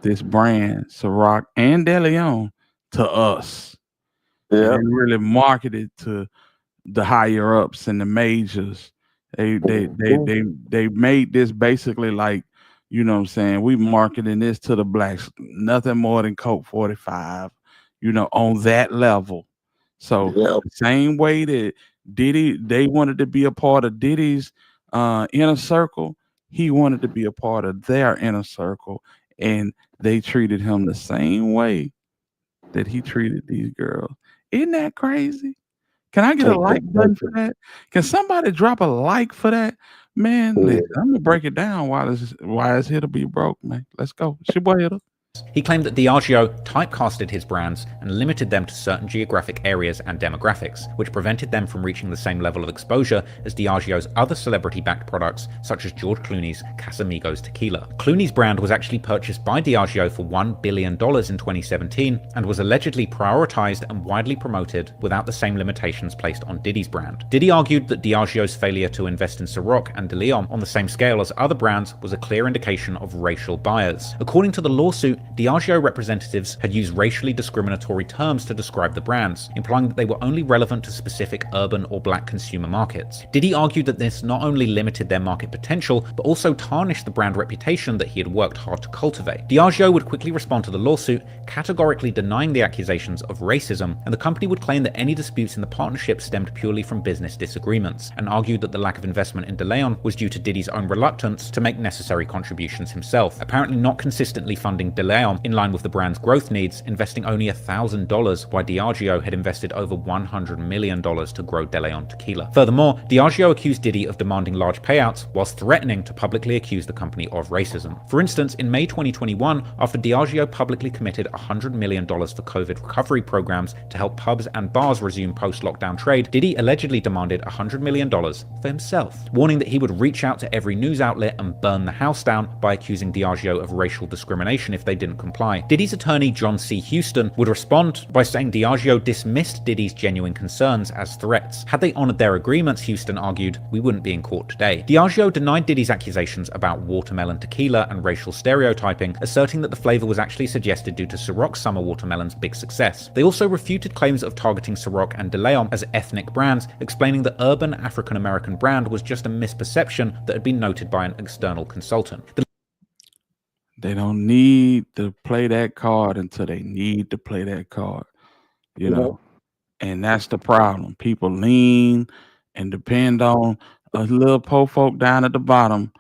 this brand, Ciroc and De Leon, to us. Yeah, and really market it to the higher ups and the majors. They made this basically like, you know what I'm saying, we marketing this to the blacks, nothing more than Coke 45, you know, on that level. So the same way that Diddy, they wanted to be a part of Diddy's inner circle, he wanted to be a part of their inner circle, and they treated him the same way that he treated these girls. Isn't that crazy? Can I get a like button for that? Can somebody drop a like for that? Man, listen, I'm gonna break it down why it's here to be broke, man. Let's go. It's your boy Hitter. He claimed that Diageo typecasted his brands and limited them to certain geographic areas and demographics, which prevented them from reaching the same level of exposure as Diageo's other celebrity-backed products, such as George Clooney's Casamigos tequila. Clooney's brand was actually purchased by Diageo for $1 billion in 2017 and was allegedly prioritized and widely promoted without the same limitations placed on Diddy's brand. Diddy argued that Diageo's failure to invest in Ciroc and De Leon on the same scale as other brands was a clear indication of racial bias. According to the lawsuit, Diageo representatives had used racially discriminatory terms to describe the brands, implying that they were only relevant to specific urban or black consumer markets. Diddy argued that this not only limited their market potential, but also tarnished the brand reputation that he had worked hard to cultivate. Diageo would quickly respond to the lawsuit, categorically denying the accusations of racism, and the company would claim that any disputes in the partnership stemmed purely from business disagreements, and argued that the lack of investment in De Leon was due to Diddy's own reluctance to make necessary contributions himself, apparently not consistently funding De Leon in line with the brand's growth needs, investing only $1,000 while Diageo had invested over $100 million to grow De Leon tequila. Furthermore, Diageo accused Diddy of demanding large payouts whilst threatening to publicly accuse the company of racism. For instance, in May 2021, after Diageo publicly committed $100 million for COVID recovery programs to help pubs and bars resume post-lockdown trade, Diddy allegedly demanded $100 million for himself, warning that he would reach out to every news outlet and burn the house down by accusing Diageo of racial discrimination if they didn't comply. Diddy's attorney, John C. Houston, would respond by saying Diageo dismissed Diddy's genuine concerns as threats. Had they honored their agreements, Houston argued, we wouldn't be in court today. Diageo denied Diddy's accusations about watermelon tequila and racial stereotyping, asserting that the flavor was actually suggested due to Ciroc Summer Watermelon's big success. They also refuted claims of targeting Ciroc and De Leon as ethnic brands, explaining the urban African-American brand was just a misperception that had been noted by an external consultant. They don't need to play that card until they need to play that card, you know, and that's the problem. People lean and depend on a little po folk down at the bottom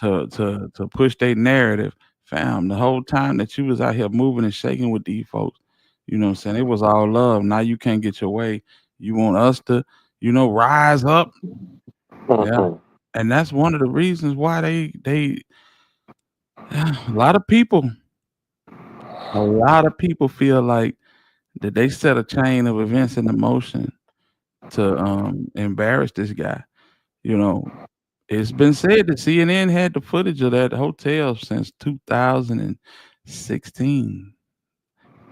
to push their narrative. Fam, the whole time that you was out here moving and shaking with these folks, you know what I'm saying? It was all love. Now you can't get your way. You want us to, you know, rise up. Yeah. And that's one of the reasons why a lot of people feel like that they set a chain of events in motion to embarrass this guy. You know, it's been said that CNN had the footage of that hotel since 2016.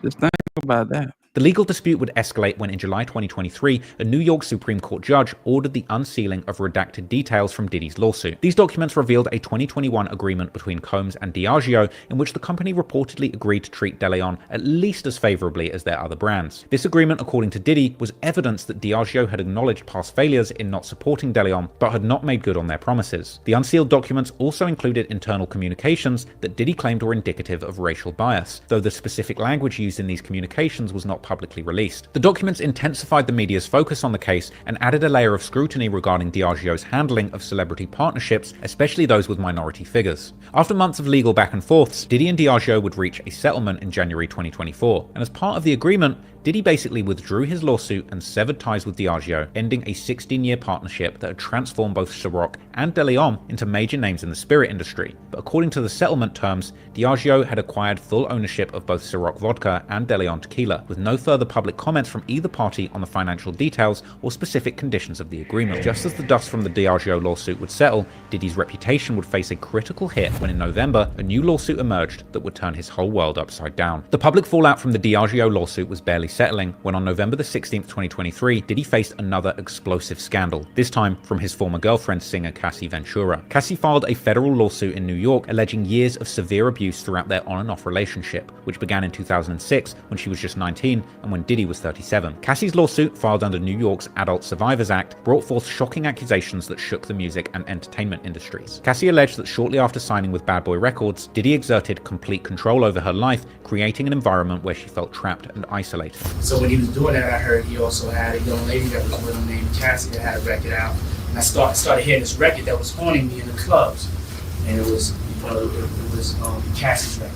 Just think about that. The legal dispute would escalate when in July 2023, a New York Supreme Court judge ordered the unsealing of redacted details from Diddy's lawsuit. These documents revealed a 2021 agreement between Combs and Diageo in which the company reportedly agreed to treat De Leon at least as favorably as their other brands. This agreement, according to Diddy, was evidence that Diageo had acknowledged past failures in not supporting De Leon, but had not made good on their promises. The unsealed documents also included internal communications that Diddy claimed were indicative of racial bias, though the specific language used in these communications was not publicly released. The documents intensified the media's focus on the case and added a layer of scrutiny regarding Diageo's handling of celebrity partnerships, especially those with minority figures. After months of legal back and forths, Diddy and Diageo would reach a settlement in January 2024, and as part of the agreement, Diddy basically withdrew his lawsuit and severed ties with Diageo, ending a 16-year partnership that had transformed both Ciroc and De Leon into major names in the spirit industry. But according to the settlement terms, Diageo had acquired full ownership of both Ciroc vodka and De Leon tequila, with no further public comments from either party on the financial details or specific conditions of the agreement. Just as the dust from the Diageo lawsuit would settle, Diddy's reputation would face a critical hit when in November, a new lawsuit emerged that would turn his whole world upside down. The public fallout from the Diageo lawsuit was barely settling when on November the 16th, 2023, Diddy faced another explosive scandal, this time from his former girlfriend, singer Cassie Ventura. Cassie filed a federal lawsuit in New York alleging years of severe abuse throughout their on and off relationship, which began in 2006 when she was just 19 and when Diddy was 37. Cassie's lawsuit, filed under New York's Adult Survivors Act, brought forth shocking accusations that shook the music and entertainment industries. Cassie alleged that shortly after signing with Bad Boy Records, Diddy exerted complete control over her life, creating an environment where she felt trapped and isolated. So when he was doing that, I heard he also had a young lady that was with him named Cassie that had a record out. And I started hearing this record that was haunting me in the clubs. And it was Cassie's record.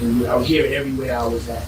And I would hear it everywhere I was at.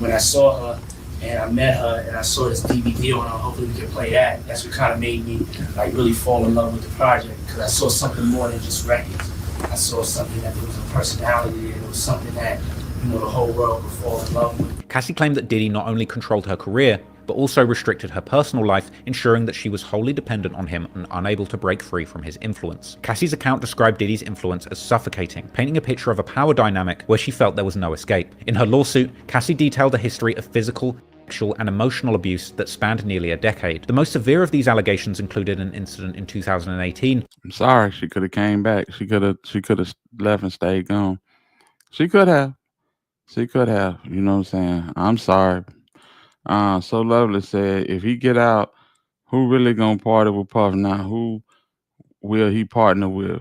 When I saw her and I met her and I saw this DVD on her, hopefully we can play that. That's what kind of made me like really fall in love with the project, because I saw something more than just records. I saw something that there was a personality there. It was something that, you know, the whole world would fall in love with. Cassie claimed that Diddy not only controlled her career, but also restricted her personal life, ensuring that she was wholly dependent on him and unable to break free from his influence. Cassie's account described Diddy's influence as suffocating, painting a picture of a power dynamic where she felt there was no escape. In her lawsuit, Cassie detailed a history of physical, sexual, and emotional abuse that spanned nearly a decade. The most severe of these allegations included an incident in 2018. I'm sorry, she could have came back. She could have left and stayed gone. She could have. You know what I'm saying? I'm sorry. So Lovely said, if he get out, who really gonna party with Puff now? Who will he partner with?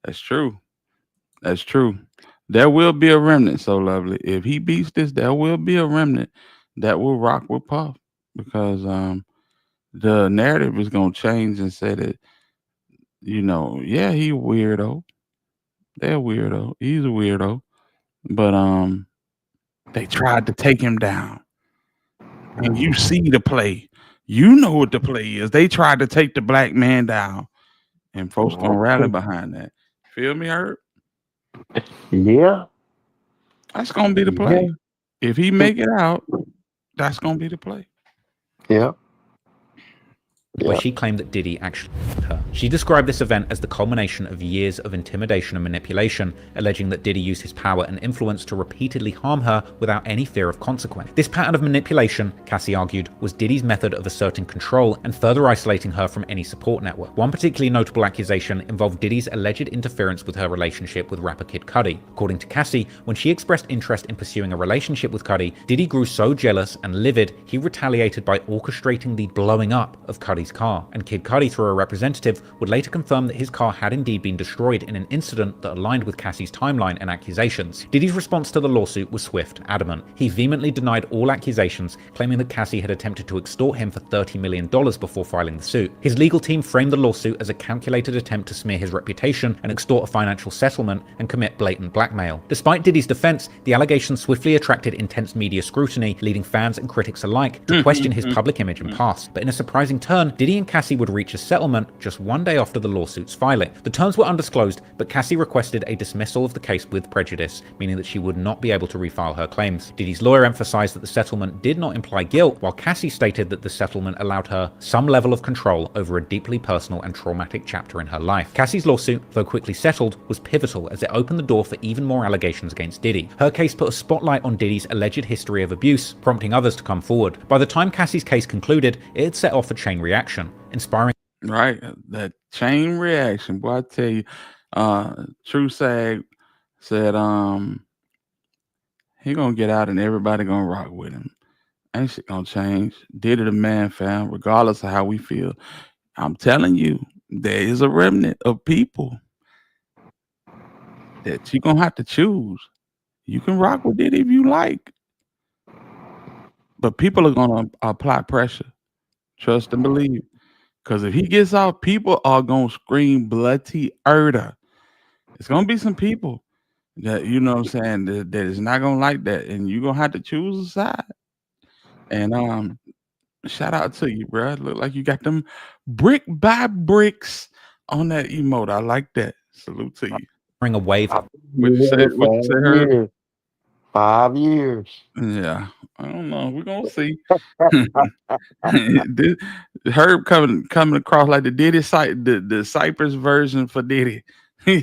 That's true. There will be a remnant, So Lovely. If he beats this, there will be a remnant that will rock with Puff, because the narrative is gonna change and say that, you know, yeah, he weirdo. They're weirdo. He's a weirdo. But they tried to take him down. And you see the play. You know what the play is. They tried to take the black man down. And folks gonna rally behind that. Feel me, Herb? Yeah. That's gonna be the play. If he make it out, that's gonna be the play. Yeah. where she claimed that Diddy actually killed her. She described this event as the culmination of years of intimidation and manipulation, alleging that Diddy used his power and influence to repeatedly harm her without any fear of consequence. This pattern of manipulation, Cassie argued, was Diddy's method of asserting control and further isolating her from any support network. One particularly notable accusation involved Diddy's alleged interference with her relationship with rapper Kid Cudi. According to Cassie, when she expressed interest in pursuing a relationship with Cudi, Diddy grew so jealous and livid, he retaliated by orchestrating the blowing up of Cudi's car, and Kid Cudi, through a representative, would later confirm that his car had indeed been destroyed in an incident that aligned with Cassie's timeline and accusations. Diddy's response to the lawsuit was swift, adamant. He vehemently denied all accusations, claiming that Cassie had attempted to extort him for $30 million before filing the suit. His legal team framed the lawsuit as a calculated attempt to smear his reputation and extort a financial settlement and commit blatant blackmail. Despite Diddy's defense, the allegations swiftly attracted intense media scrutiny, leading fans and critics alike to question his public image and past. But in a surprising turn, Diddy and Cassie would reach a settlement just one day after the lawsuit's filing. The terms were undisclosed, but Cassie requested a dismissal of the case with prejudice, meaning that she would not be able to refile her claims. Diddy's lawyer emphasized that the settlement did not imply guilt, while Cassie stated that the settlement allowed her some level of control over a deeply personal and traumatic chapter in her life. Cassie's lawsuit, though quickly settled, was pivotal as it opened the door for even more allegations against Diddy. Her case put a spotlight on Diddy's alleged history of abuse, prompting others to come forward. By the time Cassie's case concluded, it had set off a chain reaction, inspiring. Right, that chain reaction, boy. I tell you, True Sag said, he gonna get out and everybody gonna rock with him. Ain't shit gonna change. Diddy the man, fam. Regardless of how we feel, I'm telling you, there is a remnant of people that you gonna have to choose. You can rock with Diddy if you like, but people are gonna apply pressure. Trust and believe. Because if he gets out, people are going to scream bloody murder. It's going to be some people that, you know what I'm saying, that is not going to like that. And you're going to have to choose a side. And shout out to you, bro. Look like you got them brick by bricks on that emote. I like that. Salute to you. Bring a wave. What you say, Herb? 5 years. Yeah. I don't know. We're going to see. Herb coming across like the Diddy site, the Cypress version for Diddy. he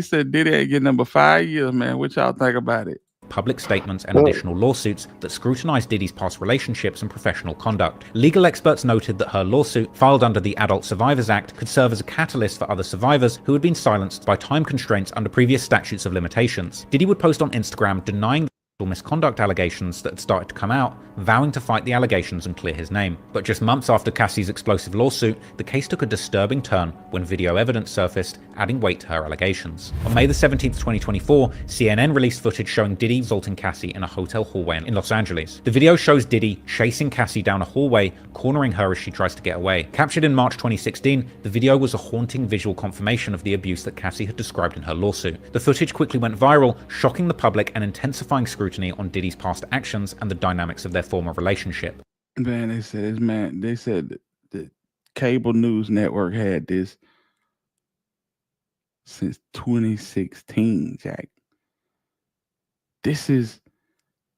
said Diddy ain't getting number 5 years, man. What y'all think about it? Public statements and additional lawsuits that scrutinized Diddy's past relationships and professional conduct. Legal experts noted that her lawsuit, filed under the Adult Survivors Act, could serve as a catalyst for other survivors who had been silenced by time constraints under previous statutes of limitations. Diddy would post on Instagram denying misconduct allegations that had started to come out, vowing to fight the allegations and clear his name. But just months after Cassie's explosive lawsuit, the case took a disturbing turn when video evidence surfaced, adding weight to her allegations. On May the 17th, 2024, CNN released footage showing Diddy assaulting Cassie in a hotel hallway in Los Angeles. The video shows Diddy chasing Cassie down a hallway, cornering her as she tries to get away. Captured in March 2016, the video was a haunting visual confirmation of the abuse that Cassie had described in her lawsuit. The footage quickly went viral, shocking the public and intensifying scrutiny on Diddy's past actions and the dynamics of their former relationship. Man, they said the cable news network had this since 2016, Jack. This is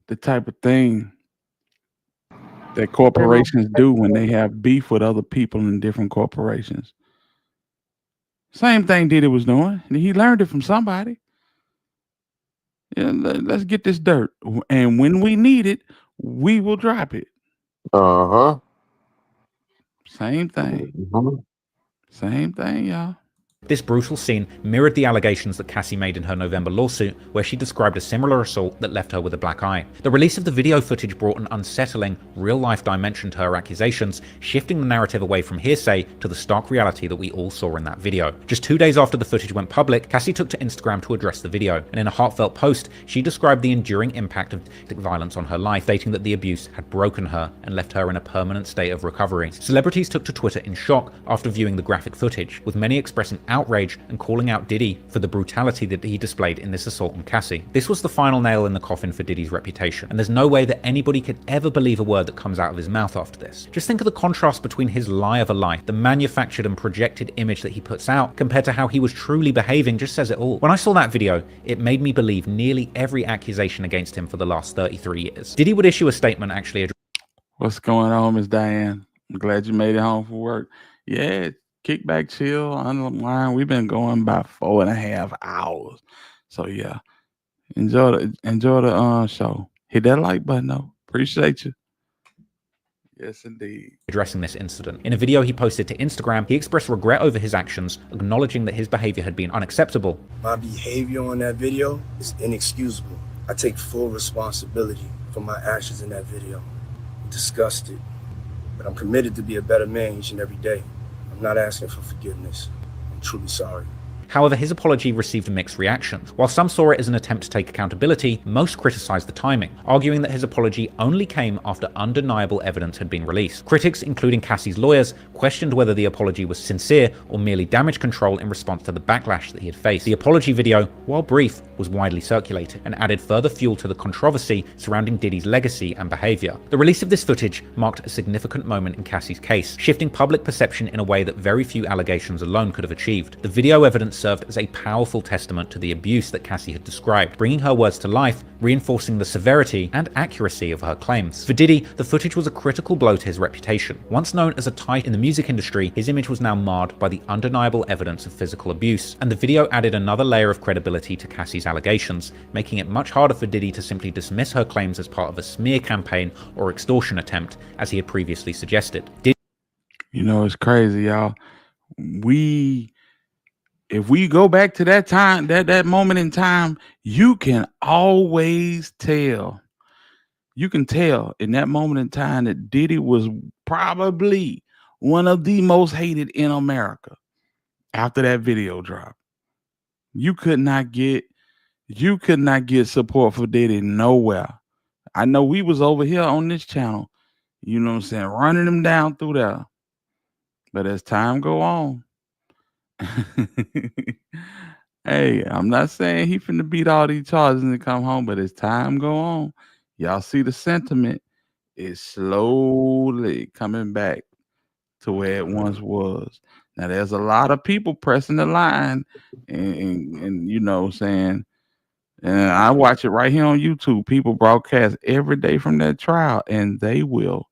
the type of thing that corporations do when they have beef with other people in different corporations. Same thing Diddy was doing. He learned it from somebody. Yeah, let's get this dirt. And when we need it, we will drop it. Same thing. Same thing, y'all. This brutal scene mirrored the allegations that Cassie made in her November lawsuit, where she described a similar assault that left her with a black eye. The release of the video footage brought an unsettling, real-life dimension to her accusations, shifting the narrative away from hearsay to the stark reality that we all saw in that video. Just 2 days after the footage went public, Cassie took to Instagram to address the video, and in a heartfelt post, she described the enduring impact of domestic violence on her life, stating that the abuse had broken her and left her in a permanent state of recovery. Celebrities took to Twitter in shock after viewing the graphic footage, with many expressing outrage and calling out Diddy for the brutality that he displayed in this assault on Cassie. This was the final nail in the coffin for Diddy's reputation, and there's no way that anybody could ever believe a word that comes out of his mouth after this. Just think of the contrast between his lie of a lie, the manufactured and projected image that he puts out, compared to how he was truly behaving. Just says it all. When I saw that video, it made me believe nearly every accusation against him for the last 33 years. Diddy would issue a statement actually What's going on, Miss Diane? I'm glad you made it home from work. Yeah, kick back, chill, unwind. We've been going about 4.5 hours. So yeah, enjoy the show. Hit that like button though. Appreciate you. Yes, indeed. Addressing this incident. In a video he posted to Instagram, he expressed regret over his actions, acknowledging that his behavior had been unacceptable. My behavior on that video is inexcusable. I take full responsibility for my actions in that video. I'm disgusted, but I'm committed to be a better man each and every day. I'm not asking for forgiveness. I'm truly sorry. However, his apology received mixed reactions. While some saw it as an attempt to take accountability, most criticized the timing, arguing that his apology only came after undeniable evidence had been released. Critics, including Cassie's lawyers, questioned whether the apology was sincere or merely damage control in response to the backlash that he had faced. The apology video, while brief, was widely circulated and added further fuel to the controversy surrounding Diddy's legacy and behavior. The release of this footage marked a significant moment in Cassie's case, shifting public perception in a way that very few allegations alone could have achieved. The video evidence served as a powerful testament to the abuse that Cassie had described, bringing her words to life, reinforcing the severity and accuracy of her claims. For Diddy, the footage was a critical blow to his reputation. Once known as a titan in the music industry, his image was now marred by the undeniable evidence of physical abuse, and the video added another layer of credibility to Cassie's allegations, making it much harder for Diddy to simply dismiss her claims as part of a smear campaign or extortion attempt, as he had previously suggested. You know, it's crazy, y'all. If we go back to that time, that moment in time, you can always tell. You can tell in that moment in time that Diddy was probably one of the most hated in America after that video drop. You could not get support for Diddy nowhere. I know we was over here on this channel, you know what I'm saying, running him down through there. But as time go on, hey, I'm not saying he finna beat all these charges and come home, but as time go on, y'all see the sentiment is slowly coming back to where it once was. Now there's a lot of people pressing the line and you know what I'm saying, and I watch it right here on YouTube. People broadcast every day from that trial, and they will,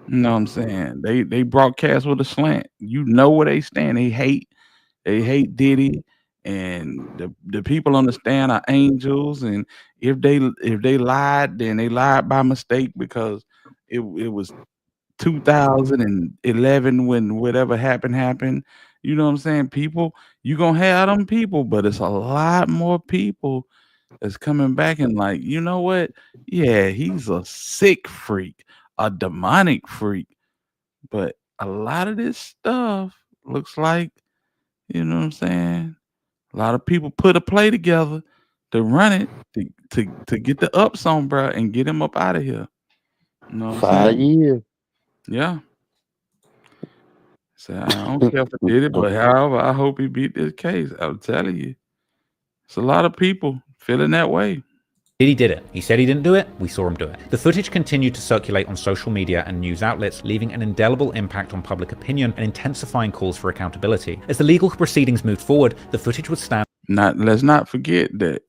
you know what I'm saying? They broadcast with a slant. You know where they stand. They hate Diddy, and the people on the stand are angels. And if they lied, then they lied by mistake because it was 2011 when whatever happened. You know what I'm saying? People, you gonna have them people, but it's a lot more people that's coming back and like, you know what? Yeah, he's a sick freak, a demonic freak. But a lot of this stuff looks like, you know what I'm saying? A lot of people put a play together to run it to get the ups on, bro, and get him up out of here. You know what I'm 5 saying? years. Yeah. So I don't care if he did it, but however, I hope he beat this case. I'm telling you, it's a lot of people feeling that way. Diddy did it. He said he didn't do it. We saw him do it. The footage continued to circulate on social media and news outlets, leaving an indelible impact on public opinion and intensifying calls for accountability. As the legal proceedings moved forward, the footage would stand. Let's not forget that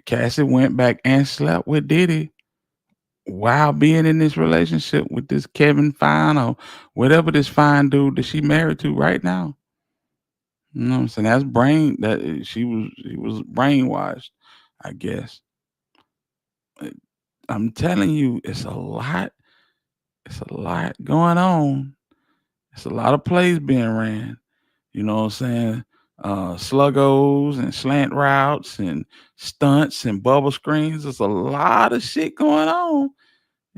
Cassie went back and slept with Diddy while being in this relationship with this Kevin Fine or whatever this fine dude that she married to right now. You know what I'm saying? That she was brainwashed, I guess. I'm telling you, it's a lot going on. It's a lot of plays being ran. You know what I'm saying? Sluggos and slant routes and stunts and bubble screens. There's a lot of shit going on.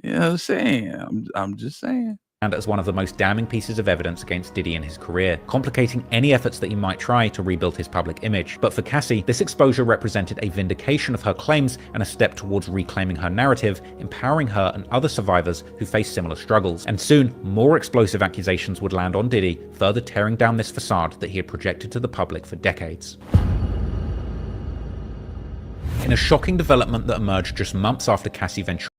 You know what I'm saying? I'm just saying. And as one of the most damning pieces of evidence against Diddy in his career, complicating any efforts that he might try to rebuild his public image. But for Cassie, this exposure represented a vindication of her claims and a step towards reclaiming her narrative, empowering her and other survivors who face similar struggles. And soon, more explosive accusations would land on Diddy, further tearing down this facade that he had projected to the public for decades. In a shocking development that emerged just months after Cassie Ventura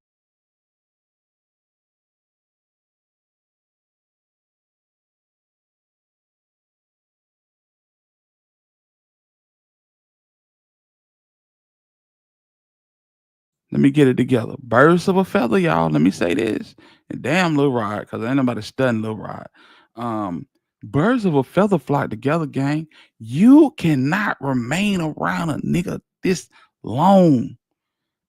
Let me get it together. Birds of a feather, y'all. Let me say this. And damn Lil Rod, because ain't nobody studying Lil Rod. Birds of a feather flock together, gang. You cannot remain around a nigga this long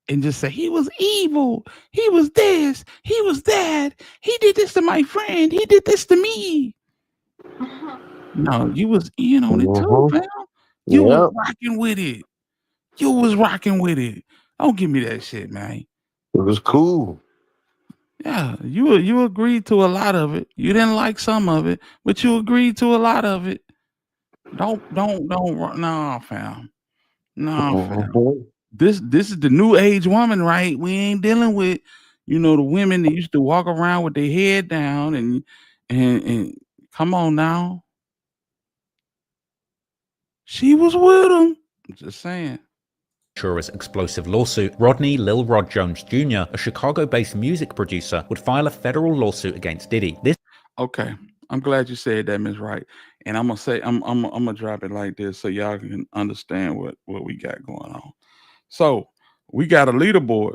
and just say he was evil, he was this, he was that, he did this to my friend, he did this to me. No, you was in on it too, fam. You was rocking with it. You was rocking with it. Don't give me that shit, man. It was cool. Yeah, you agreed to a lot of it. You didn't like some of it, but you agreed to a lot of it. Don't no, fam. No, fam. This is the new age woman, right? We ain't dealing with, the women that used to walk around with their head down and come on now. She was with him. I'm just saying. Insurer's explosive lawsuit, Rodney Lil Rod Jones Jr., a Chicago-based music producer, would file a federal lawsuit against Diddy. Okay, I'm glad you said that, Ms. Wright. And I'm gonna say I'm gonna drop it like this so y'all can understand what we got going on. So we got a leaderboard.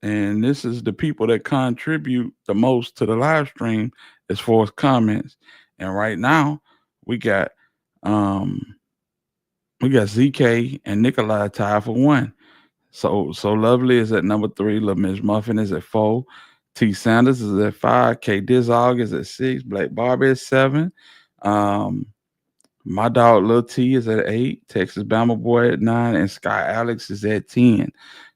And this is the people that contribute the most to the live stream as far as comments. And right now we got ZK and Nikolai tied for 1. So Lovely is at number 3. Lil Miss Muffin is at 4. T Sanders is at 5. K Dizog is at 6. Black Barbie is 7. My dog Lil T is at 8. Texas Bama Boy at 9. And Sky Alex is at 10.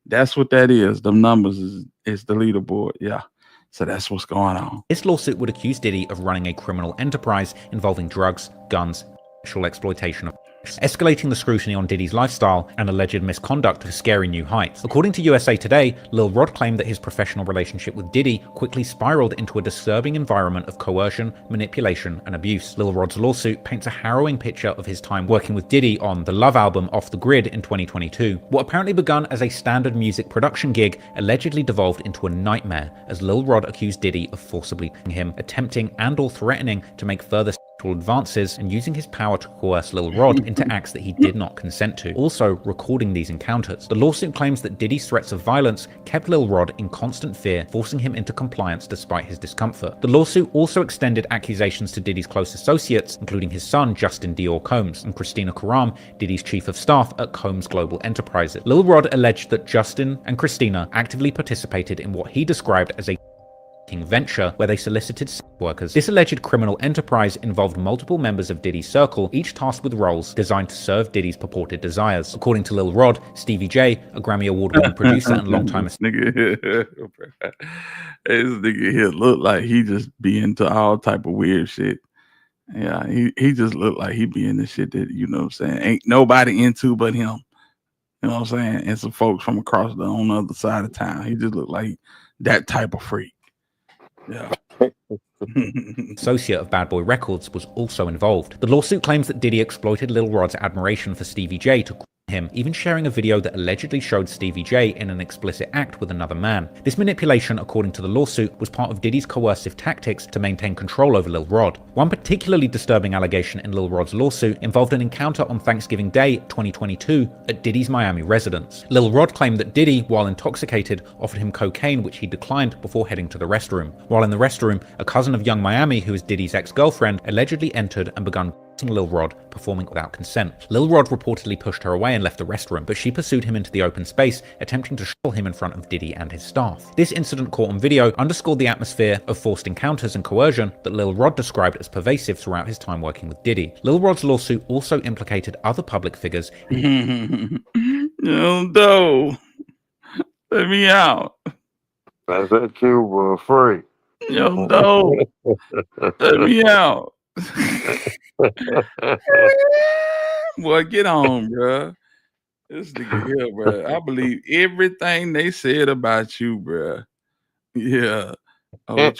That's what that is. The numbers is the leaderboard. Yeah. So that's what's going on. This lawsuit would accuse Diddy of running a criminal enterprise involving drugs, guns, sexual exploitation of escalating the scrutiny on Diddy's lifestyle and alleged misconduct to scary new heights. According to USA Today, Lil Rod claimed that his professional relationship with Diddy quickly spiraled into a disturbing environment of coercion, manipulation, and abuse. Lil Rod's lawsuit paints a harrowing picture of his time working with Diddy on the Love album Off the Grid in 2022. What apparently begun as a standard music production gig allegedly devolved into a nightmare as Lil Rod accused Diddy of forcibly him, attempting and/or threatening to make further advances and using his power to coerce Lil Rod into acts that he did not consent to, also recording these encounters. The lawsuit claims that Diddy's threats of violence kept Lil Rod in constant fear, forcing him into compliance despite his discomfort. The lawsuit also extended accusations to Diddy's close associates, including his son Justin Dior Combs and Christina Karam, Diddy's chief of staff at Combs Global Enterprises. Lil Rod alleged that Justin and Christina actively participated in what he described as a venture where they solicited sex workers. This alleged criminal enterprise involved multiple members of Diddy's circle, each tasked with roles designed to serve Diddy's purported desires. According to Lil Rod, Stevie J, a Grammy Award-winning producer and longtime This nigga here look like he just be into all type of weird shit. Yeah, he just look like he be in the shit that, you know what I'm saying, ain't nobody into but him. You know what I'm saying? And some folks from across on the other side of town. He just look like that type of freak. Yeah. Associate of Bad Boy Records was also involved. The lawsuit claims that Diddy exploited Lil Rod's admiration for Stevie J to him, even sharing a video that allegedly showed Stevie J in an explicit act with another man. This manipulation, according to the lawsuit, was part of Diddy's coercive tactics to maintain control over Lil Rod. One particularly disturbing allegation in Lil Rod's lawsuit involved an encounter on Thanksgiving Day 2022 at Diddy's Miami residence. Lil Rod claimed that Diddy, while intoxicated, offered him cocaine which he declined before heading to the restroom. While in the restroom, a cousin of Young Miami, who is Diddy's ex-girlfriend, allegedly entered and began Lil Rod, performing without consent. Lil Rod reportedly pushed her away and left the restroom, but she pursued him into the open space, attempting to strangle him in front of Diddy and his staff. This incident caught on video underscored the atmosphere of forced encounters and coercion that Lil Rod described as pervasive throughout his time working with Diddy. Lil Rod's lawsuit also implicated other public figures. Yo, doe. Let me out. That's that Cuba free. Yo, doe. Let me out. Boy, get on, bro. This nigga here, bro. I believe everything they said about you, bro. Yeah. Oh,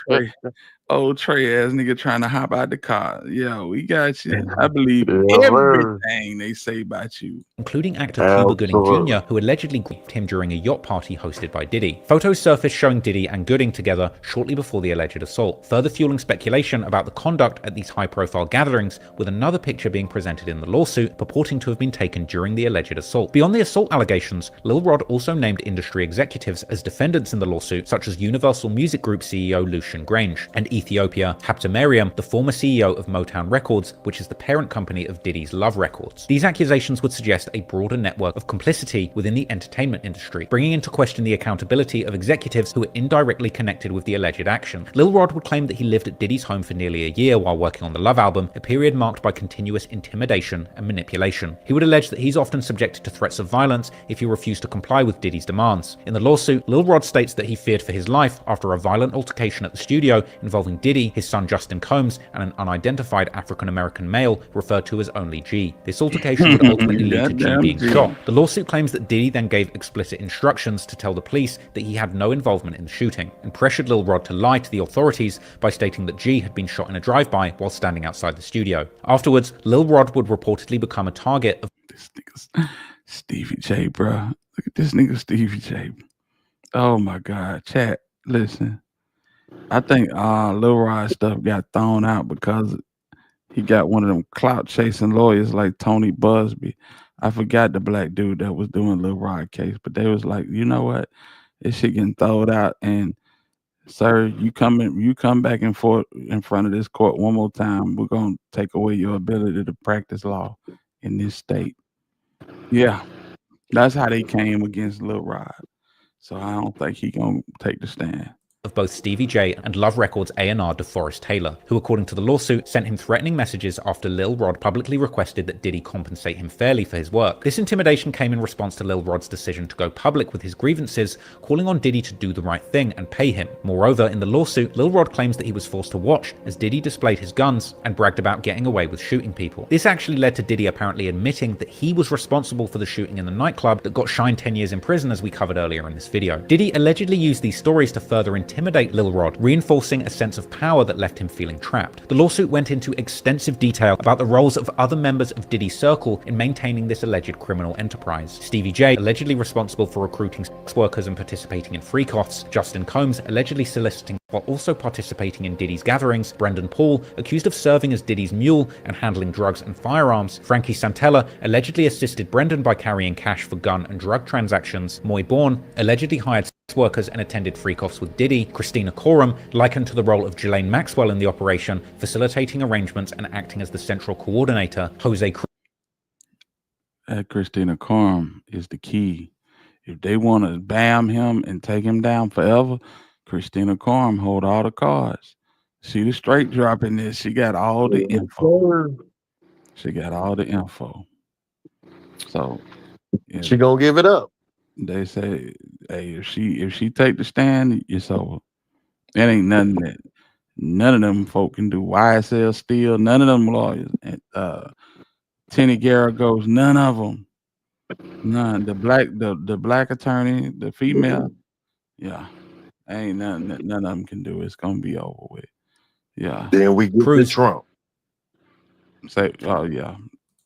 Old Trey ass nigga trying to hop out the car. Yeah, we got you. I believe Yes, sir. everything they say about you. Including actor Cuba Gooding Jr., who allegedly gripped him during a yacht party hosted by Diddy. Photos surfaced showing Diddy and Gooding together shortly before the alleged assault, further fueling speculation about the conduct at these high-profile gatherings, with another picture being presented in the lawsuit purporting to have been taken during the alleged assault. Beyond the assault allegations, Lil Rod also named industry executives as defendants in the lawsuit, such as Universal Music Group CEO Lucian Grange, and Ethiopia Habtemariam, the former CEO of Motown Records, which is the parent company of Diddy's Love Records. These accusations would suggest a broader network of complicity within the entertainment industry, bringing into question the accountability of executives who were indirectly connected with the alleged action. Lil Rod would claim that he lived at Diddy's home for nearly a year while working on the Love album, a period marked by continuous intimidation and manipulation. He would allege that he's often subjected to threats of violence if he refused to comply with Diddy's demands. In the lawsuit, Lil Rod states that he feared for his life after a violent altercation at the studio involving Diddy, his son Justin Combs, and an unidentified African-American male referred to as only G. This altercation would ultimately lead to G being shot. The lawsuit claims that Diddy then gave explicit instructions to tell the police that he had no involvement in the shooting, and pressured Lil Rod to lie to the authorities by stating that G had been shot in a drive-by while standing outside the studio. Afterwards, Lil Rod would reportedly become a target of this nigga's Stevie J, bro. Look at this nigga Stevie J. Oh my God, chat. Listen, I think Lil Rod stuff got thrown out because he got one of them clout chasing lawyers like Tony Busby. I forgot the black dude that was doing Lil Rod case, but they was like, you know what, this shit getting thrown out, and sir, you come back and forth in front of this court one more time, we're gonna take away your ability to practice law in this state. Yeah, that's how they came against Lil Rod. So I don't think he gonna take the stand. Of both Stevie J and Love Records A&R DeForest Taylor, who according to the lawsuit sent him threatening messages after Lil Rod publicly requested that Diddy compensate him fairly for his work. This intimidation came in response to Lil Rod's decision to go public with his grievances, calling on Diddy to do the right thing and pay him. Moreover, in the lawsuit, Lil Rod claims that he was forced to watch as Diddy displayed his guns and bragged about getting away with shooting people. This actually led to Diddy apparently admitting that he was responsible for the shooting in the nightclub that got Shine 10 years in prison, as we covered earlier in this video. Diddy allegedly used these stories to further intimidate Lil Rod, reinforcing a sense of power that left him feeling trapped. The lawsuit went into extensive detail about the roles of other members of Diddy's circle in maintaining this alleged criminal enterprise. Stevie J, allegedly responsible for recruiting sex workers and participating in freak-offs. Justin Combs, allegedly soliciting while also participating in Diddy's gatherings. Brendan Paul, accused of serving as Diddy's mule and handling drugs and firearms. Frankie Santella allegedly assisted Brendan by carrying cash for gun and drug transactions. Moy Bourne allegedly hired sex workers and attended freak-offs with Diddy. Christina Coram, likened to the role of Ghislaine Maxwell in the operation, facilitating arrangements and acting as the central coordinator. Jose Christina Coram is the key. If they want to bam him and take him down forever, Christina Coram hold all the cards. She the straight drop in this. She got all the info. She got all the info. So yeah, she gonna give it up. They say, hey, if she take the stand, it's over. It ain't nothing that none of them folk can do. YSL Steel, none of them lawyers. And Tenny Garagos, none of them. None. The black attorney, the female, yeah. Ain't none of them can do. It's gonna be over with. Yeah. Then we get to Trump. Say, oh yeah.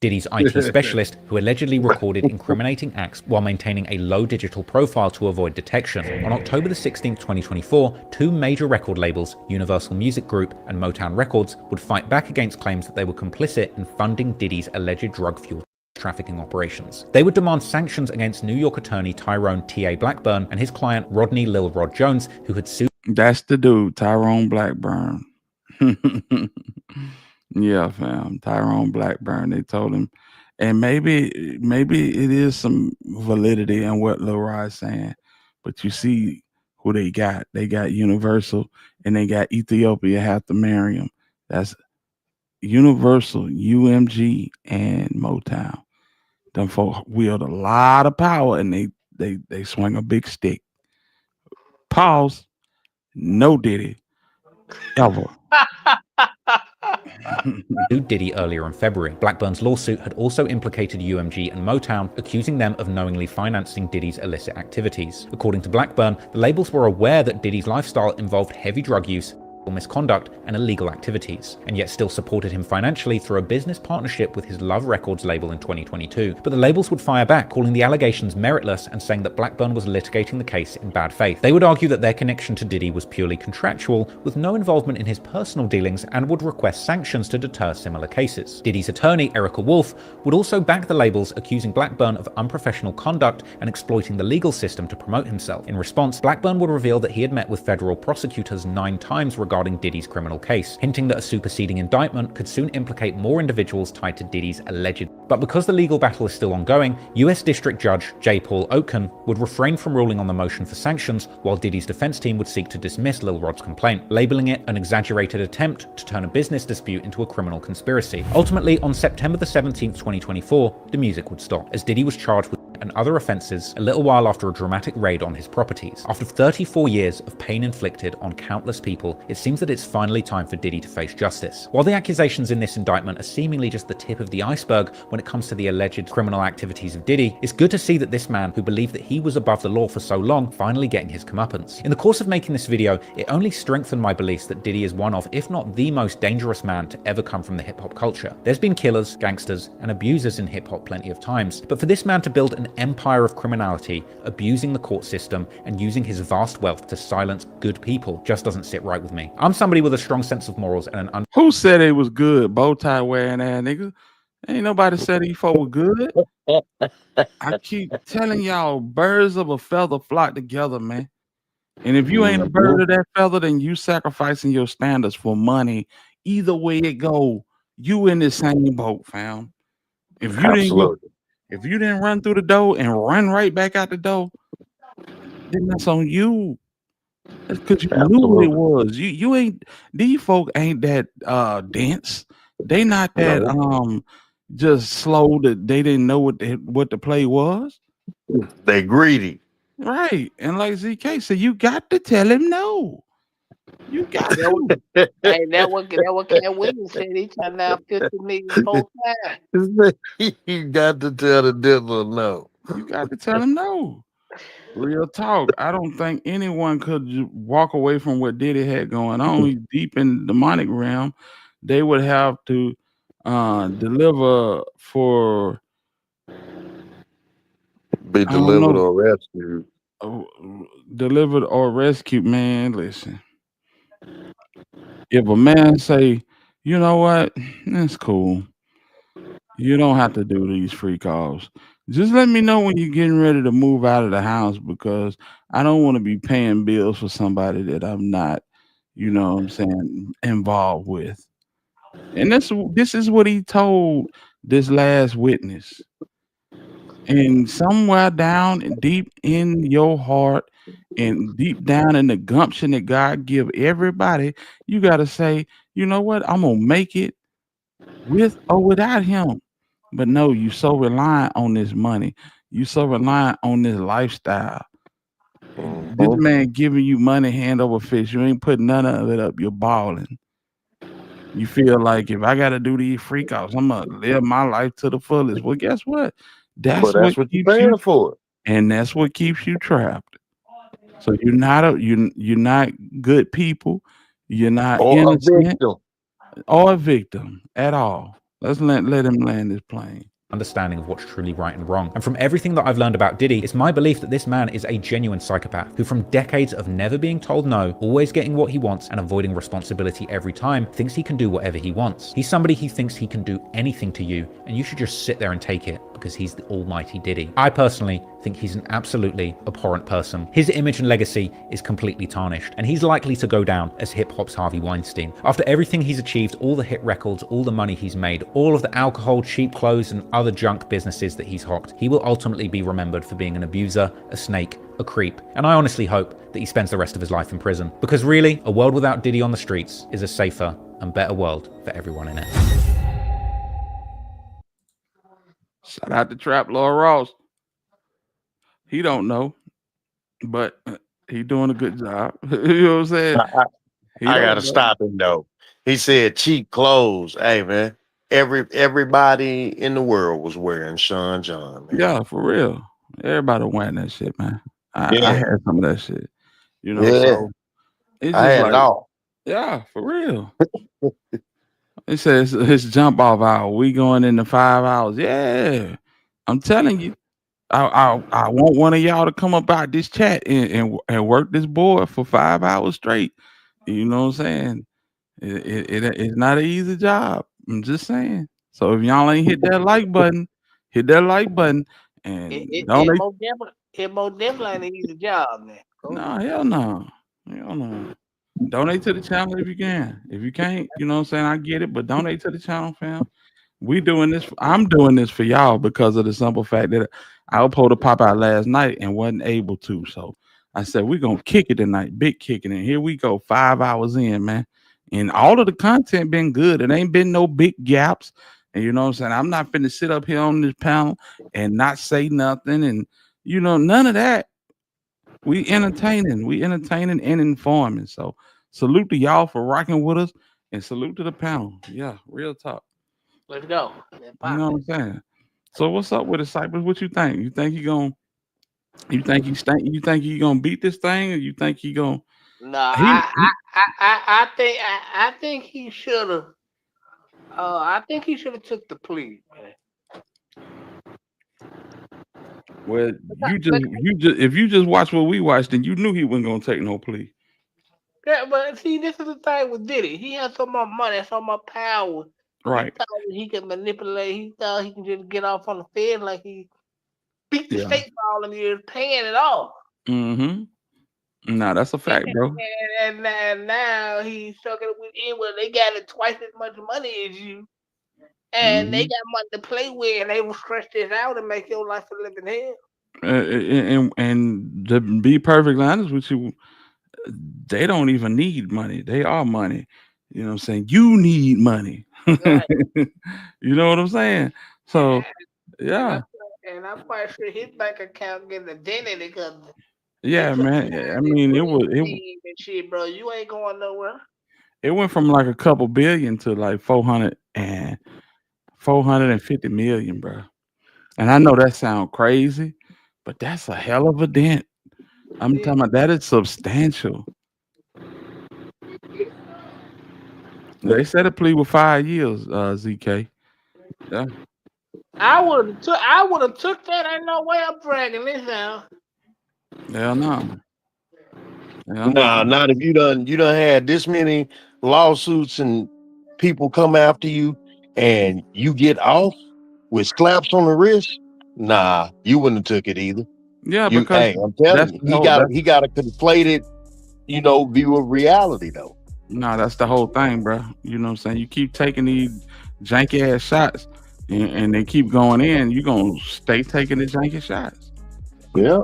Diddy's IT specialist, who allegedly recorded incriminating acts while maintaining a low digital profile to avoid detection. On October the 16th, 2024, two major record labels, Universal Music Group and Motown Records, would fight back against claims that they were complicit in funding Diddy's alleged drug-fueled trafficking operations. They would demand sanctions against New York attorney Tyrone T.A. Blackburn and his client Rodney Lil Rod Jones, who had sued. That's the dude, Tyrone Blackburn. Yeah, fam. Tyrone Blackburn. They told him, and maybe it is some validity in what Lil Rod's saying, but you see who they got. They got Universal and they got Ethiopia Habtemariam. That's Universal, UMG, and Motown. Them folk wield a lot of power and they swing a big stick. Pause. No Diddy. Ever. Sued Diddy earlier in February. Blackburn's lawsuit had also implicated UMG and Motown, accusing them of knowingly financing Diddy's illicit activities. According to Blackburn, the labels were aware that Diddy's lifestyle involved heavy drug use misconduct and illegal activities, and yet still supported him financially through a business partnership with his Love Records label in 2022. But the labels would fire back, calling the allegations meritless and saying that Blackburn was litigating the case in bad faith. They would argue that their connection to Diddy was purely contractual, with no involvement in his personal dealings, and would request sanctions to deter similar cases. Diddy's attorney, Erica Wolf, would also back the labels, accusing Blackburn of unprofessional conduct and exploiting the legal system to promote himself. In response, Blackburn would reveal that he had met with federal prosecutors 9 times regarding Diddy's criminal case, hinting that a superseding indictment could soon implicate more individuals tied to Diddy's alleged. But because the legal battle is still ongoing, US District Judge J. Paul Oaken would refrain from ruling on the motion for sanctions, while Diddy's defense team would seek to dismiss Lil Rod's complaint, labeling it an exaggerated attempt to turn a business dispute into a criminal conspiracy. Ultimately, on September the 17th, 2024, the music would stop, as Diddy was charged with and other offenses a little while after a dramatic raid on his properties. After 34 years of pain inflicted on countless people, it seems that it's finally time for Diddy to face justice. While the accusations in this indictment are seemingly just the tip of the iceberg when it comes to the alleged criminal activities of Diddy, it's good to see that this man, who believed that he was above the law for so long, finally getting his comeuppance. In the course of making this video, it only strengthened my beliefs that Diddy is one of, if not the most dangerous man to ever come from the hip-hop culture. There's been killers, gangsters, and abusers in hip-hop plenty of times, but for this man to build an empire of criminality, abusing the court system, and using his vast wealth to silence good people just doesn't sit right with me. I'm somebody with a strong sense of morals and an Who said it was good? Bow tie wearing ass nigga. Ain't nobody said he folk was good. I keep telling y'all, birds of a feather flock together, man. And if you ain't a bird of that feather, then you sacrificing your standards for money. Either way it go, you in the same boat, fam. If you didn't run through the door and run right back out the door, then that's on you. That's because you knew what it was. You ain't, these folk ain't that dense. They not that just slow that they didn't know what the play was. They greedy. Right. And like ZK said, you got to tell him no. You got to. Hey, that what Cat Williams said. He turned down 50 million 4 times. You got to tell the devil no. You got to tell him no. Real talk. I don't think anyone could walk away from what Diddy had going on. He's deep in the demonic realm. They would have to deliver for be delivered or rescued. Delivered or rescued, man. Listen. If a man say, you know what, that's cool. You don't have to do these free calls. Just let me know when you're getting ready to move out of the house, because I don't want to be paying bills for somebody that I'm not, you know what I'm saying, involved with. And this is what he told this last witness. And somewhere down deep in your heart and deep down in the gumption that God give everybody, you got to say, you know what, I'm going to make it with or without him. But no, you so reliant on this money. You so reliant on this lifestyle. This man giving you money hand over fist. You ain't putting none of it up. You're balling. You feel like if I got to do these freak outs, I'm going to live my life to the fullest. Well, guess what? That's what you're paying for. And that's what keeps you trapped. So you're not good people. You're not innocent or a victim at all. Let's let him land his plane. Understanding of what's truly right and wrong. And from everything that I've learned about Diddy, it's my belief that this man is a genuine psychopath who, from decades of never being told no, always getting what he wants and avoiding responsibility every time, thinks he can do whatever he wants. He's somebody who thinks he can do anything to you, and you should just sit there and take it because he's the almighty Diddy. I personally think he's an absolutely abhorrent person. His image and legacy is completely tarnished, and he's likely to go down as hip-hop's Harvey Weinstein. After everything he's achieved, all the hit records, all the money he's made, all of the alcohol, cheap clothes, and other junk businesses that he's hocked, he will ultimately be remembered for being an abuser, a snake, a creep. And I honestly hope that he spends the rest of his life in prison. Because really, a world without Diddy on the streets is a safer and better world for everyone in it. Shout out to Trap Lord Ross. He don't know, but he doing a good job. You know what I'm saying? I gotta stop him though. He said cheap clothes. Hey man, everybody in the world was wearing Sean John, man. Yeah, for real. Everybody wearing that shit, man. I had some of that shit. You know, so it's I just had like it all. Yeah, for real. It says it's jump off hour. We going into 5 hours. Yeah, I'm telling you. I want one of y'all to come up out this chat and work this board for 5 hours straight. You know what I'm saying? It's not an easy job. I'm just saying. So if y'all ain't hit that like button and It donate. most definitely ain't an easy job, man. No, hell no. Hell no. Donate to the channel if you can. If you can't, you know what I'm saying? I get it, but donate to the channel, fam. We doing this. I'm doing this for y'all because of the simple fact that I was supposed to pop out last night and wasn't able to. So I said we're gonna kick it tonight, big kicking. And here we go, 5 hours in, man. And all of the content been good. It ain't been no big gaps. And you know what I'm saying? I'm not finna sit up here on this panel and not say nothing. And none of that. We entertaining and informing. So salute to y'all for rocking with us and salute to the panel. Yeah, real talk. Let's go. You know what I'm saying? So what's up with the Cypress? What you think? You think he gonna beat this thing, or you think he gonna No, I think he should have. I think he should have took the plea, man. well if you just watch what we watched, then you knew he wasn't gonna take no plea. Yeah, but see, this is the thing with Diddy. He has so much money, so much power. Right. He thought he could manipulate. He thought he can just get off on the Fed like he beat the Yeah. state for all them years, paying it off. Mm-hmm. Nah, that's a fact, bro. And now he's sucking it with it. Well, they got it twice as much money as you, and they Mhm. got money to play with, and they will stretch this out and make your life a living hell. And to be perfectly honest with you, they don't even need money. They are money. You know what I'm saying? You need money. Right. You know what I'm saying? So yeah. And I'm quite sure his bank account getting a dent in it because Yeah, man. I mean, and shit, bro. You ain't going nowhere. it went from like a couple billion to like 450 million, bro. And I know that sounds crazy, but that's a hell of a dent. I'm talking about that is substantial. They said a plea with 5 years, ZK. Yeah. I would have took that. Ain't no way I'm dragging this out. Hell no. Nah, not if you done had this many lawsuits and people come after you and you get off with slaps on the wrist. Nah, you wouldn't have took it either. Yeah, because I'm telling you, he got a conflated, view of reality though. No, that's the whole thing, bro. You know what I'm saying? You keep taking these janky ass shots and they keep going in, you're gonna stay taking the janky shots. Yeah.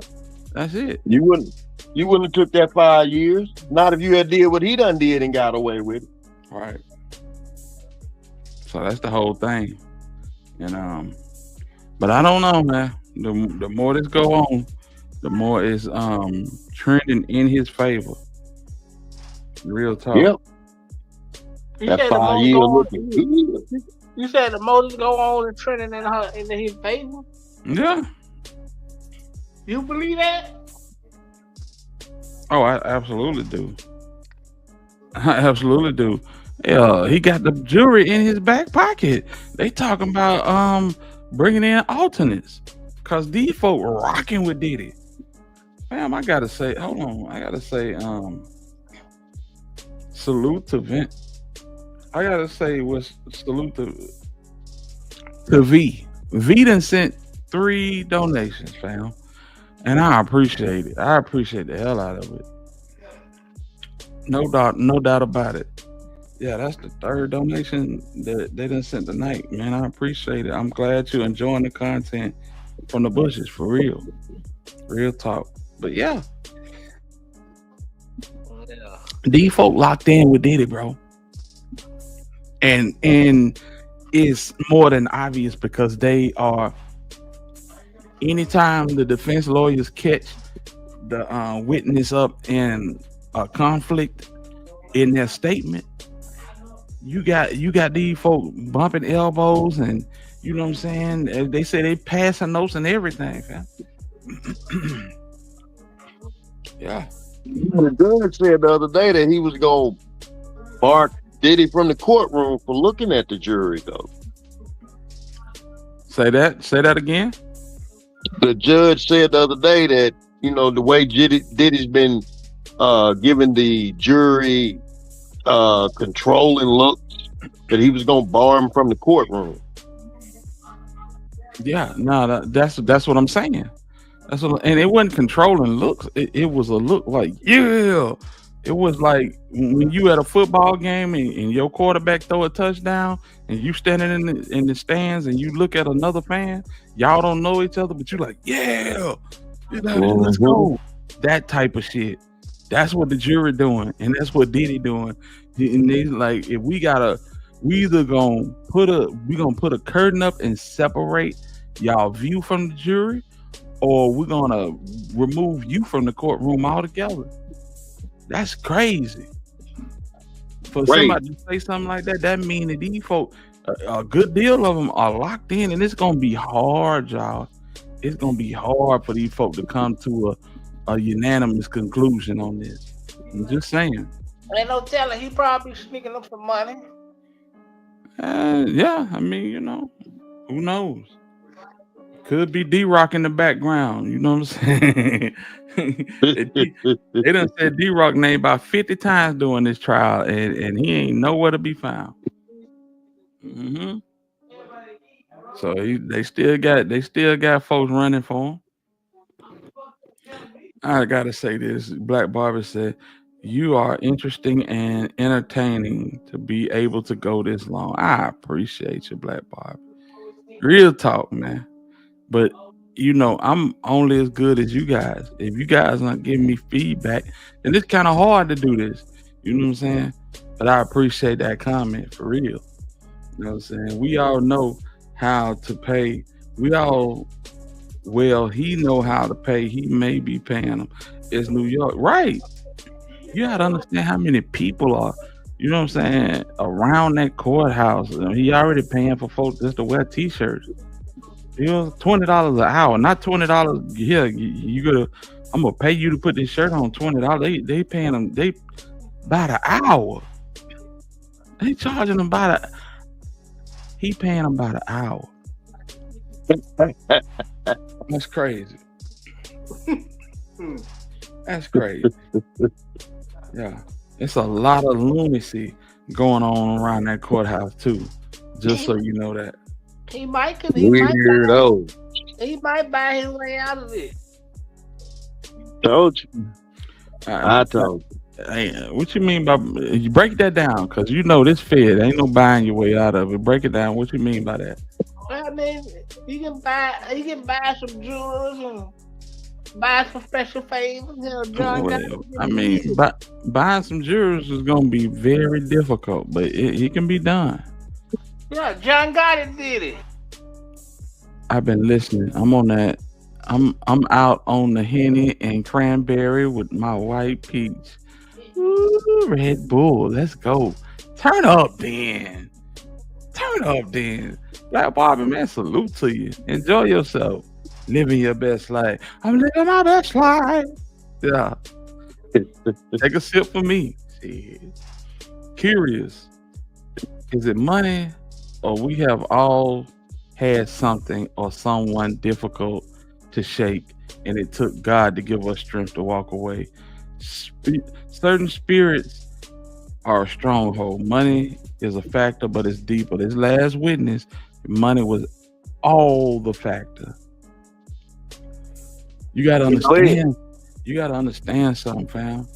That's it. You wouldn't have took that 5 years. Not if you had did what he done did and got away with it. Right. So that's the whole thing. And but I don't know, man. The more this go on, the more it's trending in his favor. Real talk. Yep. That 5 years looking good. You said the more this go on and trending in his favor? Yeah. You believe that? Oh, I absolutely do. I absolutely do. Yeah, he got the jewelry in his back pocket. They talking about bringing in alternates because these folk were rocking with Diddy. Fam, I gotta say, hold on. I gotta say, salute to Vince. I gotta say, salute to V. V done sent 3 donations, fam. And I appreciate it. I appreciate the hell out of it. No doubt about it. Yeah, that's the 3rd donation that they done sent tonight, man. I appreciate it. I'm glad you're enjoying the content from the bushes, for real. Real talk. But yeah. These folk locked in with Diddy, bro. And it's more than obvious because they are. Anytime the defense lawyers catch the witness up in a conflict in their statement, you got these folk bumping elbows and you know what I'm saying. They say they passing notes and everything, fam. Yeah. The judge said the other day that he was going to barred Diddy from the courtroom for looking at the jury, though. Say that again. The judge said the other day that, you know, the way Diddy's been giving the jury controlling looks, that he was gonna bar him from the courtroom. Yeah, no, that's what I'm saying. And it wasn't controlling looks. It was a look like, yeah. It was like when you at a football game and your quarterback throw a touchdown and you standing in the stands and you look at another fan, y'all don't know each other, but you like, yeah, let's go. That type of shit. That's what the jury doing, and that's what Diddy doing. And they like, if we either gonna put a curtain up and separate y'all view from the jury, or we're gonna remove you from the courtroom altogether. That's crazy. For somebody to say something like that means that these folks, a good deal of them are locked in, and it's gonna be hard, y'all. It's gonna be hard for these folks to come to a unanimous conclusion on this. I'm just saying. Ain't no telling. He probably sneaking up some money. Yeah, I mean, you know, who knows? Could be D-Rock in the background. You know what I'm saying? They done said D-Rock name about 50 times during this trial, and he ain't nowhere to be found. Mm-hmm. So they still got folks running for him. I gotta say this. Black Barber said, "You are interesting and entertaining to be able to go this long." I appreciate you, Black Barber. Real talk, man. But you know, I'm only as good as you guys. If you guys aren't giving me feedback, then it's kind of hard to do this. You know what I'm saying? But I appreciate that comment for real. You know what I'm saying? We all know how to pay. He know how to pay. He may be paying them. It's New York, right? You gotta understand how many people are, you know what I'm saying, around that courthouse. He already paying for folks just to wear t-shirts. You know, $20 an hour, not $20. Yeah, I'm gonna pay you to put this shirt on. $20. They paying them. They by the hour. They charging them by the. He paying them by the hour. That's crazy. That's crazy. Yeah, it's a lot of lunacy going on around that courthouse too. Just so you know that. He might buy his way out of it. Told you. I told you. Hey, what you mean by you break that down? Because you know this Fed ain't no buying your way out of it. Break it down. What you mean by that? I mean, you can buy some jewels and buy some special favors. You know, I mean, buying some jewels is gonna be very difficult, but it can be done. Yeah, John Gotti did it. I've been listening. I'm on that. I'm out on the Henny and cranberry with my white peach. Ooh, Red Bull. Let's go. Turn up then. Black Bobby, man, salute to you. Enjoy yourself. Living your best life. I'm living my best life. Yeah. Take a sip for me. Curious. Is it money, or we have all had something or someone difficult to shake, and it took God to give us strength to walk away? Certain spirits are a stronghold. Money is a factor, but it's deeper. This last witness, money was all the factor. You gotta understand. You gotta understand something, fam.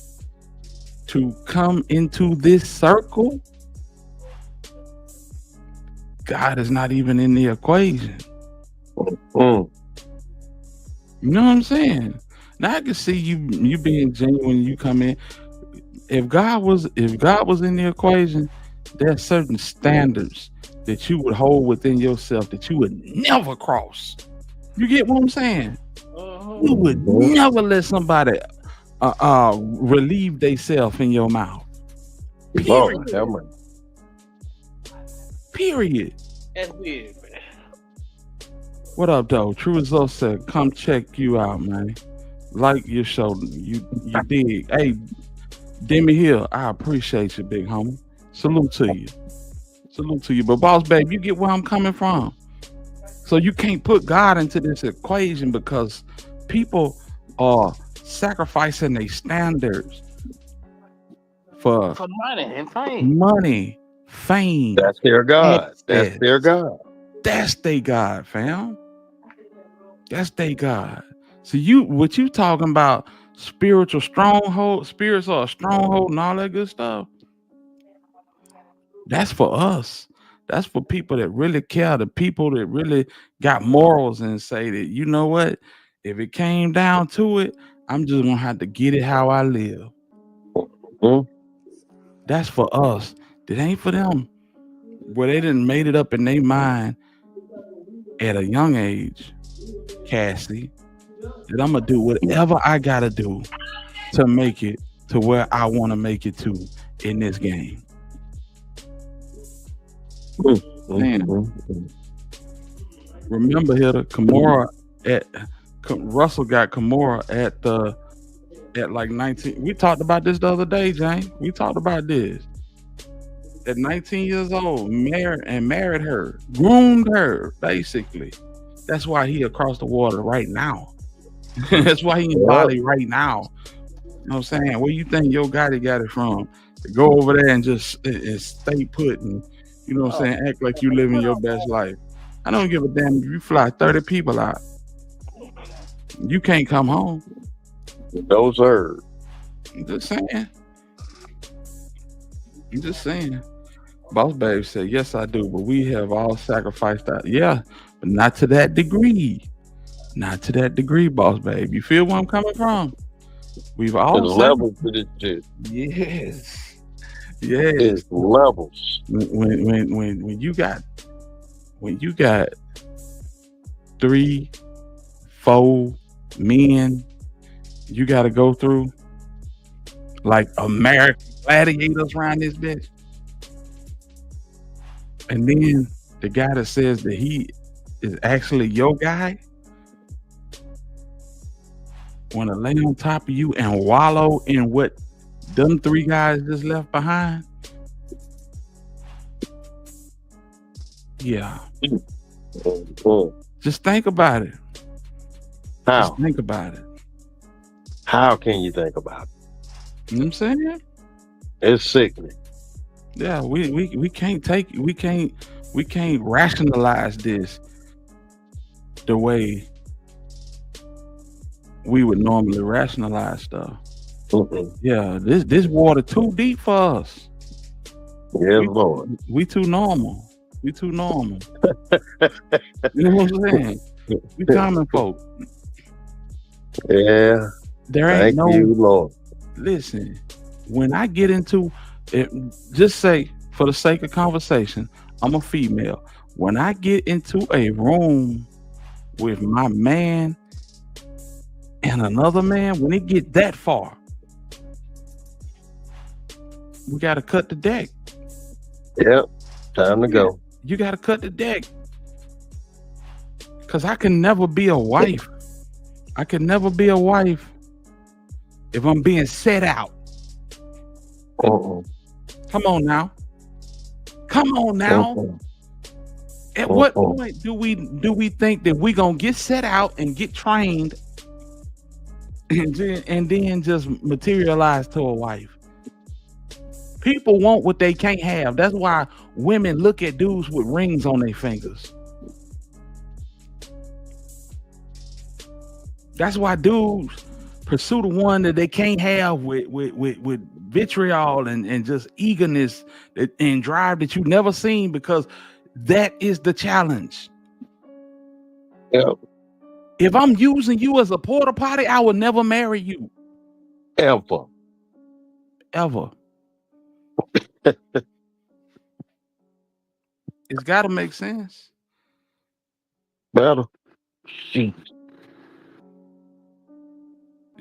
To come into this circle, God is not even in the equation. You know what I'm saying? Now I can see you being genuine. You come in. If God was in the equation, there's certain standards that you would hold within yourself that you would never cross. You get what I'm saying? You would never let somebody relieve themselves in your mouth. Period. That's weird, man. What up, though? True Result said, come check you out, man. Like your show. You dig. Hey, Demi Hill, I appreciate you, big homie. Salute to you. Salute to you. But boss babe, you get where I'm coming from. So you can't put God into this equation because people are sacrificing their standards for money and fame. money, fame. That's their God. That's access. their God. That's their God, fam. That's their God. So what you talking about? Spiritual stronghold, spirits are a stronghold, and all that good stuff. That's for us. That's for people that really care, the people that really got morals and say that, you know what? If it came down to it, I'm just gonna have to get it how I live. That's for us. That ain't for them. Where they didn't made it up in their mind at a young age, Cassie, that I'm gonna do whatever I gotta do to make it to where I want to make it to in this game. Man, remember here the Kimura Russell got Kimura at like 19. We talked about this the other day, Jane. We talked about this. At 19 years old, married her, groomed her, basically. That's why he across the water right now. That's why he in Bali right now. You know what I'm saying? Where you think your Gotti got it from? To go over there and just and stay put and, you know what I'm saying, act like you living your best life. I don't give a damn if you fly 30 people out. You can't come home. No, sir. I'm just saying. Boss babe said, yes, I do, but we have all sacrificed that. Yeah, but not to that degree. Not to that degree, boss babe. You feel where I'm coming from? We've all There's levels to this shit. Yes. It's levels. When you got 3, 4 men you got to go through, like American gladiators around this bitch, and then the guy that says that he is actually your guy want to lay on top of you and wallow in what them 3 guys just left behind. Yeah. Just think about it. How? Just think about it. How can you think about it? You know what I'm saying? It's sickening. Yeah, we can't rationalize this the way we would normally rationalize stuff. Yeah, this water too deep for us. Yeah, Lord. We too normal. We too normal. You know what I'm saying? We common folk. Yeah. There ain't Thank you, Lord. Listen, when I get into it, just say for the sake of conversation, I'm a female. When I get into a room with my man and another man, when it get that far, we gotta cut the deck. Yep. Time to go. You gotta cut the deck. Cause I can never be a wife. I can never be a wife if I'm being set out. Come on now. At what point do we think that we gonna get set out and get trained and then just materialize to a wife? People want what they can't have. That's why women look at dudes with rings on their fingers. That's why dudes pursue the one that they can't have with vitriol and just eagerness and drive that you never seen, because that is the challenge. Yep. If I'm using you as a porta potty, I will never marry you. Ever. It's got to make sense. Better. You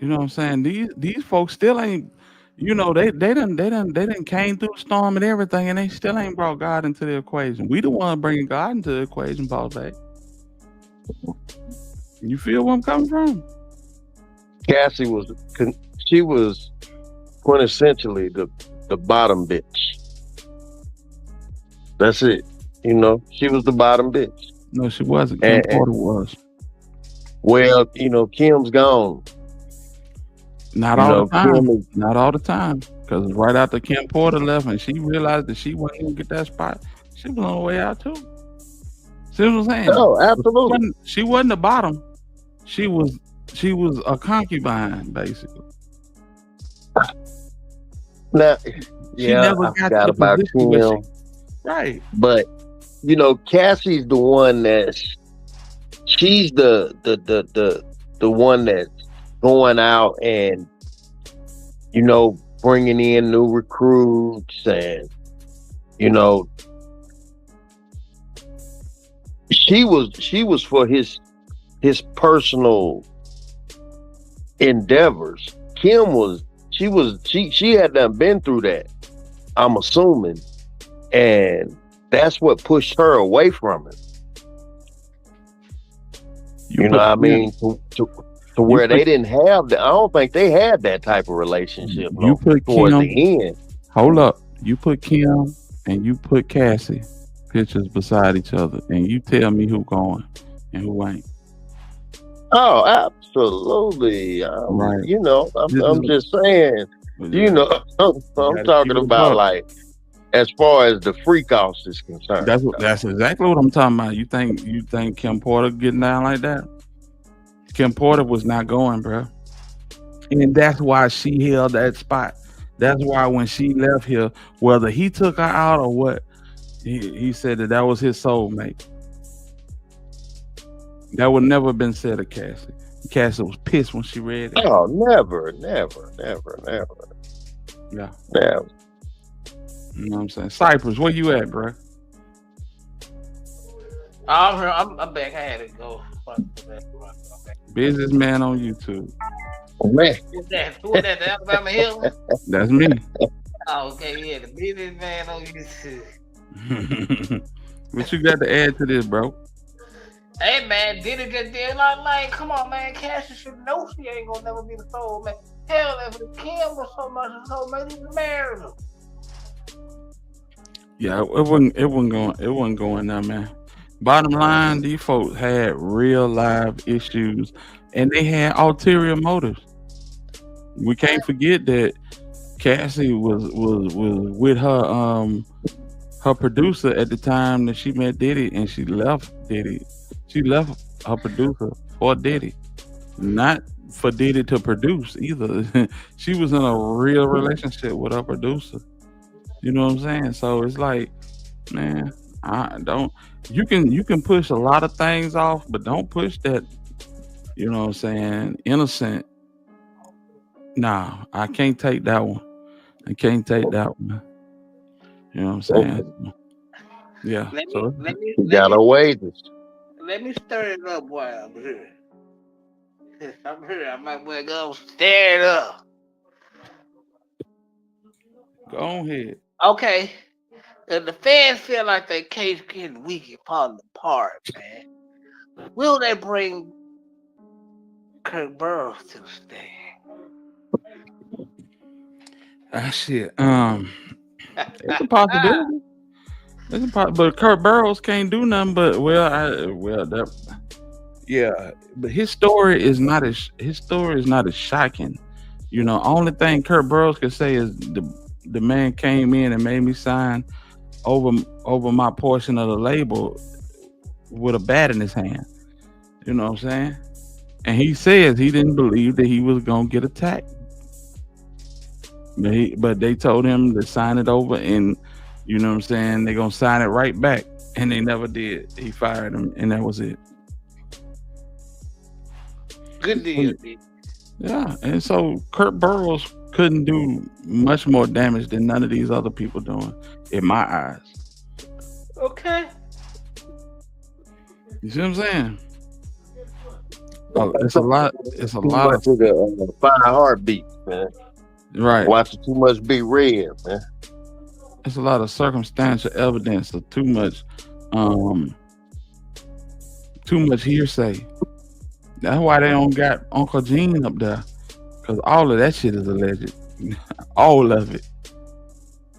know what I'm saying? These folks still ain't, you know, they done came through the storm and everything, and they still ain't brought God into the equation. We the one bringing God into the equation, boss babe. You feel where I'm coming from? Cassie was quintessentially the bottom bitch. That's it. You know, she was the bottom bitch. No, she wasn't. Kim Porter was. Well, you know, Kim's gone. Not all the time. Not all the time. Because right after Kim Porter left and she realized that she wasn't going to get that spot, she was on her way out too. See what I'm saying? Oh, absolutely. She wasn't the bottom. She was a concubine, basically. Now, She never I got to forgot the about position where Kim. right. But you know, Cassie's the one she's the one that's going out and, you know, bringing in new recruits, and you know, she was for his personal endeavors. Kim was she had done been through that, I'm assuming, and that's what pushed her away from it. You know what I mean? To where they didn't have I don't think they had that type of relationship towards the end. Hold up. You put Kim and you put Cassie pictures beside each other, and you tell me who going and who ain't. Oh, absolutely. Right. You know, I'm just saying, you know, I'm talking about like as far as the freak offs is concerned. That's exactly what I'm talking about. You think Kim Porter getting down like that? Kim Porter was not going, bro. And that's why she held that spot. That's why when she left here, whether he took her out or what, he said that was his soulmate. That would never been said of Cassie. Cassie was pissed when she read it. Oh, never. Yeah. Never. You know what I'm saying? Cypress, where you at, bro? I'm here. I'm back. I had to go. Businessman on YouTube. Man. Who's that? Who was that? The Alabama Hill? That's me. Oh, okay, yeah, the businessman on YouTube. What you got to add to this, bro? Hey man, Diddy just did like, come on, man. Cassie should know she ain't gonna never be the soul, man. Hell, if the Kim was so much a soul, man, he married her. Yeah, it wasn't going there, man. Bottom line, these folks had real live issues, and they had ulterior motives. We can't forget that Cassie was with her producer at the time that she met Diddy, and she left Diddy. She left her producer for Diddy, not for Diddy to produce either. She was in a real relationship with her producer. You know what I'm saying? So it's like, man, you can push a lot of things off, but don't push that, you know what I'm saying, innocent. Nah, I can't take that one. I can't take that one. You know what I'm saying? Yeah. Let me stir it up while I'm here. I'm here. I might well go stir it up. Go ahead. Okay. If the fans feel like their case getting weak and falling apart, man, will they bring Kirk Burrows to the stand? Shit. It's a possibility. But Kirk Burrows can't do nothing. But but his story is not as shocking. You know, only thing Kirk Burrows could say is the man came in and made me sign over my portion of the label with a bat in his hand. You know what I'm saying? And he says he didn't believe that he was gonna get attacked. But they told him to sign it over, and you know what I'm saying, they're gonna sign it right back. And they never did. He fired him, and that was it. Good deal. Yeah, and so Kirk Burrows couldn't do much more damage than none of these other people doing, in my eyes. Okay. You see what I'm saying? Oh, it's a lot of the fine heartbeat, man. Right. Watching too much Big Red, man. It's a lot of circumstantial evidence of too much hearsay. That's why they don't got Uncle Gene up there, because all of that shit is alleged. All of it.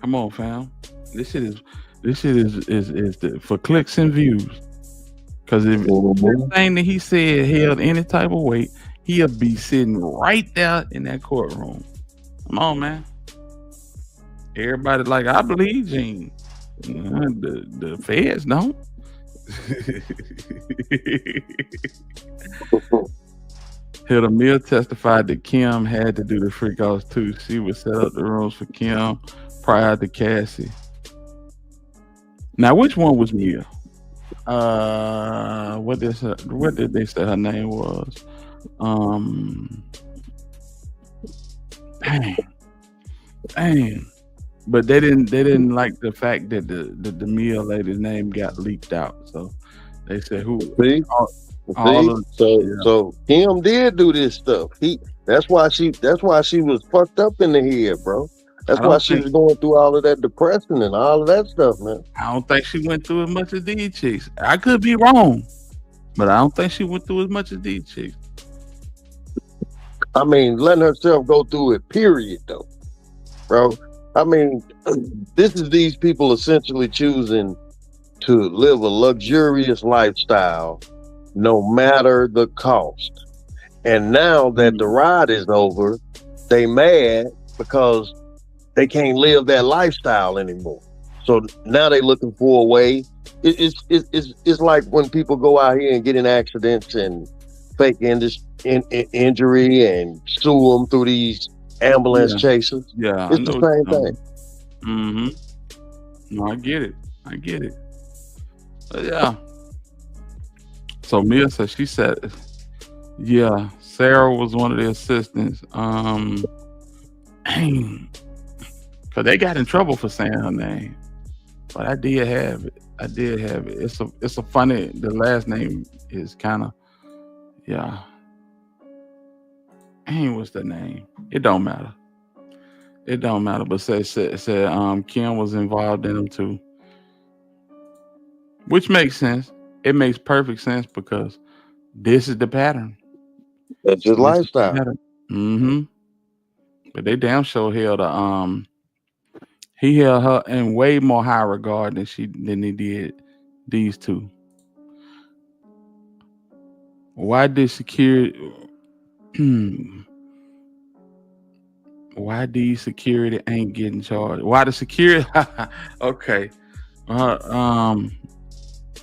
Come on, fam. This shit is This shit is for clicks and views. Because if everything that he said held any type of weight, he'll be sitting right there in that courtroom. Come on, man. Everybody like, I believe Gene. The feds don't. Hilda Mill testified that Kim had to do the freak-offs too. She would set up the rooms for Kim prior to Cassie. Now, which one was Mia? What did they say her name was? Dang. But they didn't like the fact that the Mia lady's name got leaked out. So they said who? So Kim did do this stuff. That's why she was fucked up in the head, bro. That's why she was going through all of that depression and all of that stuff, man. I don't think she went through as much as these chicks. I could be wrong, but I don't think she went through as much as these chicks. I mean, letting herself go through it, period, though, bro. I mean, this is these people essentially choosing to live a luxurious lifestyle, no matter the cost. And now that the ride is over, they mad because they can't live that lifestyle anymore. So now they looking for a way. It's like when people go out here and get in accidents and fake injury and sue them through these ambulance chases. Yeah, it's the same thing. Mm-hmm. No, I get it. But yeah. So Mia said, she said, yeah, Sarah was one of the assistants. Cause they got in trouble for saying her name, but I did have it. It's a funny. The last name is kind of, yeah. What's the name? It don't matter. But said Kim was involved in them too, which makes sense. It makes perfect sense because this is the pattern. That's his lifestyle. Mm-hmm. But they damn sure held he held her in way more high regard than he did these two. Why did security? Why these security ain't getting charged? Why the security? Okay. Talking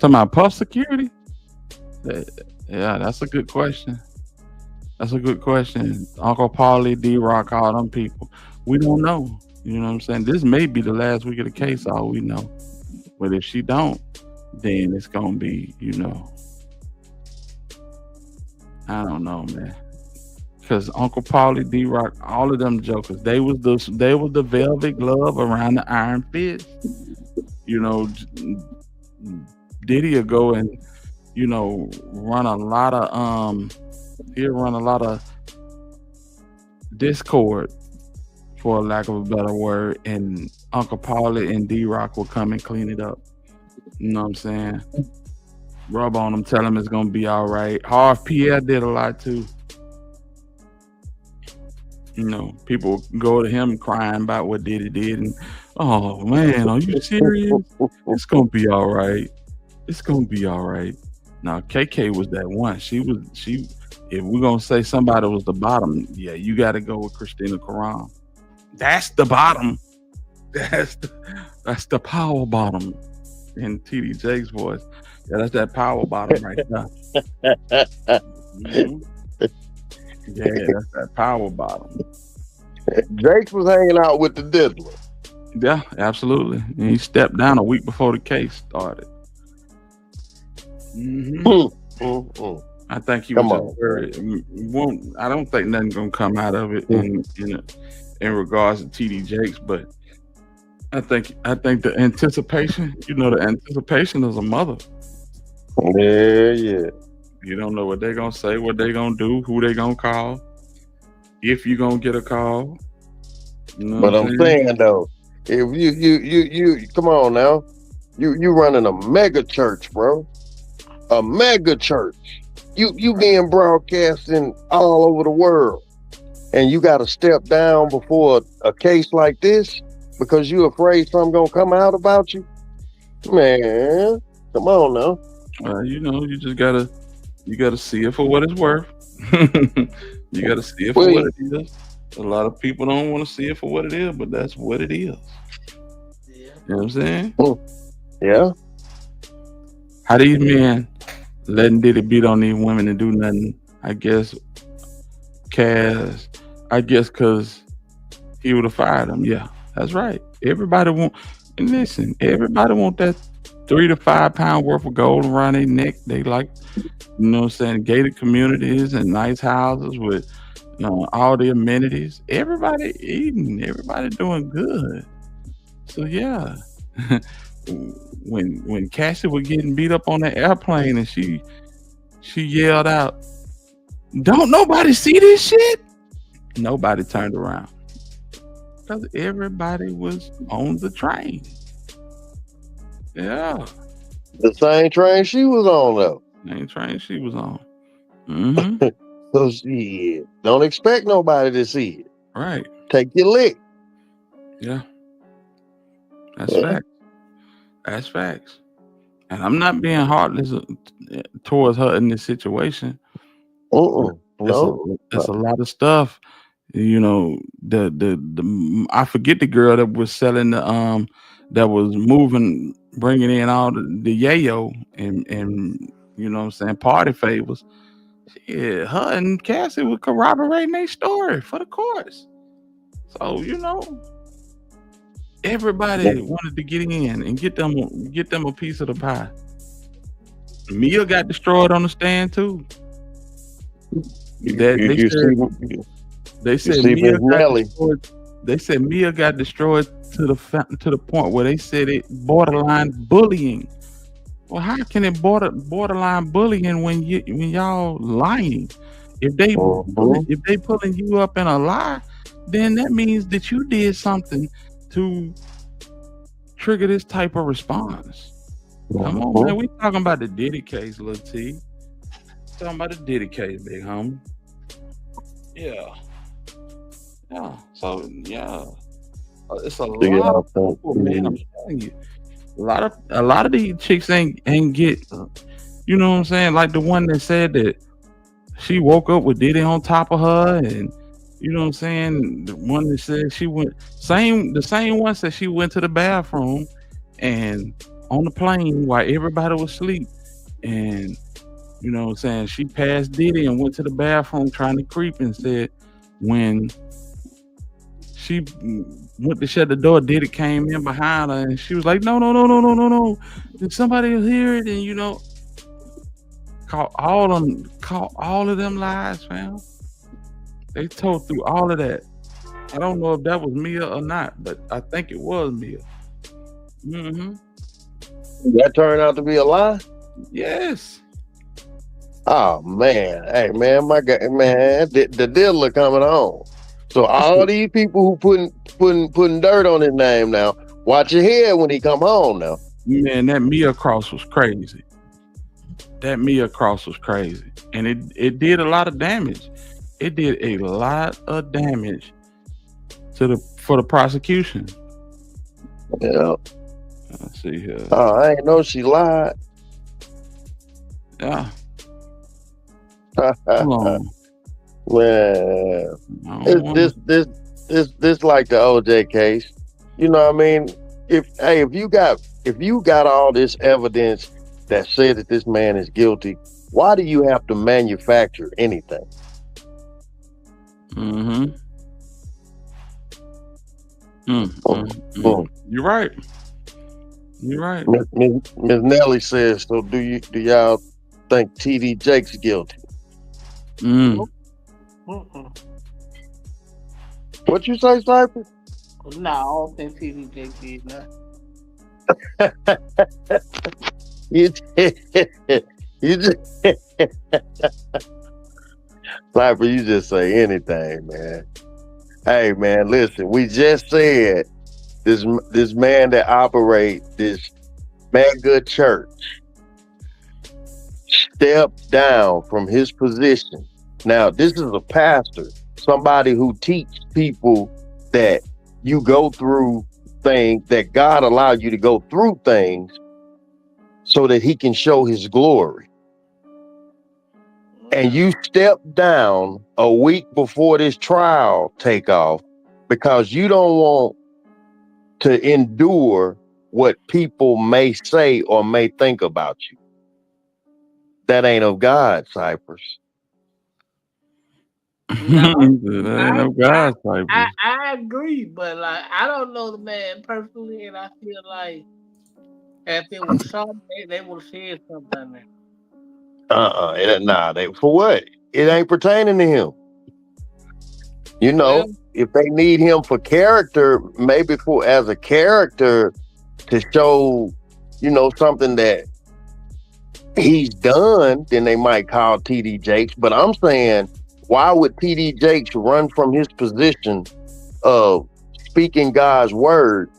about Puff security? Yeah, that's a good question. Uncle Paulie, D-Rock, all them people. We don't know. You know what I'm saying? This may be the last week of the case, all we know. But if she don't, then it's gonna be, I don't know, man. Because Uncle Paulie, D-Rock, all of them jokers, they was the velvet glove around the iron fist. Diddy will go and, run a lot of he'll run a lot of discord, for lack of a better word, and Uncle Paulie and D-Rock will come and clean it up. You know what I'm saying? Rub on them, tell them it's gonna be all right. Harv Pierre did a lot too. People go to him crying about what Diddy did, and oh man, are you serious? It's gonna be all right. Now KK was that one. She. If we're gonna say somebody was the bottom, yeah, you got to go with Christina Karam. That's the bottom. That's the power bottom. In TD Jake's voice, yeah, that's that power bottom right now. Mm-hmm. Yeah, that's that power bottom. Jake was hanging out with the Diddler. Yeah, absolutely. And he stepped down a week before the case started. Mm-hmm. I think he was I don't think nothing gonna come out of it in regards to TD Jakes, but I think the anticipation, the anticipation is a mother. Yeah. You don't know what they're gonna say, what they're gonna do, who they're gonna call, if you're gonna get a call. But I'm saying though, if you come on now, you running a mega church, bro. A mega church. You being broadcasting all over the world, and you got to step down before a case like this because you're afraid something gonna come out about you. Man, come on now. You know, you gotta see it for what it's worth. You gotta see it for Well, what it is. A lot of people don't want to see it for what it is, but that's what it is. You know what I'm saying? Yeah. How these men letting Diddy beat on these women and do nothing? I guess Cass. I guess because he would have fired him. Yeah, that's right. Everybody want. And listen, everybody want that 3 to 5 pound worth of gold around their neck. They like, you know what I'm saying, gated communities and nice houses with, you know, all the amenities. Everybody eating, everybody doing good. So yeah. when Cassie was getting beat up on the airplane and she yelled out, "Don't nobody see this shit?" Nobody turned around. Because everybody was on the train. Yeah. The same train she was on, though. Same train she was on. Mm-hmm. So shit, don't expect nobody to see it. Right. Take your lick. Yeah. That's facts. That's facts. And I'm not being heartless towards her in this situation. No. It's a lot of stuff. You know, the I forget the girl that was selling the that was moving, bringing in all the yayo and you know what I'm saying, party favors. Yeah, her and Cassie were corroborating their story for the courts. So you know, everybody wanted to get in and get them a piece of the pie. Mia got destroyed on the stand too. They said Mia got destroyed. They said Mia got destroyed to the point where they said it borderline bullying. Well, how can it borderline bullying when y'all lying? If they pulling you up in a lie, then that means that you did something to trigger this type of response. Come on, man. We talking about the Diddy case, Lil T. Talking about the Diddy case, big homie. Yeah. Yeah. So yeah. It's a lot of people, man. I'm telling you. A lot of these chicks ain't get, you know what I'm saying? Like the one that said that she woke up with Diddy on top of her, and you know what I'm saying? The one that said the same one said she went to the bathroom and on the plane while everybody was asleep, and you know what I'm saying, she passed Diddy and went to the bathroom trying to creep, and said when she went to shut the door, Diddy came in behind her, and she was like, no. Did somebody hear it? And you know, caught all of them lies, fam. They told through all of that. I don't know if that was Mia or not, but I think it was Mia. Mm-hmm. That turned out to be a lie? Yes. Oh man. Hey man, my God, man, the dealer coming on. So all these people who putting dirt on his name now, watch your head when he come home now. Man, that Mia cross was crazy. And it did a lot of damage. It did a lot of damage for the prosecution. Yeah. Let's see here. Oh, I ain't know she lied. Yeah. Hold on. Well, this like the OJ case. You know what I mean? If you got all this evidence that said that this man is guilty, why do you have to manufacture anything? Mm-hmm. You're right. Ms. Nelly says, so do y'all think TD Jake's guilty? What you say, Cypher? No, I don't think TD Jake did nothing. You just Cypher, you just say anything, man. Hey man, listen, we just said this man that operates this mega church stepped down from his position. Now, this is a pastor, somebody who teaches people that you go through things, that God allowed you to go through things so that he can show his glory. And you step down a week before this trial take off because you don't want to endure what people may say or may think about you. That ain't of God, Cypress. I agree, but like I don't know the man personally, and I feel like if it was something, they would have said something there. For what? It ain't pertaining to him. You know, if they need him for character, maybe as a character to show, you know, something that he's done, then they might call TD Jakes. But I'm saying, why would TD Jakes run from his position of speaking God's word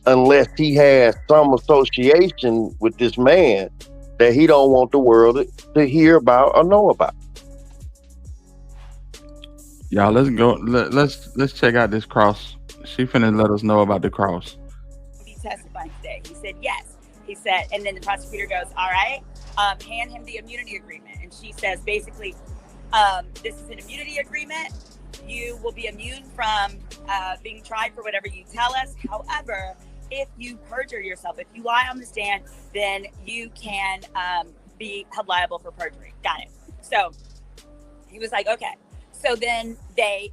unless he has some association with this man that he don't want the world to hear about or know about? Y'all, let's go. Let's check out this cross. She finna let us know about the cross. Be testifying today. He said yes. He said, and then the prosecutor goes, all right, hand him the immunity agreement. And she says, basically, this is an immunity agreement. You will be immune from being tried for whatever you tell us. However, if you perjure yourself, if you lie on the stand, then you can be held liable for perjury. Got it. So he was like, okay. So then they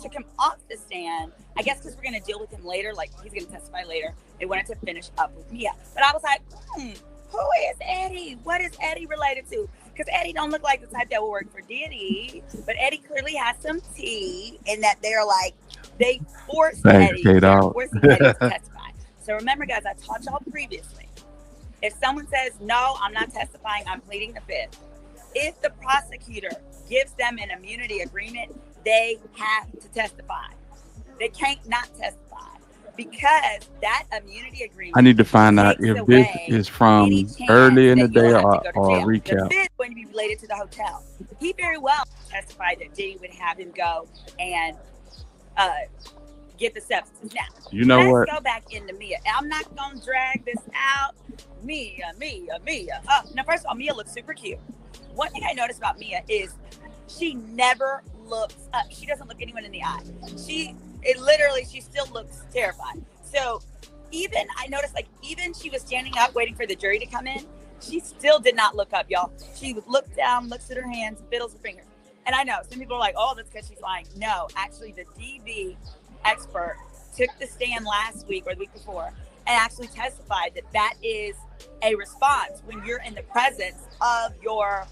took him off the stand, I guess because we're going to deal with him later, like he's going to testify later. They wanted to finish up with Mia. But I was like, who is Eddie? What is Eddie related to? Because Eddie don't look like the type that will work for Diddy. But Eddie clearly has some tea in that they're like, they forced Eddie to testify. So remember, guys, I taught y'all previously, if someone says, no, I'm not testifying, I'm pleading the fifth. If the prosecutor gives them an immunity agreement, they have to testify. They can't not testify because that immunity agreement. I need to find out if this is from early in the day or a recap. The fifth is going to be related to the hotel. He very well testified that Diddy would have him go and get the substance. Now, you know let's what? go back into Mia. I'm not going to drag this out. Mia. Now, first of all, Mia looks super cute. One thing I noticed about Mia is she never looks up. She doesn't look anyone in the eye. She still looks terrified. So I noticed, like, even she was standing up waiting for the jury to come in, she still did not look up, y'all. She would look down, looks at her hands, fiddles her fingers. And I know some people are like, oh, that's because she's lying. No, actually, the DV expert took the stand last week or the week before and actually testified that is a response when you're in the presence of your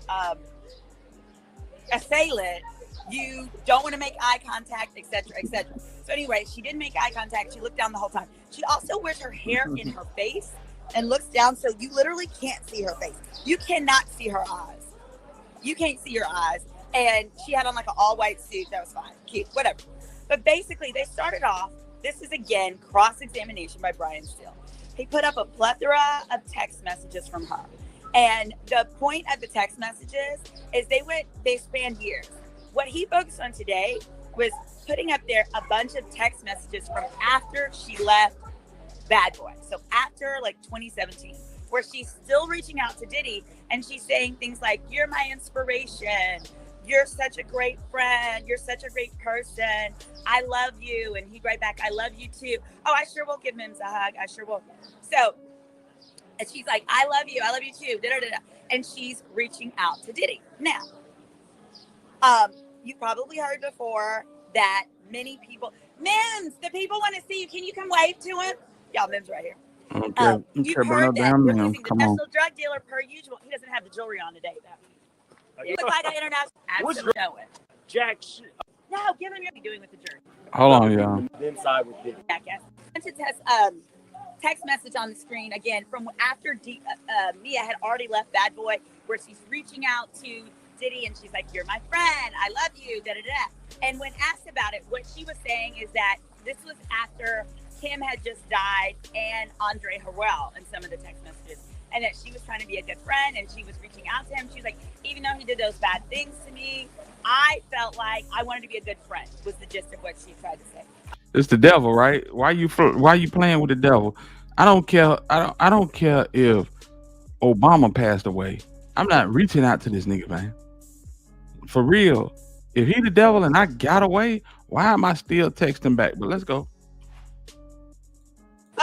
assailant. You don't want to make eye contact, etc., etc. So anyway, she didn't make eye contact. She looked down the whole time. She also wears her hair in her face and looks down, so you literally can't see her face. You cannot see her eyes. You can't see her eyes. And she had on like an all-white suit. That was fine. Cute. Whatever. But basically, they started off. This is, again, cross-examination by Brian Steele. He put up a plethora of text messages from her. And the point of the text messages is they spanned years. What he focused on today was putting up there a bunch of text messages from after she left Bad Boy. So after like 2017, where she's still reaching out to Diddy and she's saying things like, you're my inspiration. You're such a great friend. You're such a great person. I love you. And he'd write back, I love you too. Oh, I sure will give him a hug. I sure will. So, and she's like, I love you too. Da-da-da-da. And she's reaching out to Diddy. Now, you probably heard before that many people, Mims, the people want to see you. Can you come wave to him? Y'all, Mims right here. Okay, You've bring heard her that down we're now. using the Come on. national drug dealer per usual. He doesn't have the jewelry on today, though. He looks like an international. Absolutely know it. Jack shit. No, give him your doing with the jury. Hold on, y'all. Inside with Diddy. Jackass. Sent text message on the screen again from after Mia had already left Bad Boy, where she's reaching out to Diddy and she's like, you're my friend, I love you, da da da. And when asked about it, what she was saying is that this was after Kim had just died and Andre Harrell in some of the text messages, and that she was trying to be a good friend and she was reaching out to him. She was like, even though he did those bad things to me, I felt like I wanted to be a good friend, was the gist of what she tried to say. It's the devil, right? Why you playing with the devil? I don't care. I don't care if Obama passed away, I'm not reaching out to this nigga, man. For real. If he the devil and I got away, why am I still texting back? But let's go.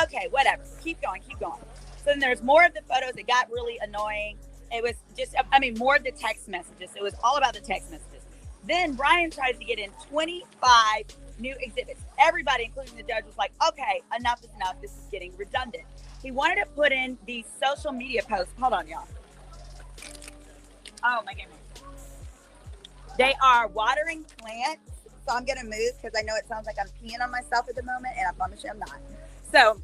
Okay, whatever. Keep going, keep going. So then there's more of the photos. It got really annoying. It was just, I mean, more of the text messages. It was all about the text messages. Then Brian tried to get in 25 new exhibits. Everybody, including the judge, was like, okay, enough is enough. This is getting redundant. He wanted to put in these social media posts. Hold on, y'all. Oh, my goodness. They are watering plants. So I'm going to move because I know it sounds like I'm peeing on myself at the moment, and I promise you I'm not. So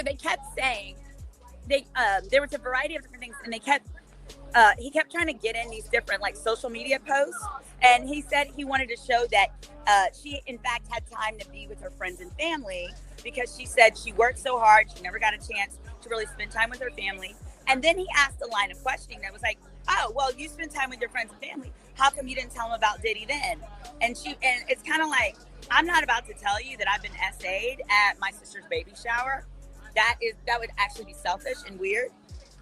they kept saying, there was a variety of different things, and he kept trying to get in these different like social media posts, and he said he wanted to show that she in fact had time to be with her friends and family, because she said she worked so hard, she never got a chance to really spend time with her family. And then he asked a line of questioning that was like, oh, well, you spend time with your friends and family, how come you didn't tell them about Diddy then? And it's kind of like, I'm not about to tell you that I've been SA'd at my sister's baby shower. That would actually be selfish and weird.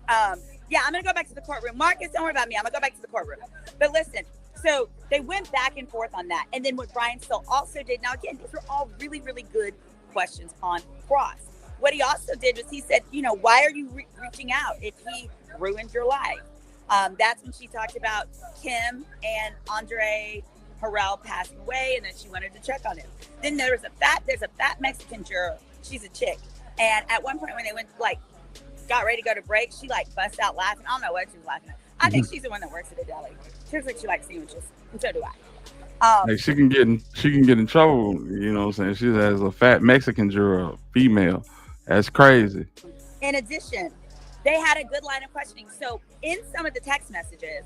Yeah, I'm gonna go back to the courtroom. Marcus, don't worry about me. I'm gonna go back to the courtroom. But listen, so they went back and forth on that. And then what Brian Still also did, now again, these were all really, really good questions on cross. What he also did was he said, why are you reaching out if he ruined your life? That's when she talked about Kim and Andre Harrell passing away, and then she wanted to check on him. Then there's a fat Mexican juror. She's a chick. And at one point when they got ready to go to break, she bust out laughing. I don't know what she was laughing at. I think she's the one that works at a deli. She looks like she likes sandwiches, and so do I. Like she can get in trouble, you know what I'm saying? She has a fat Mexican juror, female. That's crazy. In addition, they had a good line of questioning. So in some of the text messages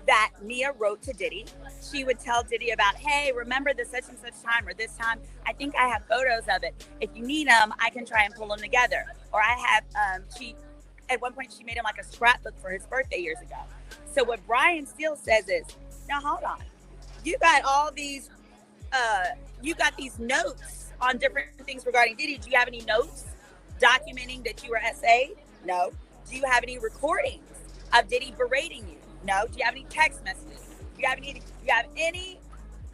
that Nia wrote to Diddy, she would tell Diddy about, hey, remember this such and such time or this time? I think I have photos of it. If you need them, I can try and pull them together. Or I have, at one point she made him like a scrapbook for his birthday years ago. So what Brian Steele says is, now hold on. You got all these, these notes on different things regarding Diddy. Do you have any notes documenting that you were SA? No. Do you have any recordings of Diddy berating you? No. Do you have any text messages? Do you have any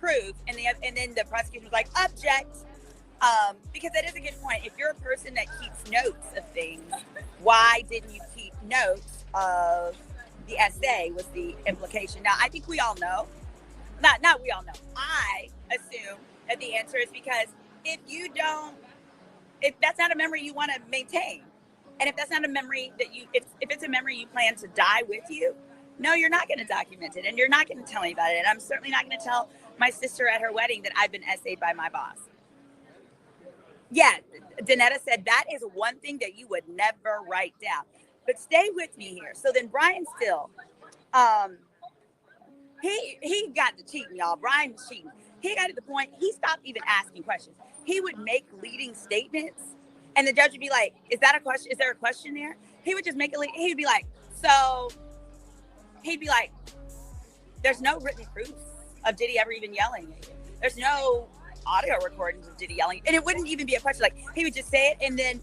proof? And then the prosecution was like, object. Because that is a good point. If you're a person that keeps notes of things, why didn't you keep notes of the SA was the implication. Now, I think we all know. Not we all know. I assume that the answer is because if that's not a memory you want to maintain, and if that's not a memory that if it's a memory you plan to die with you, no, you're not going to document it, and you're not going to tell anybody. And I'm certainly not going to tell my sister at her wedding that I've been SA'd by my boss. Yeah, Danetta said that is one thing that you would never write down. But stay with me here. So then Brian Still, he got to cheating, y'all. Brian was cheating. He got to the point, he stopped even asking questions. He would make leading statements, and the judge would be like, is that a question? Is there a question there? He would just make he'd be like, there's no written proof of Diddy ever even yelling at you. There's no audio recordings of Diddy yelling. And it wouldn't even be a question. Like, he would just say it, and then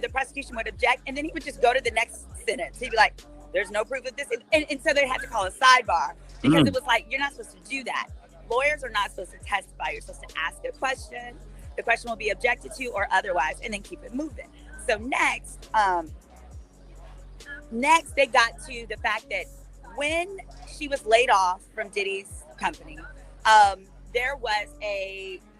the prosecution would object, and then he would just go to the next sentence. He'd be like, there's no proof of this. And so they had to call a sidebar, because it was like, you're not supposed to do that. Lawyers are not supposed to testify. You're supposed to ask a question. The question will be objected to or otherwise, and then keep it moving. So next they got to the fact that when she was laid off from Diddy's company,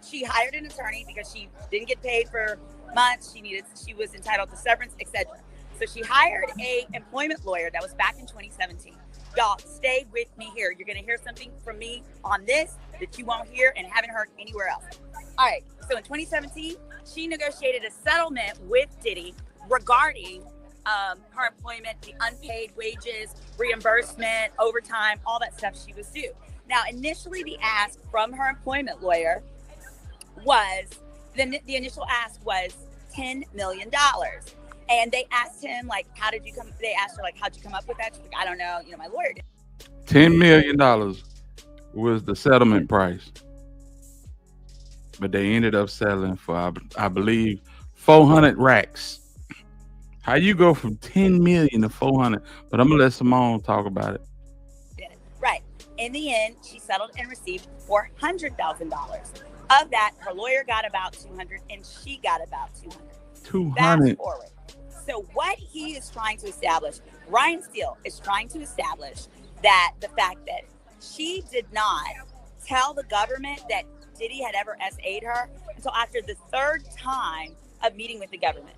she hired an attorney because she didn't get paid for months. She was entitled to severance, etc. So she hired a employment lawyer. That was back in 2017. Y'all, stay with me here. You're going to hear something from me on this that you won't hear and haven't heard anywhere else. All right. So in 2017, she negotiated a settlement with Diddy regarding her employment, the unpaid wages, reimbursement, overtime, all that stuff she was due. Now, initially, the ask from her employment lawyer was, the initial ask was $10 million. And they asked him, how'd you come up with that? She's like, I don't know. My lawyer did. $10 million was the settlement price. But they ended up settling for, I believe, 400 racks. How you go from 10 million to 400? But I'm gonna let Simone talk about it. Right. In the end, she settled and received $400,000. Of that, her lawyer got about 200, and she got about 200. 200. Fast forward. So what he is trying to establish, Ryan Steele is trying to establish that the fact that she did not tell the government that Diddy had ever SA'd her until after the third time of meeting with the government.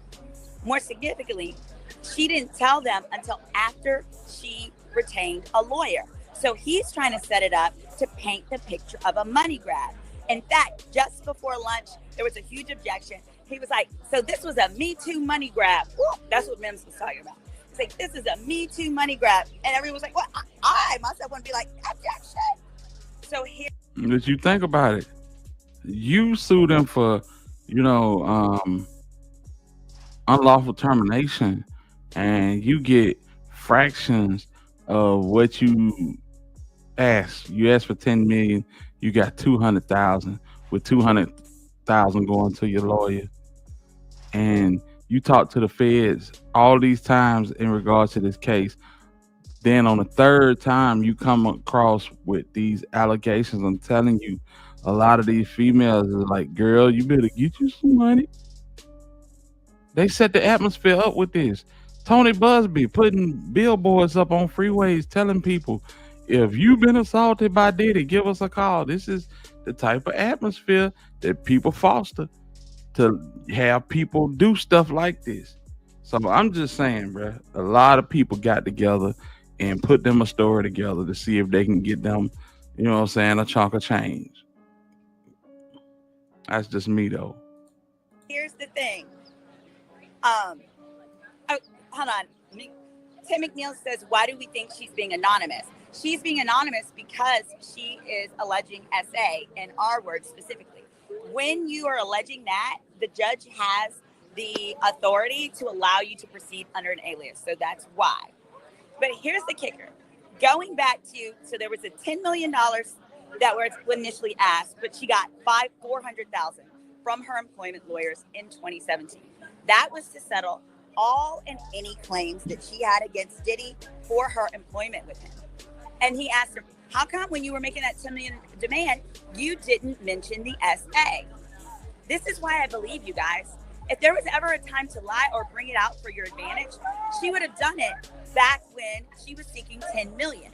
More significantly, she didn't tell them until after she retained a lawyer. So he's trying to set it up to paint the picture of a money grab. In fact, just before lunch, there was a huge objection. He was like, so this was a Me Too money grab. Ooh, that's what Mims was talking about. He's like, this is a Me Too money grab. And everyone was like, well, I myself want to be like, objection. So here. But you think about it. You sued him for, unlawful termination, and you get fractions of what you asked. You asked for 10 million, you got 200,000, with 200,000 going to your lawyer. And you talk to the feds all these times in regards to this case. Then on the third time you come across with these allegations, I'm telling you, a lot of these females are like, girl, you better get you some money. They set the atmosphere up with this. Tony Busby putting billboards up on freeways telling people, if you've been assaulted by Diddy, give us a call. This is the type of atmosphere that people foster to have people do stuff like this. So I'm just saying, bro, a lot of people got together and put them a story together to see if they can get them, a chunk of change. That's just me, though. Here's the thing. Hold on. Tim McNeil says, why do we think she's being anonymous? She's being anonymous because she is alleging SA, in our words specifically. When you are alleging that, the judge has the authority to allow you to proceed under an alias. So that's why. But here's the kicker. Going back to, so there was a $10 million that was initially asked, but she got $400,000 from her employment lawyers in 2017. That was to settle all and any claims that she had against Diddy for her employment with him. And he asked her, how come when you were making that $10 million demand, you didn't mention the SA? This is why I believe you guys. If there was ever a time to lie or bring it out for your advantage, she would have done it back when she was seeking 10 million.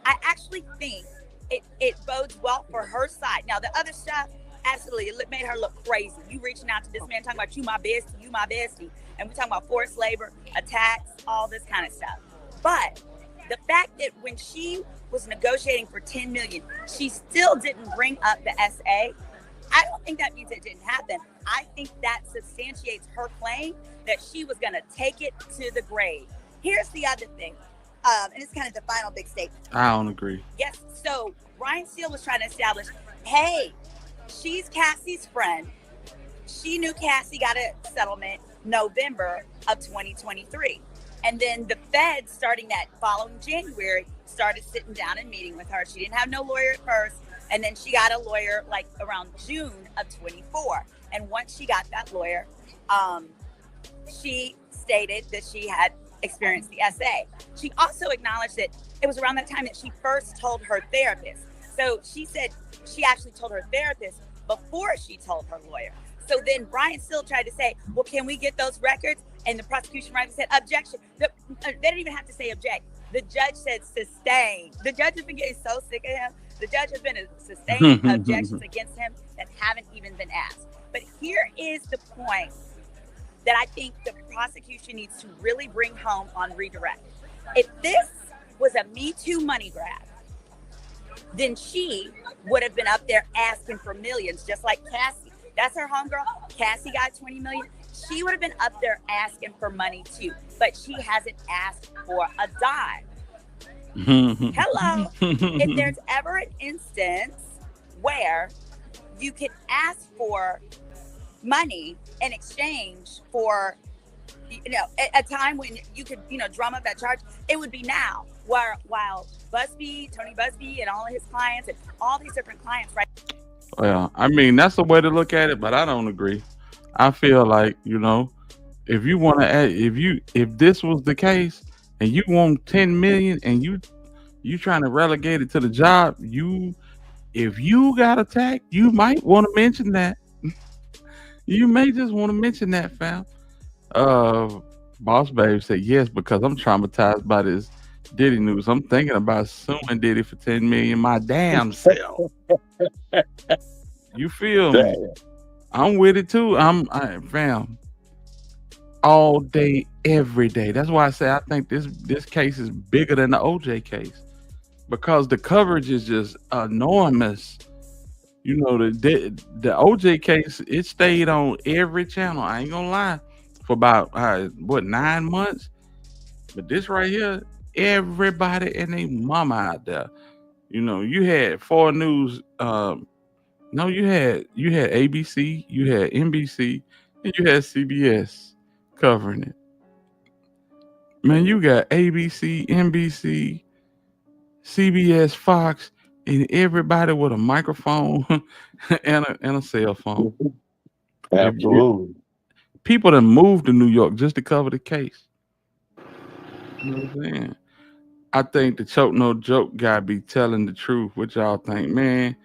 I actually think it bodes well for her side. Now, the other stuff, absolutely, it made her look crazy. You reaching out to this man, talking about you my bestie. And we're talking about forced labor, attacks, all this kind of stuff. But the fact that when she was negotiating for 10 million, she still didn't bring up the SA, I don't think that means it didn't happen. I think that substantiates her claim that she was going to take it to the grave. Here's the other thing, and it's kind of the final big statement. I don't agree. Yes, so Ryan Steele was trying to establish, hey, she's Cassie's friend. She knew Cassie got a settlement November of 2023. And then the feds, starting that following January, started sitting down and meeting with her. She didn't have no lawyer at first. And then she got a lawyer like around June of 24. And once she got that lawyer, she stated that she had experienced the SA. She also acknowledged that it was around that time that she first told her therapist. So she said she actually told her therapist before she told her lawyer. So then Brian still tried to say, well, can we get those records? And the prosecution writer said, objection. They didn't even have to say object. The judge said sustain. The judge has been getting so sick of him. The judge has been sustaining objections against him that haven't even been asked. But here is the point that I think the prosecution needs to really bring home on redirect. If this was a Me Too money grab, then she would have been up there asking for millions, just like Cassie. That's her homegirl. Cassie got 20 million. She would have been up there asking for money too, but she hasn't asked for a dime. Hello. If there's ever an instance where you could ask for money in exchange for, a time when you could, drum up that charge, it would be now. While Tony Busby and all of his clients and all these different clients, right? Well, I mean, that's the way to look at it, but I don't agree. I feel like, If you want to, if this was the case, and you want 10 million, and you trying to relegate it to the job, if you got attacked, you might want to mention that. You may just want to mention that, fam. Boss Babe said yes because I'm traumatized by this Diddy news. I'm thinking about suing Diddy for 10 million my damn self. You feel me? I'm with it too. Fam, all day, every day. That's why I say I think this case is bigger than the OJ case because the coverage is just enormous. You know, the OJ case, it stayed on every channel. I ain't gonna lie, for about 9 months. But this right here, everybody and their mama out there. You know, you had 4 News. No, you had ABC, you had NBC, and you had CBS covering it. Man, you got ABC, NBC, CBS, Fox, and everybody with a microphone and a cell phone. Absolutely. People that moved to New York just to cover the case. You know what I'm saying? I think the Choke No Joke guy be telling the truth. What y'all think, man?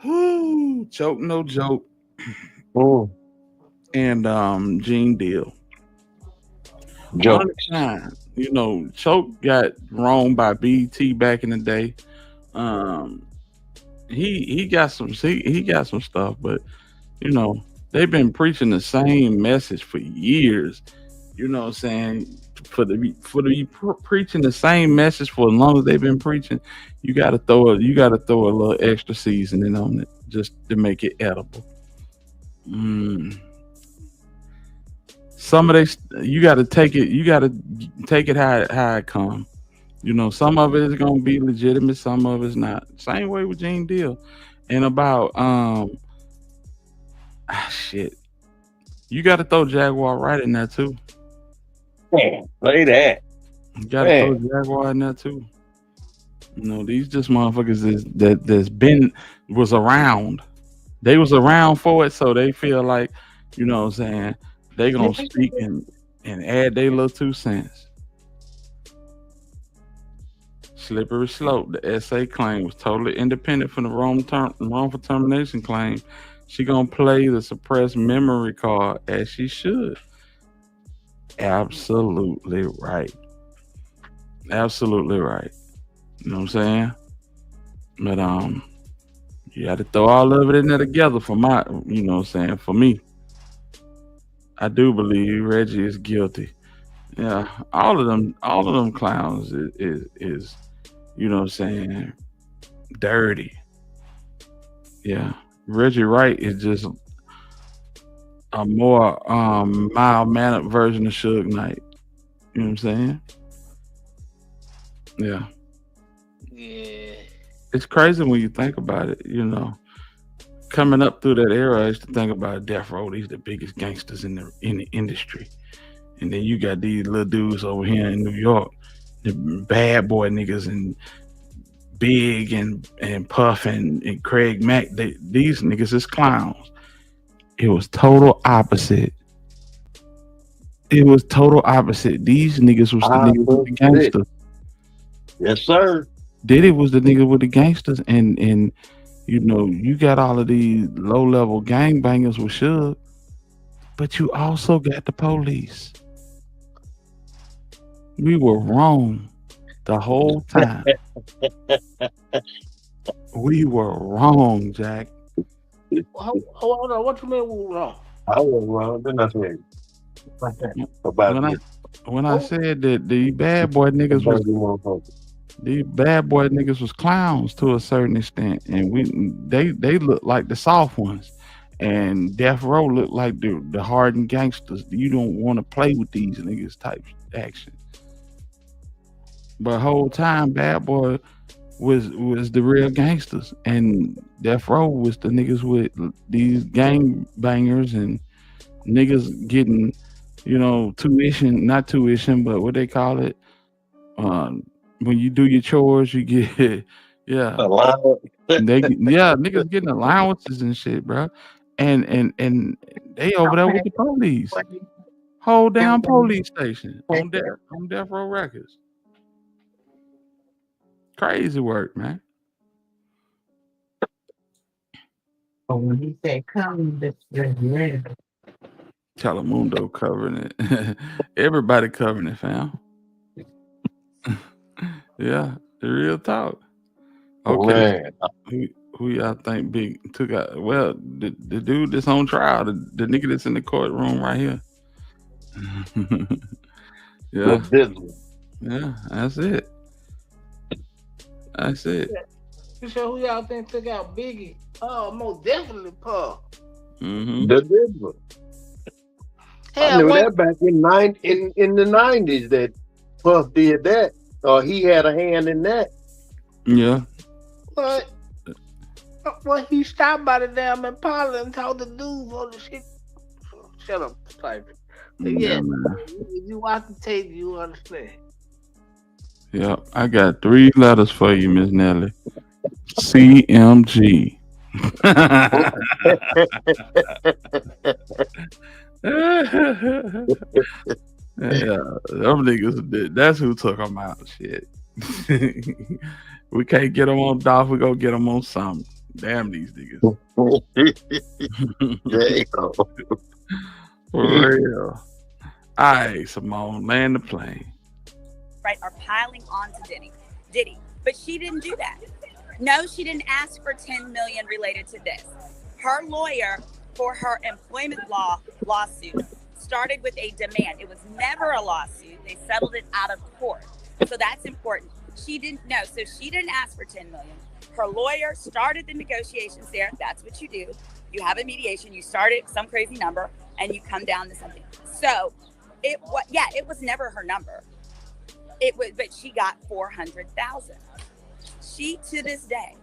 Whoo, Choke No Joke. And Gene Deal. Joke. You know, Choke got wronged by BT back in the day. He got some stuff, but you know, they've been preaching the same message for years. You know what I'm saying? For the preaching the same message for as long as they've been preaching, you gotta throw a little extra seasoning on it just to make it edible. Some of this you gotta take it how it come. You know, some of it is gonna be legitimate, some of it's not. Same way with Gene Deal. And about shit. You gotta throw Jaguar right in there too. Man, play that. You gotta throw Jaguar in there too. You know, these just motherfuckers was around. They was around for it, so they feel like, you know what I'm saying, they gonna speak and add their little 2 cents. Slippery slope. The SA claim was totally independent from the wrongful termination claim. She gonna play the suppressed memory card as she should. Absolutely right. Absolutely right. You know what I'm saying? But you got to throw all of it in there together for my, you know what I'm saying, for me. I do believe Reggie is guilty. Yeah, all of them clowns is you know what I'm saying, dirty. Yeah. Reggie Wright is just a more mild-mannered version of Suge Knight. You know what I'm saying? Yeah. Yeah. It's crazy when you think about it, you know. Coming up through that era, I used to think about Death Row. These the biggest gangsters in the industry. And then you got these little dudes over here in New York, the bad boy niggas and Big and Puff and Craig Mack. These niggas is clowns. It was total opposite. These niggas was the niggas with the gangsters. Yes, sir. Diddy was the nigga with the gangsters, and you know, you got all of these low level gangbangers with Suge, but you also got the police. We were wrong the whole time. We were wrong, Jack. Hold on, what you mean we were wrong? I was wrong. Then I said when I said that the bad boy niggas was clowns to a certain extent, and they look like the soft ones, and Death Row looked like the hardened gangsters. You don't want to play with these niggas type action. But whole time, Bad Boy was the real gangsters, and Death Row was the niggas with these gang bangers and niggas getting, you know, not tuition, but what they call it. When you do your chores, you get niggas getting allowances and shit, bro. And they over there with the police. Whole damn police station on Death Row Records. Crazy work, man. But when he said come, that's red. Telemundo covering it. Everybody covering it, fam. Yeah, the real talk. Okay, Man, who y'all think big took out? Well, the dude that's on trial, the nigga that's in the courtroom right here. the Yeah, business. yeah, that's it. That's it. You sure who y'all think took out Biggie? Oh, most definitely Puff. Mm-hmm. The business. I Hell, knew one, that back in the 90s that Puff did that. Or he had a hand in that. Yeah. but when he stopped by the damn Impala and told the dude for the shit. Shut up, Cypher. But Yeah, yeah, man. if you watch the tape, you understand. Yeah, I got 3 letters for you, Miss Nelly. CMG. Yeah, them niggas. That's who took them out. Shit. We can't get them on DOF. We gonna get them on something. Damn these niggas. Damn. For real. All right, Simone, land the plane. Right, are piling on to Diddy. But she didn't do that. No, she didn't ask for 10 million related to this. Her lawyer for her employment law lawsuit started with a demand. It was never a lawsuit. They settled it out of court. So that's important. She didn't know. So she didn't ask for 10 million. Her lawyer started the negotiations there. That's what you do. You have a mediation. You start at some crazy number and you come down to something. So it was never her number. It was, but she got 400,000. She to this day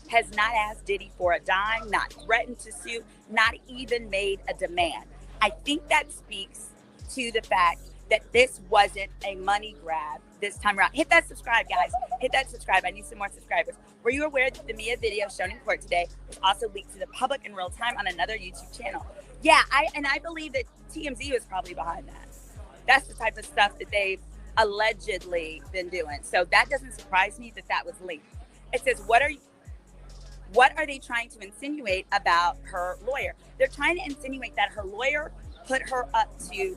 has not asked Diddy for a dime, not threatened to sue, not even made a demand. I think that speaks to the fact that this wasn't a money grab this time around. Hit that subscribe, guys. Hit that subscribe. I need some more subscribers. Were you aware that the Mia video shown in court today was also leaked to the public in real time on another YouTube channel? Yeah, I believe that TMZ was probably behind that. That's the type of stuff that they've allegedly been doing. So that doesn't surprise me that was leaked. It says, what are they trying to insinuate about her lawyer? They're trying to insinuate that her lawyer put her up to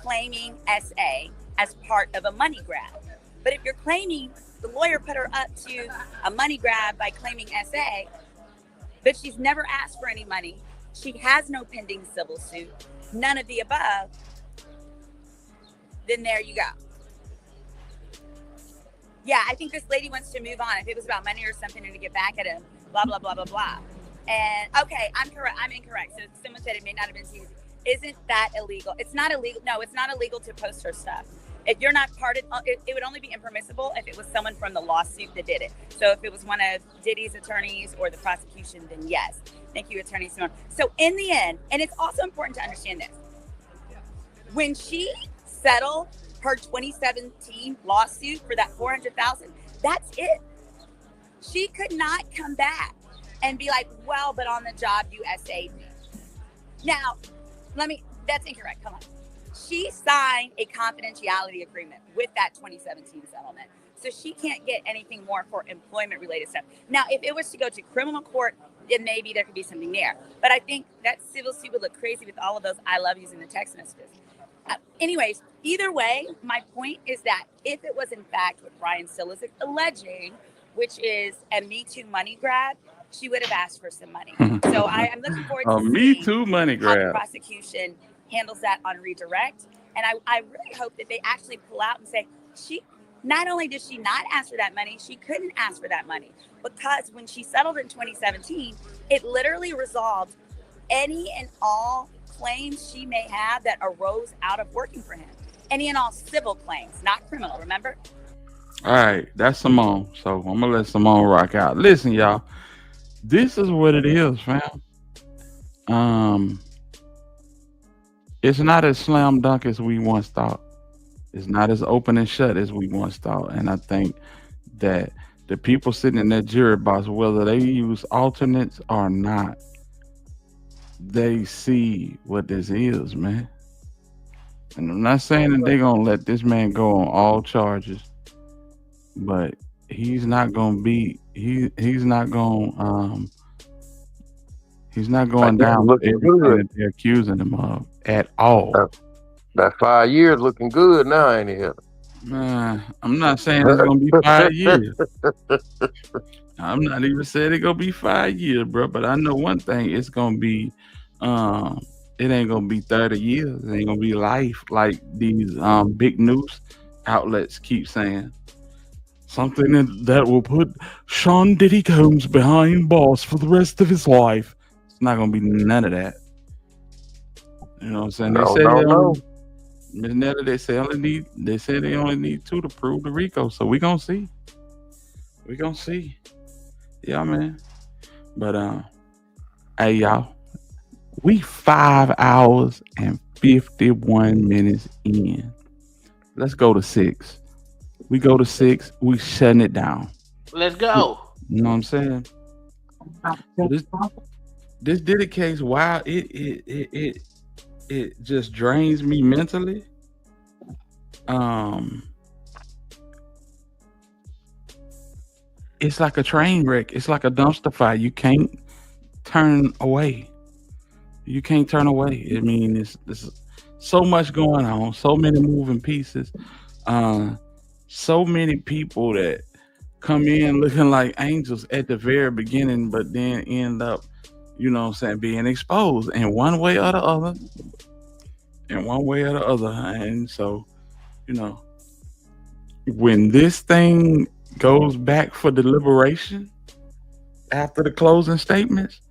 claiming SA as part of a money grab. But if you're claiming the lawyer put her up to a money grab by claiming SA, but she's never asked for any money, she has no pending civil suit, none of the above, then there you go. Yeah, I think this lady wants to move on. If it was about money or something and to get back at him, blah, blah, blah, blah, blah. And okay, I'm correct. I'm incorrect. So someone said it may not have been TMZ. Isn't that illegal? It's not illegal. No, it's not illegal to post her stuff. If you're not parted, it would only be impermissible if it was someone from the lawsuit that did it. So if it was one of Diddy's attorneys or the prosecution, then yes. Thank you, Attorney Simone. So in the end, and it's also important to understand this, when she settled her 2017 lawsuit for that 400,000, that's it. She could not come back and be like, well, but on the job you SA'd me. Now, that's incorrect. Come on. She signed a confidentiality agreement with that 2017 settlement. So she can't get anything more for employment related stuff. Now, if it was to go to criminal court, then maybe there could be something there. But I think that civil suit would look crazy with all of those I love yous in the text messages. Anyways, either way, my point is that if it was in fact what Brian Still is alleging, which is a Me Too money grab, she would have asked for some money. So I'm looking forward to Me seeing Too money how the grab. prosecution handles that on redirect. And I really hope that they actually pull out and say, not only did she not ask for that money, she couldn't ask for that money because when she settled in 2017, it literally resolved any and all claims she may have that arose out of working for him. Any and all civil claims, not criminal, remember? All right, that's Simone. So I'm gonna let Simone rock out. Listen, y'all, this is what it is, fam. It's not as slam dunk as we once thought. It's not as open and shut as we once thought. And I think that the people sitting in that jury box, whether they use alternates or not, they see what this is, man. And I'm not saying that they're gonna let this man go on all charges, but he's not gonna be he's not going down for Looking everything good. that they're accusing him of at all. That 5 years looking good now, ain't it? Nah, I'm not saying it's gonna be 5 years. I'm not even saying it's gonna be 5 years, bro. But I know one thing: it's gonna be, it ain't gonna be 30 years. It ain't gonna be life like these big news outlets keep saying. Something that will put Sean Diddy Combs behind bars for the rest of his life. It's not gonna be none of that. You know what I'm saying? They say they only, Miss Netta, they say they only need 2 to prove the RICO. So we gonna see. We gonna see. Yeah, man. But hey y'all, we 5 hours and 51 minutes in. Let's go to 6. We go to 6, we shutting it down. Let's go. You know what I'm saying? This Diddy case, wow, it just drains me mentally. It's like a train wreck. It's like a dumpster fire. You can't turn away. You can't turn away. I mean, it's so much going on, so many moving pieces, so many people that come in looking like angels at the very beginning, but then end up, you know what I'm saying, being exposed in one way or the other. And so, you know, when this thing goes back for deliberation after the closing statements,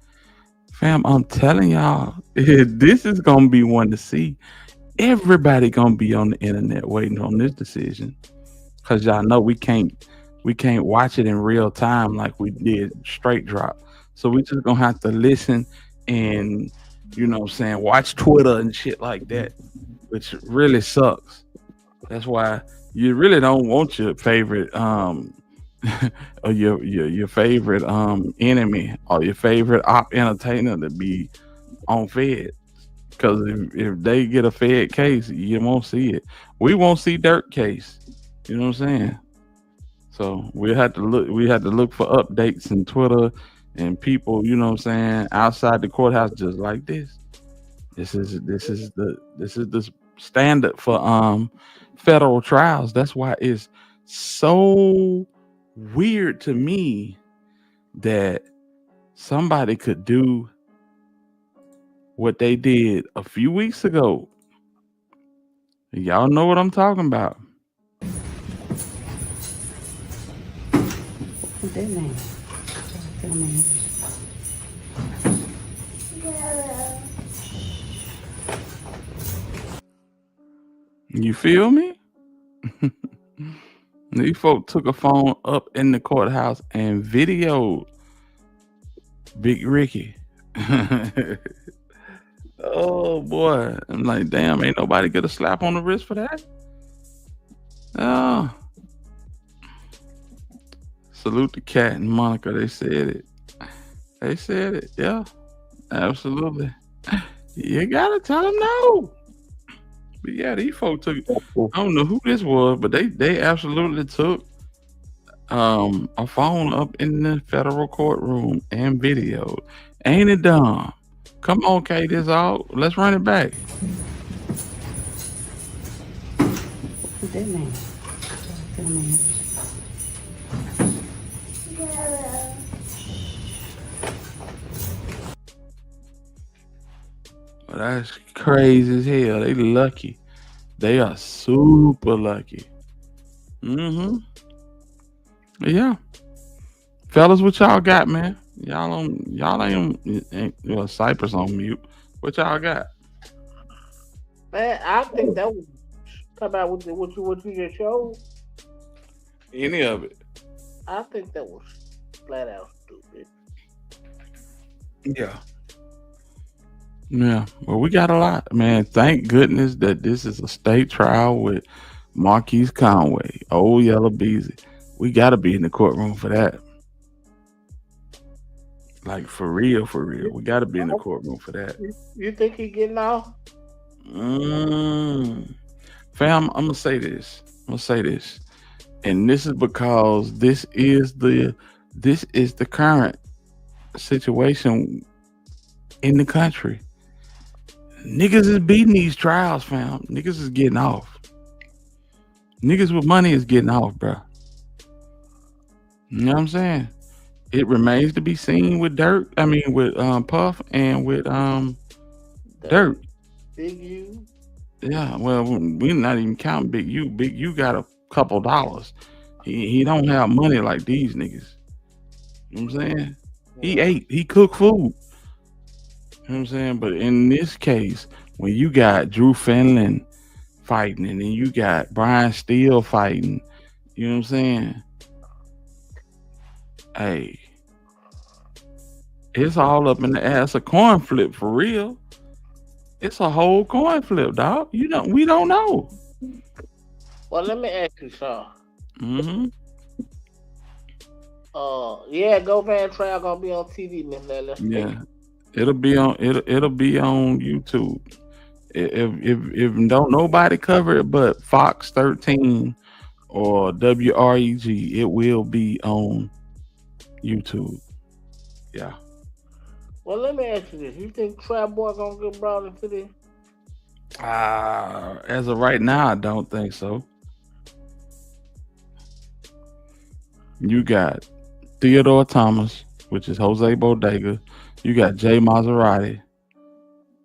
fam, I'm telling y'all, this is gonna be one to see. Everybody gonna be on the internet waiting on this decision, cause y'all know we can't watch it in real time like we did straight drop. So we just gonna have to listen and, you know what I'm saying, watch Twitter and shit like that, which really sucks. That's why you really don't want your favorite or your favorite enemy or your favorite op entertainer to be on Fed. Because if they get a Fed case, you won't see it. We won't see Dirt case. You know what I'm saying? So we had to look for updates in Twitter and people, you know what I'm saying, outside the courthouse just like this. This is the standard for federal trials. That's why it's so weird to me that somebody could do what they did a few weeks ago. Y'all know what I'm talking about. You feel me? These folks took a phone up in the courthouse and videoed Big Ricky. Oh boy. I'm like, damn, ain't nobody get a slap on the wrist for that? Oh. Salute the Cat and Monica. They said it. Yeah. Absolutely. You gotta tell them no. But yeah, these folks took, I don't know who this was, but they absolutely took a phone up in the federal courtroom and videoed. Ain't it dumb? Come on, K, this out. Let's run it back. Well, that's crazy as hell. They lucky. They are super lucky. Mm-hmm. Yeah. Fellas, what y'all got, man? Y'all ain't Cypress on mute. What y'all got? Man, I think that was come out with what you just showed. Any of it. I think that was flat out stupid. Yeah. Yeah. Well, we got a lot, man. Thank goodness that this is a state trial with Marquise Conway, old Yellow Beezy. We gotta be in the courtroom for that. Like for real. We gotta be in the courtroom for that. You think he getting off? Fam, I'm gonna say this. And this is because this is the current situation in the country. Niggas is beating these trials, fam. Niggas is getting off. Niggas with money is getting off, bro. You know what I'm saying? It remains to be seen with with Puff and with Dirt. Big U. Yeah, well, we're not even counting Big U. Big U got a couple dollars. He don't have money like these niggas. You know what I'm saying? He cooked food. You know what I'm saying? But in this case, when you got Drew Finland fighting and then you got Brian Steele fighting, you know what I'm saying? Hey, it's all up in the ass. A coin flip for real. It's a whole coin flip, dog. We don't know. Well, let me ask you something. Mm-hmm. Yeah, Go Van Trial gonna be on TV, Miss Lele. Yeah, it'll be on YouTube. If don't nobody cover it but Fox 13 or WREG, it will be on YouTube. Yeah. Well, let me ask you this: you think Trap Boy gonna get brought into this? As of right now, I don't think so. You got Theodore Thomas, which is Jose Bodega. You got Jay Maserati,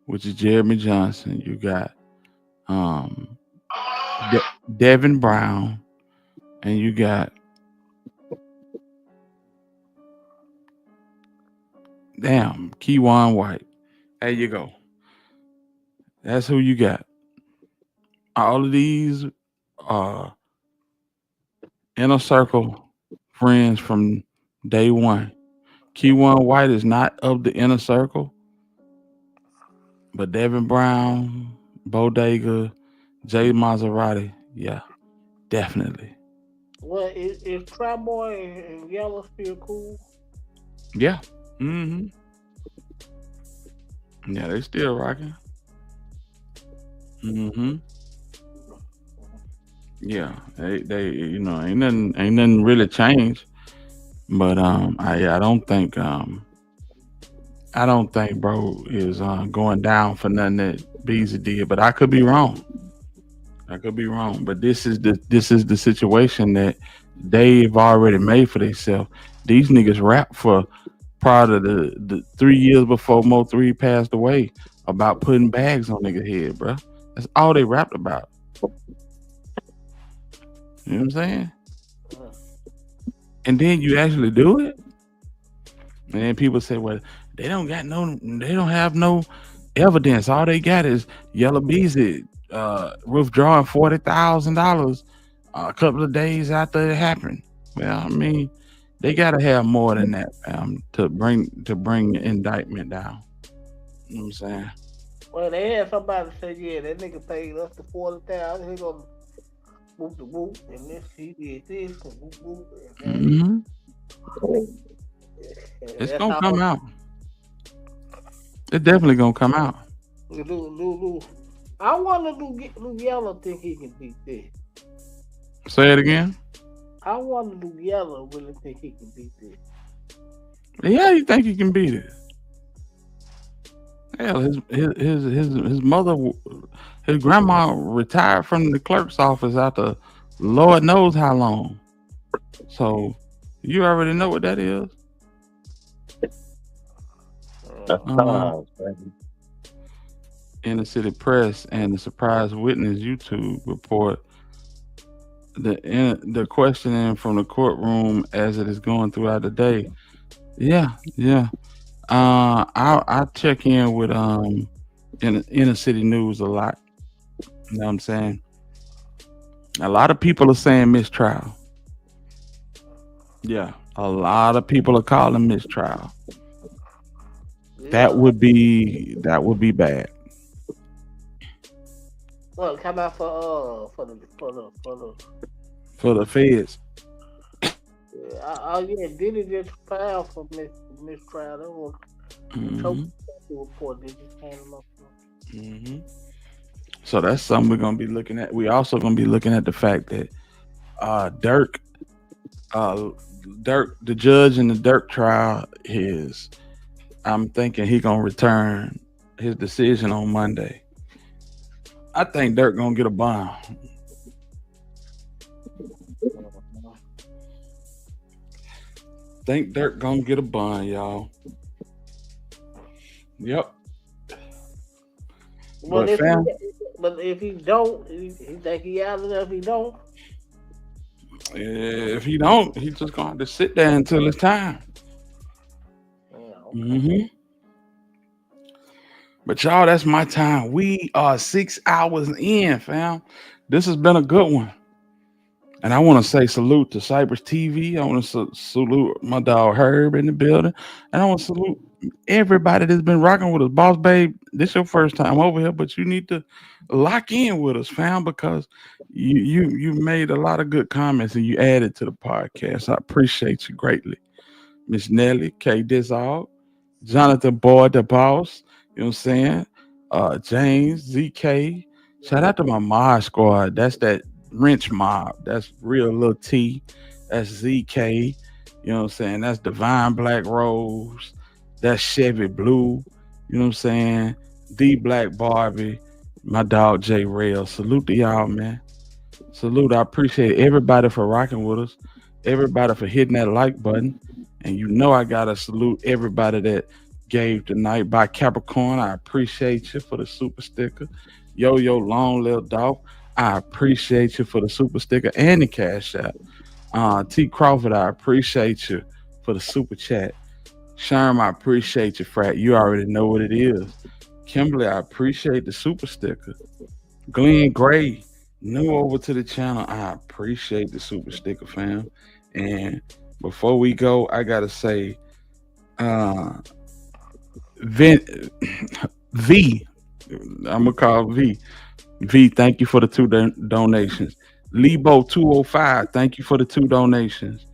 which is Jeremy Johnson. You got Devin Brown, and you got Keywan White. There you go. That's who you got. All of these inner circle friends from day one. Keywan White is not of the inner circle, but Devin Brown, Bodega, Jay Maserati, yeah, definitely. Well, is Trap Boy and Yellow still cool? Yeah. Mm-hmm. Yeah, they still rocking. Mm-hmm. Yeah, they ain't nothing really changed. But I don't think bro is going down for nothing that Beezy did. But I could be wrong. But this is the situation that they've already made for themselves. These niggas rap for prior to the 3 years before Mo3 passed away about putting bags on niggas' head, bro. That's all they rapped about. You know what I'm saying? And then you actually do it. And then people say, well, they don't have no evidence. All they got is Yellow Beezy withdrawing $40,000 a couple of days after it happened. Well, I mean, they gotta have more than that to bring the indictment down. You know what I'm saying? Well, they had somebody say, yeah, that nigga paid us the $40,000. He gonna whoop the whoop, and this he did this, and whoop whoop. Mm-hmm. It's gonna come out. It's definitely gonna come out. I wonder do Yellow think he can beat this? Say it again. I wonder do Yellow really think he can beat this? Yeah, you think he can beat it? Hell, his mother, his grandma retired from the clerk's office after Lord knows how long. So you already know what that is. Inner City Press and the Surprise Witness YouTube report the questioning from the courtroom as it is going throughout the day. Yeah. I check in with Inner City News a lot. You know what I'm saying? A lot of people are saying mistrial. Yeah, a lot of people are calling mistrial. Yeah. That would be bad. Well, come out for the feds. Yeah, Diddy just filed for mistrial. That was a report that just came up. Mm-hmm. So that's something we're gonna be looking at. We also gonna be looking at the fact that Dirk, uh, Dirk, the judge in the Dirk trial, I'm thinking he gonna return his decision on Monday. I think Dirk gonna get a bond. Think Dirk gonna get a bond, y'all. Yep. But if he don't, he think he out of there. If he don't, if he don't, he's just gonna have to sit there until it's time. But y'all, that's my time. We are 6 hours in, fam. This has been a good one. And I want to say salute to Cypress TV. I want to salute my dog Herb in the building. And I want to salute everybody that's been rocking with us. Boss Babe, this your first time over here, but you need to lock in with us, fam, because you made a lot of good comments and you added to the podcast. I appreciate you greatly. Miss Nelly, K. Dizog, Jonathan Boyd, the boss, you know what I'm saying? James, ZK. Shout out to my mod squad. That's that wrench mob. That's real little T. That's ZK. You know what I'm saying? That's Divine Black Rose. That's Chevy Blue. You know what I'm saying? D Black Barbie. My dog J Rail. Salute to y'all, man. Salute. I appreciate everybody for rocking with us. Everybody for hitting that like button. And you know I gotta salute everybody that gave tonight by Capricorn. I appreciate you for the super sticker. Yo Long Little Dog. I appreciate you for the super sticker and the cash app. T Crawford, I appreciate you for the super chat. Sherm, I appreciate you, Frat. You already know what it is. Kimberly, I appreciate the super sticker. Glenn Gray, new over to the channel. I appreciate the super sticker, fam. And before we go, I gotta say, V, I'm gonna call V. V, thank you for the 2 donations. Lebo 205, thank you for the 2 donations.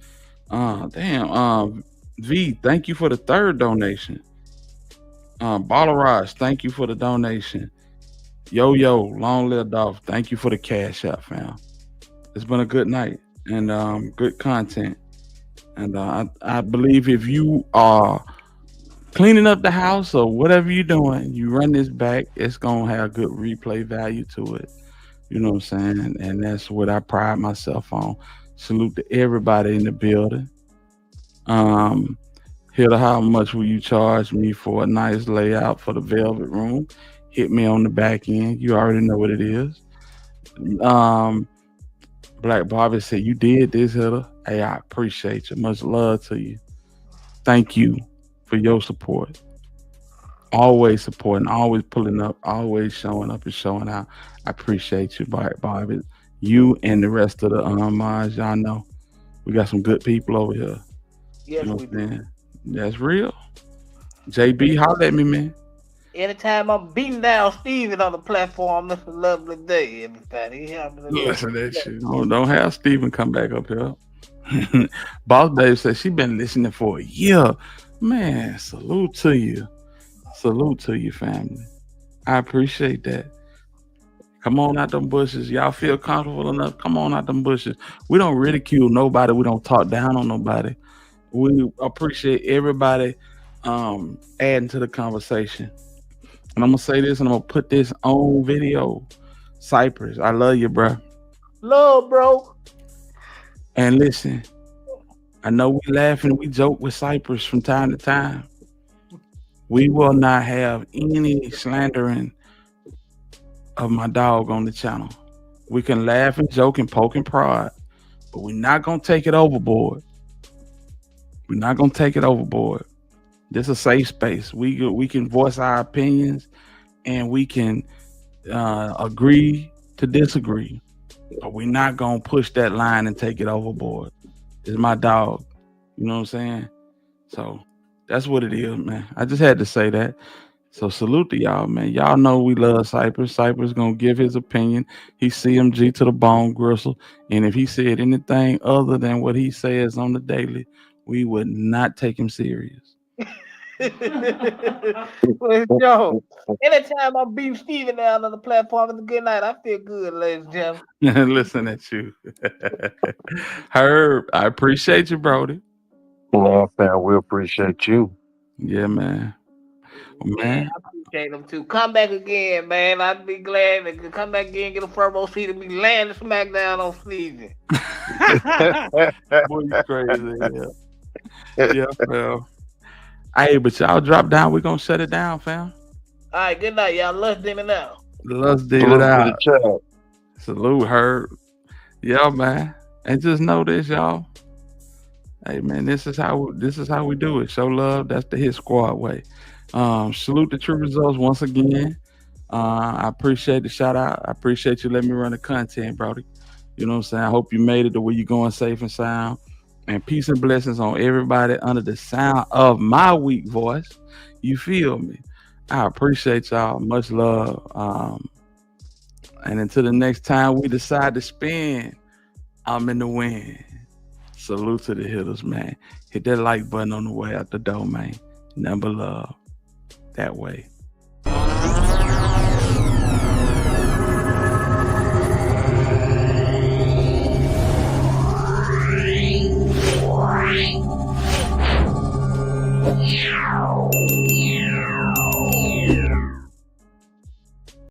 V, thank you for the 3rd donation. Ballaraj, thank you for the donation. Yo, Long Live Dolph, thank you for the cash out, fam. It's been a good night and good content. And I believe if you are cleaning up the house or whatever you're doing, you run this back, it's going to have good replay value to it. You know what I'm saying? And that's what I pride myself on. Salute to everybody in the building. Here to how much will you charge me for a nice layout for the Velvet Room? Hit me on the back end. You already know what it is. Black Bobby said, you did this, Hitter. Hey, I appreciate you. Much love to you. Thank you for your support. Always supporting, always pulling up, always showing up and showing out. I appreciate you, Bobby. You and the rest of the mods, y'all know we got some good people over here. Yes, you know we do. That's real. JB, holler at me, man. Anytime I'm beating down Steven on the platform, it's a lovely day, everybody. Listen to that shit. Don't have Steven come back up here. Boss Babe said she been listening for a year. Man, salute to you. Salute to you, family. I appreciate that. Come on out them bushes. Y'all feel comfortable enough? Come on out them bushes. We don't ridicule nobody. We don't talk down on nobody. We appreciate everybody adding to the conversation. And I'm going to say this and I'm going to put this on video. Cypress, I love you, bro. Love, bro. And listen, I know we laugh and we joke with Cypress from time to time. We will not have any slandering of my dog on the channel. We can laugh and joke and poke and prod, but we're not going to take it overboard. We're not going to take it overboard. This is a safe space. We can voice our opinions and we can agree to disagree, but we're not going to push that line and take it overboard. It's my dog. You know what I'm saying? So that's what it is, man. I just had to say that. So salute to y'all, man. Y'all know we love Cypress. Cypress gonna give his opinion. He's CMG to the bone gristle. And if he said anything other than what he says on the daily, we would not take him serious. Well, yo, anytime I beat Steven down on the platform, it's a good night. I feel good, ladies and gentlemen. Listen at you. Herb, I appreciate you, Brody. Yeah, fam, we appreciate you. Yeah, man. Man. I appreciate them too. Come back again, man. I'd be glad to come back again, get a front seat, and be landing smackdown on Steven. Boy, you crazy. Yeah, fam. Hey, but y'all drop down. We're gonna shut it down, fam. All right, good night, y'all. Let's dim it out. Let's deal it out. Salute, Herb. Yeah, man. And just know this, y'all. Hey, man, this is how we do it. Show love. That's the Hit Squad way. Salute the True Results once again. I appreciate the shout out. I appreciate you letting me run the content, Brody. You know what I'm saying? I hope you made it to where you're going safe and sound. And peace and blessings on everybody under the sound of my weak voice. You feel me? I appreciate y'all. Much love. And until the next time we decide to spin, I'm in the wind. Salute to the hitters, man. Hit that like button on the way out the door, man. Number love. That way.